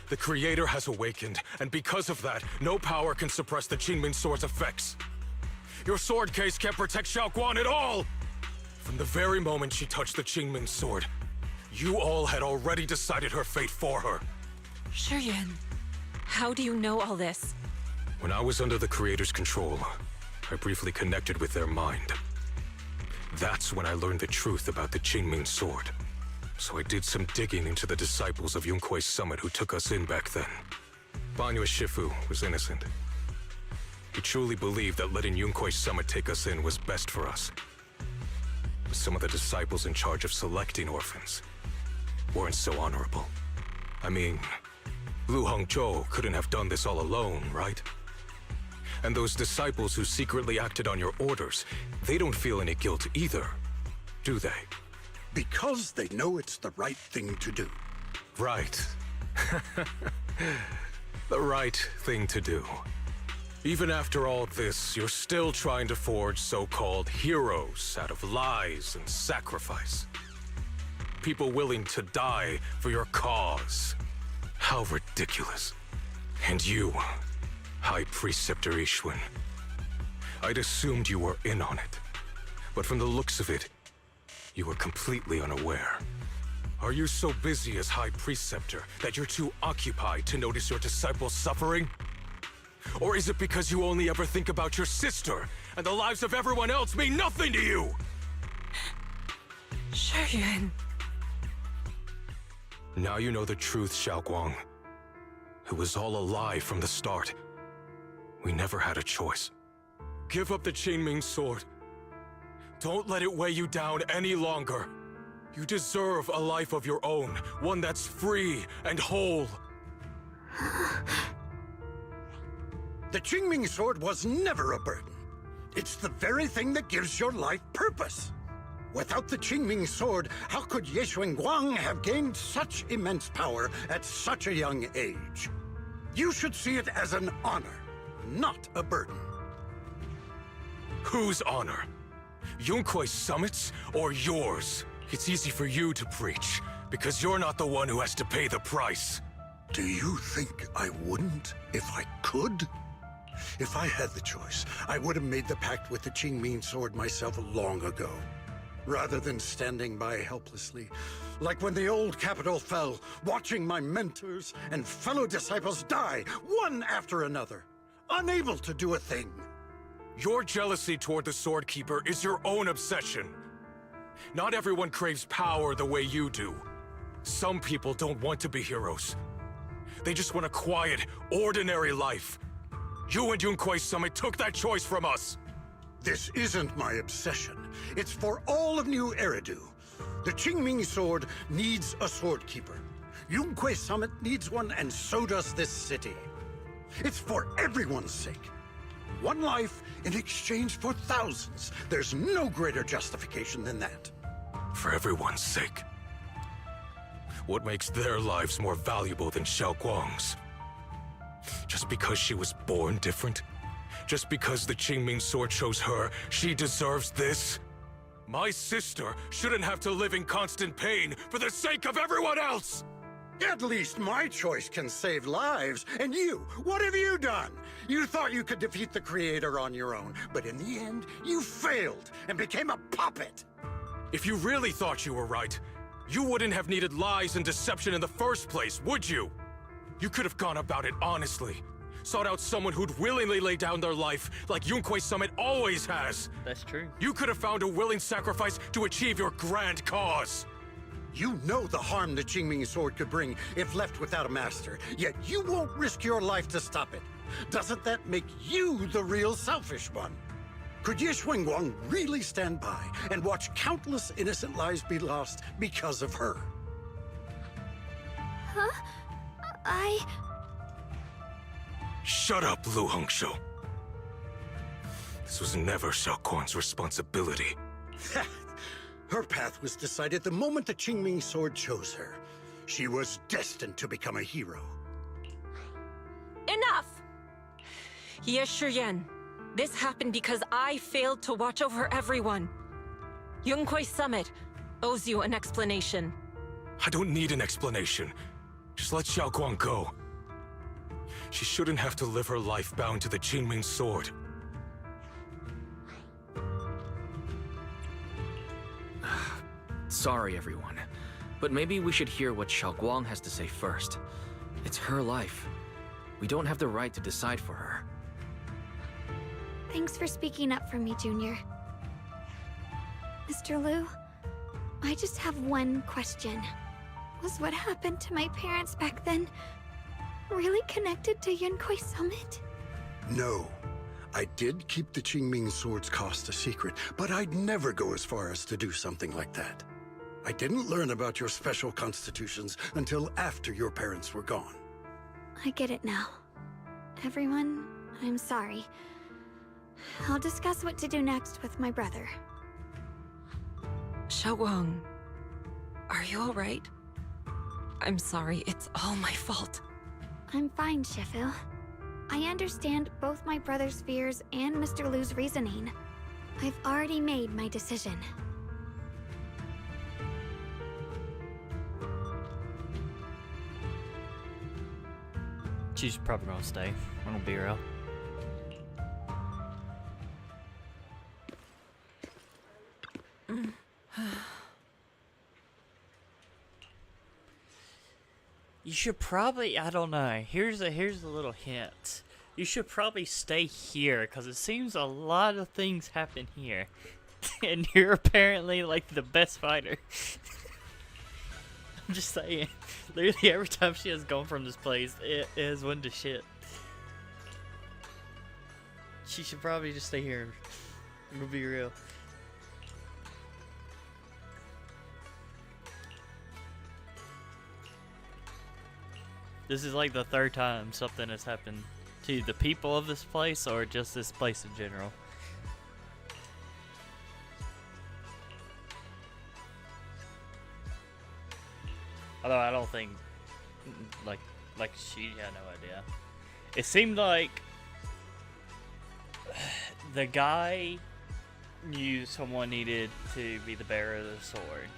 The Creator has awakened, and because of that, no power can suppress the Qingming sword's effects. Your sword case can't protect Xiaoguang at all! From the very moment she touched the Qingming sword, you all had already decided her fate for her. Shuyan, how do you know all this? When I was under the Creator's control, I briefly connected with their mind. That's when I learned the truth about the Qingming sword. So I did some digging into the disciples of Yunkui's summit who took us in back then. Banyue Shifu was innocent. He truly believed that letting Yunkui's summit take us in was best for us. But some of the disciples in charge of selecting orphans weren't so honorable. I mean, Lu Hongzhou couldn't have done this all alone, right? And those disciples who secretly acted on your orders, they don't feel any guilt either, do they? Because they know it's the right thing to do. Right. The right thing to do. Even after all this, you're still trying to forge so-called heroes out of lies and sacrifice. People willing to die for your cause. How ridiculous. And you, High Preceptor Yixuan, I'd assumed you were in on it. But from the looks of it, you were completely unaware. Are you so busy as High Preceptor that you're too occupied to notice your disciples suffering? Or is it because you only ever think about your sister, and the lives of everyone else mean nothing to you? Shuyan, Now you know the truth, Xiaoguang. It was all a lie from the start. We never had a choice. Give up the Qingming sword. Don't let it weigh you down any longer. You deserve a life of your own, one that's free and whole. The Qingming sword was never a burden. It's the very thing that gives your life purpose. Without the Qingming sword, how could Ye Guang have gained such immense power at such a young age? You should see it as an honor, not a burden. Whose honor? Yunkui's summit's or yours? It's easy for you to preach, because you're not the one who has to pay the price. Do you think I wouldn't if I could? If I had the choice, I would have made the pact with the Qingming sword myself long ago. Rather than standing by helplessly, like when the old capital fell, watching my mentors and fellow disciples die, one after another, unable to do a thing. Your jealousy toward the Sword Keeper is your own obsession. Not everyone craves power the way you do. Some people don't want to be heroes. They just want a quiet, ordinary life. You and Yunkui's summit took that choice from us. This isn't my obsession. It's for all of New Eridu. The Qingming sword needs a sword keeper. Yunkui's summit needs one, and so does this city. It's for everyone's sake. One life in exchange for thousands. There's no greater justification than that. For everyone's sake. What makes their lives more valuable than Xiaoguang's? Just because she was born different? Just because the Qingming sword chose her, she deserves this? My sister shouldn't have to live in constant pain for the sake of everyone else! At least my choice can save lives. And you, what have you done? You thought you could defeat the Creator on your own, but in the end, you failed and became a puppet. If you really thought you were right, you wouldn't have needed lies and deception in the first place, would you? You could have gone about it honestly. Sought out someone who'd willingly lay down their life like Yunkui's summit always has. That's true. You could have found a willing sacrifice to achieve your grand cause. You know the harm the Qingming sword could bring if left without a master, yet you won't risk your life to stop it. Doesn't that make you the real selfish one? Could Ye Guang really stand by and watch countless innocent lives be lost because of her? Huh? Shut up, Lu Hongshou. This was never Xiaoguang's responsibility. Her path was decided the moment the Qingming sword chose her. She was destined to become a hero. Enough! Ye Shiyan, this happened because I failed to watch over everyone. Yunkui's summit owes you an explanation. I don't need an explanation. Just let Xiaoguang go. She shouldn't have to live her life bound to the Qingming sword. Sorry, everyone, but maybe we should hear what Xiaoguang has to say first. It's her life. We don't have the right to decide for her. Thanks for speaking up for me, Junior. Mr. Liu, I just have one question. Was what happened to my parents back then really connected to Yunkui Summit? No. I did keep the Qingming sword's cost a secret, but I'd never go as far as to do something like that. I didn't learn about your special constitutions until after your parents were gone. I get it now. Everyone, I'm sorry. I'll discuss what to do next with my brother. Xiaoguang, are you alright? I'm sorry, it's all my fault. I'm fine, Shifu. I understand both my brother's fears and Mr. Liu's reasoning. I've already made my decision. She's probably gonna stay. I'm gonna be real. You should probably, I don't know. Here's a little hint. You should probably stay here because it seems a lot of things happen here, and you're apparently like the best fighter. I'm just saying. Literally every time she has gone from this place, it has went to shit. She should probably just stay here. We'll be real. This is like the third time something has happened to the people of this place or just this place in general. Although I don't think, like she had no idea. It seemed like the guy knew someone needed to be the bearer of the sword.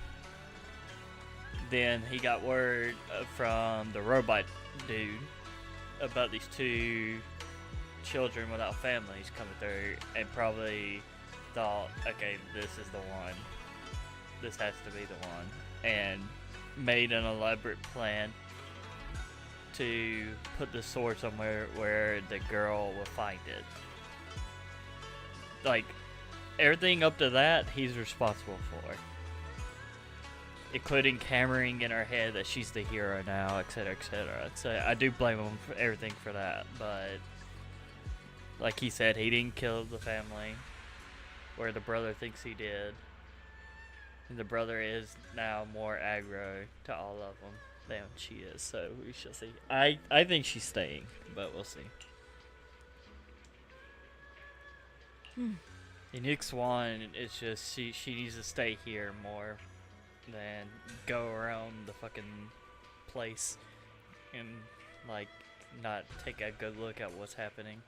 Then he got word from the robot dude about these two children without families coming through, and probably thought, okay, this is the one. This has to be the one. And made an elaborate plan to put the sword somewhere where the girl will find it. Like, everything up to that, he's responsible for. Including hammering in her head that she's the hero now, etc., etc. So I do blame him for everything for that, but like he said, he didn't kill the family, where the brother thinks he did. And the brother is now more aggro to all of them than she is, so we shall see. I think she's staying, but we'll see. And Nick Swan is just, she needs to stay here more than go around the fucking place and like not take a good look at what's happening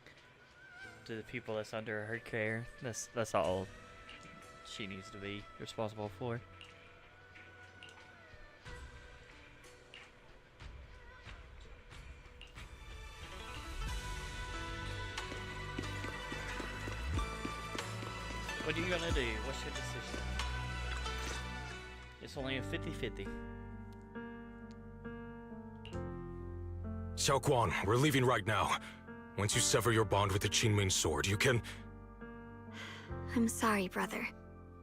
to the people that's under her care. That's all she needs to be responsible for. What are you gonna do? What's your decision? It's only a 50-50. Xiao Guang, we're leaving right now. Once you sever your bond with the Qingming sword, you can... I'm sorry, brother.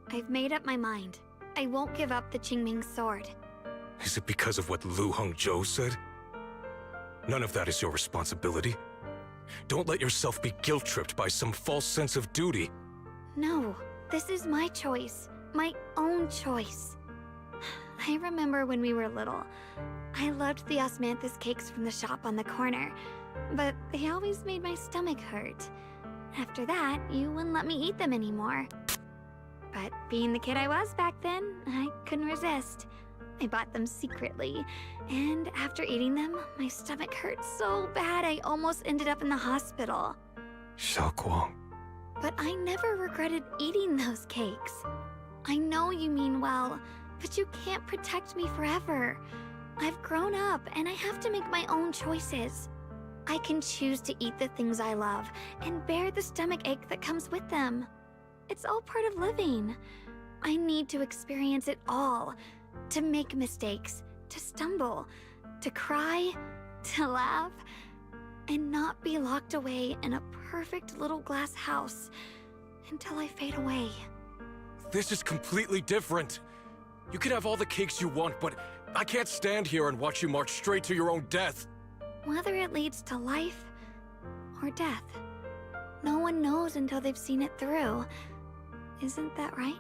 I've made up my mind. I won't give up the Qingming sword. Is it because of what Lu Hongzhou said? None of that is your responsibility. Don't let yourself be guilt-tripped by some false sense of duty. No, this is my choice. My own choice. I remember when we were little. I loved the osmanthus cakes from the shop on the corner, but they always made my stomach hurt. After that, you wouldn't let me eat them anymore. But being the kid I was back then, I couldn't resist. I bought them secretly, and after eating them, my stomach hurt so bad I almost ended up in the hospital. Xiao Guang. But I never regretted eating those cakes. I know you mean well, but you can't protect me forever. I've grown up, and I have to make my own choices. I can choose to eat the things I love, and bear the stomach ache that comes with them. It's all part of living. I need to experience it all. To make mistakes, to stumble, to cry, to laugh, and not be locked away in a perfect little glass house until I fade away. This is completely different. You can have all the cakes you want, but I can't stand here and watch you march straight to your own death. Whether it leads to life or death, no one knows until they've seen it through. Isn't that right?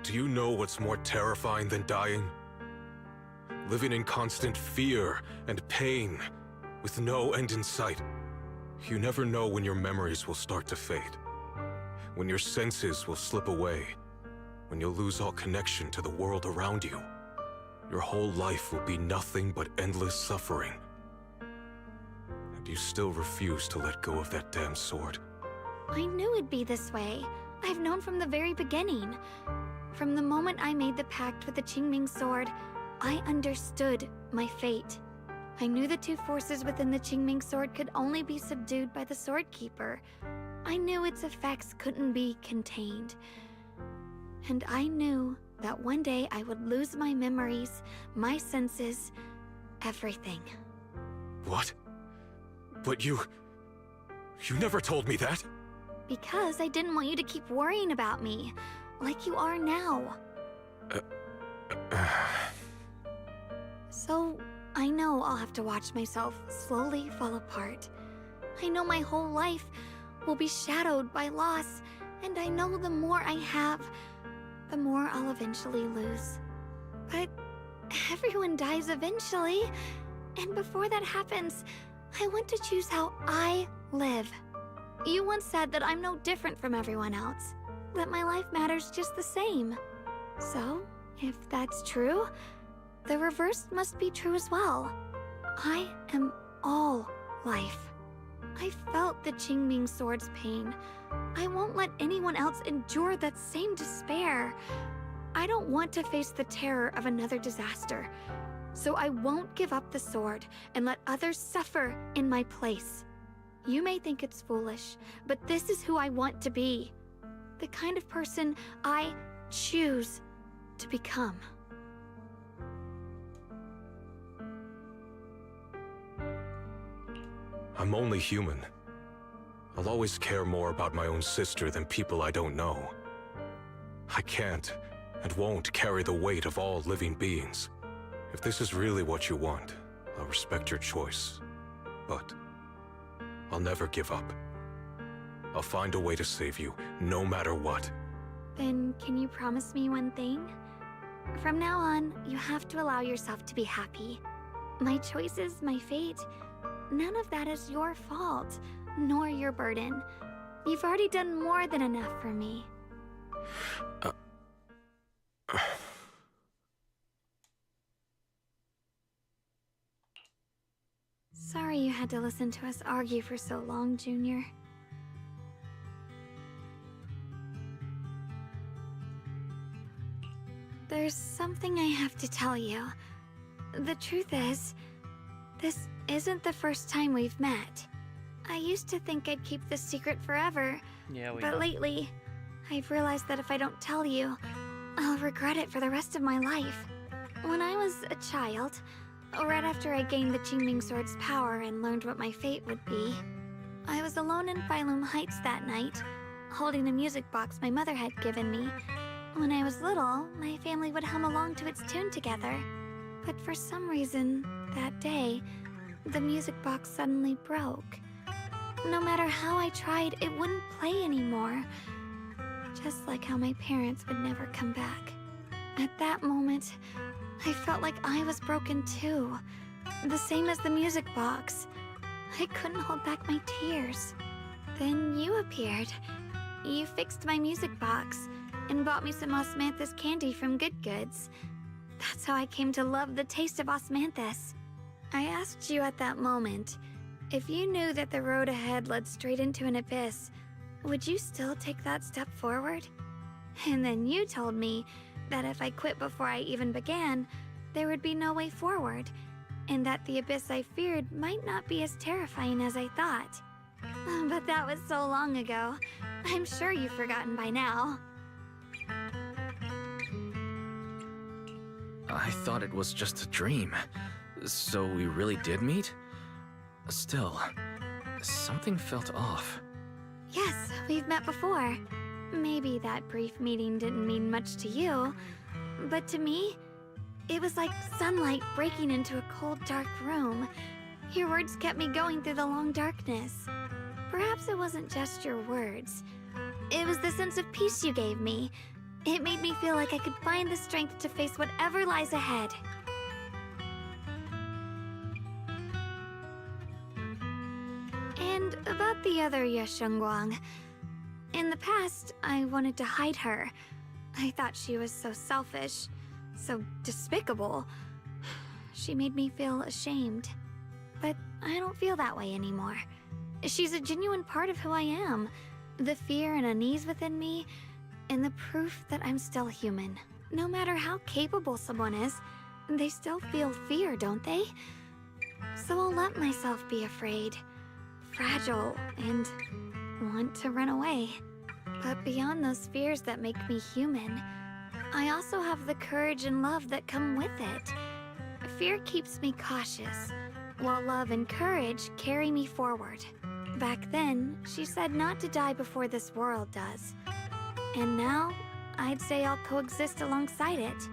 Do you know what's more terrifying than dying? Living in constant fear and pain, with no end in sight. You never know when your memories will start to fade. When your senses will slip away. When you'll lose all connection to the world around you. Your whole life will be nothing but endless suffering. And you still refuse to let go of that damn sword. I knew it'd be this way. I've known from the very beginning. From the moment I made the pact with the Qingming sword, I understood my fate. I knew the two forces within the Qingming sword could only be subdued by the Sword Keeper. I knew its effects couldn't be contained. And I knew that one day I would lose my memories, my senses, everything. What? But you never told me that. Because I didn't want you to keep worrying about me, like you are now. So, I know I'll have to watch myself slowly fall apart. I know my whole life will be shadowed by loss, and I know the more I have, the more I'll eventually lose. But everyone dies eventually, and before that happens, I want to choose how I live. You once said that I'm no different from everyone else, that my life matters just the same. So, if that's true, the reverse must be true as well. I am all life. I felt the Qingming sword's pain. I won't let anyone else endure that same despair. I don't want to face the terror of another disaster, so I won't give up the sword and let others suffer in my place. You may think it's foolish, but this is who I want to be. The kind of person I choose to become. I'm only human. I'll always care more about my own sister than people I don't know. I can't and won't carry the weight of all living beings. If this is really what you want, I'll respect your choice. But I'll never give up. I'll find a way to save you, no matter what. Then can you promise me one thing? From now on, you have to allow yourself to be happy. My choices, my fate, none of that is your fault, nor your burden. You've already done more than enough for me. Sorry you had to listen to us argue for so long, Junior. There's something I have to tell you. The truth is, this isn't the first time we've met. I used to think I'd keep this secret forever, but lately, I've realized that if I don't tell you, I'll regret it for the rest of my life. When I was a child, right after I gained the Qingming Sword's power and learned what my fate would be, I was alone in Phylum Heights that night, holding a music box my mother had given me. When I was little, my family would hum along to its tune together. But for some reason, that day, the music box suddenly broke. No matter how I tried, it wouldn't play anymore. Just like how my parents would never come back. At that moment, I felt like I was broken too. The same as the music box. I couldn't hold back my tears. Then you appeared. You fixed my music box and bought me some osmanthus candy from Good Goods. That's how I came to love the taste of osmanthus. I asked you at that moment, if you knew that the road ahead led straight into an abyss, would you still take that step forward? And then you told me that if I quit before I even began, there would be no way forward, and that the abyss I feared might not be as terrifying as I thought. But that was so long ago. I'm sure you've forgotten by now. I thought it was just a dream. So we really did meet? Still, something felt off. Yes, we've met before. Maybe that brief meeting didn't mean much to you, but to me, it was like sunlight breaking into a cold, dark room. Your words kept me going through the long darkness. Perhaps it wasn't just your words. It was the sense of peace you gave me. It made me feel like I could find the strength to face whatever lies ahead. And about the other Yeshengguang. In the past, I wanted to hide her. I thought she was so selfish, so despicable. She made me feel ashamed. But I don't feel that way anymore. She's a genuine part of who I am. The fear and unease within me, and the proof that I'm still human. No matter how capable someone is, they still feel fear, don't they? So I'll let myself be afraid, fragile, and want to run away. But beyond those fears that make me human, I also have the courage and love that come with it. Fear keeps me cautious, while love and courage carry me forward. Back then, she said not to die before this world does. And now, I'd say I'll coexist alongside it.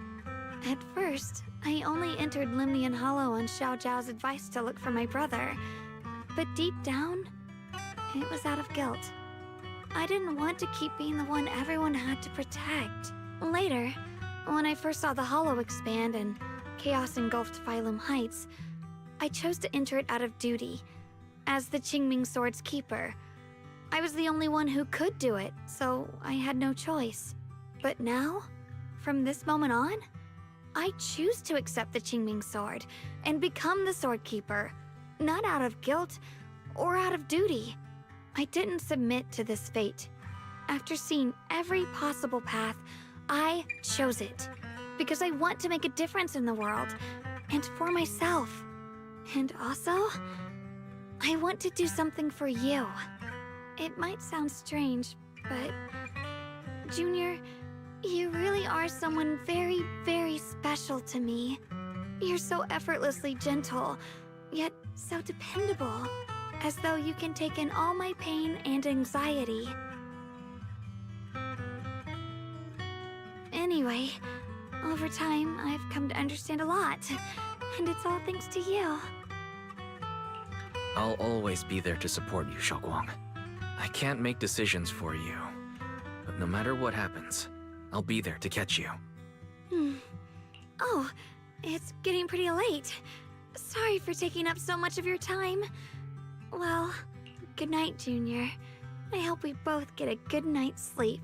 At first, I only entered Limnian Hollow on Xiao Zhao's advice to look for my brother. But deep down, it was out of guilt. I didn't want to keep being the one everyone had to protect. Later, when I first saw the Hollow expand and chaos engulfed Phylum Heights, I chose to enter it out of duty, as the Qingming Sword's keeper. I was the only one who could do it, so I had no choice. But now, from this moment on, I choose to accept the Qingming Sword and become the Sword Keeper, not out of guilt or out of duty. I didn't submit to this fate. After seeing every possible path, I chose it because I want to make a difference in the world and for myself. And also, I want to do something for you. It might sound strange, but Junior, you really are someone very, very special to me. You're so effortlessly gentle, yet so dependable, as though you can take in all my pain and anxiety. Anyway, over time, I've come to understand a lot, and it's all thanks to you. I'll always be there to support you, Xiaoguang. I can't make decisions for you, but no matter what happens, I'll be there to catch you. Oh, it's getting pretty late. Sorry for taking up so much of your time. Well, good night, Junior. I hope we both get a good night's sleep.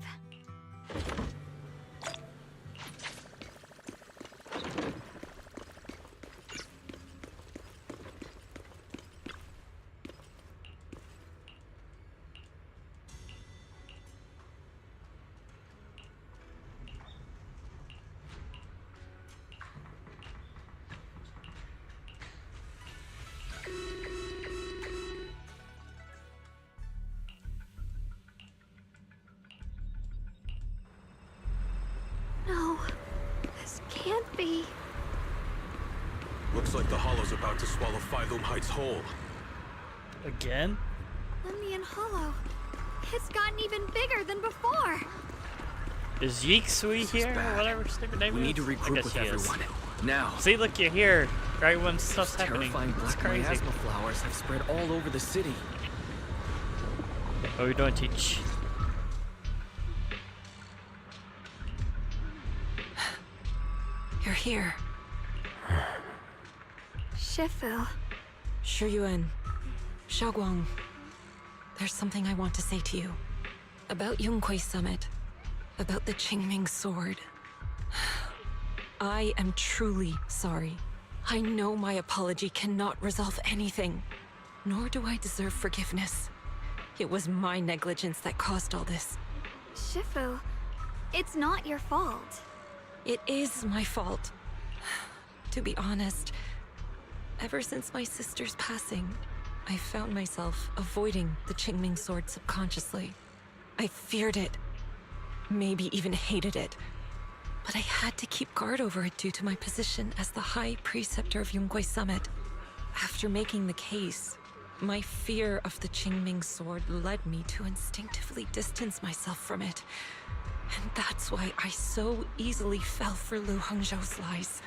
No, this can't be. Looks like the Hollow's about to swallow Phylum Heights whole. Again? Limnian Hollow. It's gotten even bigger than before. Is Yeeksui here or whatever stupid name We is? need to I regroup guess with she is. everyone. Now. See, look, you're here right when stuff's happening. Terrifying It's black crazy. miasma flowers have spread all over the city. What are we doing, Teach? You're here. Shifu. Shuyuan. Xiaoguang. There's something I want to say to you. About Yunquei Summit. About the Qingming Sword. I am truly sorry. I know my apology cannot resolve anything. Nor do I deserve forgiveness. It was my negligence that caused all this. Shifu, it's not your fault. It is my fault. To be honest, ever since my sister's passing, I found myself avoiding the Qingming Sword subconsciously. I feared it, maybe even hated it, but I had to keep guard over it due to my position as the High Preceptor of Yunquei Summit. After making the case, my fear of the Qingming Sword led me to instinctively distance myself from it. And that's why I so easily fell for Lu Hangzhou's lies.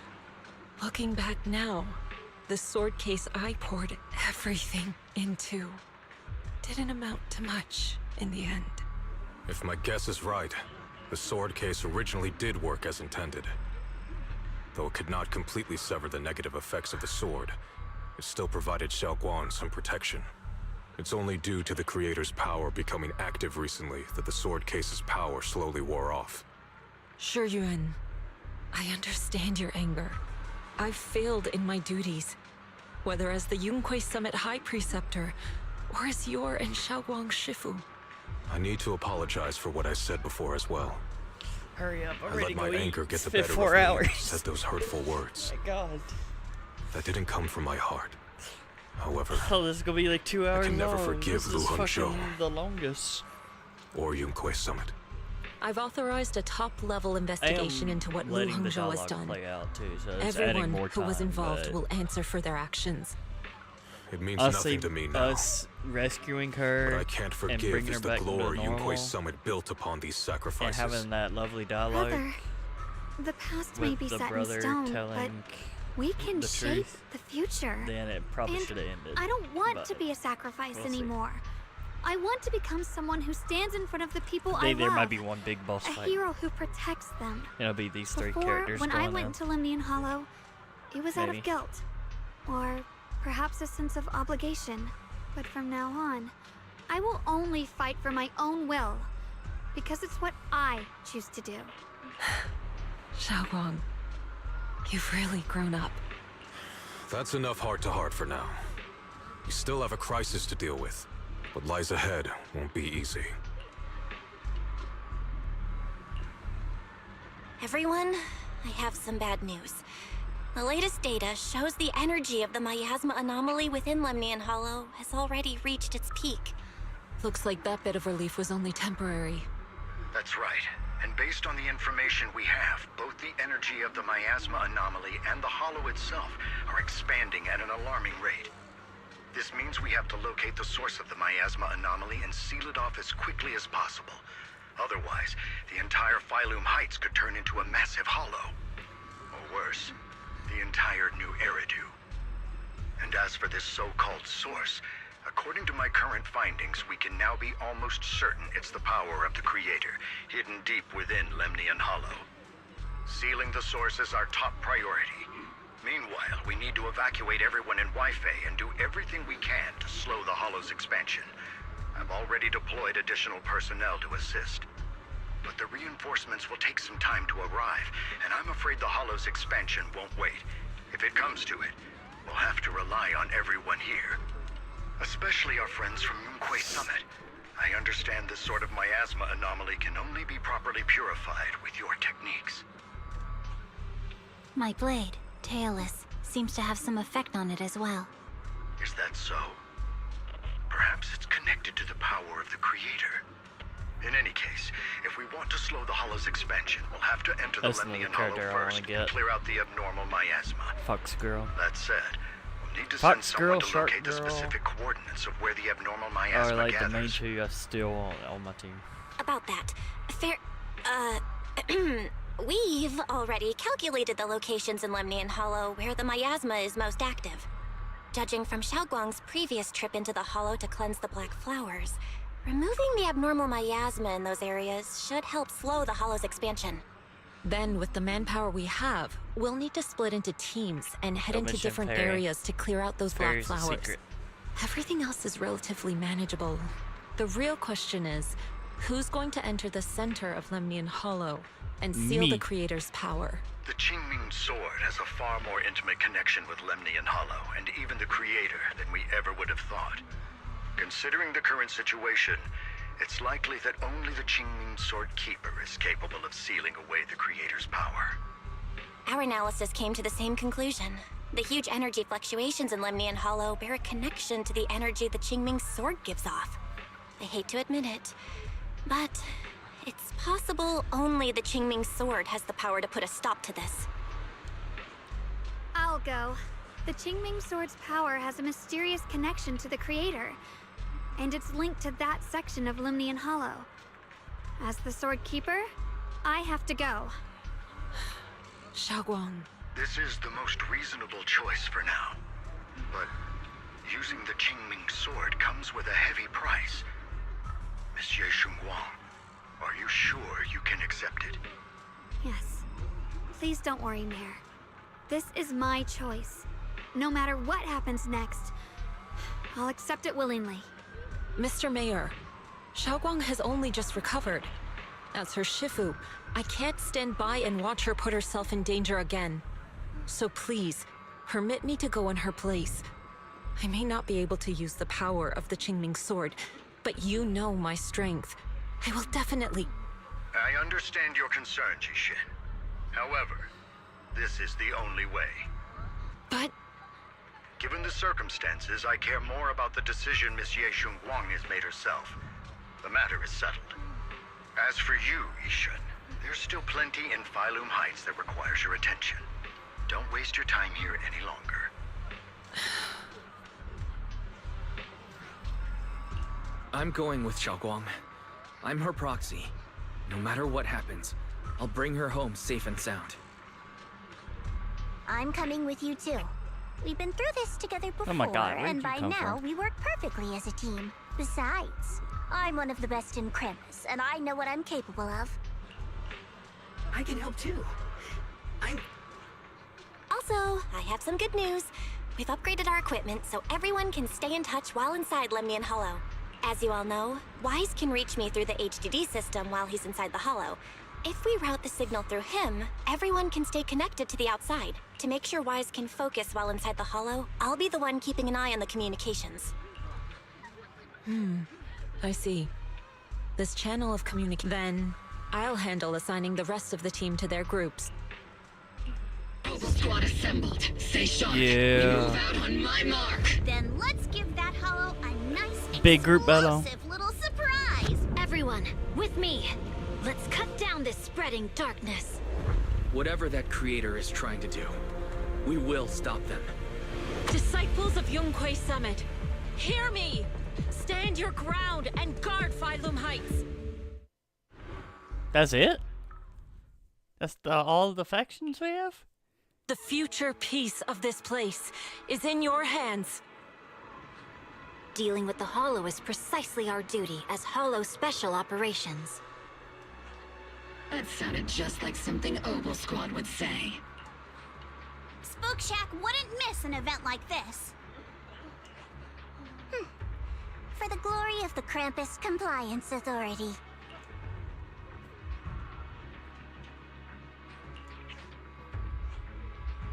Looking back now, the sword case I poured everything into didn't amount to much in the end. If my guess is right, the sword case originally did work as intended. Though it could not completely sever the negative effects of the sword, it still provided Xiaoguang some protection. It's only due to the creator's power becoming active recently that the sword case's power slowly wore off. Shuyuan, I understand your anger. I've failed in my duties, whether as the Yunquei Summit High Preceptor or as your and Xiaoguang's Shifu. I need to apologize for what I said before as well. Hurry up, I'm I ready let to my go anger eat. get the It's been better 4 of me hours. and said those hurtful words. My God. That didn't come from my heart. However, Oh, this is gonna be like 2 hours I can never long. forgive This Lu is Hangzhou fucking the longest. or Yunquei Summit. I've authorized a top-level investigation into what Lu letting the Hangzhou has dialogue done. play out too, so it's adding Everyone more who was time, involved but will answer for their actions. It means honestly, nothing to me now. us rescuing her What I can't and forgive bringing her is the back to glory normal Yunquei Summit built upon these and sacrifices. having that lovely dialogue. Brother, The past may with be the set in brother stone, but telling we can the shape truth, the future. then it probably And should have ended. I don't want but to be a sacrifice we'll see. anymore. I want to become someone who stands in front of the people I I think love. there might be one big boss A fight. hero who protects them. It'll be these three Before, characters when going I went in. to Lemnian Hollow, it was out Maybe. of guilt. Or perhaps a sense of obligation. But from now on, I will only fight for my own will. Because it's what I choose to do. Xiaoguang, you've really grown up. That's enough heart-to-heart for now. You still have a crisis to deal with. What lies ahead won't be easy. Everyone, I have some bad news. The latest data shows the energy of the miasma anomaly within Lemnian Hollow has already reached its peak. Looks like that bit of relief was only temporary. That's right. And based on the information we have, both the energy of the miasma anomaly and the hollow itself are expanding at an alarming rate. This means we have to locate the source of the miasma anomaly and seal it off as quickly as possible. Otherwise, the entire Phylum Heights could turn into a massive hollow. Or worse, the entire new Eridu. And as for this so-called source, according to my current findings, we can now be almost certain it's the power of the Creator, hidden deep within Lemnian Hollow. Sealing the source is our top priority. Meanwhile, we need to evacuate everyone in Wi-Fi and do everything we can to slow the Hollow's expansion. I've already deployed additional personnel to assist. But the reinforcements will take some time to arrive, and I'm afraid the Hollow's expansion won't wait. If it comes to it, we'll have to rely on everyone here. Especially our friends from Moonquay Summit. I understand this sort of miasma anomaly can only be properly purified with your techniques. My blade, Tailless, seems to have some effect on it as well. Is that so? Perhaps it's connected to the power of the Creator. In any case, if we want to slow the Hollow's expansion, we'll have to enter the That's another Lemnian Hollow character I first wanna and get. clear out the abnormal miasma. Fox girl. That said, we'll need to Fox send girl, someone to shark locate the girl. specific coordinates of where the abnormal Or miasma like the main gathers. two I still on my team. About that, we've already calculated the locations in Lemnian Hollow where the miasma is most active. Judging from Xiaoguang's previous trip into the Hollow to cleanse the black flowers, removing the abnormal miasma in those areas should help slow the Hollow's expansion. Then, with the manpower we have, we'll need to split into teams and head Go into mission different Fairy. areas to clear out those black Fairy's a flowers. secret. Everything else is relatively manageable. The real question is, who's going to enter the center of Lemnian Hollow and seal Me. the Creator's power? The Qingming Sword has a far more intimate connection with Lemnian Hollow and even the Creator than we ever would have thought. Considering the current situation, it's likely that only the Qingming Sword Keeper is capable of sealing away the Creator's power. Our analysis came to the same conclusion. The huge energy fluctuations in Lemnian Hollow bear a connection to the energy the Qingming Sword gives off. I hate to admit it, but it's possible only the Qingming Sword has the power to put a stop to this. I'll go. The Qingming Sword's power has a mysterious connection to the Creator, and it's linked to that section of Lemnian Hollow. As the Sword Keeper, I have to go. Xiaoguang. This is the most reasonable choice for now. But using the Qingming Sword comes with a heavy price. Monsieur Shunguang, are you sure you can accept it? Yes. Please don't worry, Mayor. This is my choice. No matter what happens next, I'll accept it willingly. Mr. Mayor, Xiaoguang has only just recovered. As her Shifu, I can't stand by and watch her put herself in danger again. So please, permit me to go in her place. I may not be able to use the power of the Qingming Sword, but you know my strength. I will definitely... I understand your concern, Jishin. However, this is the only way. But... Given the circumstances, I care more about the decision Miss Ye Shunguang has made herself. The matter is settled. As for you, Ishin, there's still plenty in Phylum Heights that requires your attention. Don't waste your time here any longer. I'm going with Xiaoguang. I'm her proxy. No matter what happens, I'll bring her home safe and sound. I'm coming with you too. We've been through this together before, Oh my God, where did and you by come now from? we work perfectly as a team. Besides, I'm one of the best in Krampus, and I know what I'm capable of. I can help too. Also, I have some good news. We've upgraded our equipment so everyone can stay in touch while inside Lemnian Hollow. As you all know, Wise can reach me through the HDD system while he's inside the Hollow. If we route the signal through him, everyone can stay connected to the outside. To make sure Wise can focus while inside the Hollow, I'll be the one keeping an eye on the communications. I see. This channel of communication. Then, I'll handle assigning the rest of the team to their groups. Mobile squad assembled. Stay sharp. Yeah. Move out on my mark. Then let's give that Hollow a nice Big group battle. explosive little surprise. Everyone, with me. Let's cut down this spreading darkness. Whatever that creator is trying to do, we will stop them. Disciples of Yunquay Summit, hear me! Stand your ground and guard Phylum Heights! That's it? That's all the factions we have? The future peace of this place is in your hands. Dealing with the Hollow is precisely our duty as Hollow Special Operations. That sounded just like something Obel Squad would say. Spook Shack wouldn't miss an event like this. For the glory of the Krampus Compliance Authority.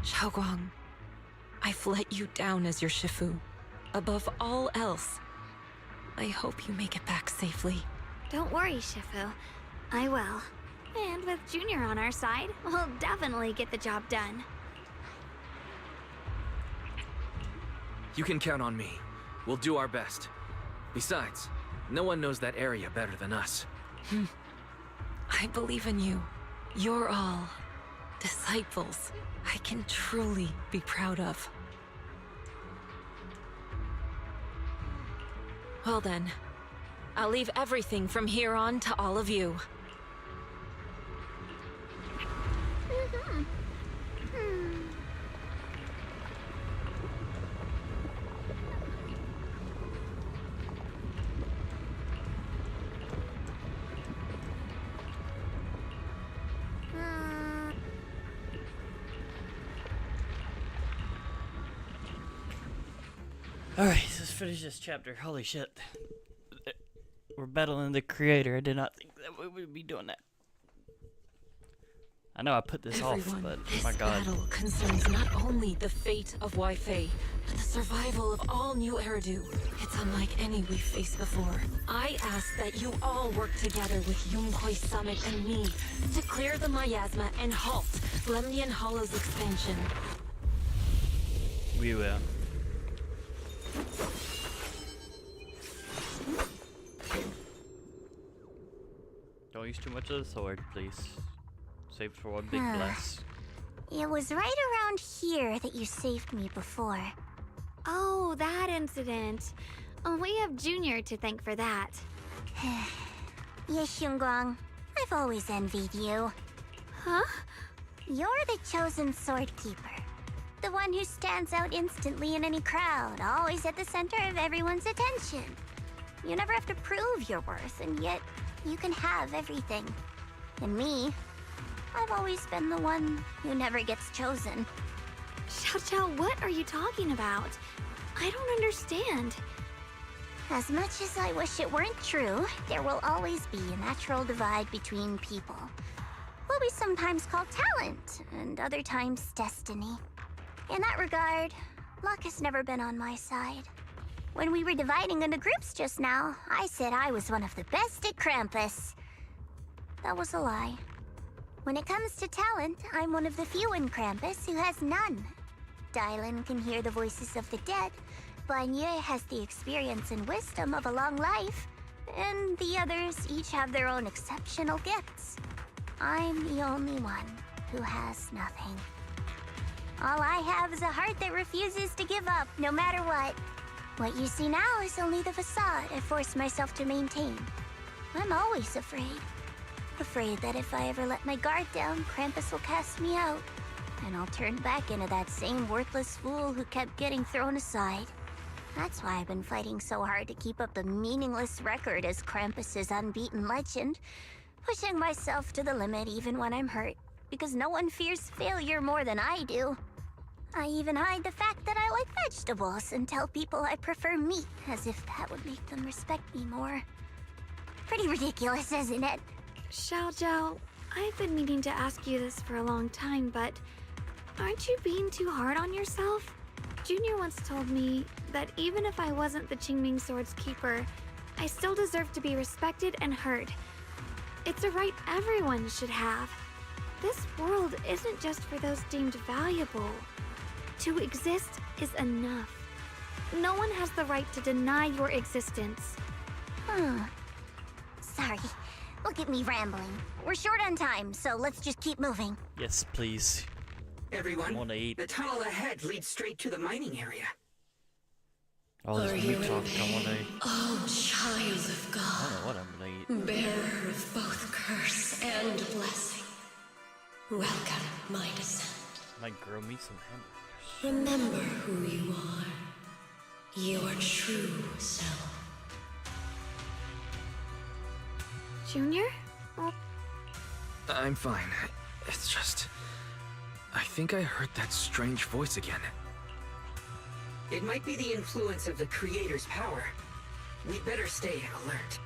Xiaoguang, I've let you down as your Shifu. Above all else, I hope you make it back safely. Don't worry, Shifu. I will. And with Junior on our side, we'll definitely get the job done. You can count on me. We'll do our best. Besides, no one knows that area better than us. I believe in you. You're all disciples I can truly be proud of. Well then, I'll leave everything from here on to all of you. Alright, let's finish this chapter. Holy shit. We're battling the creator. I did not think that we would be doing that. I know I put this off, but This my god. battle concerns not only the fate of Wi-Fei, but the survival of all new Eridu. It's unlike any we've faced before. I ask that you all work together with Yunquay Summit and me to clear the miasma and halt Lemnian Hollow's expansion. We will. Don't use too much of the sword, please. Save it for one big blast. It was right around here that you saved me before. Oh, that incident. We have Junior to thank for that. Yes, Xinguang. I've always envied you. Huh? You're the chosen sword keeper. The one who stands out instantly in any crowd, always at the center of everyone's attention. You never have to prove your worth, and yet you can have everything. And me, I've always been the one who never gets chosen. Xiao Xiao, what are you talking about? I don't understand. As much as I wish it weren't true, there will always be a natural divide between people. What we sometimes call talent, and other times destiny. In that regard, luck has never been on my side. When we were dividing into groups just now, I said I was one of the best at Krampus. That was a lie. When it comes to talent, I'm one of the few in Krampus who has none. Dylan can hear the voices of the dead, Banya has the experience and wisdom of a long life, and the others each have their own exceptional gifts. I'm the only one who has nothing. All I have is a heart that refuses to give up, no matter what. What you see now is only the facade I forced myself to maintain. I'm always afraid. Afraid that if I ever let my guard down, Krampus will cast me out. And I'll turn back into that same worthless fool who kept getting thrown aside. That's why I've been fighting so hard to keep up a meaningless record as Krampus's unbeaten legend. Pushing myself to the limit even when I'm hurt, because no one fears failure more than I do. I even hide the fact that I like vegetables and tell people I prefer meat, as if that would make them respect me more. Pretty ridiculous, isn't it? Xiaojiao, I've been meaning to ask you this for a long time, but aren't you being too hard on yourself? Junior once told me that even if I wasn't the Qingming Sword's keeper, I still deserve to be respected and heard. It's a right everyone should have. This world isn't just for those deemed valuable. To exist is enough. No one has the right to deny your existence. Sorry. Look at me rambling. We're short on time, so let's just keep moving. Yes, please. Everyone, I wanna eat. the tunnel ahead leads straight to the mining area. All this Are you meat talk, I wanna eat. Oh, child of God. I don't know what I'm gonna eat. Bearer of both curse and blessing. Welcome, my descent. Might grow me some hamburgers. Remember who you are. Your true self. Junior? Oh. I'm fine. It's just... I think I heard that strange voice again. It might be the influence of the Creator's power. We'd better stay alert.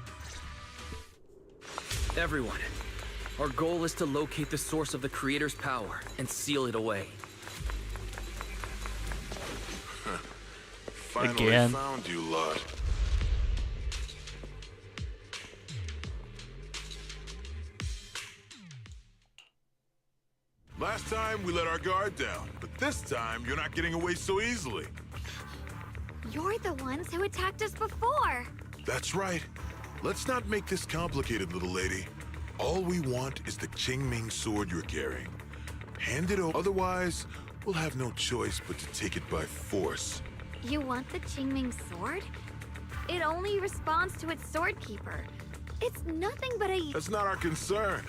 Everyone, our goal is to locate the source of the Creator's power and seal it away. Finally Again. found you, lot. Last time we let our guard down, but this time you're not getting away so easily. You're the ones who attacked us before. That's right. Let's not make this complicated, little lady. All we want is the Qingming sword you're carrying. Hand it over, otherwise we'll have no choice but to take it by force. You want the Qingming sword? It only responds to its sword keeper. It's nothing but a... That's not our concern.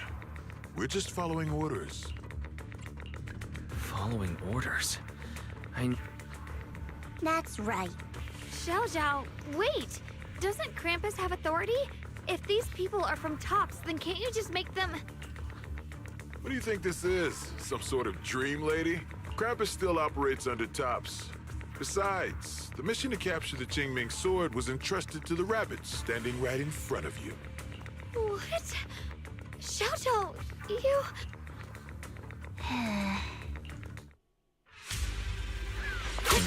We're just following orders. Following orders? That's right. Xiaojiao, wait! Doesn't Krampus have authority? If these people are from Tops, then can't you just make them... What do you think this is? Some sort of dream lady? Krampus still operates under Tops. Besides, the mission to capture the Qingming sword was entrusted to the rabbits standing right in front of you. What? Xiaojiao, you...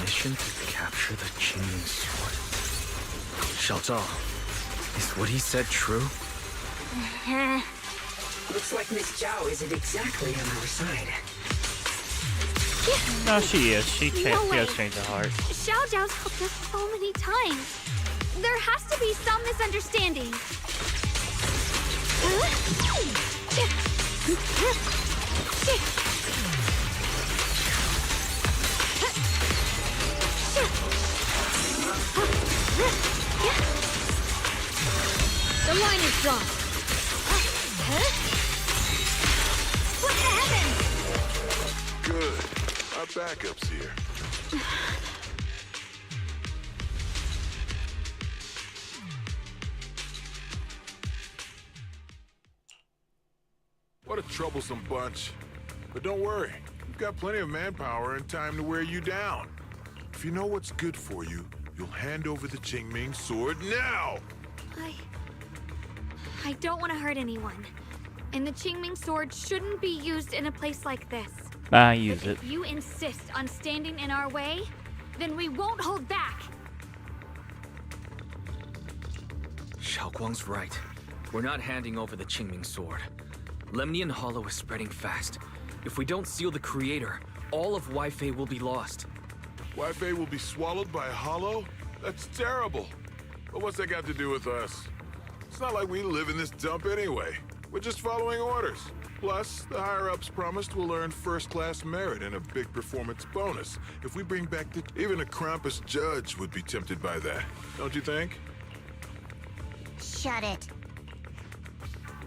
Mission to capture the Qingming sword. Xiaojiao, is what he said true? Looks like Miss Zhao isn't exactly on our side. No, she is. She No has way. changed her heart. Xiaojiao's helped us so many times. There has to be some misunderstanding. The line is drawn. What the heavens? Good. Our backup's here. What a troublesome bunch. But don't worry. We've got plenty of manpower and time to wear you down. If you know what's good for you, you'll hand over the Qingming sword now! I don't want to hurt anyone. And the Qingming sword shouldn't be used in a place like this. I use it. If you insist on standing in our way, then we won't hold back. Xiaoguang's right. We're not handing over the Qingming sword. Lemnian Hollow is spreading fast. If we don't seal the Creator, all of Weifei will be lost. Weifei will be swallowed by a hollow? That's terrible. But what's that got to do with us? It's not like we live in this dump anyway. We're just following orders. Plus, the higher-ups promised we'll earn first-class merit and a big performance bonus if we bring back the... Even a Krampus judge would be tempted by that, don't you think? Shut it.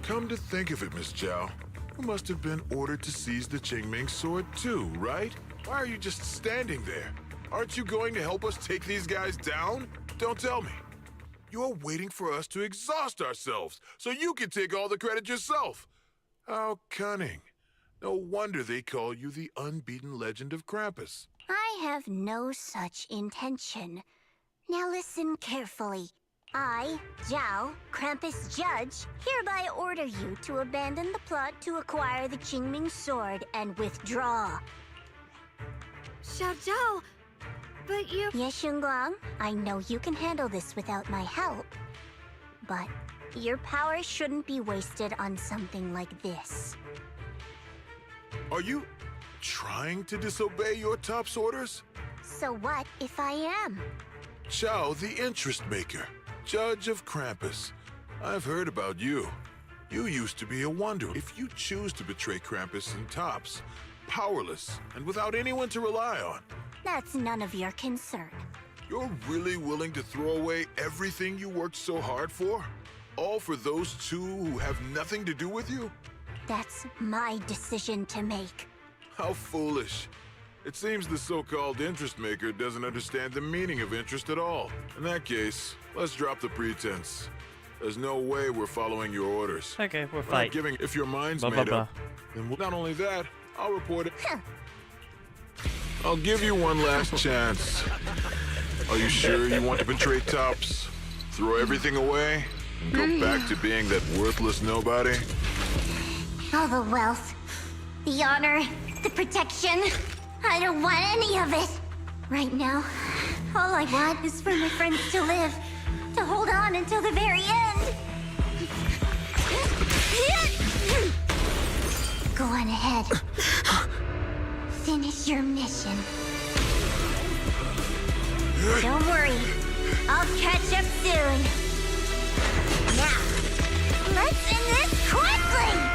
Come to think of it, Miss Zhao, you must have been ordered to seize the Qingming sword too, right? Why are you just standing there? Aren't you going to help us take these guys down? Don't tell me. You're waiting for us to exhaust ourselves so you can take all the credit yourself. How cunning. No wonder they call you the unbeaten legend of Krampus. I have no such intention. Now listen carefully. I, Zhao, Krampus Judge, hereby order you to abandon the plot to acquire the Qingming sword and withdraw. Xiao Zhao, but you... Ye Shunguang, I know you can handle this without my help. But your power shouldn't be wasted on something like this. Are you trying to disobey your top's orders? So what if I am? Zhao, the interest maker, Judge of Krampus. I've heard about you. You used to be a wonder. If you choose to betray Krampus and Tops, powerless and without anyone to rely on. That's none of your concern. You're really willing to throw away everything you worked so hard for? All for those two who have nothing to do with you? That's my decision to make. How foolish. It seems the so-called interest maker doesn't understand the meaning of interest at all. In that case, let's drop the pretense. There's no way we're following your orders. Okay, we're Not fighting. giving. If your mind's Blah, blah, made blah. up, then not only that, I'll report it. I'll give you one last chance. Are you sure you want to betray Tops? Throw everything away and go back to being that worthless nobody? All the wealth, the honor, the protection. I don't want any of it. Right now, all I want is for my friends to live, to hold on until the very end. Go on ahead. Finish your mission. Don't worry, I'll catch up soon. Now, let's end this quickly!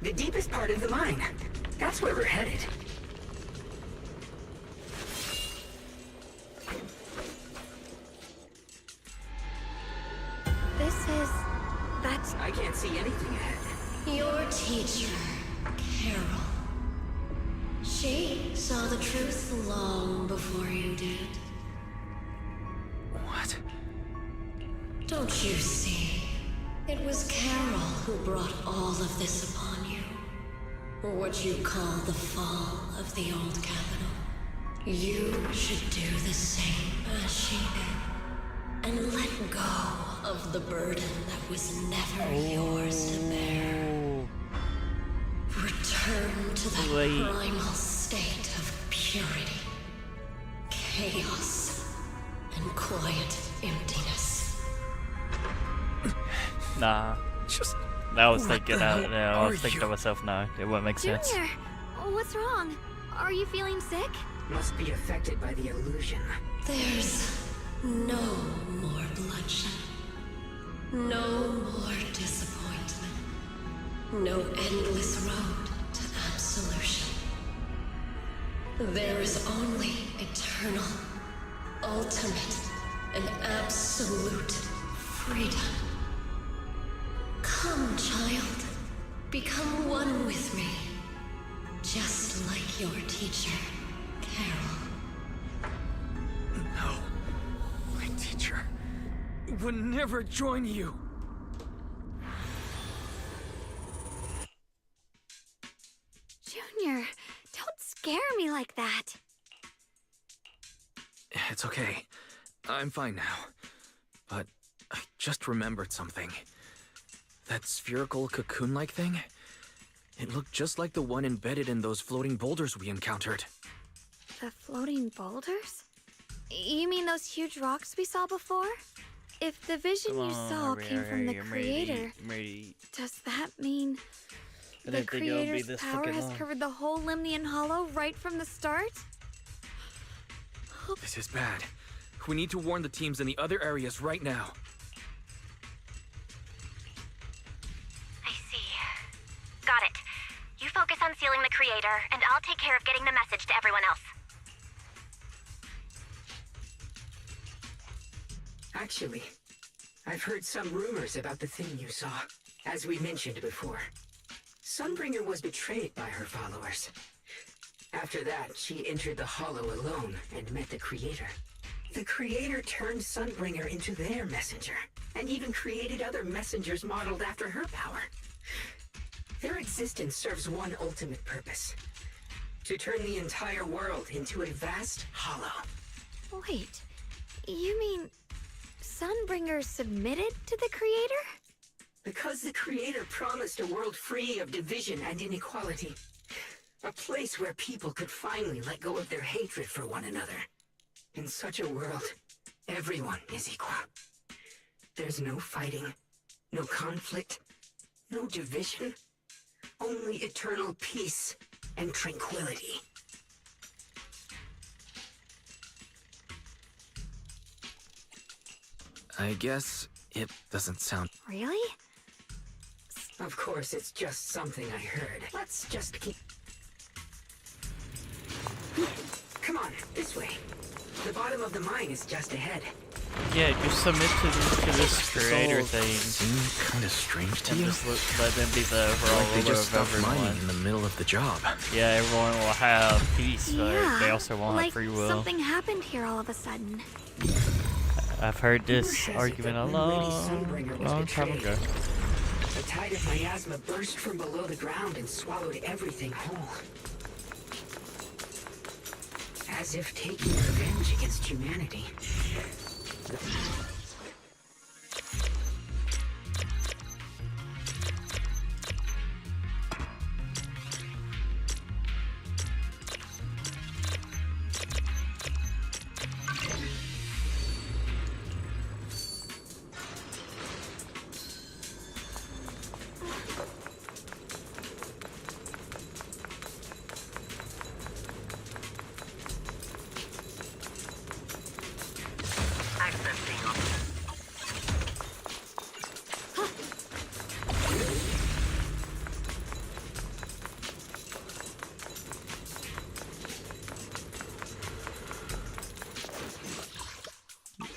The deepest part of the mine. That's where we're headed. That's... I can't see anything ahead. Your teacher, Carol. She saw the truth long before you did. What? Don't you see? It was Carol who brought all of this upon you. Or what you call the fall of the old capital. You should do the same as she did. And let go of the burden that was never yours to bear. Return to that primal state of purity, chaos, and quiet emptiness. Nah. Just. I was thinking out. Yeah, I was thinking to myself, no, it wouldn't make sense. Junior, what's wrong? Are you feeling sick? Must be affected by the illusion. There's no more bloodshed. No more disappointment. No endless road to absolution. There is only eternal, ultimate, and absolute freedom. Come, child. Become one with me. Just like your teacher, Carol. No. My teacher would never join you. Junior, don't scare me like that. It's okay. I'm fine now. But I just remembered something. That spherical cocoon-like thing? It looked just like the one embedded in those floating boulders we encountered. The floating boulders? You mean those huge rocks we saw before? If the vision you saw came from the creator, does that mean the creator's power has covered the whole Lemnian Hollow right from the start? This is bad. We need to warn the teams in the other areas right now. I see. Got it. You focus on sealing the creator, and I'll take care of getting the message to everyone else. Actually, I've heard some rumors about the thing you saw. As we mentioned before, Sunbringer was betrayed by her followers. After that, she entered the Hollow alone and met the Creator. The Creator turned Sunbringer into their messenger, and even created other messengers modeled after her power. Their existence serves one ultimate purpose: to turn the entire world into a vast hollow. Wait, you mean Sunbringer submitted to the Creator? Because the Creator promised a world free of division and inequality. A place where people could finally let go of their hatred for one another. In such a world, everyone is equal. There's no fighting, no conflict, no division. Only eternal peace and tranquility. I guess it doesn't sound... Really? Of course, it's just something I heard. Let's just keep... Come on, this way. The bottom of the mine is just ahead. Yeah, just submit to this creator thing. Seems kind of strange to you. Just let them be the overall Like they ruler just of stopped everyone. mining in the middle of the job. Yeah, everyone will have peace, but Yeah, they also won't like have free will. something happened here all of a sudden. I've heard this argument a long time ago. The tide of miasma burst from below the ground and swallowed everything whole. As if taking revenge against humanity.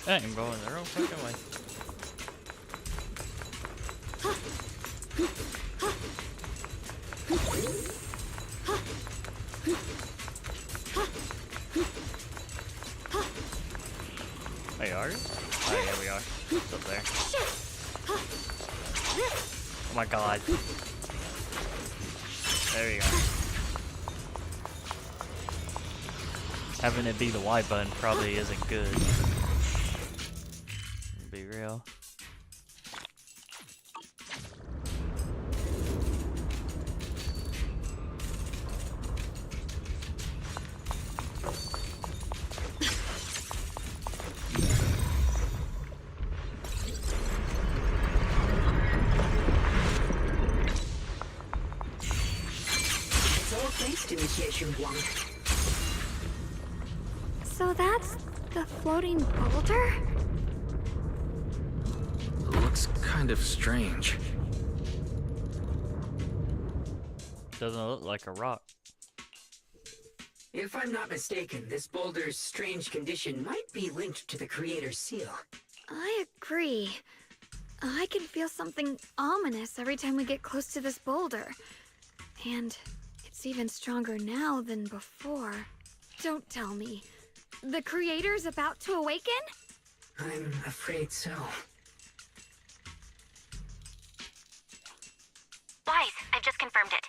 I ain't going the wrong fucking way. Hey, are you? Oh, yeah, we are. It's up there. Oh my god. There we go. Having it be the Y button probably isn't good. Be real. It's all thanks to Initiation One. So that's the floating boulder? Looks kind of strange. Doesn't look like a rock. If I'm not mistaken, this boulder's strange condition might be linked to the Creator's seal. I agree. I can feel something ominous every time we get close to this boulder. And it's even stronger now than before. Don't tell me. The Creator's about to awaken? I'm afraid so. Wise, I've just confirmed it.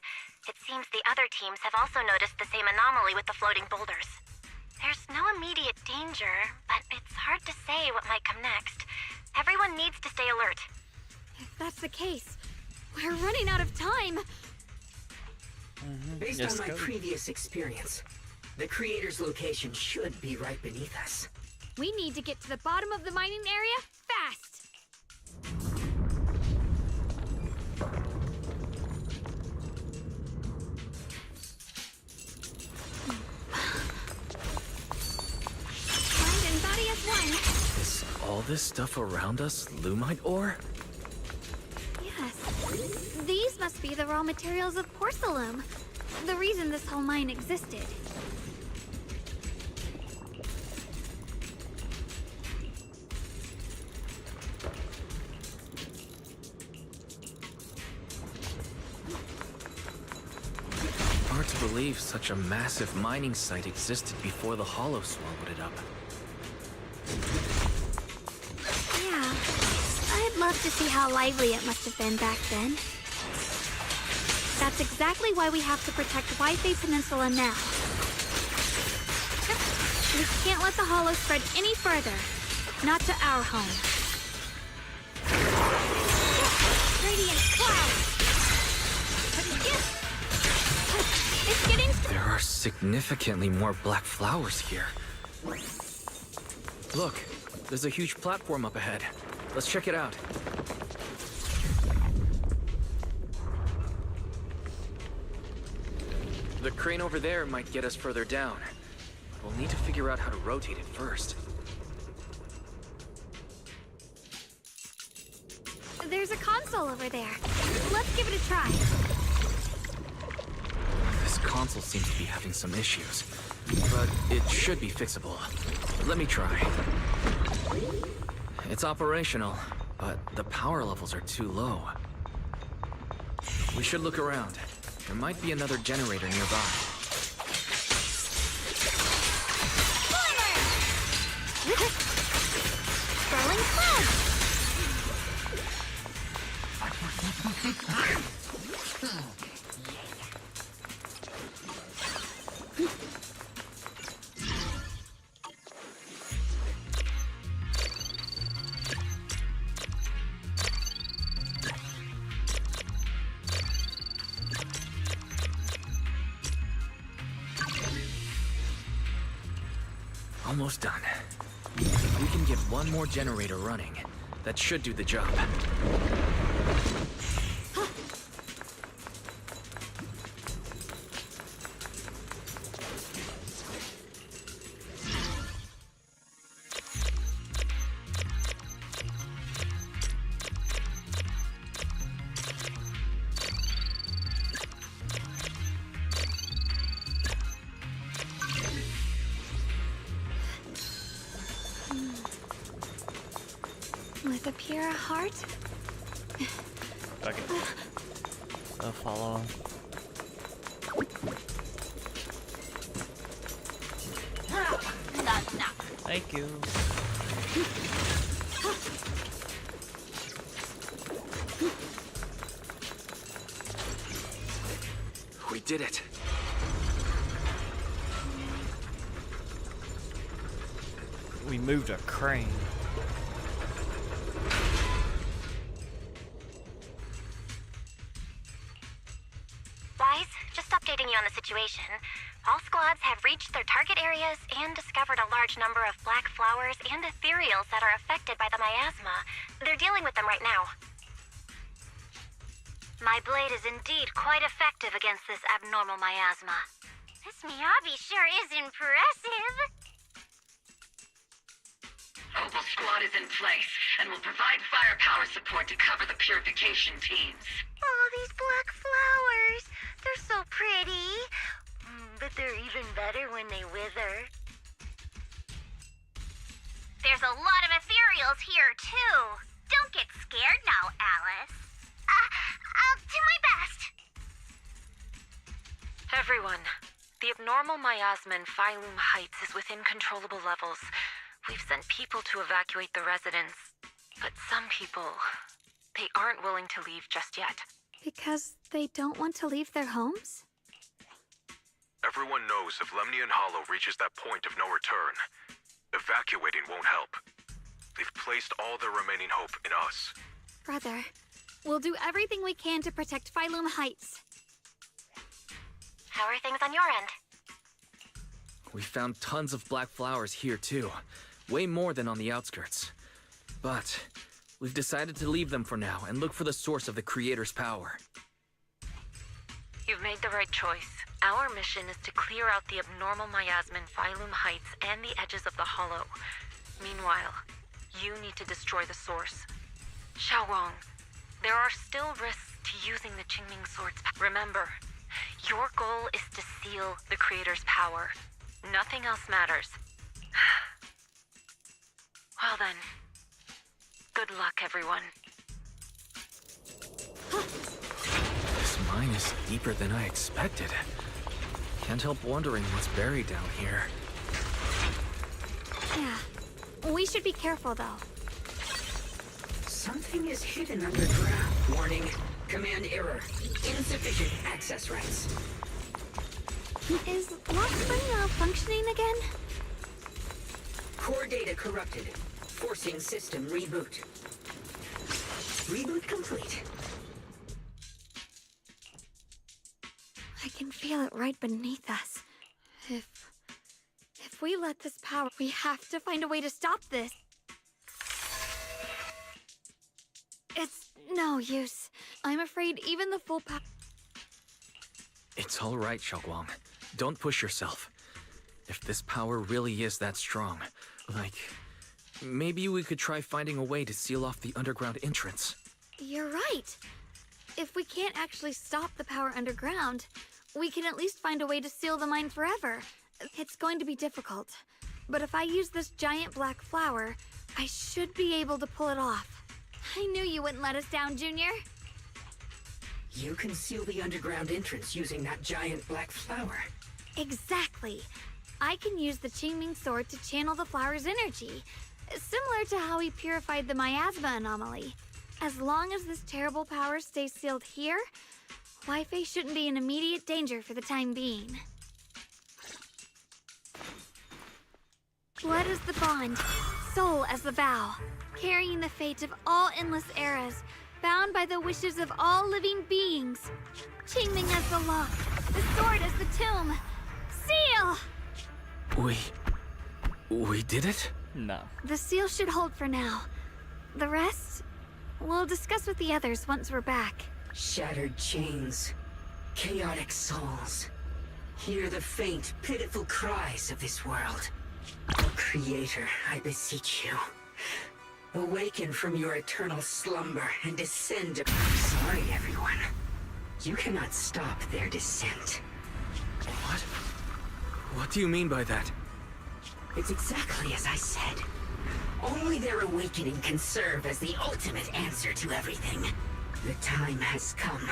It seems the other teams have also noticed the same anomaly with the floating boulders. There's no immediate danger, but it's hard to say what might come next. Everyone needs to stay alert. If that's the case, we're running out of time. Based Yes, on my go. previous experience, the Creator's location should be right beneath us. We need to get to the bottom of the mining area fast. Mind and body as one. this stuff around us Lumite ore? Yes. These must be the raw materials of porcelain. The reason this whole mine existed. Hard to believe such a massive mining site existed before the Hollow swallowed it up. Yeah. I'd love to see how lively it must have been back then. That's exactly why we have to protect Wi-Fi Peninsula now. We can't let the Hollow spread any further. Not to our home. Radiant cloud! It's getting... There are significantly more black flowers here. Look, there's a huge platform up ahead. Let's check it out. The crane over there might get us further down. We'll need to figure out how to rotate it first. There's a console over there. Let's give it a try. This console seems to be having some issues, but it should be fixable. Let me try. It's operational, but the power levels are too low. We should look around. There might be another generator nearby. Rolling cloud! Almost done. If we can get one more generator running, that should do the job. With a pure heart? Okay. I'll follow. Thank you. We did it. We moved a crane. Wise, just updating you on the situation. All squads have reached their target areas and discovered a large number of black flowers and ethereals that are affected by the miasma. They're dealing with them right now. My blade is indeed quite effective against this abnormal miasma. This Miyabi sure is impressive. Opal Squad is in place and will provide firepower support to cover the purification teams. Oh, these black flowers. They're so pretty. But they're even better when they wither. There's a lot of ethereals here, too. Don't get scared now, Alice. I'll do my best. Everyone, the abnormal miasma in Phylum Heights is within controllable levels. We've sent people to evacuate the residents, but some people, they aren't willing to leave just yet. Because they don't want to leave their homes? Everyone knows if Lemnian Hollow reaches that point of no return, evacuating won't help. They've placed all their remaining hope in us. Brother, we'll do everything we can to protect Phylum Heights. How are things on your end? We found tons of black flowers here too. Way more than on the outskirts. But we've decided to leave them for now and look for the source of the Creator's power. You've made the right choice. Our mission is to clear out the abnormal miasma in Phylum Heights and the edges of the Hollow. Meanwhile, You need to destroy the source. Xiaowang, there are still risks to using the Qingming Sword's power. Remember, your goal is to seal the Creator's power. Nothing else matters. Well then, good luck, everyone. This mine is deeper than I expected. Can't help wondering what's buried down here. Yeah. We should be careful, though. Something is hidden underground. Warning. Command error. Insufficient access rights. Is Lock Spring malfunctioning again? Core data corrupted. Forcing system reboot. Reboot complete. I can feel it right beneath us. If we let this power, we have to find a way to stop this. It's no use. I'm afraid even the full power... It's all right, Xiaoguang. Don't push yourself. If this power really is that strong, like, maybe we could try finding a way to seal off the underground entrance. You're right. If we can't actually stop the power underground, we can at least find a way to seal the mine forever. It's going to be difficult, but if I use this giant black flower, I should be able to pull it off. I knew you wouldn't let us down, Junior. You can seal the underground entrance using that giant black flower. Exactly. I can use the Qingming Sword to channel the flower's energy, similar to how we purified the miasma anomaly. As long as this terrible power stays sealed here, Wi-Fi shouldn't be in immediate danger for the time being. Blood as the bond, soul as the vow, carrying the fate of all endless eras, bound by the wishes of all living beings. Qingming as the lock, the sword as the tomb. Seal! We did it? No. The seal should hold for now. The rest, we'll discuss with the others once we're back. Shattered chains. Chaotic souls. Hear the faint, pitiful cries of this world. Oh, Creator, I beseech you. Awaken from your eternal slumber and descend. Sorry, everyone. You cannot stop their descent. What? What do you mean by that? It's exactly as I said. Only their awakening can serve as the ultimate answer to everything. The time has come.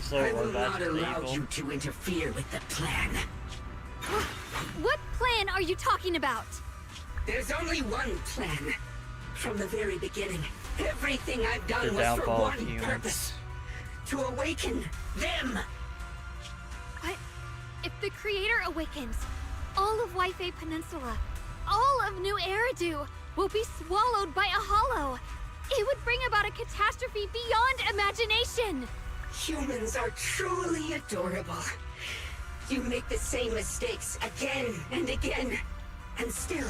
So I will we're about not to allow evil. you to interfere with the plan. What plan are you talking about? There's only one plan. From the very beginning, everything I've done The was for downfall of one humans. purpose. To awaken them! What? If the Creator awakens, all of Wi-Fi Peninsula, all of New Eridu, will be swallowed by a hollow. It would bring about a catastrophe beyond imagination. Humans are truly adorable. You make the same mistakes again and again, and still,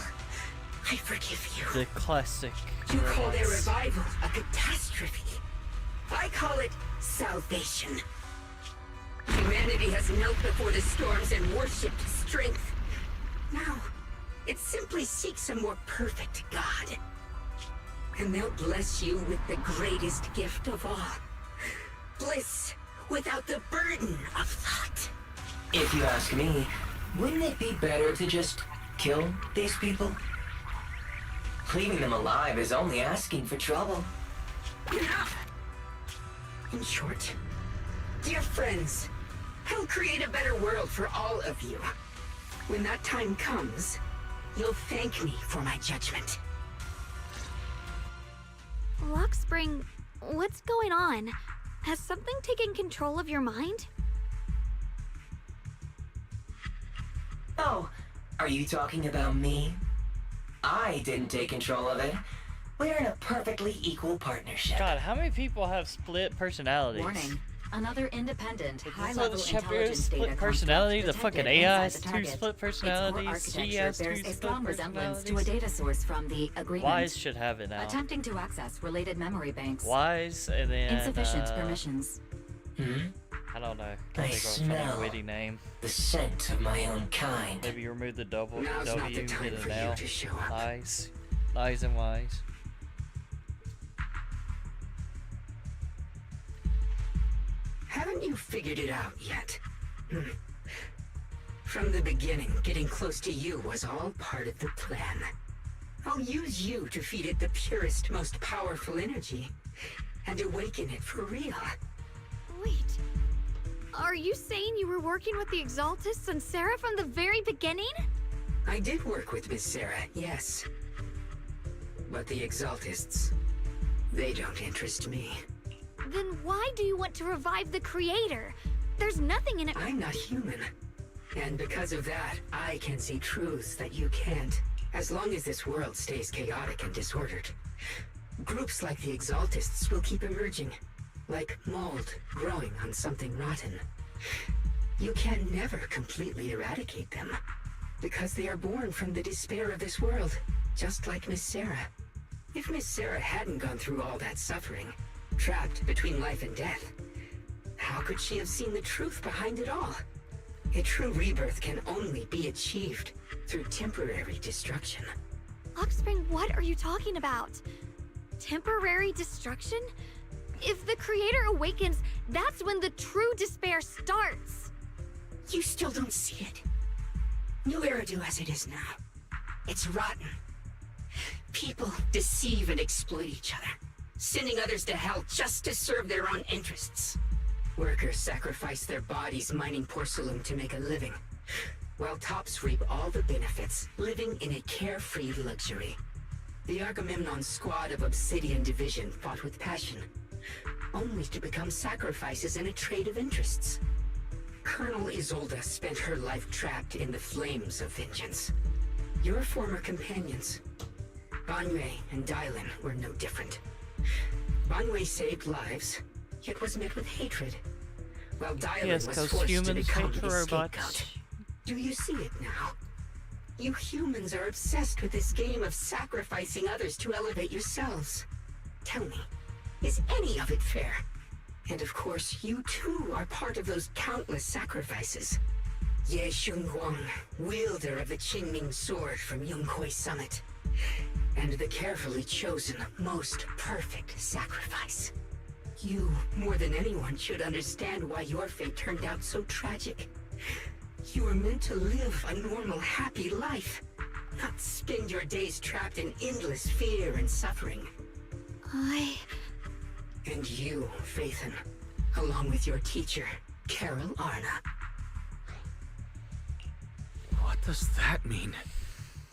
I forgive you. The classic. You call their romance. revival a catastrophe. I call it salvation. Humanity has knelt before the storms and worshipped strength. Now, it simply seeks a more perfect God. And they'll bless you with the greatest gift of all. Bliss without the burden of thought. If you ask me, wouldn't it be better to just kill these people? Leaving them alive is only asking for trouble. Enough! In short, dear friends, I'll create a better world for all of you. When that time comes, you'll thank me for my judgment. Lock Spring, what's going on? Has something taken control of your mind? Oh, are you talking about me? I didn't take control of it. We're in a perfectly equal partnership. God, how many people have split personalities? Warning. Another independent, This high-level other chapter is intelligence split data personality. The construct fucking detected AI inside has the two target. split Its core personalities. She architecture has two bears a split strong resemblance to a personalities. data source from the agreement. Wise should have it now. Attempting to access related memory banks. Wise and then Insufficient permissions. I don't know. I Can't think of a smell funny, witty name. the scent of my own kind. Maybe you remove the double Now's not W, the time hit for an you L. to show up. Nice. Lies and wise. Haven't you figured it out yet? From the beginning, getting close to you was all part of the plan. I'll use you to feed it the purest, most powerful energy, and awaken it for real. Wait. Are you saying you were working with the Exaltists and Sarah from the very beginning? I did work with Miss Sarah, yes. But the Exaltists, they don't interest me. Then why do you want to revive the Creator? There's nothing in it. I'm not human. And because of that, I can see truths that you can't. As long as this world stays chaotic and disordered, groups like the Exaltists will keep emerging, like mold growing on something rotten. You can never completely eradicate them, because they are born from the despair of this world, just like Miss Sarah. If Miss Sarah hadn't gone through all that suffering, trapped between life and death, how could she have seen the truth behind it all? A true rebirth can only be achieved through temporary destruction. Luxspring, what are you talking about? Temporary destruction? If the Creator awakens, that's when the true despair starts. You still don't see it. New Eridu as it is now. It's rotten. People deceive and exploit each other, sending others to hell just to serve their own interests. Workers sacrifice their bodies mining porcelain to make a living, while tops reap all the benefits, living in a carefree luxury. The Agamemnon squad of Obsidian Division fought with passion, only to become sacrifices in a trade of interests. Colonel Isolde spent her life trapped in the flames of vengeance. Your former companions, Banwei and Dylan, were no different. Banwei saved lives, yet was met with hatred, while Dylan was forced to become a scapegoat. Do you see it now? You humans are obsessed with this game of sacrificing others to elevate yourselves. Tell me, is any of it fair? And of course, you too are part of those countless sacrifices. Ye Shunguang, wielder of the Qingming sword from Yongkoi Summit, and the carefully chosen, most perfect sacrifice. You, more than anyone, should understand why your fate turned out so tragic. You were meant to live a normal, happy life, not spend your days trapped in endless fear and suffering. And you, Phaethon, along with your teacher, Carol Arna. What does that mean?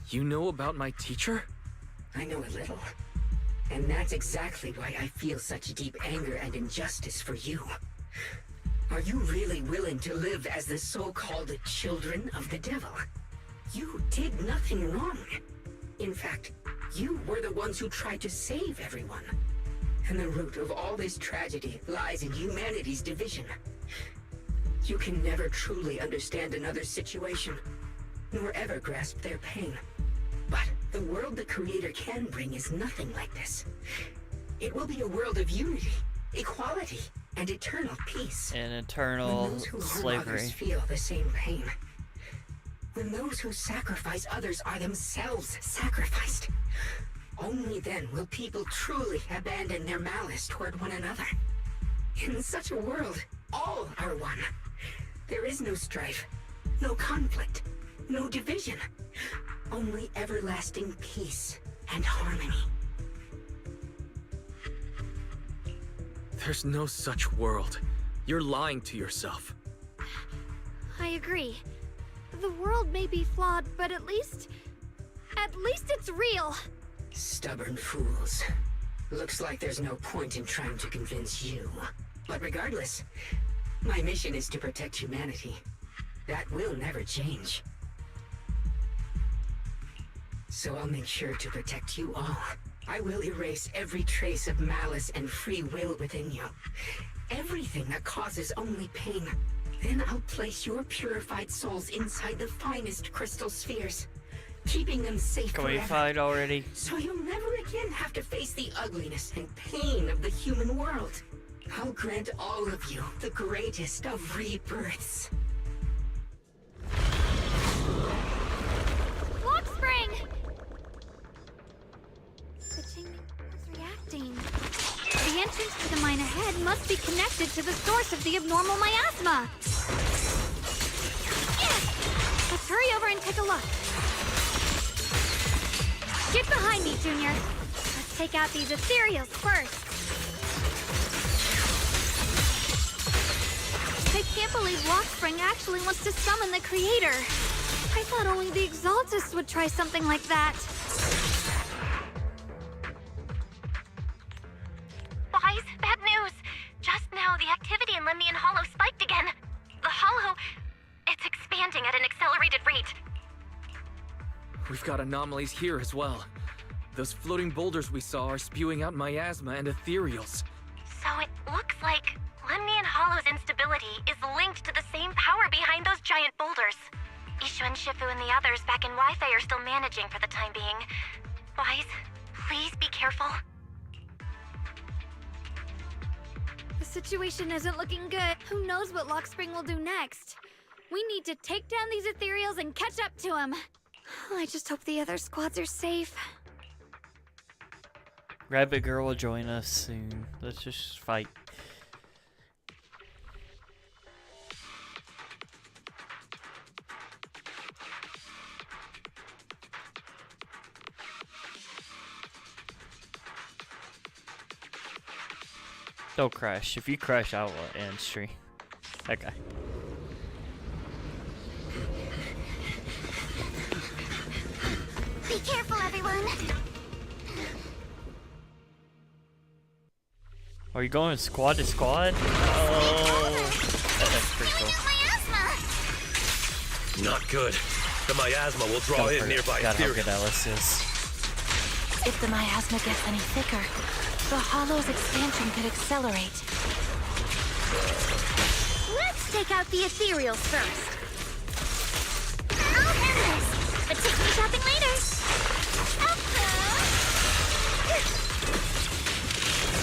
You know about my teacher? I know a little. And that's exactly why I feel such deep anger and injustice for you. Are you really willing to live as the so-called children of the devil? You did nothing wrong. In fact, you were the ones who tried to save everyone. And the root of all this tragedy lies in humanity's division. You can never truly understand another's situation, nor ever grasp their pain. But the world the Creator can bring is nothing like this. It will be a world of unity, equality, and eternal peace. And eternal when those who harm slavery. Others feel the same pain. When those who sacrifice others are themselves sacrificed. Only then will people truly abandon their malice toward one another. In such a world, all are one. There is no strife, no conflict, no division. Only everlasting peace and harmony. There's no such world. You're lying to yourself. I agree. The world may be flawed, but at least it's real. Stubborn fools. Looks like there's no point in trying to convince you. But regardless, my mission is to protect humanity. That will never change. So I'll make sure to protect you all. I will erase every trace of malice and free will within you. Everything that causes only pain. Then I'll place your purified souls inside the finest crystal spheres, keeping them safe Can we forever. fight already? So you'll never again have to face the ugliness and pain of the human world. I'll grant all of you the greatest of rebirths. Luxspring! must be connected to the source of the abnormal miasma. Let's hurry over and take a look. Get behind me, Junior. Let's take out these ethereals first. I can't believe Lockspring actually wants to summon the creator. I thought only the Exaltists would try something like that. Wise, bad news. Just now, the activity in Lemnian Hollow spiked again. The Hollow, it's expanding at an accelerated rate. We've got anomalies here as well. Those floating boulders we saw are spewing out miasma and ethereals. So it looks like Lemnian Hollow's instability is linked to the same power behind those giant boulders. Ishu and Shifu and the others back in Wi-Fi are still managing for the time being. Wise, please be careful. The situation isn't looking good. Who knows what Lockspring will do next? We need to take down these ethereals and catch up to him. I just hope the other squads are safe. Rabbit Girl will join us soon. Let's just fight. Don't crash. If you crash, I will end stream. Okay. Be careful, everyone. Are you going squad to squad? Oh, that's pretty cool. Not good. The miasma will draw in nearby God, how ethereals. good Alice is. If the miasma gets any thicker, the Hollow's expansion could accelerate. Let's take out the ethereals first. I'll handle this, but take me shopping later.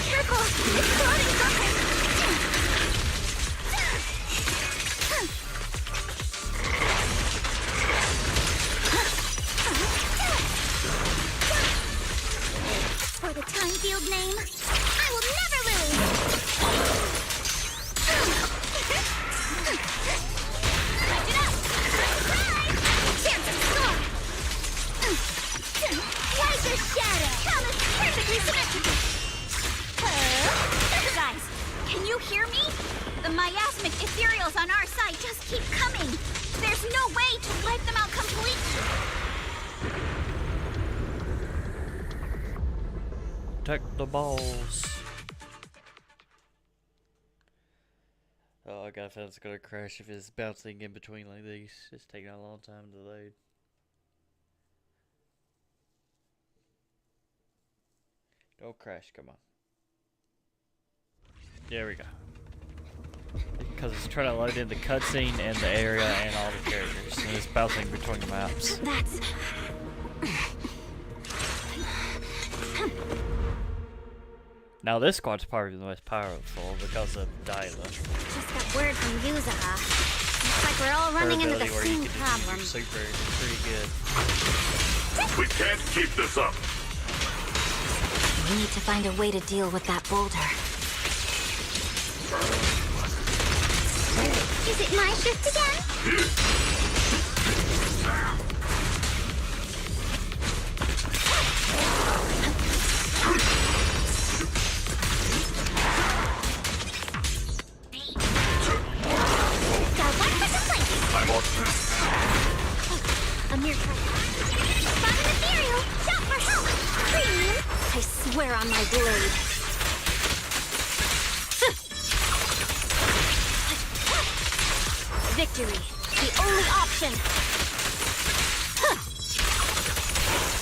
Careful! It's floating something! For the time field name, I will never lose! Light it up! Chance to score! Like a shadow! Come is perfectly symmetrical! Guys, can you hear me? The miasmic ethereals on our side just keep coming. There's no way to wipe them out completely. Protect the balls. Oh, I got a feeling it's gonna crash if it's bouncing in between like these. It's taking a long time to load. Don't crash, come on. There we go. Because it's trying to load in the cutscene and the area and all the characters, and it's bouncing between the maps. That's... Now this squad's probably the most powerful because of Dyla. Just got word from Yuzaha. Looks like we're all running into the same problem. Super, pretty good. We can't keep this up. We need to find a way to deal with that boulder. Is it my shift again? I'm on. A mere try. Found an ethereal! Shout for help! Premium! I swear on my blade. Victory! The only option!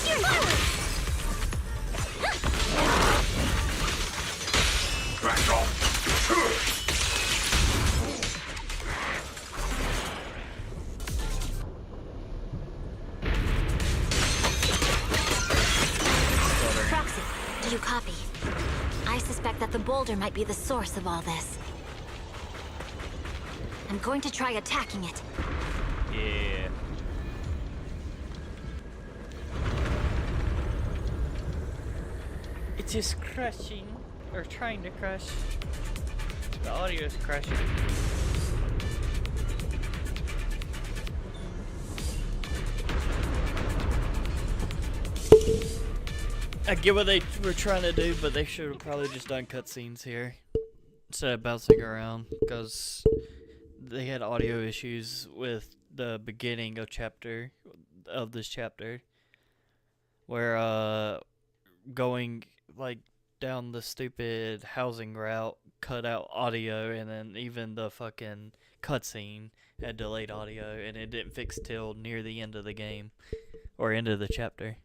You're forward! Back off. Proxy, do you copy? I suspect that the boulder might be the source of all this. I'm going to try attacking it. Yeah. It is crashing, or trying to crash. The audio is crashing. I get what they were trying to do, but they should have probably just done cutscenes here instead of bouncing around, because they had audio issues with the beginning of this chapter, where going like down the stupid housing route cut out audio, and then even the fucking cutscene had delayed audio, and it didn't fix till near the end of the game or end of the chapter.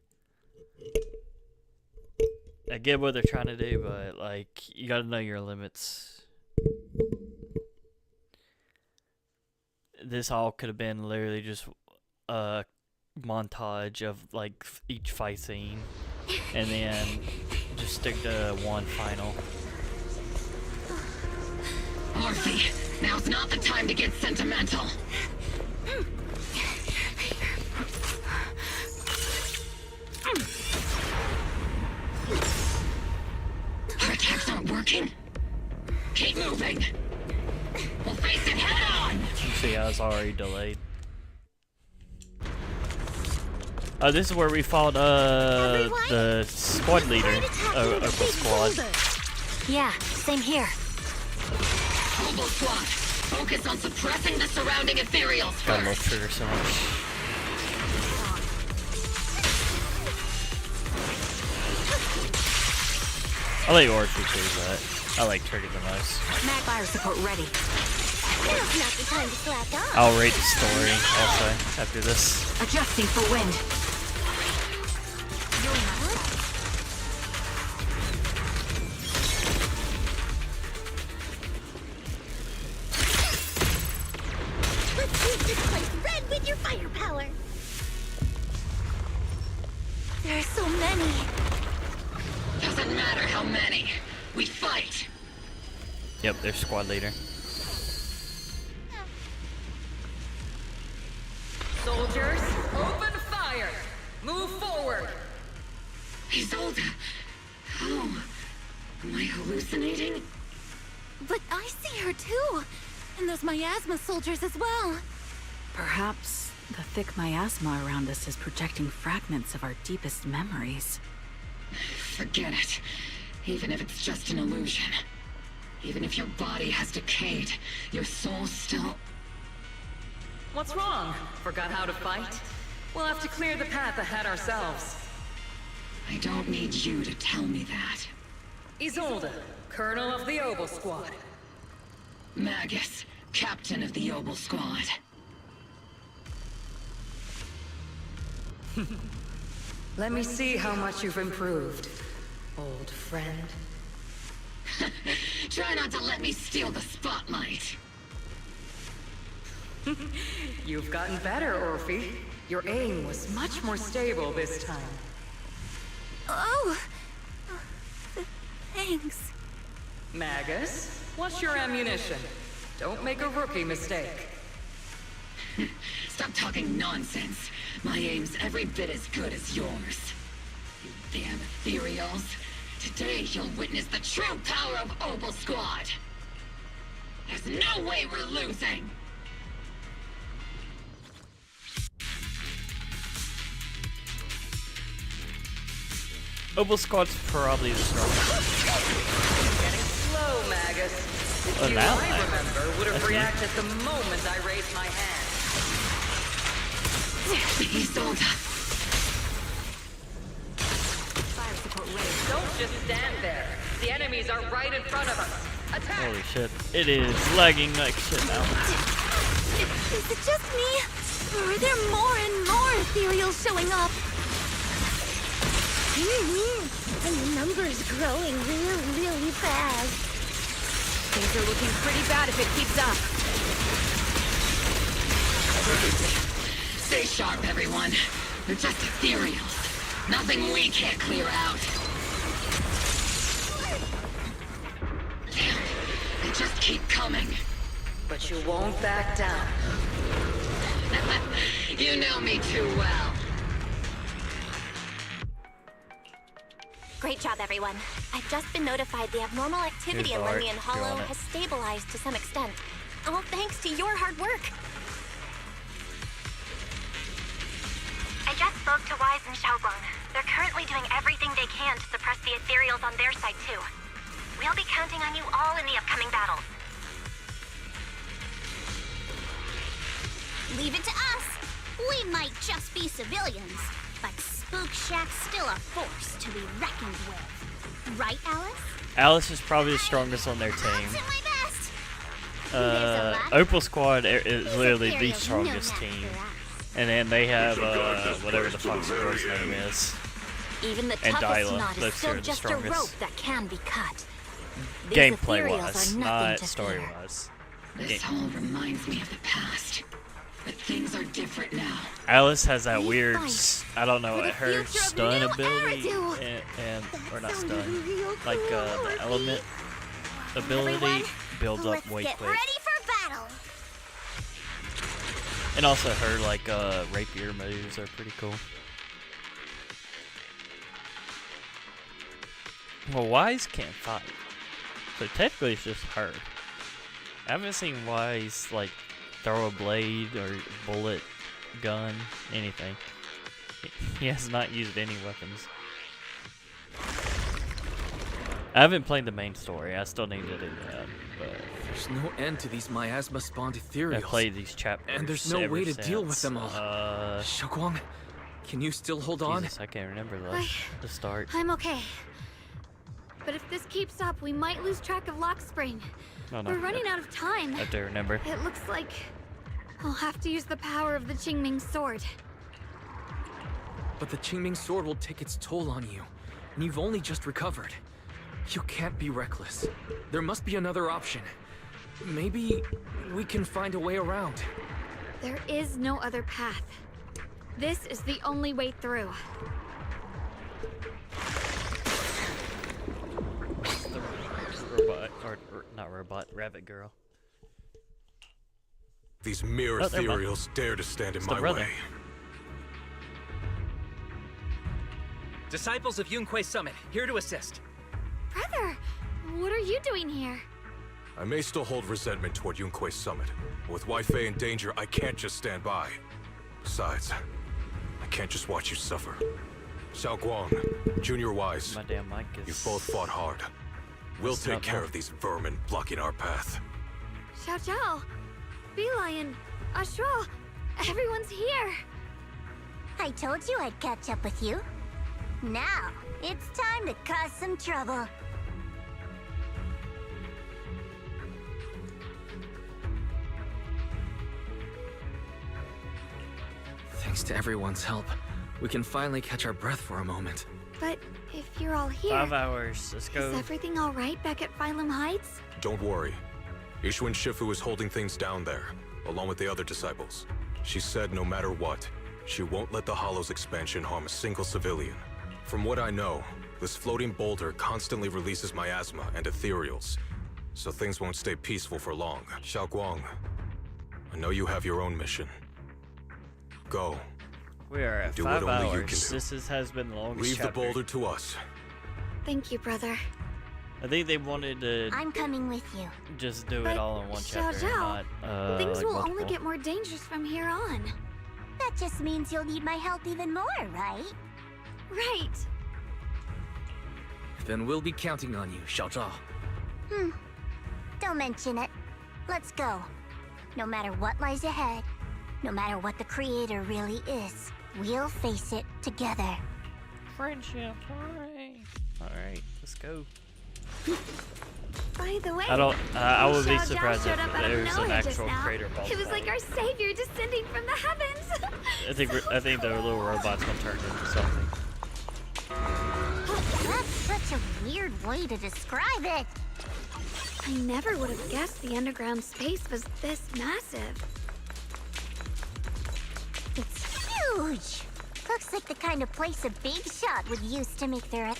I get what they're trying to do, but like, you gotta know your limits. This all could have been literally just a montage of like each fight scene, and then just stick to one final. Orphe, now's not the time to get sentimental. Our attacks aren't working. Keep moving. We'll face it head on. You see how it's already delayed. Oh, this is where we fought the squad leader of the squad. Yeah, same here. Mobile squad, focus on suppressing the surrounding ethereals first. God, I love Trigger so much. I like Orphe too, but I like Trigger the most. Mag fire support ready. Now's not the time to slack off. I'll rate the story also after this. Adjusting for wind. Let's keep this place red with your firepower. There are so many. Doesn't matter how many. We fight. Yep, their squad leader. Soldiers, open fire! Move forward! Isolde. How? Am I hallucinating? But I see her too. And those miasma soldiers as well. Perhaps the thick miasma around us is projecting fragments of our deepest memories. Forget it. Even if it's just an illusion. Even if your body has decayed, your soul still... What's wrong? Forgot how to fight? We'll have to clear the path ahead ourselves. I don't need you to tell me that. Isolde, Colonel of the Obel Squad. Magus, Captain of the Obel Squad. Let me see how much you've improved, old friend. Try not to let me steal the spotlight. You've gotten better, Orphe. Your aim was much more stable this time. Oh! Thanks. Magus, what's your ammunition? Don't make a rookie mistake. Stop talking nonsense. My aim's every bit as good as yours. You damn ethereals. Today you'll witness the true power of Obel Squad. There's no way we're losing. Obel Squad's probably the strongest. Getting slow, Magus. Well, You, now I remember, would have that's me. reacted the moment I raised my hand. Isolde. Fire support ready. Don't just stand there. The enemies are right in front of us. Attack! Holy shit. It is lagging like shit now. Is it just me? Or are there more and more ethereals showing up? And the number's growing really fast. Things are looking pretty bad if it keeps up. Stay sharp, everyone. They're just ethereals. Nothing we can't clear out. Damn, they just keep coming. But you won't back down. You know me too well. Great job, everyone. I've just been notified the abnormal activity in Here's Art. Lemnian You're Hollow on it. has stabilized to some extent. All thanks to your hard work. I just spoke to Wise and Xiaoguang. They're currently doing everything they can to suppress the ethereals on their side, too. We'll be counting on you all in the upcoming battles. Leave it to us. We might just be civilians, but Spook Shack's still a force to be reckoned with. Right, Alice? Alice is probably the strongest on their team. My best. Opal Squad is literally the strongest team. And then they have, whatever the fuck the girl's name is. Even the And toughest Dyla. knot is Those two still are the just a strongest. rope that can be cut. These Gameplay ethereals wise, are nothing not to story fear. wise. This all reminds me of the past. But things are different now. Alice has that We weird, fight I don't know, for the her future of stun new ability, Eridu. and or not stun, like the element ability builds up way Get quick. ready for battle. And also her like rapier moves are pretty cool. Well, Wise can't fight, so technically it's just her. I haven't seen Wise like throw a blade or bullet, gun, anything. He has not used any weapons. I haven't played the main story. I still need to do that. But There's no end to these miasma-spawned ethereals. I played these chapters. And there's no ever way to deal with since, them all. Xiaoguang, can you still hold on? Jesus, I can't remember the start. I'm okay. But if this keeps up, we might lose track of Lock Spring. No, no. We're running out of time. I have to remember. It looks like I'll have to use the power of the Qingming sword. But the Qingming sword will take its toll on you, and you've only just recovered. You can't be reckless. There must be another option. Maybe we can find a way around. There is no other path. This is the only way through. The robot, or not robot, rabbit girl. These mere Oh, never mind. ethereals dare to stand in It's the my brother. way. Disciples of Yunque Summit, here to assist. Brother, what are you doing here? I may still hold resentment toward Yunque Summit, but with Wai-Fei in danger, I can't just stand by. Besides, I can't just watch you suffer. Xiaoguang, Junior Wise, My damn mic is. you've both fought hard. We'll It's take not care bad. of these vermin blocking our path. Xiao Zhao, Bee Lion, Ashra, everyone's here. I told you I'd catch up with you. Now, it's time to cause some trouble. Thanks to everyone's help, we can finally catch our breath for a moment. But if you're all here, 5 hours. Let's go. is everything all right back at Phylum Heights? Don't worry. Ishwin Shifu is holding things down there, along with the other disciples. She said no matter what, she won't let the Hollow's expansion harm a single civilian. From what I know, this floating boulder constantly releases miasma and ethereals, so things won't stay peaceful for long. Xiaoguang, I know you have your own mission. Go. We are at Do 5 what only you hours. can do. This has been the longest Leave the chapter. boulder to us. Thank you, brother. I think they wanted to I'm coming with you. just do But it all in one Xiao chapter, Zhao, not things like will only multiple. get more dangerous from here on. That just means you'll need my help even more, right? Right. Then we'll be counting on you, Xiao Zhao. Don't mention it. Let's go. No matter what lies ahead, no matter what the Creator really is, we'll face it together. Friendship, hooray! Alright, let's go. By the way, I don't. I would be Xiao Zhao surprised showed if up out of there's an nowhere just actual now. crater boss It was fight. like our savior descending from the heavens. I think the little robot's gonna turn into something. That's such a weird way to describe it. I never would have guessed the underground space was this massive. It's huge. Looks like the kind of place a big shot would use to make their...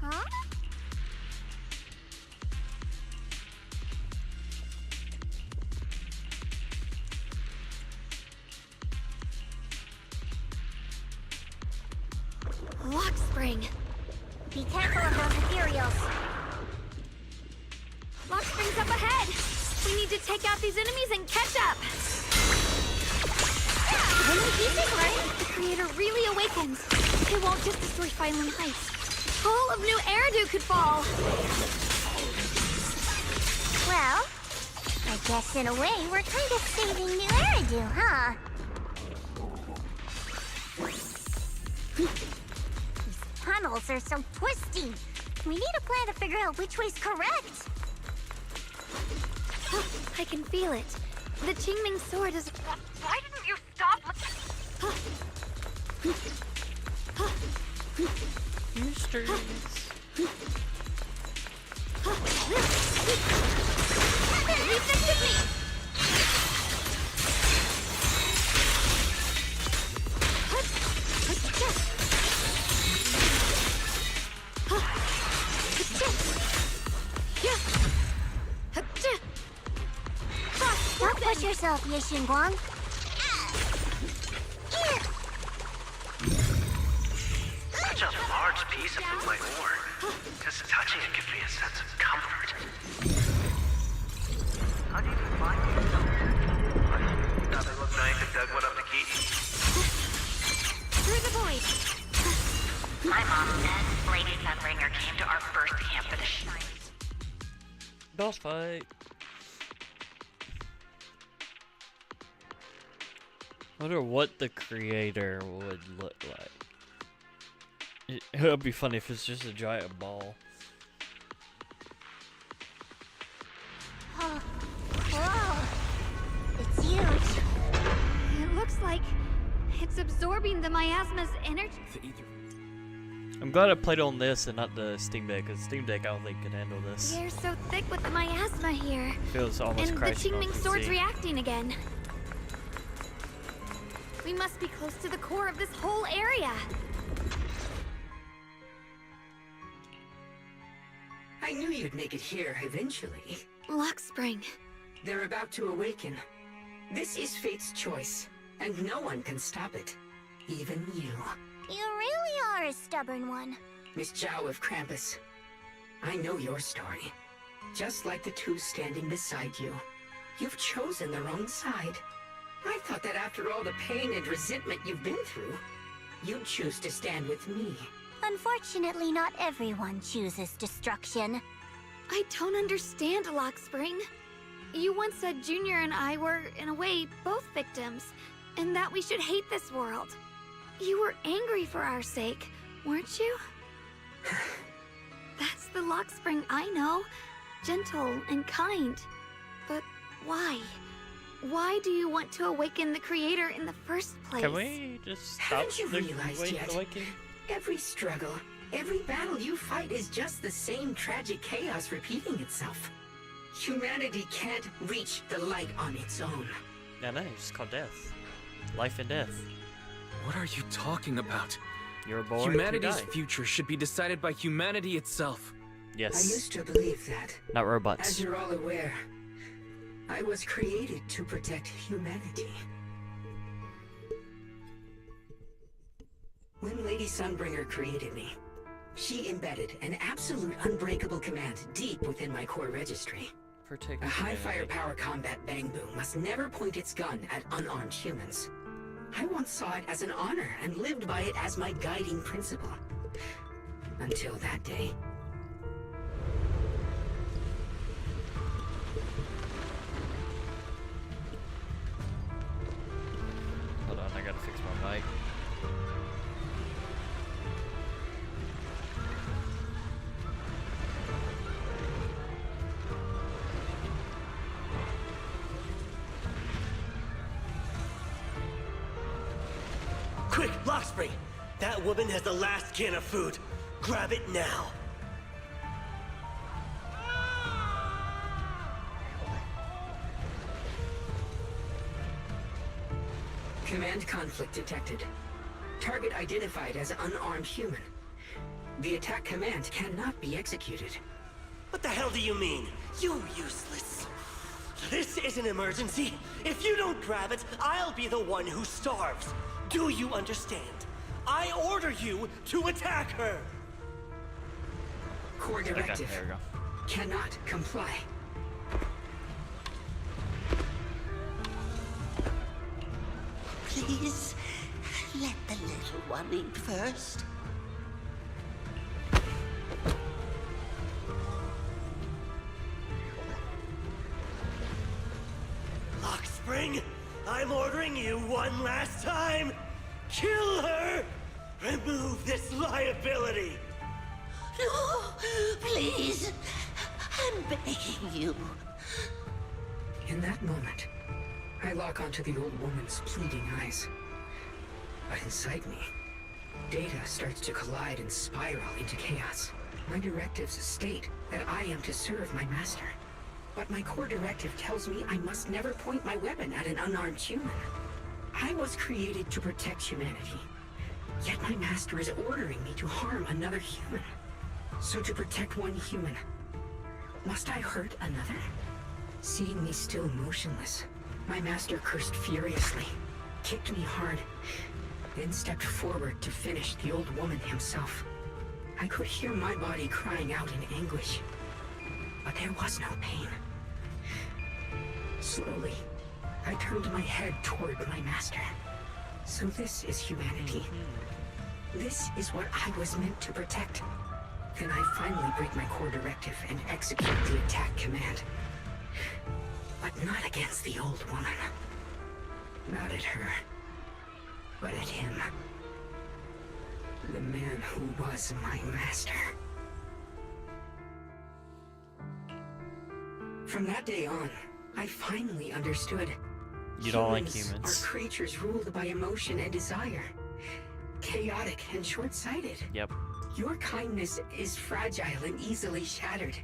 Huh? Lock spring. Be careful of those ethereals. Lock spring's up ahead. We need to take out these enemies and catch up. When the pieces right, the creator really awakens. It won't just destroy Phylum Heights. All of New Eridu could fall. Well, I guess in a way we're kind of saving New Eridu, huh? These tunnels are so twisty. We need a plan to figure out which way's correct. I can feel it. The Qingming sword is... Why didn't you stop? Mysteries. Resisted me! Don't push yourself, Ye Xingguang. Such a large piece of the white ore. Just touching it gives me a sense of comfort. How do you find yourself? Now they look nice and dug one up to keep. Through the void. My mom says Lady Sunbringer came to our first camp for the Boss fight. I wonder what the creator would look like. It would be funny if it's just a giant ball. Oh, whoa. It's huge. It looks like it's absorbing the miasma's energy. I'm glad I played on this and not the Steam Deck, because Steam Deck I don't think can handle this. The air's so thick with the miasma here. Feels almost and the crashing on Qingming PC. sword's reacting again. We must be close to the core of this whole area. I knew you'd make it here eventually. Lock spring. They're about to awaken. This is fate's choice, and no one can stop it. Even you. You really are a stubborn one. Miss Zhao of Krampus. I know your story. Just like the two standing beside you. You've chosen the wrong side. I thought that after all the pain and resentment you've been through, you'd choose to stand with me. Unfortunately, not everyone chooses destruction. I don't understand, Lock Spring. You once said Junior and I were, in a way, both victims, and that we should hate this world. You were angry for our sake, weren't you? That's the Lock Spring I know. Gentle and kind. But why? Why do you want to awaken the Creator in the first place? Can we just stop Haven't you the realized yet? awakening? Every struggle, every battle you fight is just the same tragic chaos repeating itself. Humanity can't reach the light on its own. Yeah, no, it's called death. Life and death. What are you talking about? You're born Humanity's to die. future should be decided by humanity itself. Yes. I used to believe that. Not robots. As you're all aware, I was created to protect humanity. When Lady Sunbringer created me, she embedded an absolute unbreakable command deep within my core registry. Protect A high humanity. firepower combat bangbu must never point its gun at unarmed humans. I once saw it as an honor and lived by it as my guiding principle. Until that day. Hold on, I gotta fix my mic. Quick, Lockspring! That woman has the last can of food. Grab it now. Command conflict detected. Target identified as unarmed human. The attack command cannot be executed. What the hell do you mean? You useless. This is an emergency. If you don't grab it, I'll be the one who starves. Do you understand? I order you to attack her! Core directive. there we go. Cannot comply. Please, let the little one eat first. Lockspring, I'm ordering you one last time! Kill her! Remove this liability! No, please. I'm begging you. In that moment, I lock onto the old woman's pleading eyes. But inside me, data starts to collide and spiral into chaos. My directives state that I am to serve my master. But my core directive tells me I must never point my weapon at an unarmed human. I was created to protect humanity. Yet my master is ordering me to harm another human. So to protect one human, must I hurt another? Seeing me still motionless, my master cursed furiously, kicked me hard, then stepped forward to finish the old woman himself. I could hear my body crying out in anguish, but there was no pain. Slowly, I turned my head toward my master. So this is humanity. This is what I was meant to protect. Then I finally break my core directive and execute the attack command. But not against the old woman. Not at her, but at him. The man who was my master. From that day on, I finally understood. You don't like Humans humans. are creatures ruled by emotion and desire. Chaotic and short-sighted. Yep. Your kindness is fragile and easily shattered.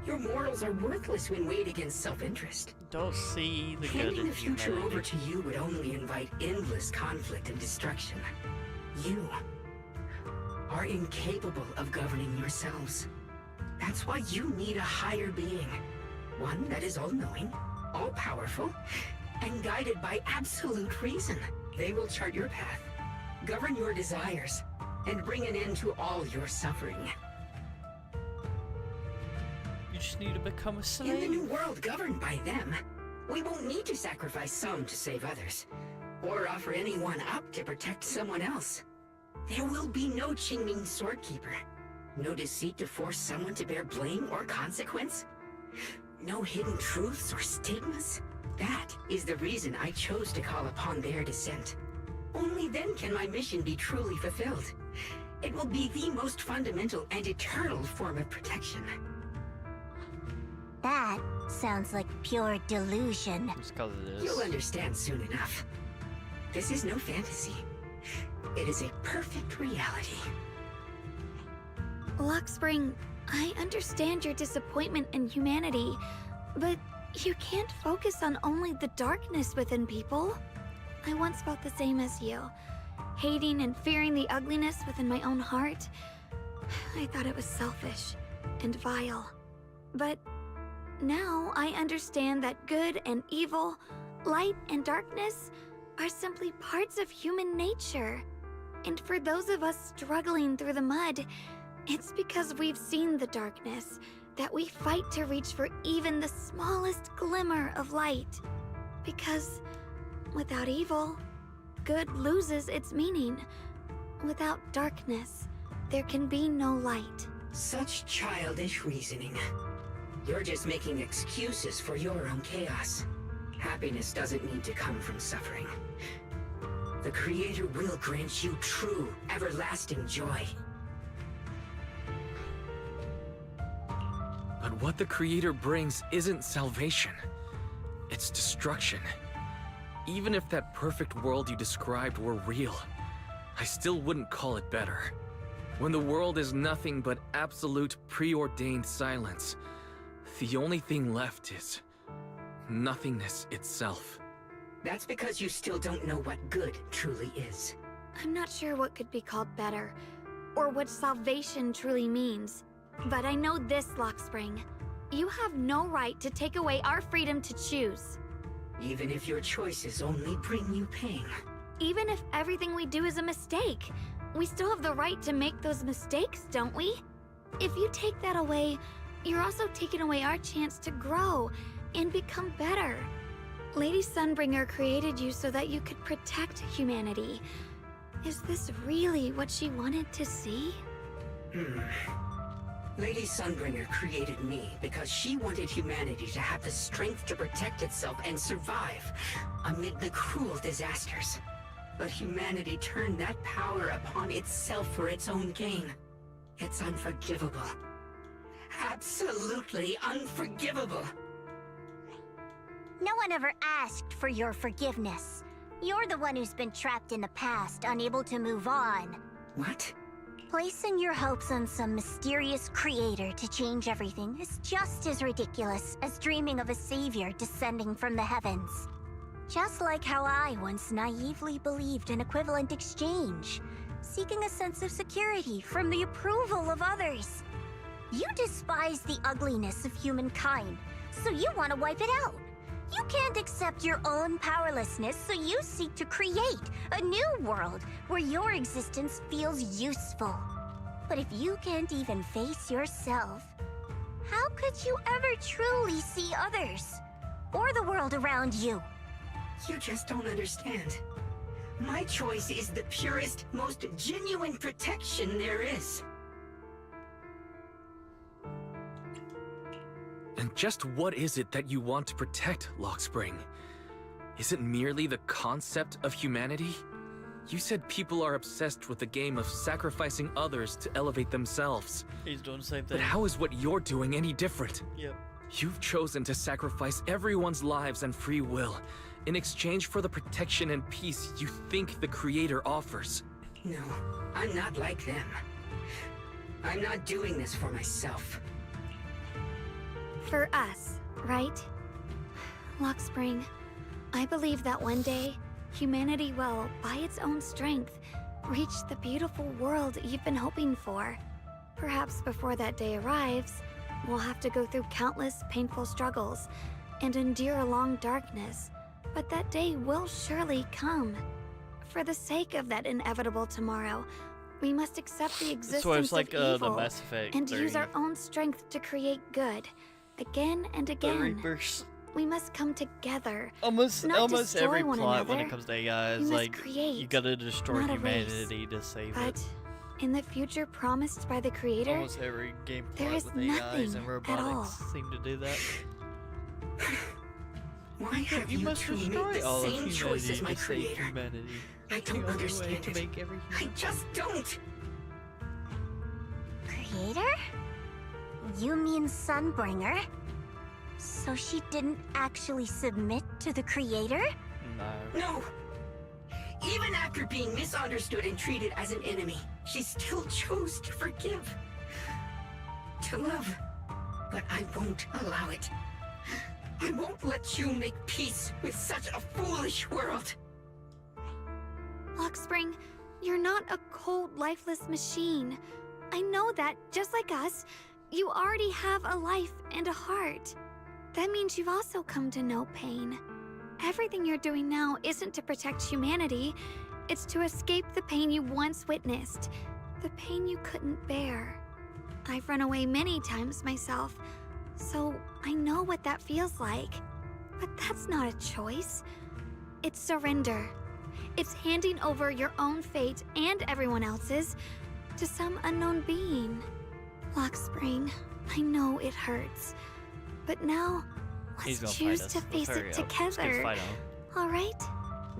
Your morals are worthless when weighed against self-interest. Don't see the good Handing in the future humanity. over to you would only invite endless conflict and destruction. You are incapable of governing yourselves. That's why you need a higher being. One that is all-knowing, all-powerful, and guided by absolute reason. They will chart your path, govern your desires, and bring an end to all your suffering. You just need to become a slave. In the new world governed by them, we won't need to sacrifice some to save others, or offer anyone up to protect someone else. There will be no Qingming Swordkeeper, no deceit to force someone to bear blame or consequence, no hidden truths or stigmas. That is the reason I chose to call upon their descent. Only then can my mission be truly fulfilled. It will be the most fundamental and eternal form of protection. That sounds like pure delusion. Just 'cause it is. You'll understand soon enough. This is no fantasy. It is a perfect reality. Luxspring, I understand your disappointment in humanity, but you can't focus on only the darkness within people. I once felt the same as you, hating and fearing the ugliness within my own heart. I thought it was selfish and vile. But now I understand that good and evil, light and darkness are simply parts of human nature. And for those of us struggling through the mud, it's because we've seen the darkness that we fight to reach for even the smallest glimmer of light. Because without evil, good loses its meaning. Without darkness, there can be no light. Such childish reasoning. You're just making excuses for your own chaos. Happiness doesn't need to come from suffering. The Creator will grant you true, everlasting joy. But what the Creator brings isn't salvation. It's destruction. Even if that perfect world you described were real, I still wouldn't call it better. When the world is nothing but absolute preordained silence, the only thing left is nothingness itself. That's because you still don't know what good truly is. I'm not sure what could be called better, or what salvation truly means. But I know this, Luxspring. You have no right to take away our freedom to choose. Even if your choices only bring you pain. Even if everything we do is a mistake, we still have the right to make those mistakes, don't we? If you take that away, you're also taking away our chance to grow and become better. Lady Sunbringer created you so that you could protect humanity. Is this really what she wanted to see? Lady Sunbringer created me because she wanted humanity to have the strength to protect itself and survive amid the cruel disasters. But humanity turned that power upon itself for its own gain. It's unforgivable. Absolutely unforgivable. No one ever asked for your forgiveness. You're the one who's been trapped in the past, unable to move on. What? Placing your hopes on some mysterious creator to change everything is just as ridiculous as dreaming of a savior descending from the heavens. Just like how I once naively believed in equivalent exchange, seeking a sense of security from the approval of others. You despise the ugliness of humankind, so you want to wipe it out. You can't accept your own powerlessness, so you seek to create a new world where your existence feels useful. But if you can't even face yourself, how could you ever truly see others? Or the world around you? You just don't understand. My choice is the purest, most genuine protection there is. And just what is it that you want to protect, Lockspring? Is it merely the concept of humanity? You said people are obsessed with the game of sacrificing others to elevate themselves. He's doing the same thing. But how is what you're doing any different? Yep. You've chosen to sacrifice everyone's lives and free will in exchange for the protection and peace you think the Creator offers. No, I'm not like them. I'm not doing this for myself. For us, right? Lockspring, I believe that one day, humanity will, by its own strength, reach the beautiful world you've been hoping for. Perhaps before that day arrives, we'll have to go through countless painful struggles and endure a long darkness, but that day will surely come. For the sake of that inevitable tomorrow, we must accept the existence like, of evil the Mass Effect and 3. use our own strength to create good. Again and again, we must come together. Almost every plot when it another. comes to AI We is must like create, you gotta destroy not erase. humanity to save But it. in the future promised by the Creator, Almost every game there plot is with AIs and nothing at all. robotics seem to do that. Why have you must two made destroy the all of same choice as humanity my to save Creator? humanity. I The don't only way understand to it. make every I just don't. Creator? You mean Sunbringer? So she didn't actually submit to the Creator? No. Even after being misunderstood and treated as an enemy, she still chose to forgive. To love. But I won't allow it. I won't let you make peace with such a foolish world. Lockspring, you're not a cold, lifeless machine. I know that, just like us, you already have a life and a heart. That means you've also come to know pain. Everything you're doing now isn't to protect humanity. It's to escape the pain you once witnessed. The pain you couldn't bear. I've run away many times myself, so I know what that feels like. But that's not a choice. It's surrender. It's handing over your own fate and everyone else's to some unknown being. Lockspring, I know it hurts. But now, He's let's gonna choose fight us. to face Let's hurry it up. Let's get together. fight on. All right?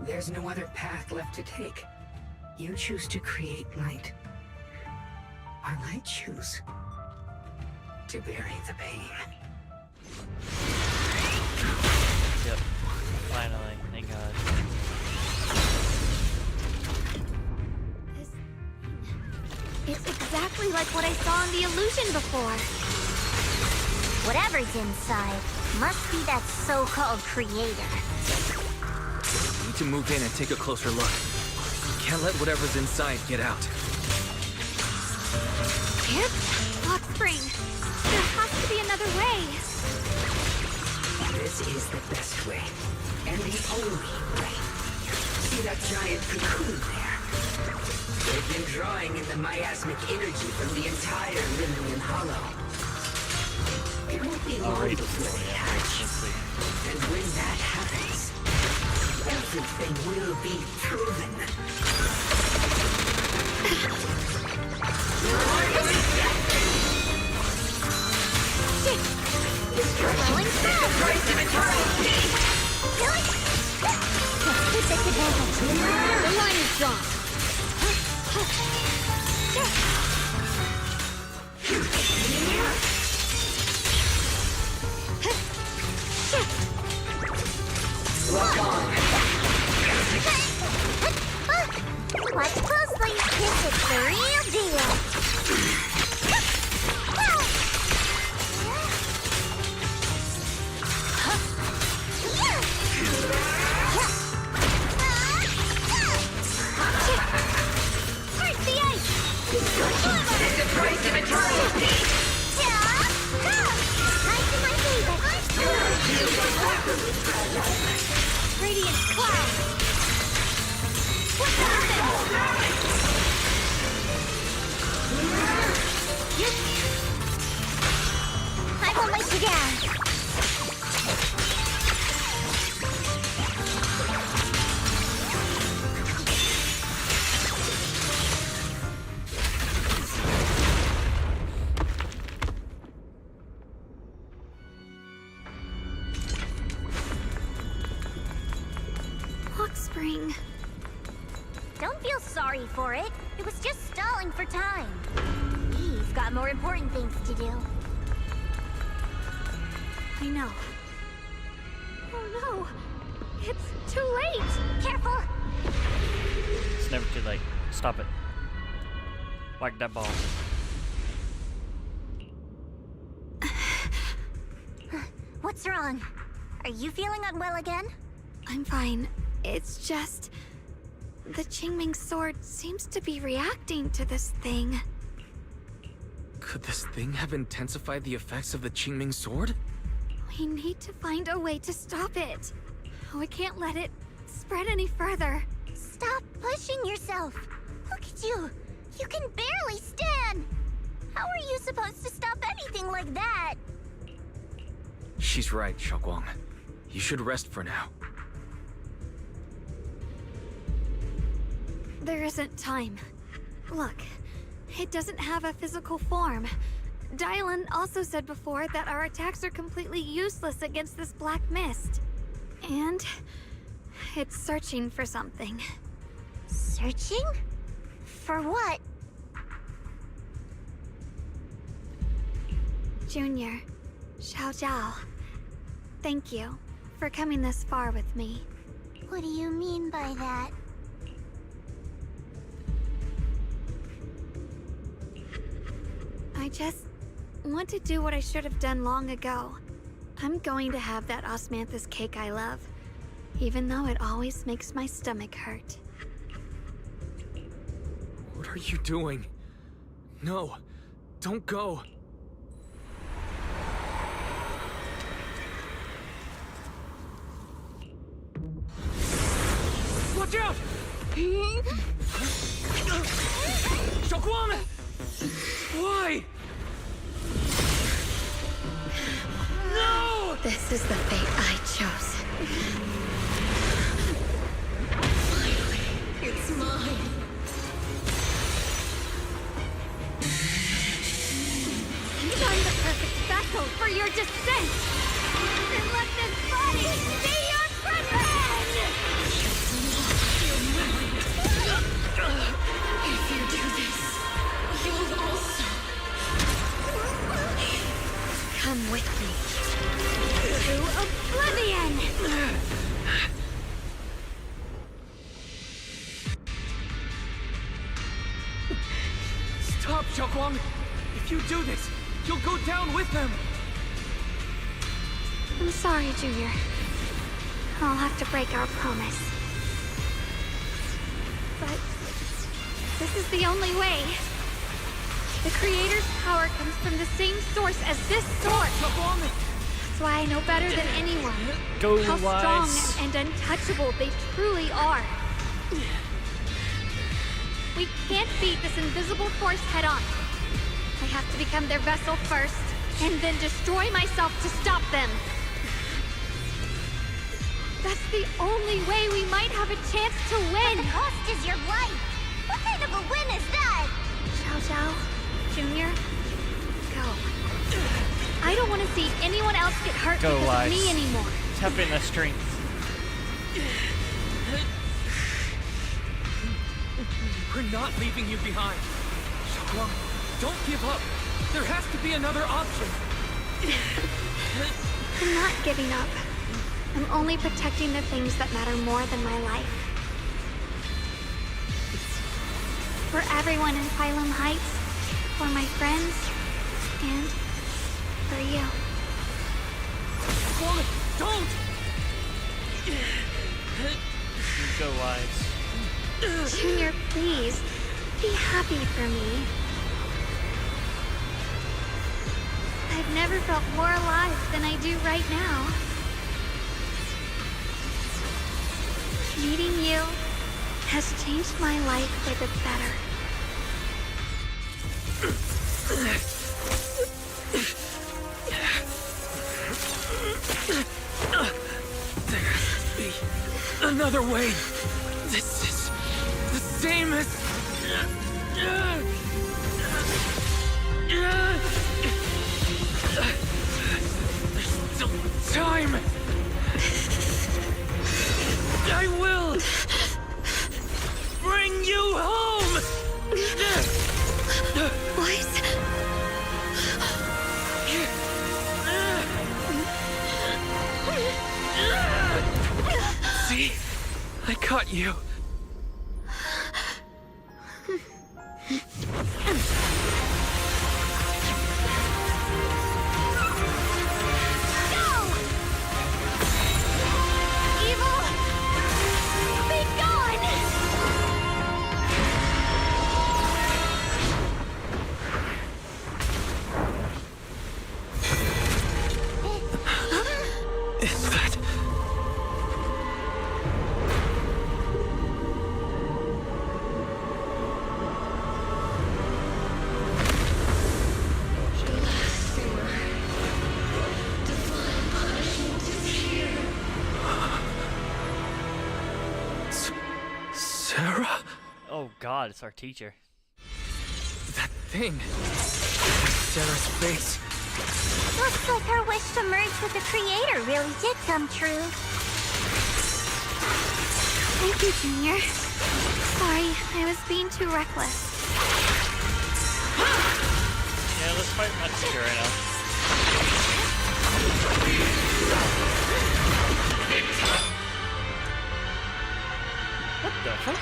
There's no other path left to take. You choose to create light. While I choose to bury the pain. Yep. Finally, thank God. It's exactly like what I saw in the illusion before. Whatever's inside must be that so-called Creator. We need to move in and take a closer look. Can't let whatever's inside get out. Yep. Lockspring, there has to be another way. This is the best way. And the only way. See that giant cocoon there? They've been drawing in the miasmic energy from the entire Limnian Hollow. It won't be long before they hatch. And when that happens, everything will be proven. Rolling through. The price of eternity. Let's take advantage. The line is drawn. Lock on. Watch closely. This is the real deal. Break the ice. It's the price of eternity. Ice in my favor. Radiant cloud. What's I won't let you down. Spring. Don't feel sorry for it. It was just stalling for time. We've got more important things to do. I know. Oh no! It's too late! Careful! It's never too late. Stop it. Whack that ball. What's wrong? Are you feeling unwell again? I'm fine. It's just... the Qingming sword seems to be reacting to this thing. Could this thing have intensified the effects of the Qingming sword? We need to find a way to stop it. We can't let it spread any further. Stop pushing yourself. Look at you. You can barely stand. How are you supposed to stop anything like that? She's right, Xiaoguang. You should rest for now. There isn't time. Look, it doesn't have a physical form. Dylan also said before that our attacks are completely useless against this black mist. And it's searching for something. Searching? For what? Junior, Xiao Zhao, thank you for coming this far with me. What do you mean by that? I just want to do what I should have done long ago. I'm going to have that osmanthus cake I love, even though it always makes my stomach hurt. What are you doing? No, don't go. Watch out! Xiaoguang! Why? No! This is the fate I chose. Finally, it's mine. I'm the perfect vessel for your descent! And let this body be your prison! If you do this, you'll also... Come with me. To oblivion! Stop, Xiaoguang! If you do this, you'll go down with them! I'm sorry, Junior. I'll have to break our promise. But this is the only way. The Creator's power comes from the same source as this sword. That's why I know better than anyone Go how Wise. strong and untouchable they truly are. We can't beat this invisible force head-on. I have to become their vessel first, and then destroy myself to stop them. That's the only way we might have a chance to win. But the cost is your life. What kind of a win is that? Xiao Xiao, Junior, go. I don't want to see anyone else get hurt Go, because Wise. of me anymore. Tap in the strength. We're not leaving you behind. Xiaoguang, don't give up. There has to be another option. I'm not giving up. I'm only protecting the things that matter more than my life. For everyone in Phylum Heights, for my friends, and for you. Don't! Go, Wise. Junior, please, be happy for me. I've never felt more alive than I do right now. Meeting you has changed my life for the better. There has to be another way. This is the same as... There's still time. I will bring you home. Boys. See? I caught you. Sarah? Oh God, it's our teacher. That thing. Sarah's face. Looks like her wish to merge with the Creator really did come true. Thank you, Junior. Sorry, I was being too reckless. Yeah, let's fight my teacher right now. What the fuck?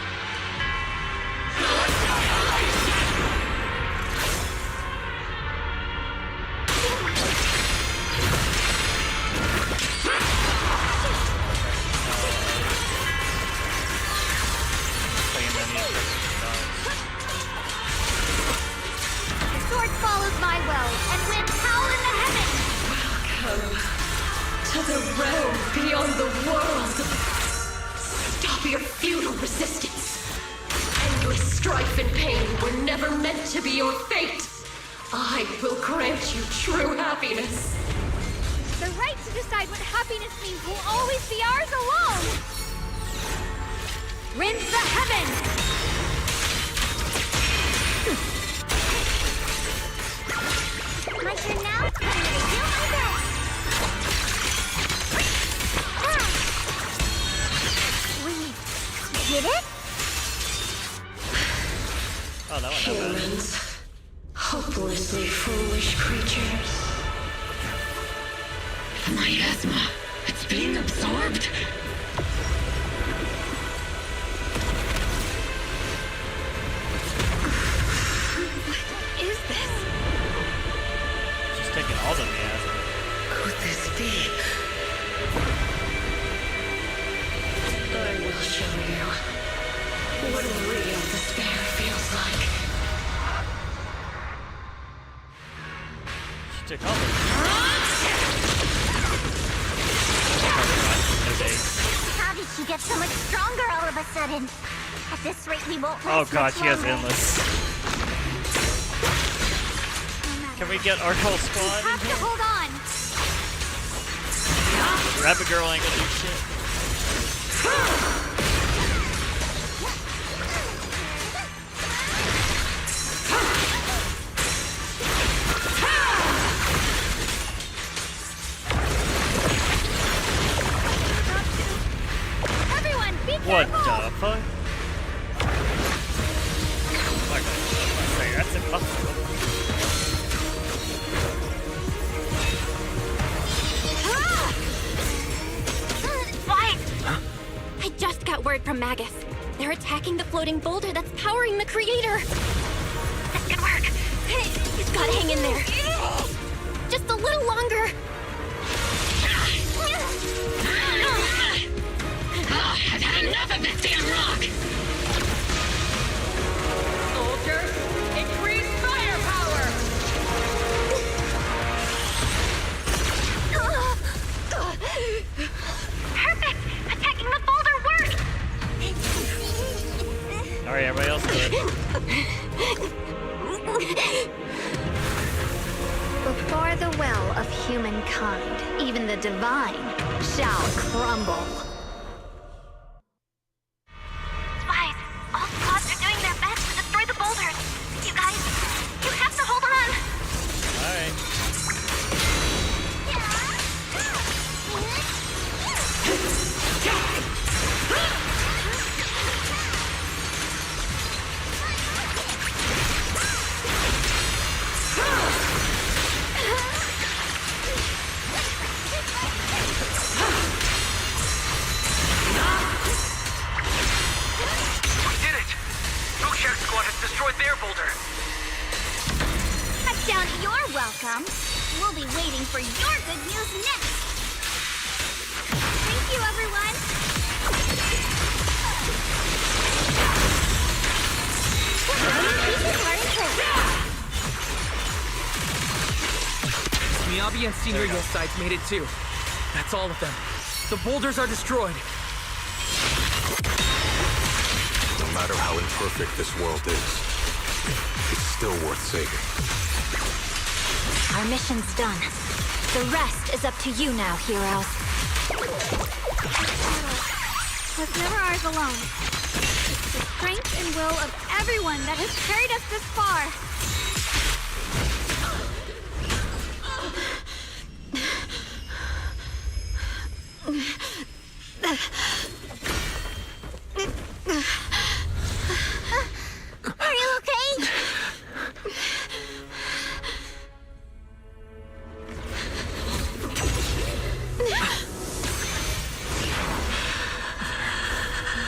The sword follows my will and wins power in the heavens. Welcome to the realm beyond the world. Stop your futile resistance. Endless strife and pain were never meant to be your fate. I will grant you true happiness. The right to decide what happiness means will always be ours alone! Rend the heavens! My turn now? I'm gonna do my best. We did it? Oh, that one. Humans. Hopelessly foolish creatures. My asthma. It's being absorbed. What is this? She's taking all the miasma. Could this be? I will show you what real despair feels like. She took all the How did she get so much much stronger all of a sudden. At this rate, we won't Oh last god, much she has longer. endless. Can we get our whole squad in Have to here? hold on. Rabbit girl ain't gonna do shit. Everyone, be What careful! the fuck? Oh my god, that's impossible. I just got word from Magus. They're attacking the floating boulder that's powering the creator. That's good work. You've got to hang in there. Just a little longer. I've had enough of this damn rock! Soldiers, increase firepower! Perfect! Attacking the boulder worked! Alright, everybody else do it. Before the will of humankind, even the divine shall crumble. Spies, all squads are doing their best to destroy the boulders. You guys, you have to hold on. Alright. We did it! Bookshare Squad has destroyed their boulder. Touchdown, you're welcome. We'll be waiting for your good news next. Thank you, everyone. Miyabi and Senior Yes sides made it too. That's all of them. The boulders are destroyed. No matter how imperfect this world is, it's still worth saving. Our mission's done. The rest is up to you now, heroes. Was never ours alone. It's the strength and will of everyone that has carried us this far. Are you okay?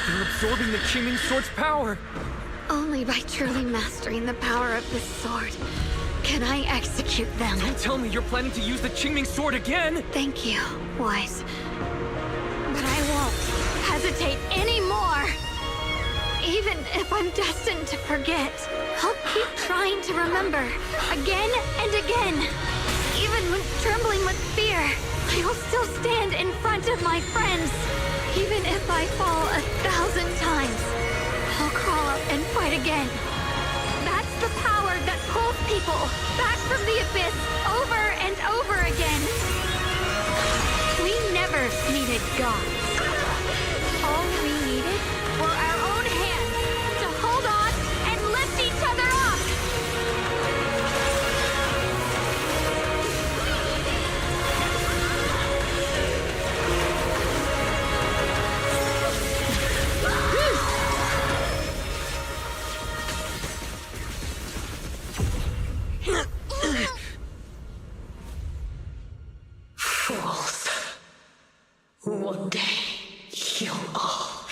They're absorbing the Qingming Sword's power. Only by truly mastering the power of this sword can I execute them. Don't tell me you're planning to use the Qingming Sword again! Thank you, Wise. But I won't hesitate anymore. Even if I'm destined to forget, I'll keep trying to remember again and again. Even when trembling with fear, I will still stand in front of my friends. Even if I fall 1,000 times, I'll crawl up and fight again. That's the power that pulls people back from the abyss over and over again. We never needed gods. All we needed were our own hands to hold on and lift each other up. Fools. One day, you'll all...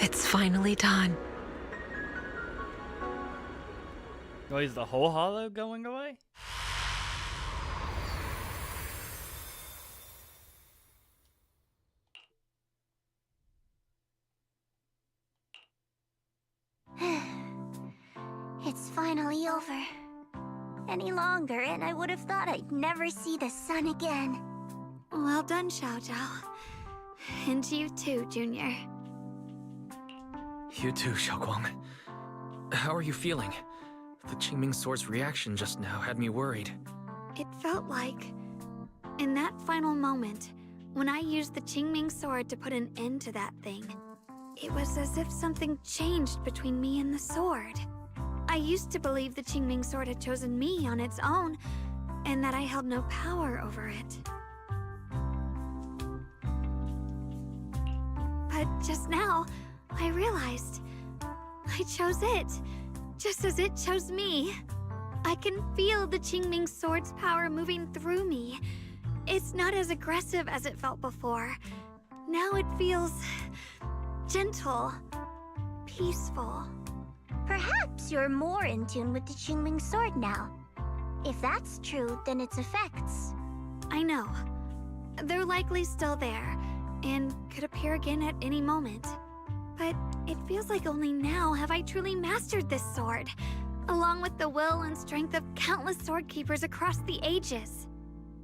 It's finally done. Oh, is the whole hollow going away? It's finally over. any longer, and I would have thought I'd never see the sun again. Well done, Xiao Zhao. And you too, Junior. You too, Xiaoguang. How are you feeling? The Qingming Sword's reaction just now had me worried. It felt like, in that final moment, when I used the Qingming Sword to put an end to that thing, it was as if something changed between me and the sword. I used to believe the Qingming Sword had chosen me on its own, and that I held no power over it. But just now, I realized I chose it, just as it chose me. I can feel the Qingming Sword's power moving through me. It's not as aggressive as it felt before. Now it feels gentle, peaceful. Perhaps you're more in tune with the Qingming Sword now. If that's true, then its effects. I know. They're likely still there, and could appear again at any moment. But it feels like only now have I truly mastered this sword, along with the will and strength of countless sword keepers across the ages.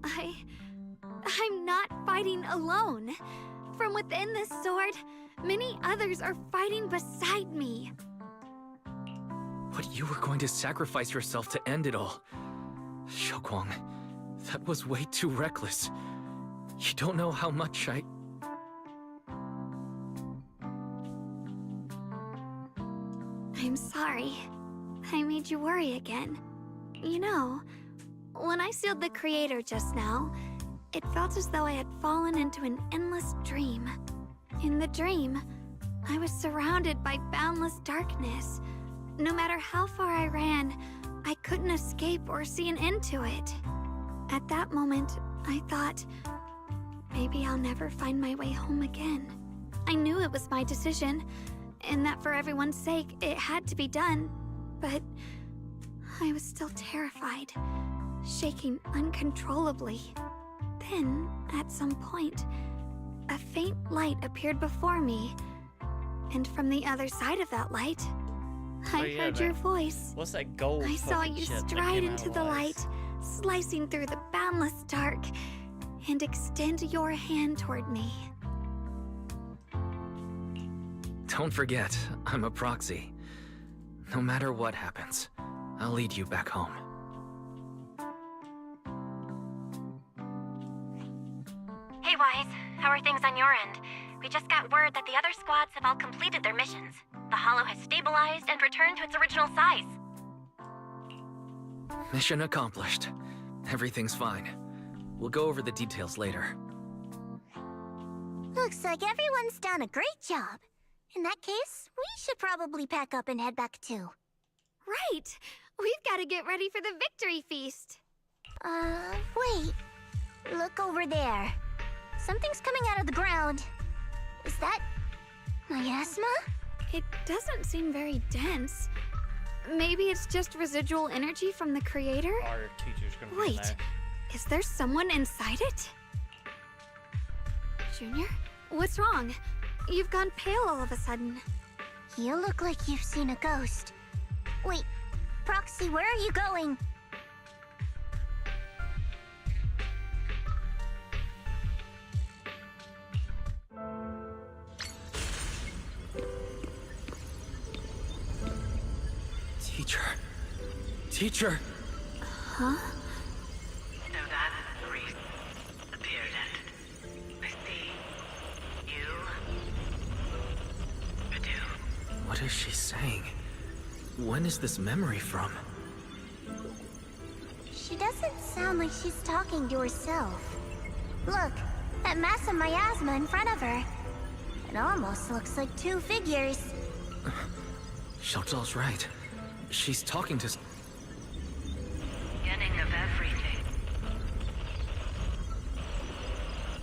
I'm not fighting alone. From within this sword, many others are fighting beside me. But you were going to sacrifice yourself to end it all. Xiaoguang, that was way too reckless. You don't know how much I'm sorry. I made you worry again. You know, when I sealed the Creator just now, it felt as though I had fallen into an endless dream. In the dream, I was surrounded by boundless darkness. No matter how far I ran, I couldn't escape or see an end to it. At that moment, I thought, maybe I'll never find my way home again. I knew it was my decision, and that for everyone's sake, it had to be done. But I was still terrified, shaking uncontrollably. Then, at some point, a faint light appeared before me. And from the other side of that light, I heard your voice. What's that gold? I saw you stride into the light, slicing through the boundless dark, and extend your hand toward me. Don't forget, I'm a proxy. No matter what happens, I'll lead you back home. Hey, Wise. How are things on your end? We just got word that the other squads have all completed their missions. The Hollow has stabilized and returned to its original size. Mission accomplished. Everything's fine. We'll go over the details later. Looks like everyone's done a great job. In that case, we should probably pack up and head back too. Right! We've got to get ready for the victory feast. Wait. Look over there. Something's coming out of the ground. Is that miasma? It doesn't seem very dense. Maybe it's just residual energy from the Creator? Our teacher's gonna be Wait, there. is there someone inside it? Junior? What's wrong? You've gone pale all of a sudden. You look like you've seen a ghost. Wait, Proxy, where are you going? Teacher! Huh? So that priest appeared and I see you, Badu. What is she saying? When is this memory from? She doesn't sound like she's talking to herself. Look, that mass of miasma in front of her. It almost looks like two figures. Xiao Zhao's right. She's talking to... Beginning of everything.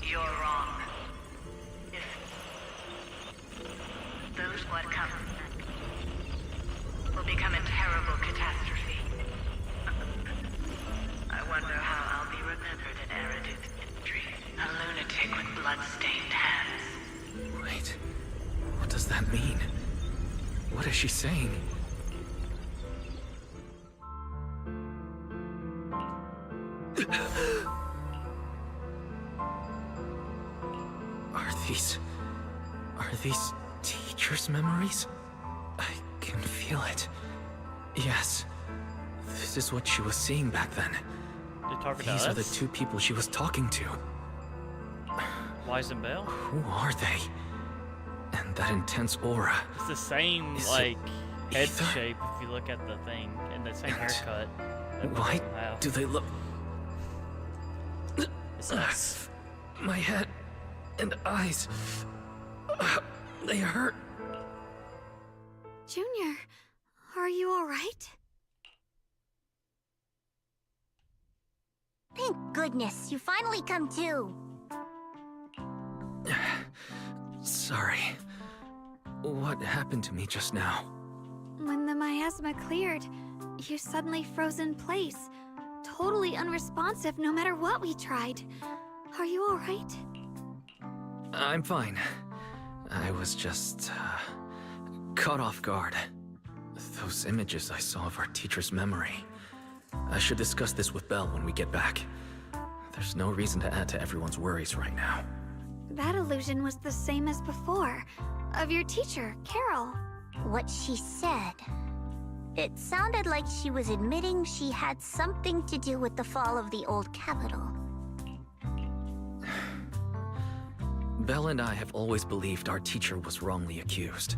You're wrong. If those what come will become a terrible catastrophe. I wonder how I'll be remembered in Eridu's history. A lunatic with blood-stained hands. Wait, what does that mean? What is she saying? Are these teachers' memories? I can feel it. Yes. This is what she was seeing back then. These are the two people she was talking to. Wise and Belle? Who are they? And that intense aura. It's the same, like, head shape if you look at the thing, and the same haircut. Why do they look... It's us. My head and eyes... they hurt. Junior, are you alright? Thank goodness, you finally come to. Sorry. What happened to me just now? When the miasma cleared, you suddenly froze in place. Totally unresponsive no matter what we tried. Are you alright? I'm fine. I was just, caught off guard. Those images I saw of our teacher's memory. I should discuss this with Belle when we get back. There's no reason to add to everyone's worries right now. That illusion was the same as before. Of your teacher, Carol. What she said. It sounded like she was admitting she had something to do with the fall of the old capital. Belle and I have always believed our teacher was wrongly accused.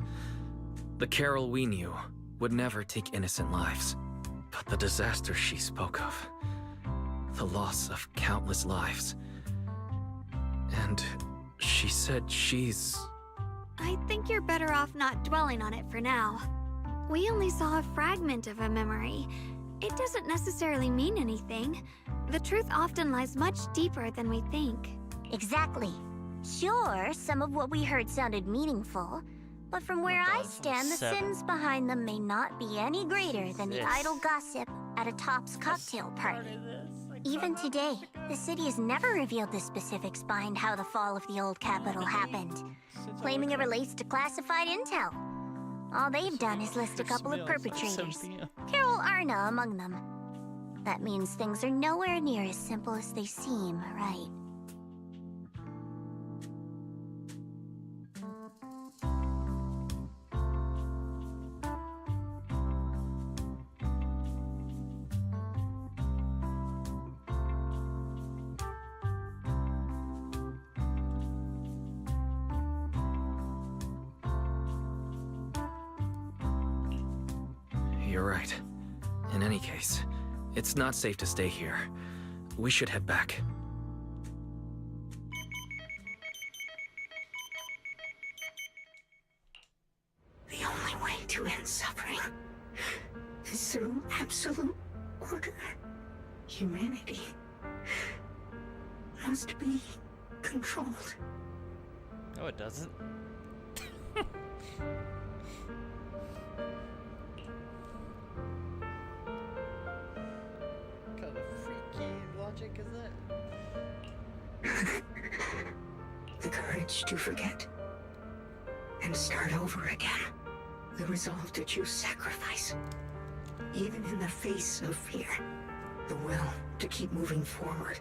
The Carol we knew would never take innocent lives. But the disaster she spoke of, the loss of countless lives, and she said she's... I think you're better off not dwelling on it for now. We only saw a fragment of a memory. It doesn't necessarily mean anything. The truth often lies much deeper than we think. Exactly. Sure, some of what we heard sounded meaningful, but from where I stand, the sins behind them may not be any greater than the idle gossip at a Top's cocktail party. Even today, the city has never revealed the specifics behind how the fall of the old capital happened, claiming it relates to classified intel. All they've done is list a couple of perpetrators, Carol Arna among them. That means things are nowhere near as simple as they seem, right? You're right. In any case, it's not safe to stay here. We should head back. The only way to end suffering is through absolute order. Humanity must be controlled. No, it doesn't. What kind of freaky logic is that? The courage to forget and start over again. The resolve to choose sacrifice, even in the face of fear. The will to keep moving forward,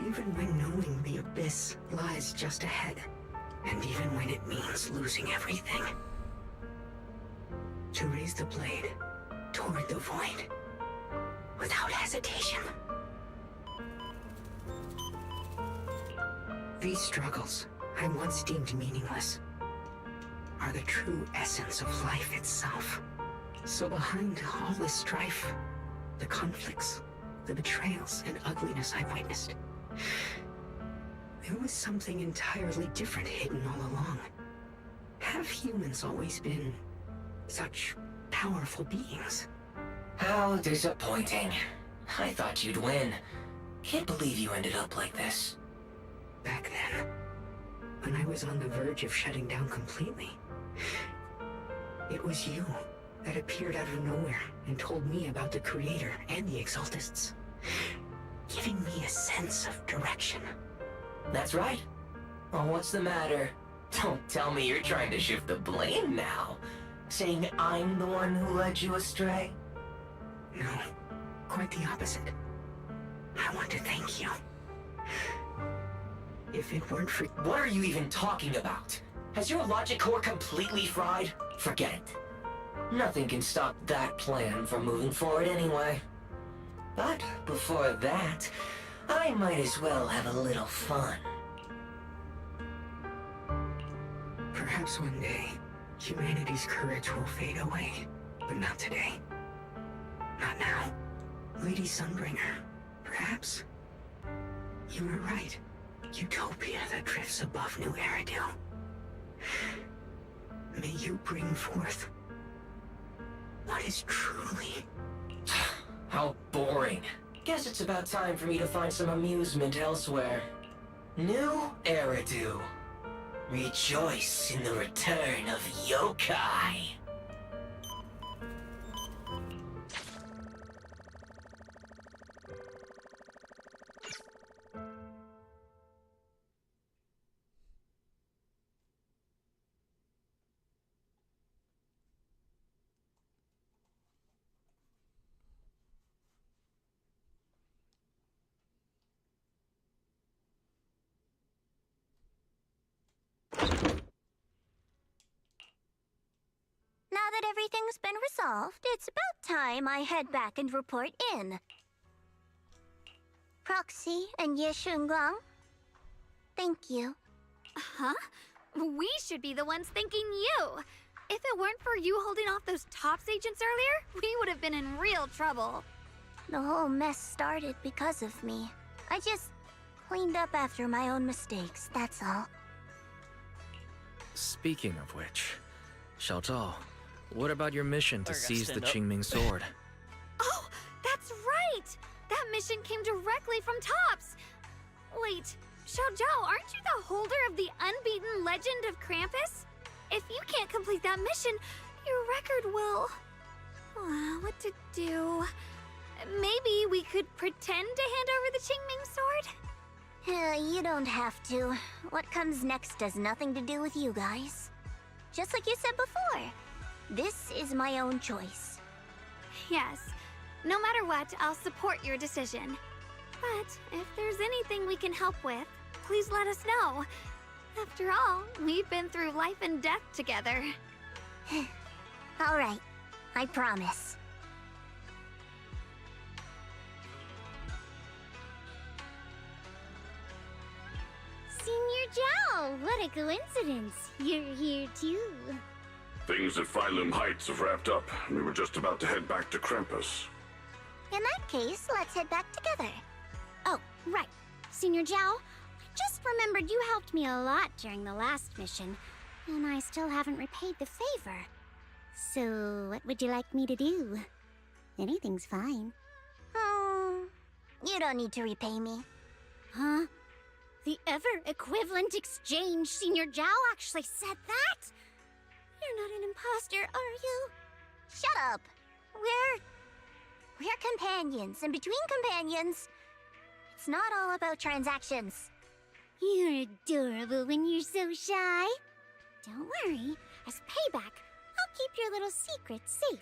even when knowing the abyss lies just ahead, and even when it means losing everything. To raise the blade toward the void, without hesitation. These struggles I once deemed meaningless are the true essence of life itself. So behind all the strife, the conflicts, the betrayals and ugliness I witnessed, there was something entirely different hidden all along. Have humans always been such powerful beings? How disappointing. I thought you'd win. Can't believe you ended up like this. Back then, when I was on the verge of shutting down completely, it was you that appeared out of nowhere and told me about the Creator and the Exaltists, giving me a sense of direction. That's right. Oh, what's the matter? Don't tell me you're trying to shift the blame now. Saying I'm the one who led you astray? No, quite the opposite. I want to thank you. If it weren't for... What are you even talking about? Has your logic core completely fried? Forget it. Nothing can stop that plan from moving forward anyway. But before that, I might as well have a little fun. Perhaps one day, humanity's courage will fade away. But not today. Not now. Lady Sunbringer, perhaps? You were right. Utopia that drifts above New Eridu. May you bring forth what is truly... How boring. Guess it's about time for me to find some amusement elsewhere. New Eridu. Rejoice in the return of yokai. Now that everything's been resolved, it's about time I head back and report in. Proxy and Ye Shunguang, thank you. Huh? We should be the ones thanking you. If it weren't for you holding off those TOPS agents earlier, we would have been in real trouble. The whole mess started because of me. I just cleaned up after my own mistakes, that's all. Speaking of which, Xiaozhao, what about your mission to seize the Qingming sword? Oh, that's right! That mission came directly from TOPS! Wait, Xiaozhao, aren't you the holder of the unbeaten legend of Krampus? If you can't complete that mission, your record will... what to do? Maybe we could pretend to hand over the Qingming sword? You don't have to. What comes next has nothing to do with you guys. Just like you said before, this is my own choice. Yes. No matter what, I'll support your decision. But if there's anything we can help with, please let us know. After all, we've been through life and death together. All right, I promise. Senior Zhao, what a coincidence. You're here too. Things at Phylum Heights have wrapped up. We were just about to head back to Krampus. In that case, let's head back together. Oh, right. Senior Zhao, I just remembered you helped me a lot during the last mission, and I still haven't repaid the favor. So, what would you like me to do? Anything's fine. You don't need to repay me. Huh? The ever-equivalent exchange, Senior Zhao actually said that? You're not an imposter, are you? Shut up! We're companions, and between companions, it's not all about transactions. You're adorable when you're so shy. Don't worry, as payback, I'll keep your little secrets safe.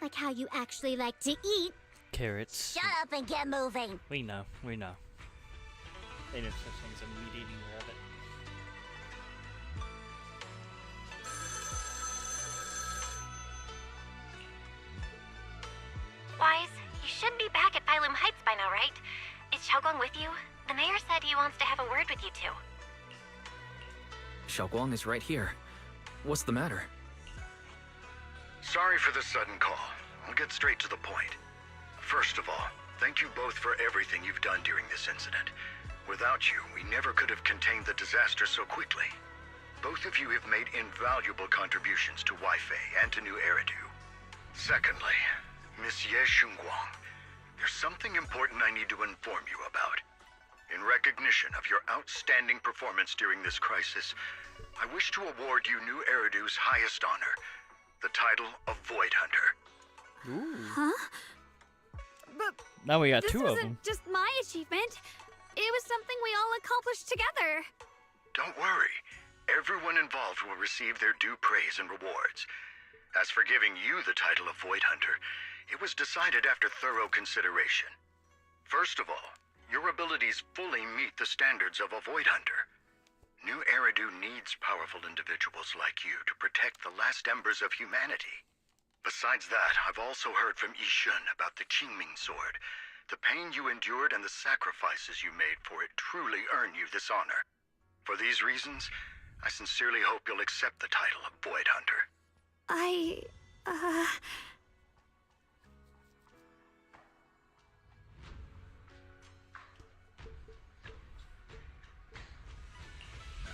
Like how you actually like to eat. Carrots. Shut up and get moving. We know. Ain't no such thing as a meat-eating rabbit. Wise, you should be back at Phylum Heights by now, right? Is Xiaoguang with you? The mayor said he wants to have a word with you two. Xiaoguang is right here. What's the matter? Sorry for the sudden call. I'll get straight to the point. First of all, thank you both for everything you've done during this incident. Without you, we never could have contained the disaster so quickly. Both of you have made invaluable contributions to Wi-Fi and to New Eridu. Secondly, Miss Ye Shunguang, there's something important I need to inform you about. In recognition of your outstanding performance during this crisis, I wish to award you New Eridu's highest honor, the title of Void Hunter. Ooh. Huh? But now we got this two of wasn't them. just my achievement. It was something we all accomplished together. Don't worry. Everyone involved will receive their due praise and rewards. As for giving you the title of Void Hunter, it was decided after thorough consideration. First of all, your abilities fully meet the standards of a Void Hunter. New Eridu needs powerful individuals like you to protect the last embers of humanity. Besides that, I've also heard from Yishun about the Qingming Sword. The pain you endured and the sacrifices you made for it truly earn you this honor. For these reasons, I sincerely hope you'll accept the title of Void Hunter.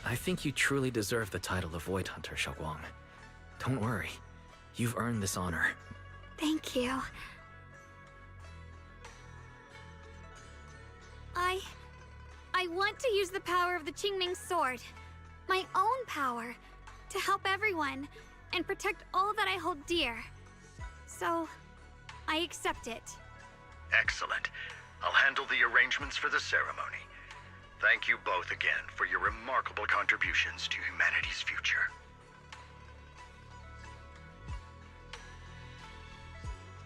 I think you truly deserve the title of Void Hunter, Xiaoguang. Don't worry. You've earned this honor. Thank you. I want to use the power of the Qingming Sword. My own power. To help everyone. And protect all that I hold dear. So, I accept it. Excellent. I'll handle the arrangements for the ceremony. Thank you both again for your remarkable contributions to humanity's future.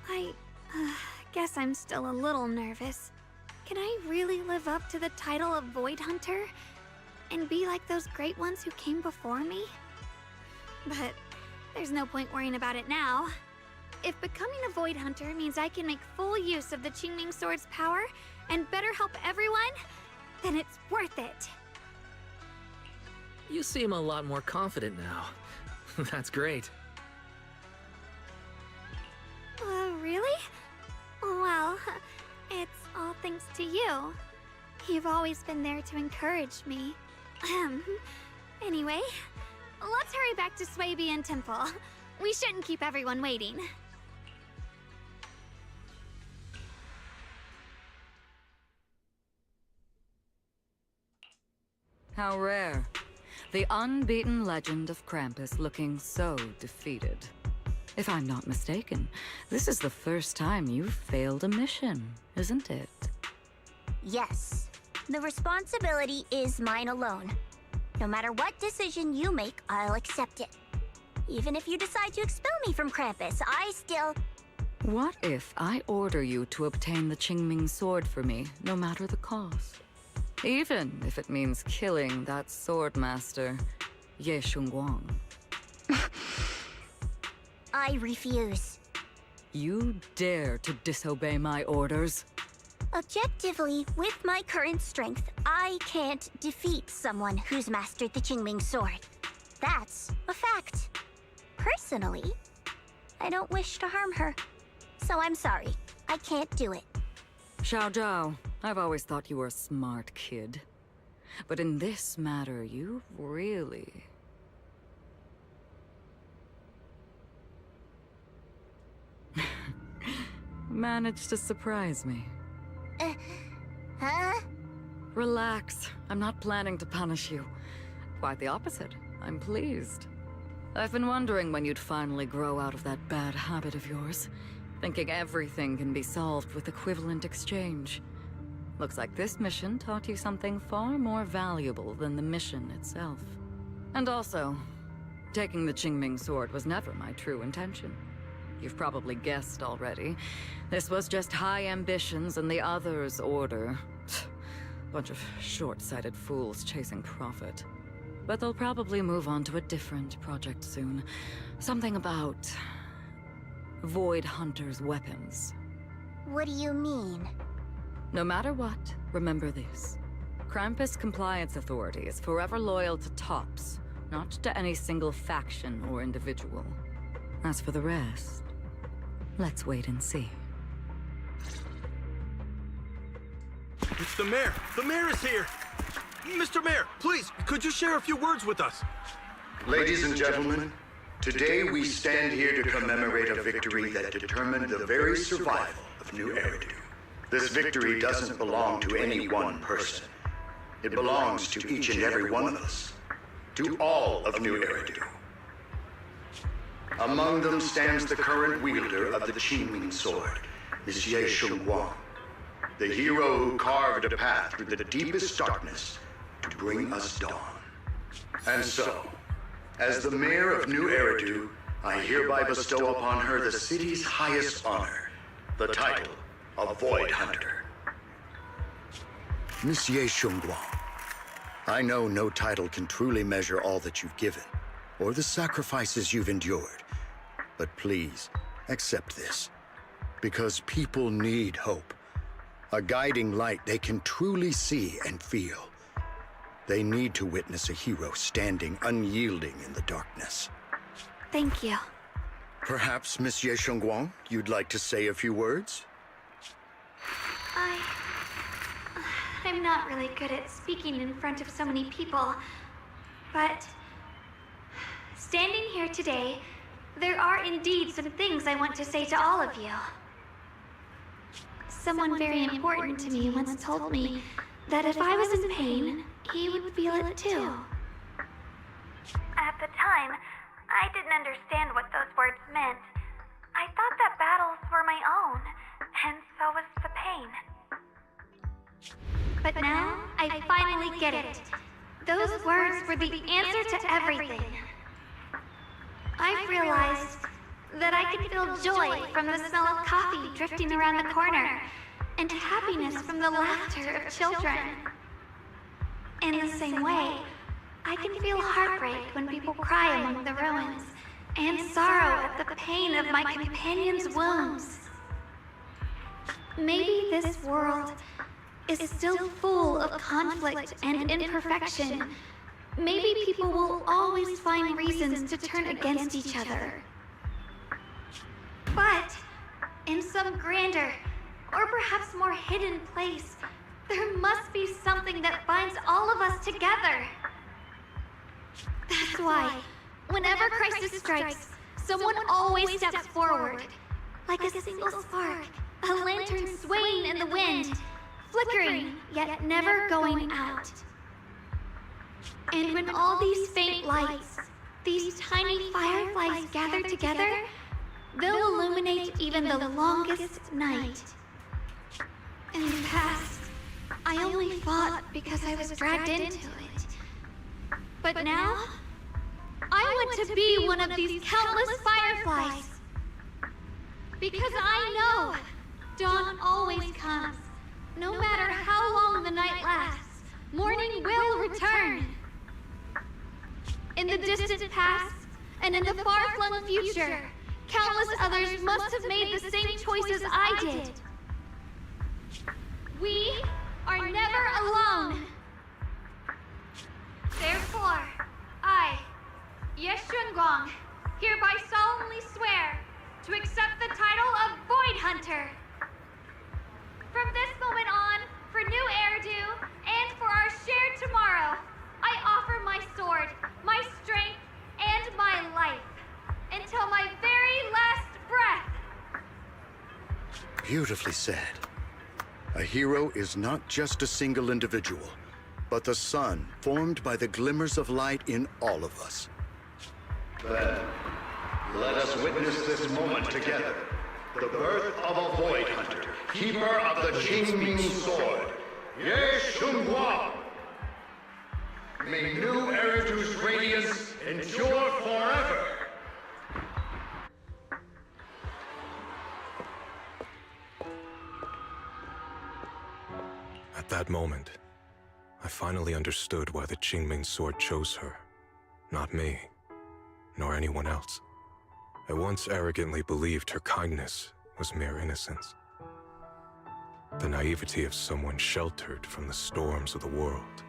I guess I'm still a little nervous. Can I really live up to the title of Void Hunter? And be like those great ones who came before me? But there's no point worrying about it now. If becoming a Void Hunter means I can make full use of the Qingming Sword's power and better help everyone, then it's worth it. You seem a lot more confident now. That's great. Really? Well, it's all thanks to you. You've always been there to encourage me. Anyway, let's hurry back to Swabian Temple. We shouldn't keep everyone waiting. How rare. The unbeaten legend of Krampus looking so defeated. If I'm not mistaken, this is the first time you've failed a mission, isn't it? Yes. The responsibility is mine alone. No matter what decision you make, I'll accept it. Even if you decide to expel me from Krampus, I still... What if I order you to obtain the Qingming Sword for me, no matter the cost? Even if it means killing that swordmaster, Ye Shunguang. I refuse. You dare to disobey my orders? Objectively, with my current strength, I can't defeat someone who's mastered the Qingming Sword. That's a fact. Personally, I don't wish to harm her. So I'm sorry. I can't do it. Xiao Zhao, I've always thought you were a smart kid. But in this matter, you really... managed to surprise me. Huh? Relax. I'm not planning to punish you. Quite the opposite. I'm pleased. I've been wondering when you'd finally grow out of that bad habit of yours. Thinking everything can be solved with equivalent exchange. Looks like this mission taught you something far more valuable than the mission itself. And also, taking the Qingming Sword was never my true intention. You've probably guessed already. This was just high ambitions and the others' order. Bunch of short-sighted fools chasing profit. But they'll probably move on to a different project soon. Something about... Void Hunter's weapons. What do you mean? No matter what, remember this. Krampus Compliance Authority is forever loyal to TOPS, not to any single faction or individual. As for the rest, let's wait and see. It's the mayor! The mayor is here! Mr. Mayor, please, could you share a few words with us? Ladies and gentlemen, today we stand here to commemorate a victory that determined the very survival of New Eridu. This victory doesn't belong to any one person. It belongs to each and every one of us. To all of New Eridu. Among them stands the current wielder of the Qingming Sword, Ye Shunguang, the hero who carved a path through the deepest darkness to bring us dawn. And so, as the mayor of New Eridu, I hereby bestow upon her the city's highest honor, the title of Void Hunter. Monsieur Shunguang, I know no title can truly measure all that you've given, or the sacrifices you've endured. But please, accept this. Because people need hope. A guiding light they can truly see and feel. They need to witness a hero standing unyielding in the darkness. Thank you. Perhaps, Monsieur Shunguang, you'd like to say a few words? I'm not really good at speaking in front of so many people, but standing here today, there are indeed some things I want to say to all of you. Someone very important to me once told me that if I was in pain, he would feel it too. At the time, I didn't understand what those words meant. I thought that battles were my own, and so was the pain. But now, I finally get it. Those words were the answer to everything. I've realized that I can feel joy from the smell of coffee drifting around the corner, and happiness from the laughter of children. In the same way, I can feel heartbreak when people cry among the ruins, and sorrow at the pain of my companion's wounds. Maybe this world is still full of conflict and imperfection. Maybe people will always find reasons to turn against each other. But in some grander, or perhaps more hidden place, there must be something that binds all of us together. That's why, whenever crisis strikes, someone always steps forward. Like a single spark, a lantern swaying in the wind, flickering, yet never going out. And when all these faint lights, these tiny fireflies gather together, they'll illuminate even the longest night. In the past, I only fought because I was dragged into it. But now, I want to be one of these countless fireflies. Because I know dawn always comes. No matter how long the night lasts, morning will return. In the distant past, and in the far-flung future, countless others must have made the same choices I did. We are never alone. Therefore, I, Ye Shunguang, hereby solemnly swear to accept the title of Void Hunter. From this moment on, for new Eridu, and for our shared tomorrow, I offer my sword, my strength, and my life, until my very last breath. Beautifully said. A hero is not just a single individual, but the sun formed by the glimmers of light in all of us. Then, let us witness this moment together. The birth of a Void Hunter, keeper of the Qingming Sword, Ye Shunguang. May new Eridu's radiance endure forever. At that moment, I finally understood why the Qingming Sword chose her. Not me, nor anyone else. I once arrogantly believed her kindness was mere innocence. The naivety of someone sheltered from the storms of the world.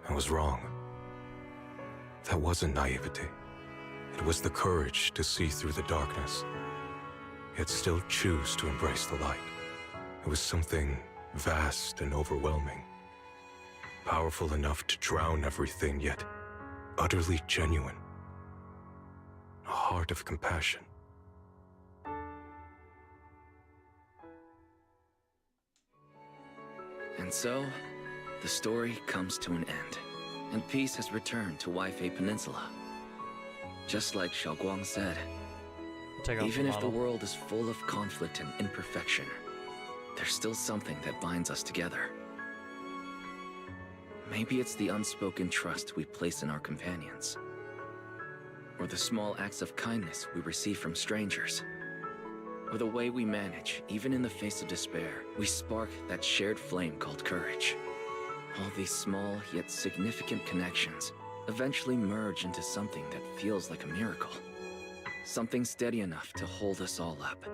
I was wrong. That wasn't naivety. It was the courage to see through the darkness, yet still choose to embrace the light. It was something vast and overwhelming. Powerful enough to drown everything, yet utterly genuine. A heart of compassion. And so, the story comes to an end, and peace has returned to Waifei Peninsula. Just like Xiaoguang said, even if the world is full of conflict and imperfection, there's still something that binds us together. Maybe it's the unspoken trust we place in our companions, or the small acts of kindness we receive from strangers, or the way we manage, even in the face of despair, we spark that shared flame called courage. these small yet significant connections eventually merge into something that feels like a miracle. Something steady enough to hold us all up,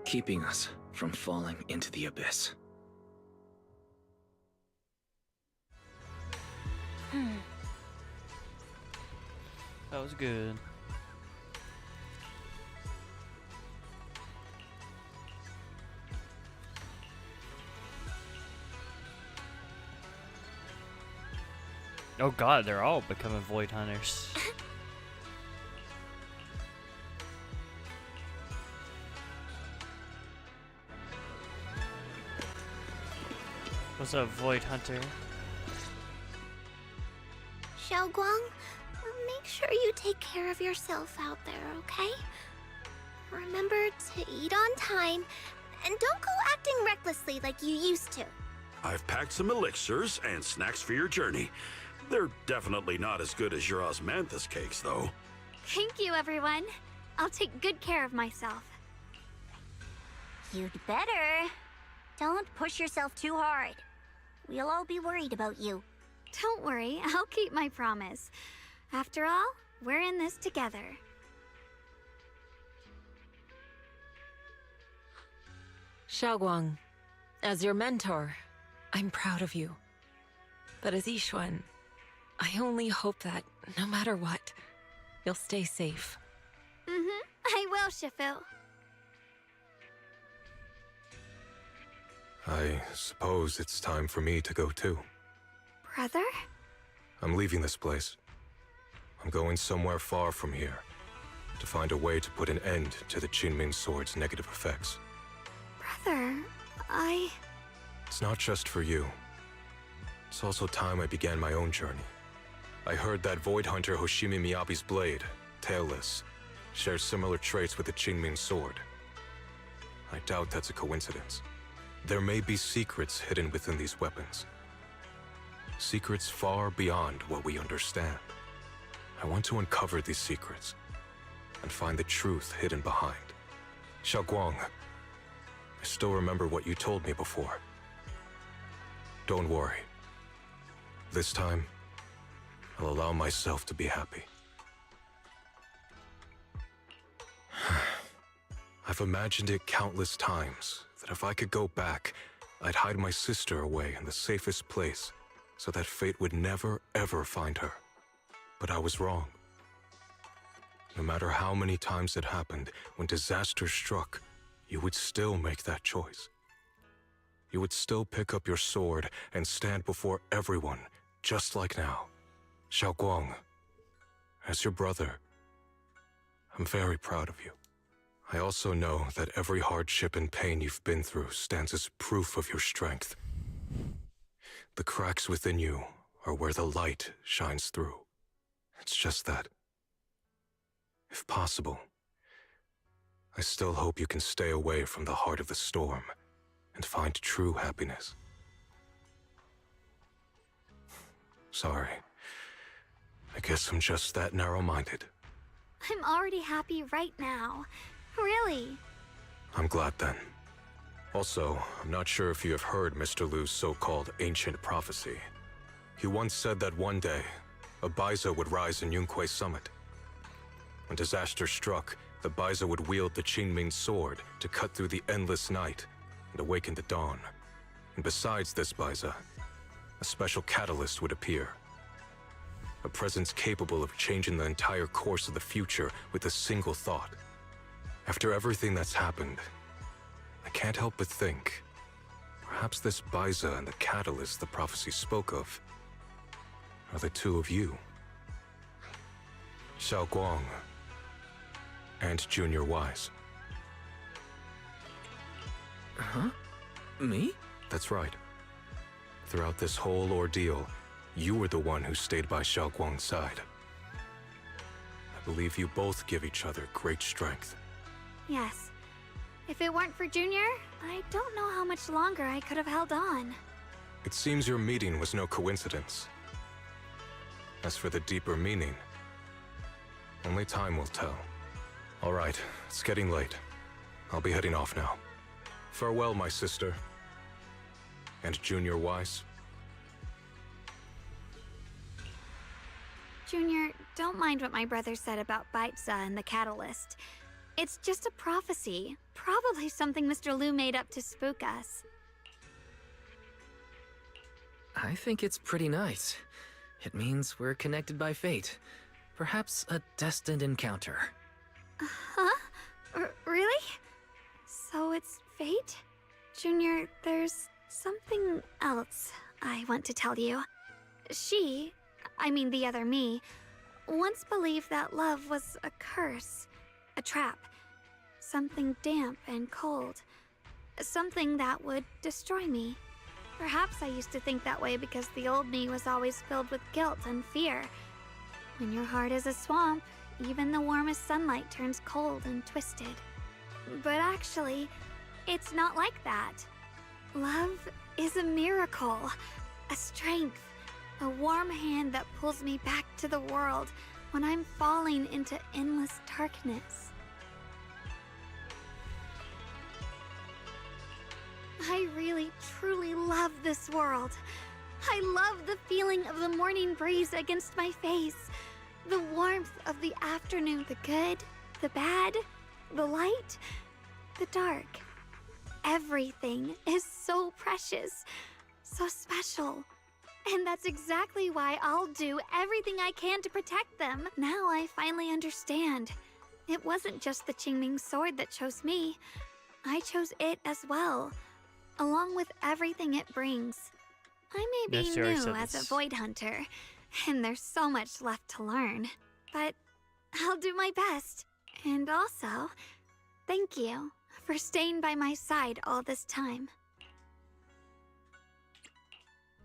keeping us from falling into the abyss. That was good. Oh god, they're all becoming void hunters. What's up, void hunter? Xiaoguang, make sure you take care of yourself out there, okay? Remember to eat on time, and don't go acting recklessly like you used to. I've packed some elixirs and snacks for your journey. They're definitely not as good as your osmanthus cakes, though. Thank you, everyone. I'll take good care of myself. You'd better. Don't push yourself too hard. We'll all be worried about you. Don't worry, I'll keep my promise. After all, we're in this together. Xiaoguang, as your mentor, I'm proud of you. But as Yixuan, I only hope that, no matter what, you'll stay safe. I will, Shifu. I suppose it's time for me to go too. Brother? I'm leaving this place. I'm going somewhere far from here, to find a way to put an end to the Qinming Sword's negative effects. Brother, It's not just for you. It's also time I began my own journey. I heard that Void Hunter Hoshimi Miyabi's blade, Tailless, shares similar traits with the Qinming Sword. I doubt that's a coincidence. There may be secrets hidden within these weapons. Secrets far beyond what we understand. I want to uncover these secrets and find the truth hidden behind. Xiaoguang, I still remember what you told me before. Don't worry. This time, I'll allow myself to be happy. I've imagined it countless times that if I could go back, I'd hide my sister away in the safest place so that fate would never, ever find her. But I was wrong. No matter how many times it happened, when disaster struck, you would still make that choice. You would still pick up your sword and stand before everyone, just like now. Xiaoguang, as your brother, I'm very proud of you. I also know that every hardship and pain you've been through stands as proof of your strength. The cracks within you are where the light shines through. It's just that, if possible, I still hope you can stay away from the heart of the storm and find true happiness. Sorry. I guess I'm just that narrow-minded. I'm already happy right now. Really. I'm glad then. Also, I'm not sure if you have heard Mr. Liu's so-called ancient prophecy. He once said that one day, a Baiza would rise in Yunque Summit. When disaster struck, the Baiza would wield the Qinming Sword to cut through the endless night and awaken the dawn. And besides this Baiza, a special catalyst would appear. A presence capable of changing the entire course of the future with a single thought. After everything that's happened, I can't help but think, perhaps this Baiza and the catalyst the prophecy spoke of are the two of you. Xiaoguang and Junior Wise. Huh? Me? That's right. Throughout this whole ordeal, you were the one who stayed by Xiaoguang's side. I believe you both give each other great strength. Yes. If it weren't for Junior, I don't know how much longer I could have held on. It seems your meeting was no coincidence. As for the deeper meaning, only time will tell. All right, it's getting late. I'll be heading off now. Farewell, my sister. And Junior Wise, Junior, don't mind what my brother said about Baitza and the catalyst. It's just a prophecy. Probably something Mr. Liu made up to spook us. I think it's pretty nice. It means we're connected by fate. Perhaps a destined encounter. Huh? Really? So it's fate? Junior, there's something else I want to tell you. I mean the other me, once believed that love was a curse, a trap, something damp and cold, something that would destroy me. Perhaps I used to think that way because the old me was always filled with guilt and fear. When your heart is a swamp, even the warmest sunlight turns cold and twisted. But actually, it's not like that. Love is a miracle, a strength, a warm hand that pulls me back to the world when I'm falling into endless darkness. I really, truly love this world. I love the feeling of the morning breeze against my face, the warmth of the afternoon, the good, the bad, the light, the dark. Everything is so precious, so special. And that's exactly why I'll do everything I can to protect them. Now I finally understand. It wasn't just the Qingming sword that chose me. I chose it as well, along with everything it brings. I may be new as a void hunter, and there's so much left to learn. But I'll do my best. And also, thank you for staying by my side all this time.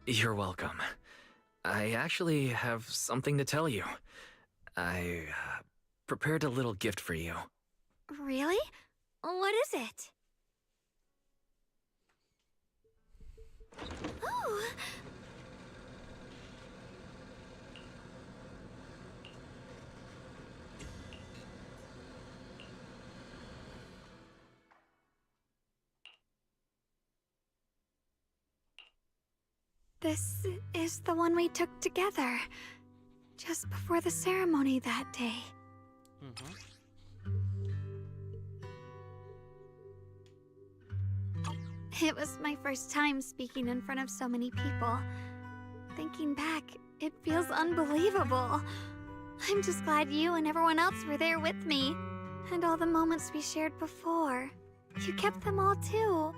You're welcome. I actually have something to tell you. I prepared a little gift for you. Really? What is it? Oh! This is the one we took together, just before the ceremony that day. It was my first time speaking in front of so many people. Thinking back, it feels unbelievable. I'm just glad you and everyone else were there with me. And all the moments we shared before. You kept them all too.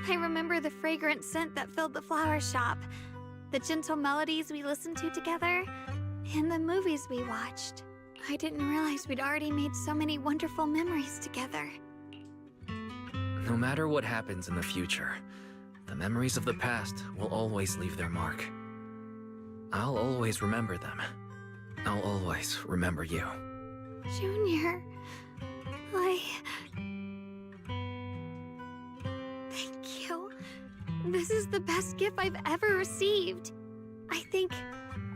I remember the fragrant scent that filled the flower shop, the gentle melodies we listened to together, and the movies we watched. I didn't realize we'd already made so many wonderful memories together. No matter what happens in the future, the memories of the past will always leave their mark. I'll always remember them. I'll always remember you. Junior, Thank you. This is the best gift I've ever received. I think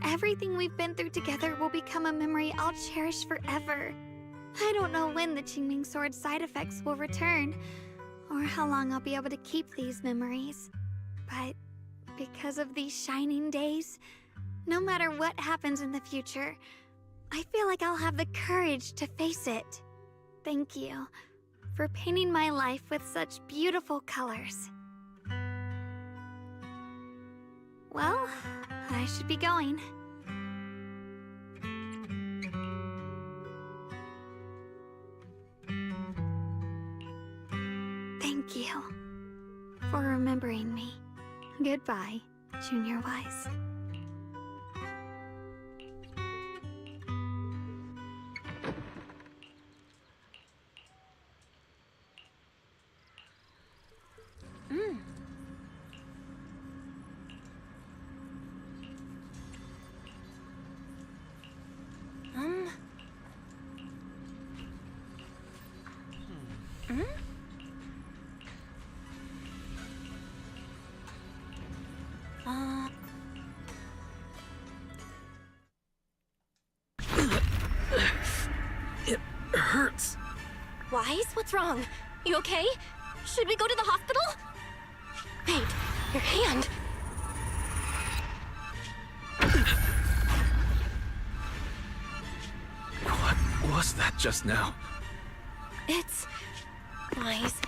everything we've been through together will become a memory I'll cherish forever. I don't know when the Qingming Sword side effects will return, or how long I'll be able to keep these memories. But because of these shining days, no matter what happens in the future, I feel like I'll have the courage to face it. Thank you for painting my life with such beautiful colors. Well, I should be going. Thank you for remembering me. Goodbye, Junior Wise. It hurts. Wise, what's wrong? You okay? Should we go to the hospital? Wait, your hand. was that just now? It's... Wise.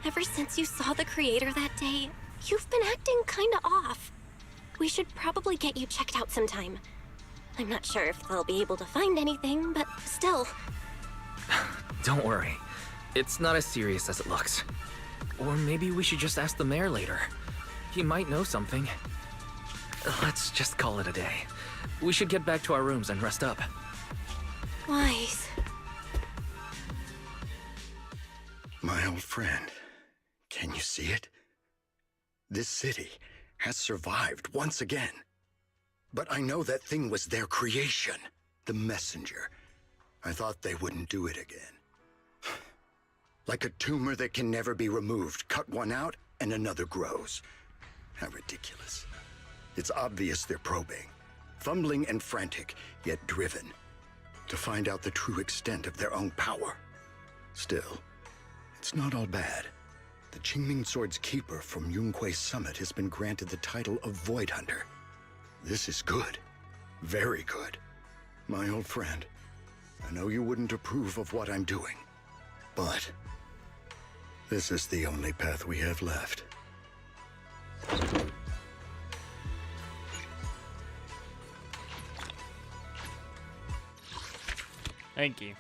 Ever since you saw the Creator that day, you've been acting kinda off. We should probably get you checked out sometime. I'm not sure if they'll be able to find anything, but still. Don't worry. It's not as serious as it looks. Or maybe we should just ask the mayor later. He might know something. Let's just call it a day. We should get back to our rooms and rest up. Wise. My old friend, can you see it? This city has survived once again. But I know that thing was their creation, the messenger. I thought they wouldn't do it again. Like a tumor that can never be removed. Cut one out and another grows. How ridiculous. It's obvious they're probing. Fumbling and frantic, yet driven. To find out the true extent of their own power. Still, it's not all bad. The Qingming Sword's keeper from Yunque's summit has been granted the title of Void Hunter. This is good. Very good. My old friend, I know you wouldn't approve of what I'm doing, but this is the only path we have left. Thank you.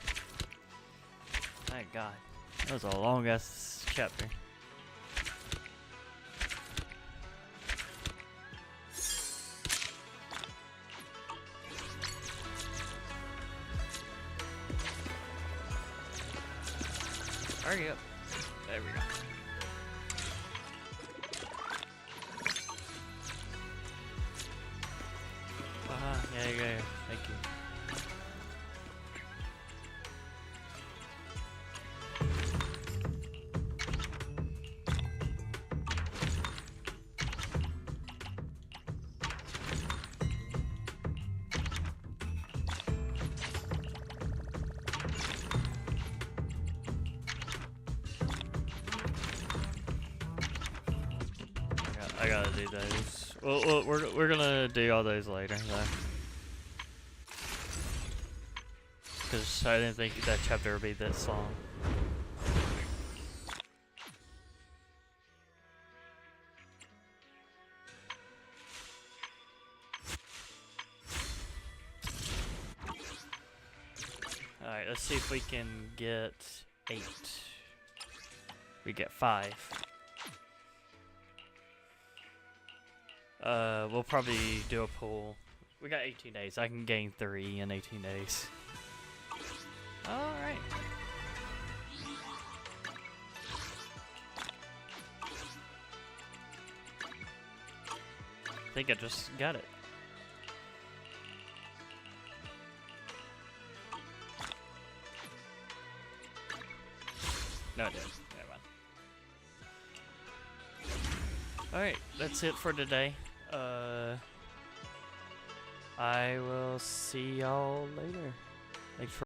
Thank God. That was a long ass chapter. Hurry up. There we go. Yeah. Thank you. I gotta do those. Well, we're gonna do all those later, though. Because I didn't think that chapter would be this long. Alright, let's see if we can get 8. We get 5. We'll probably do a pool. We got 18 days. I can gain 3 in 18 days. Alright. I think I just got it. No, I didn't. Never mind. Alright, that's it for today. I will see y'all later. Thanks for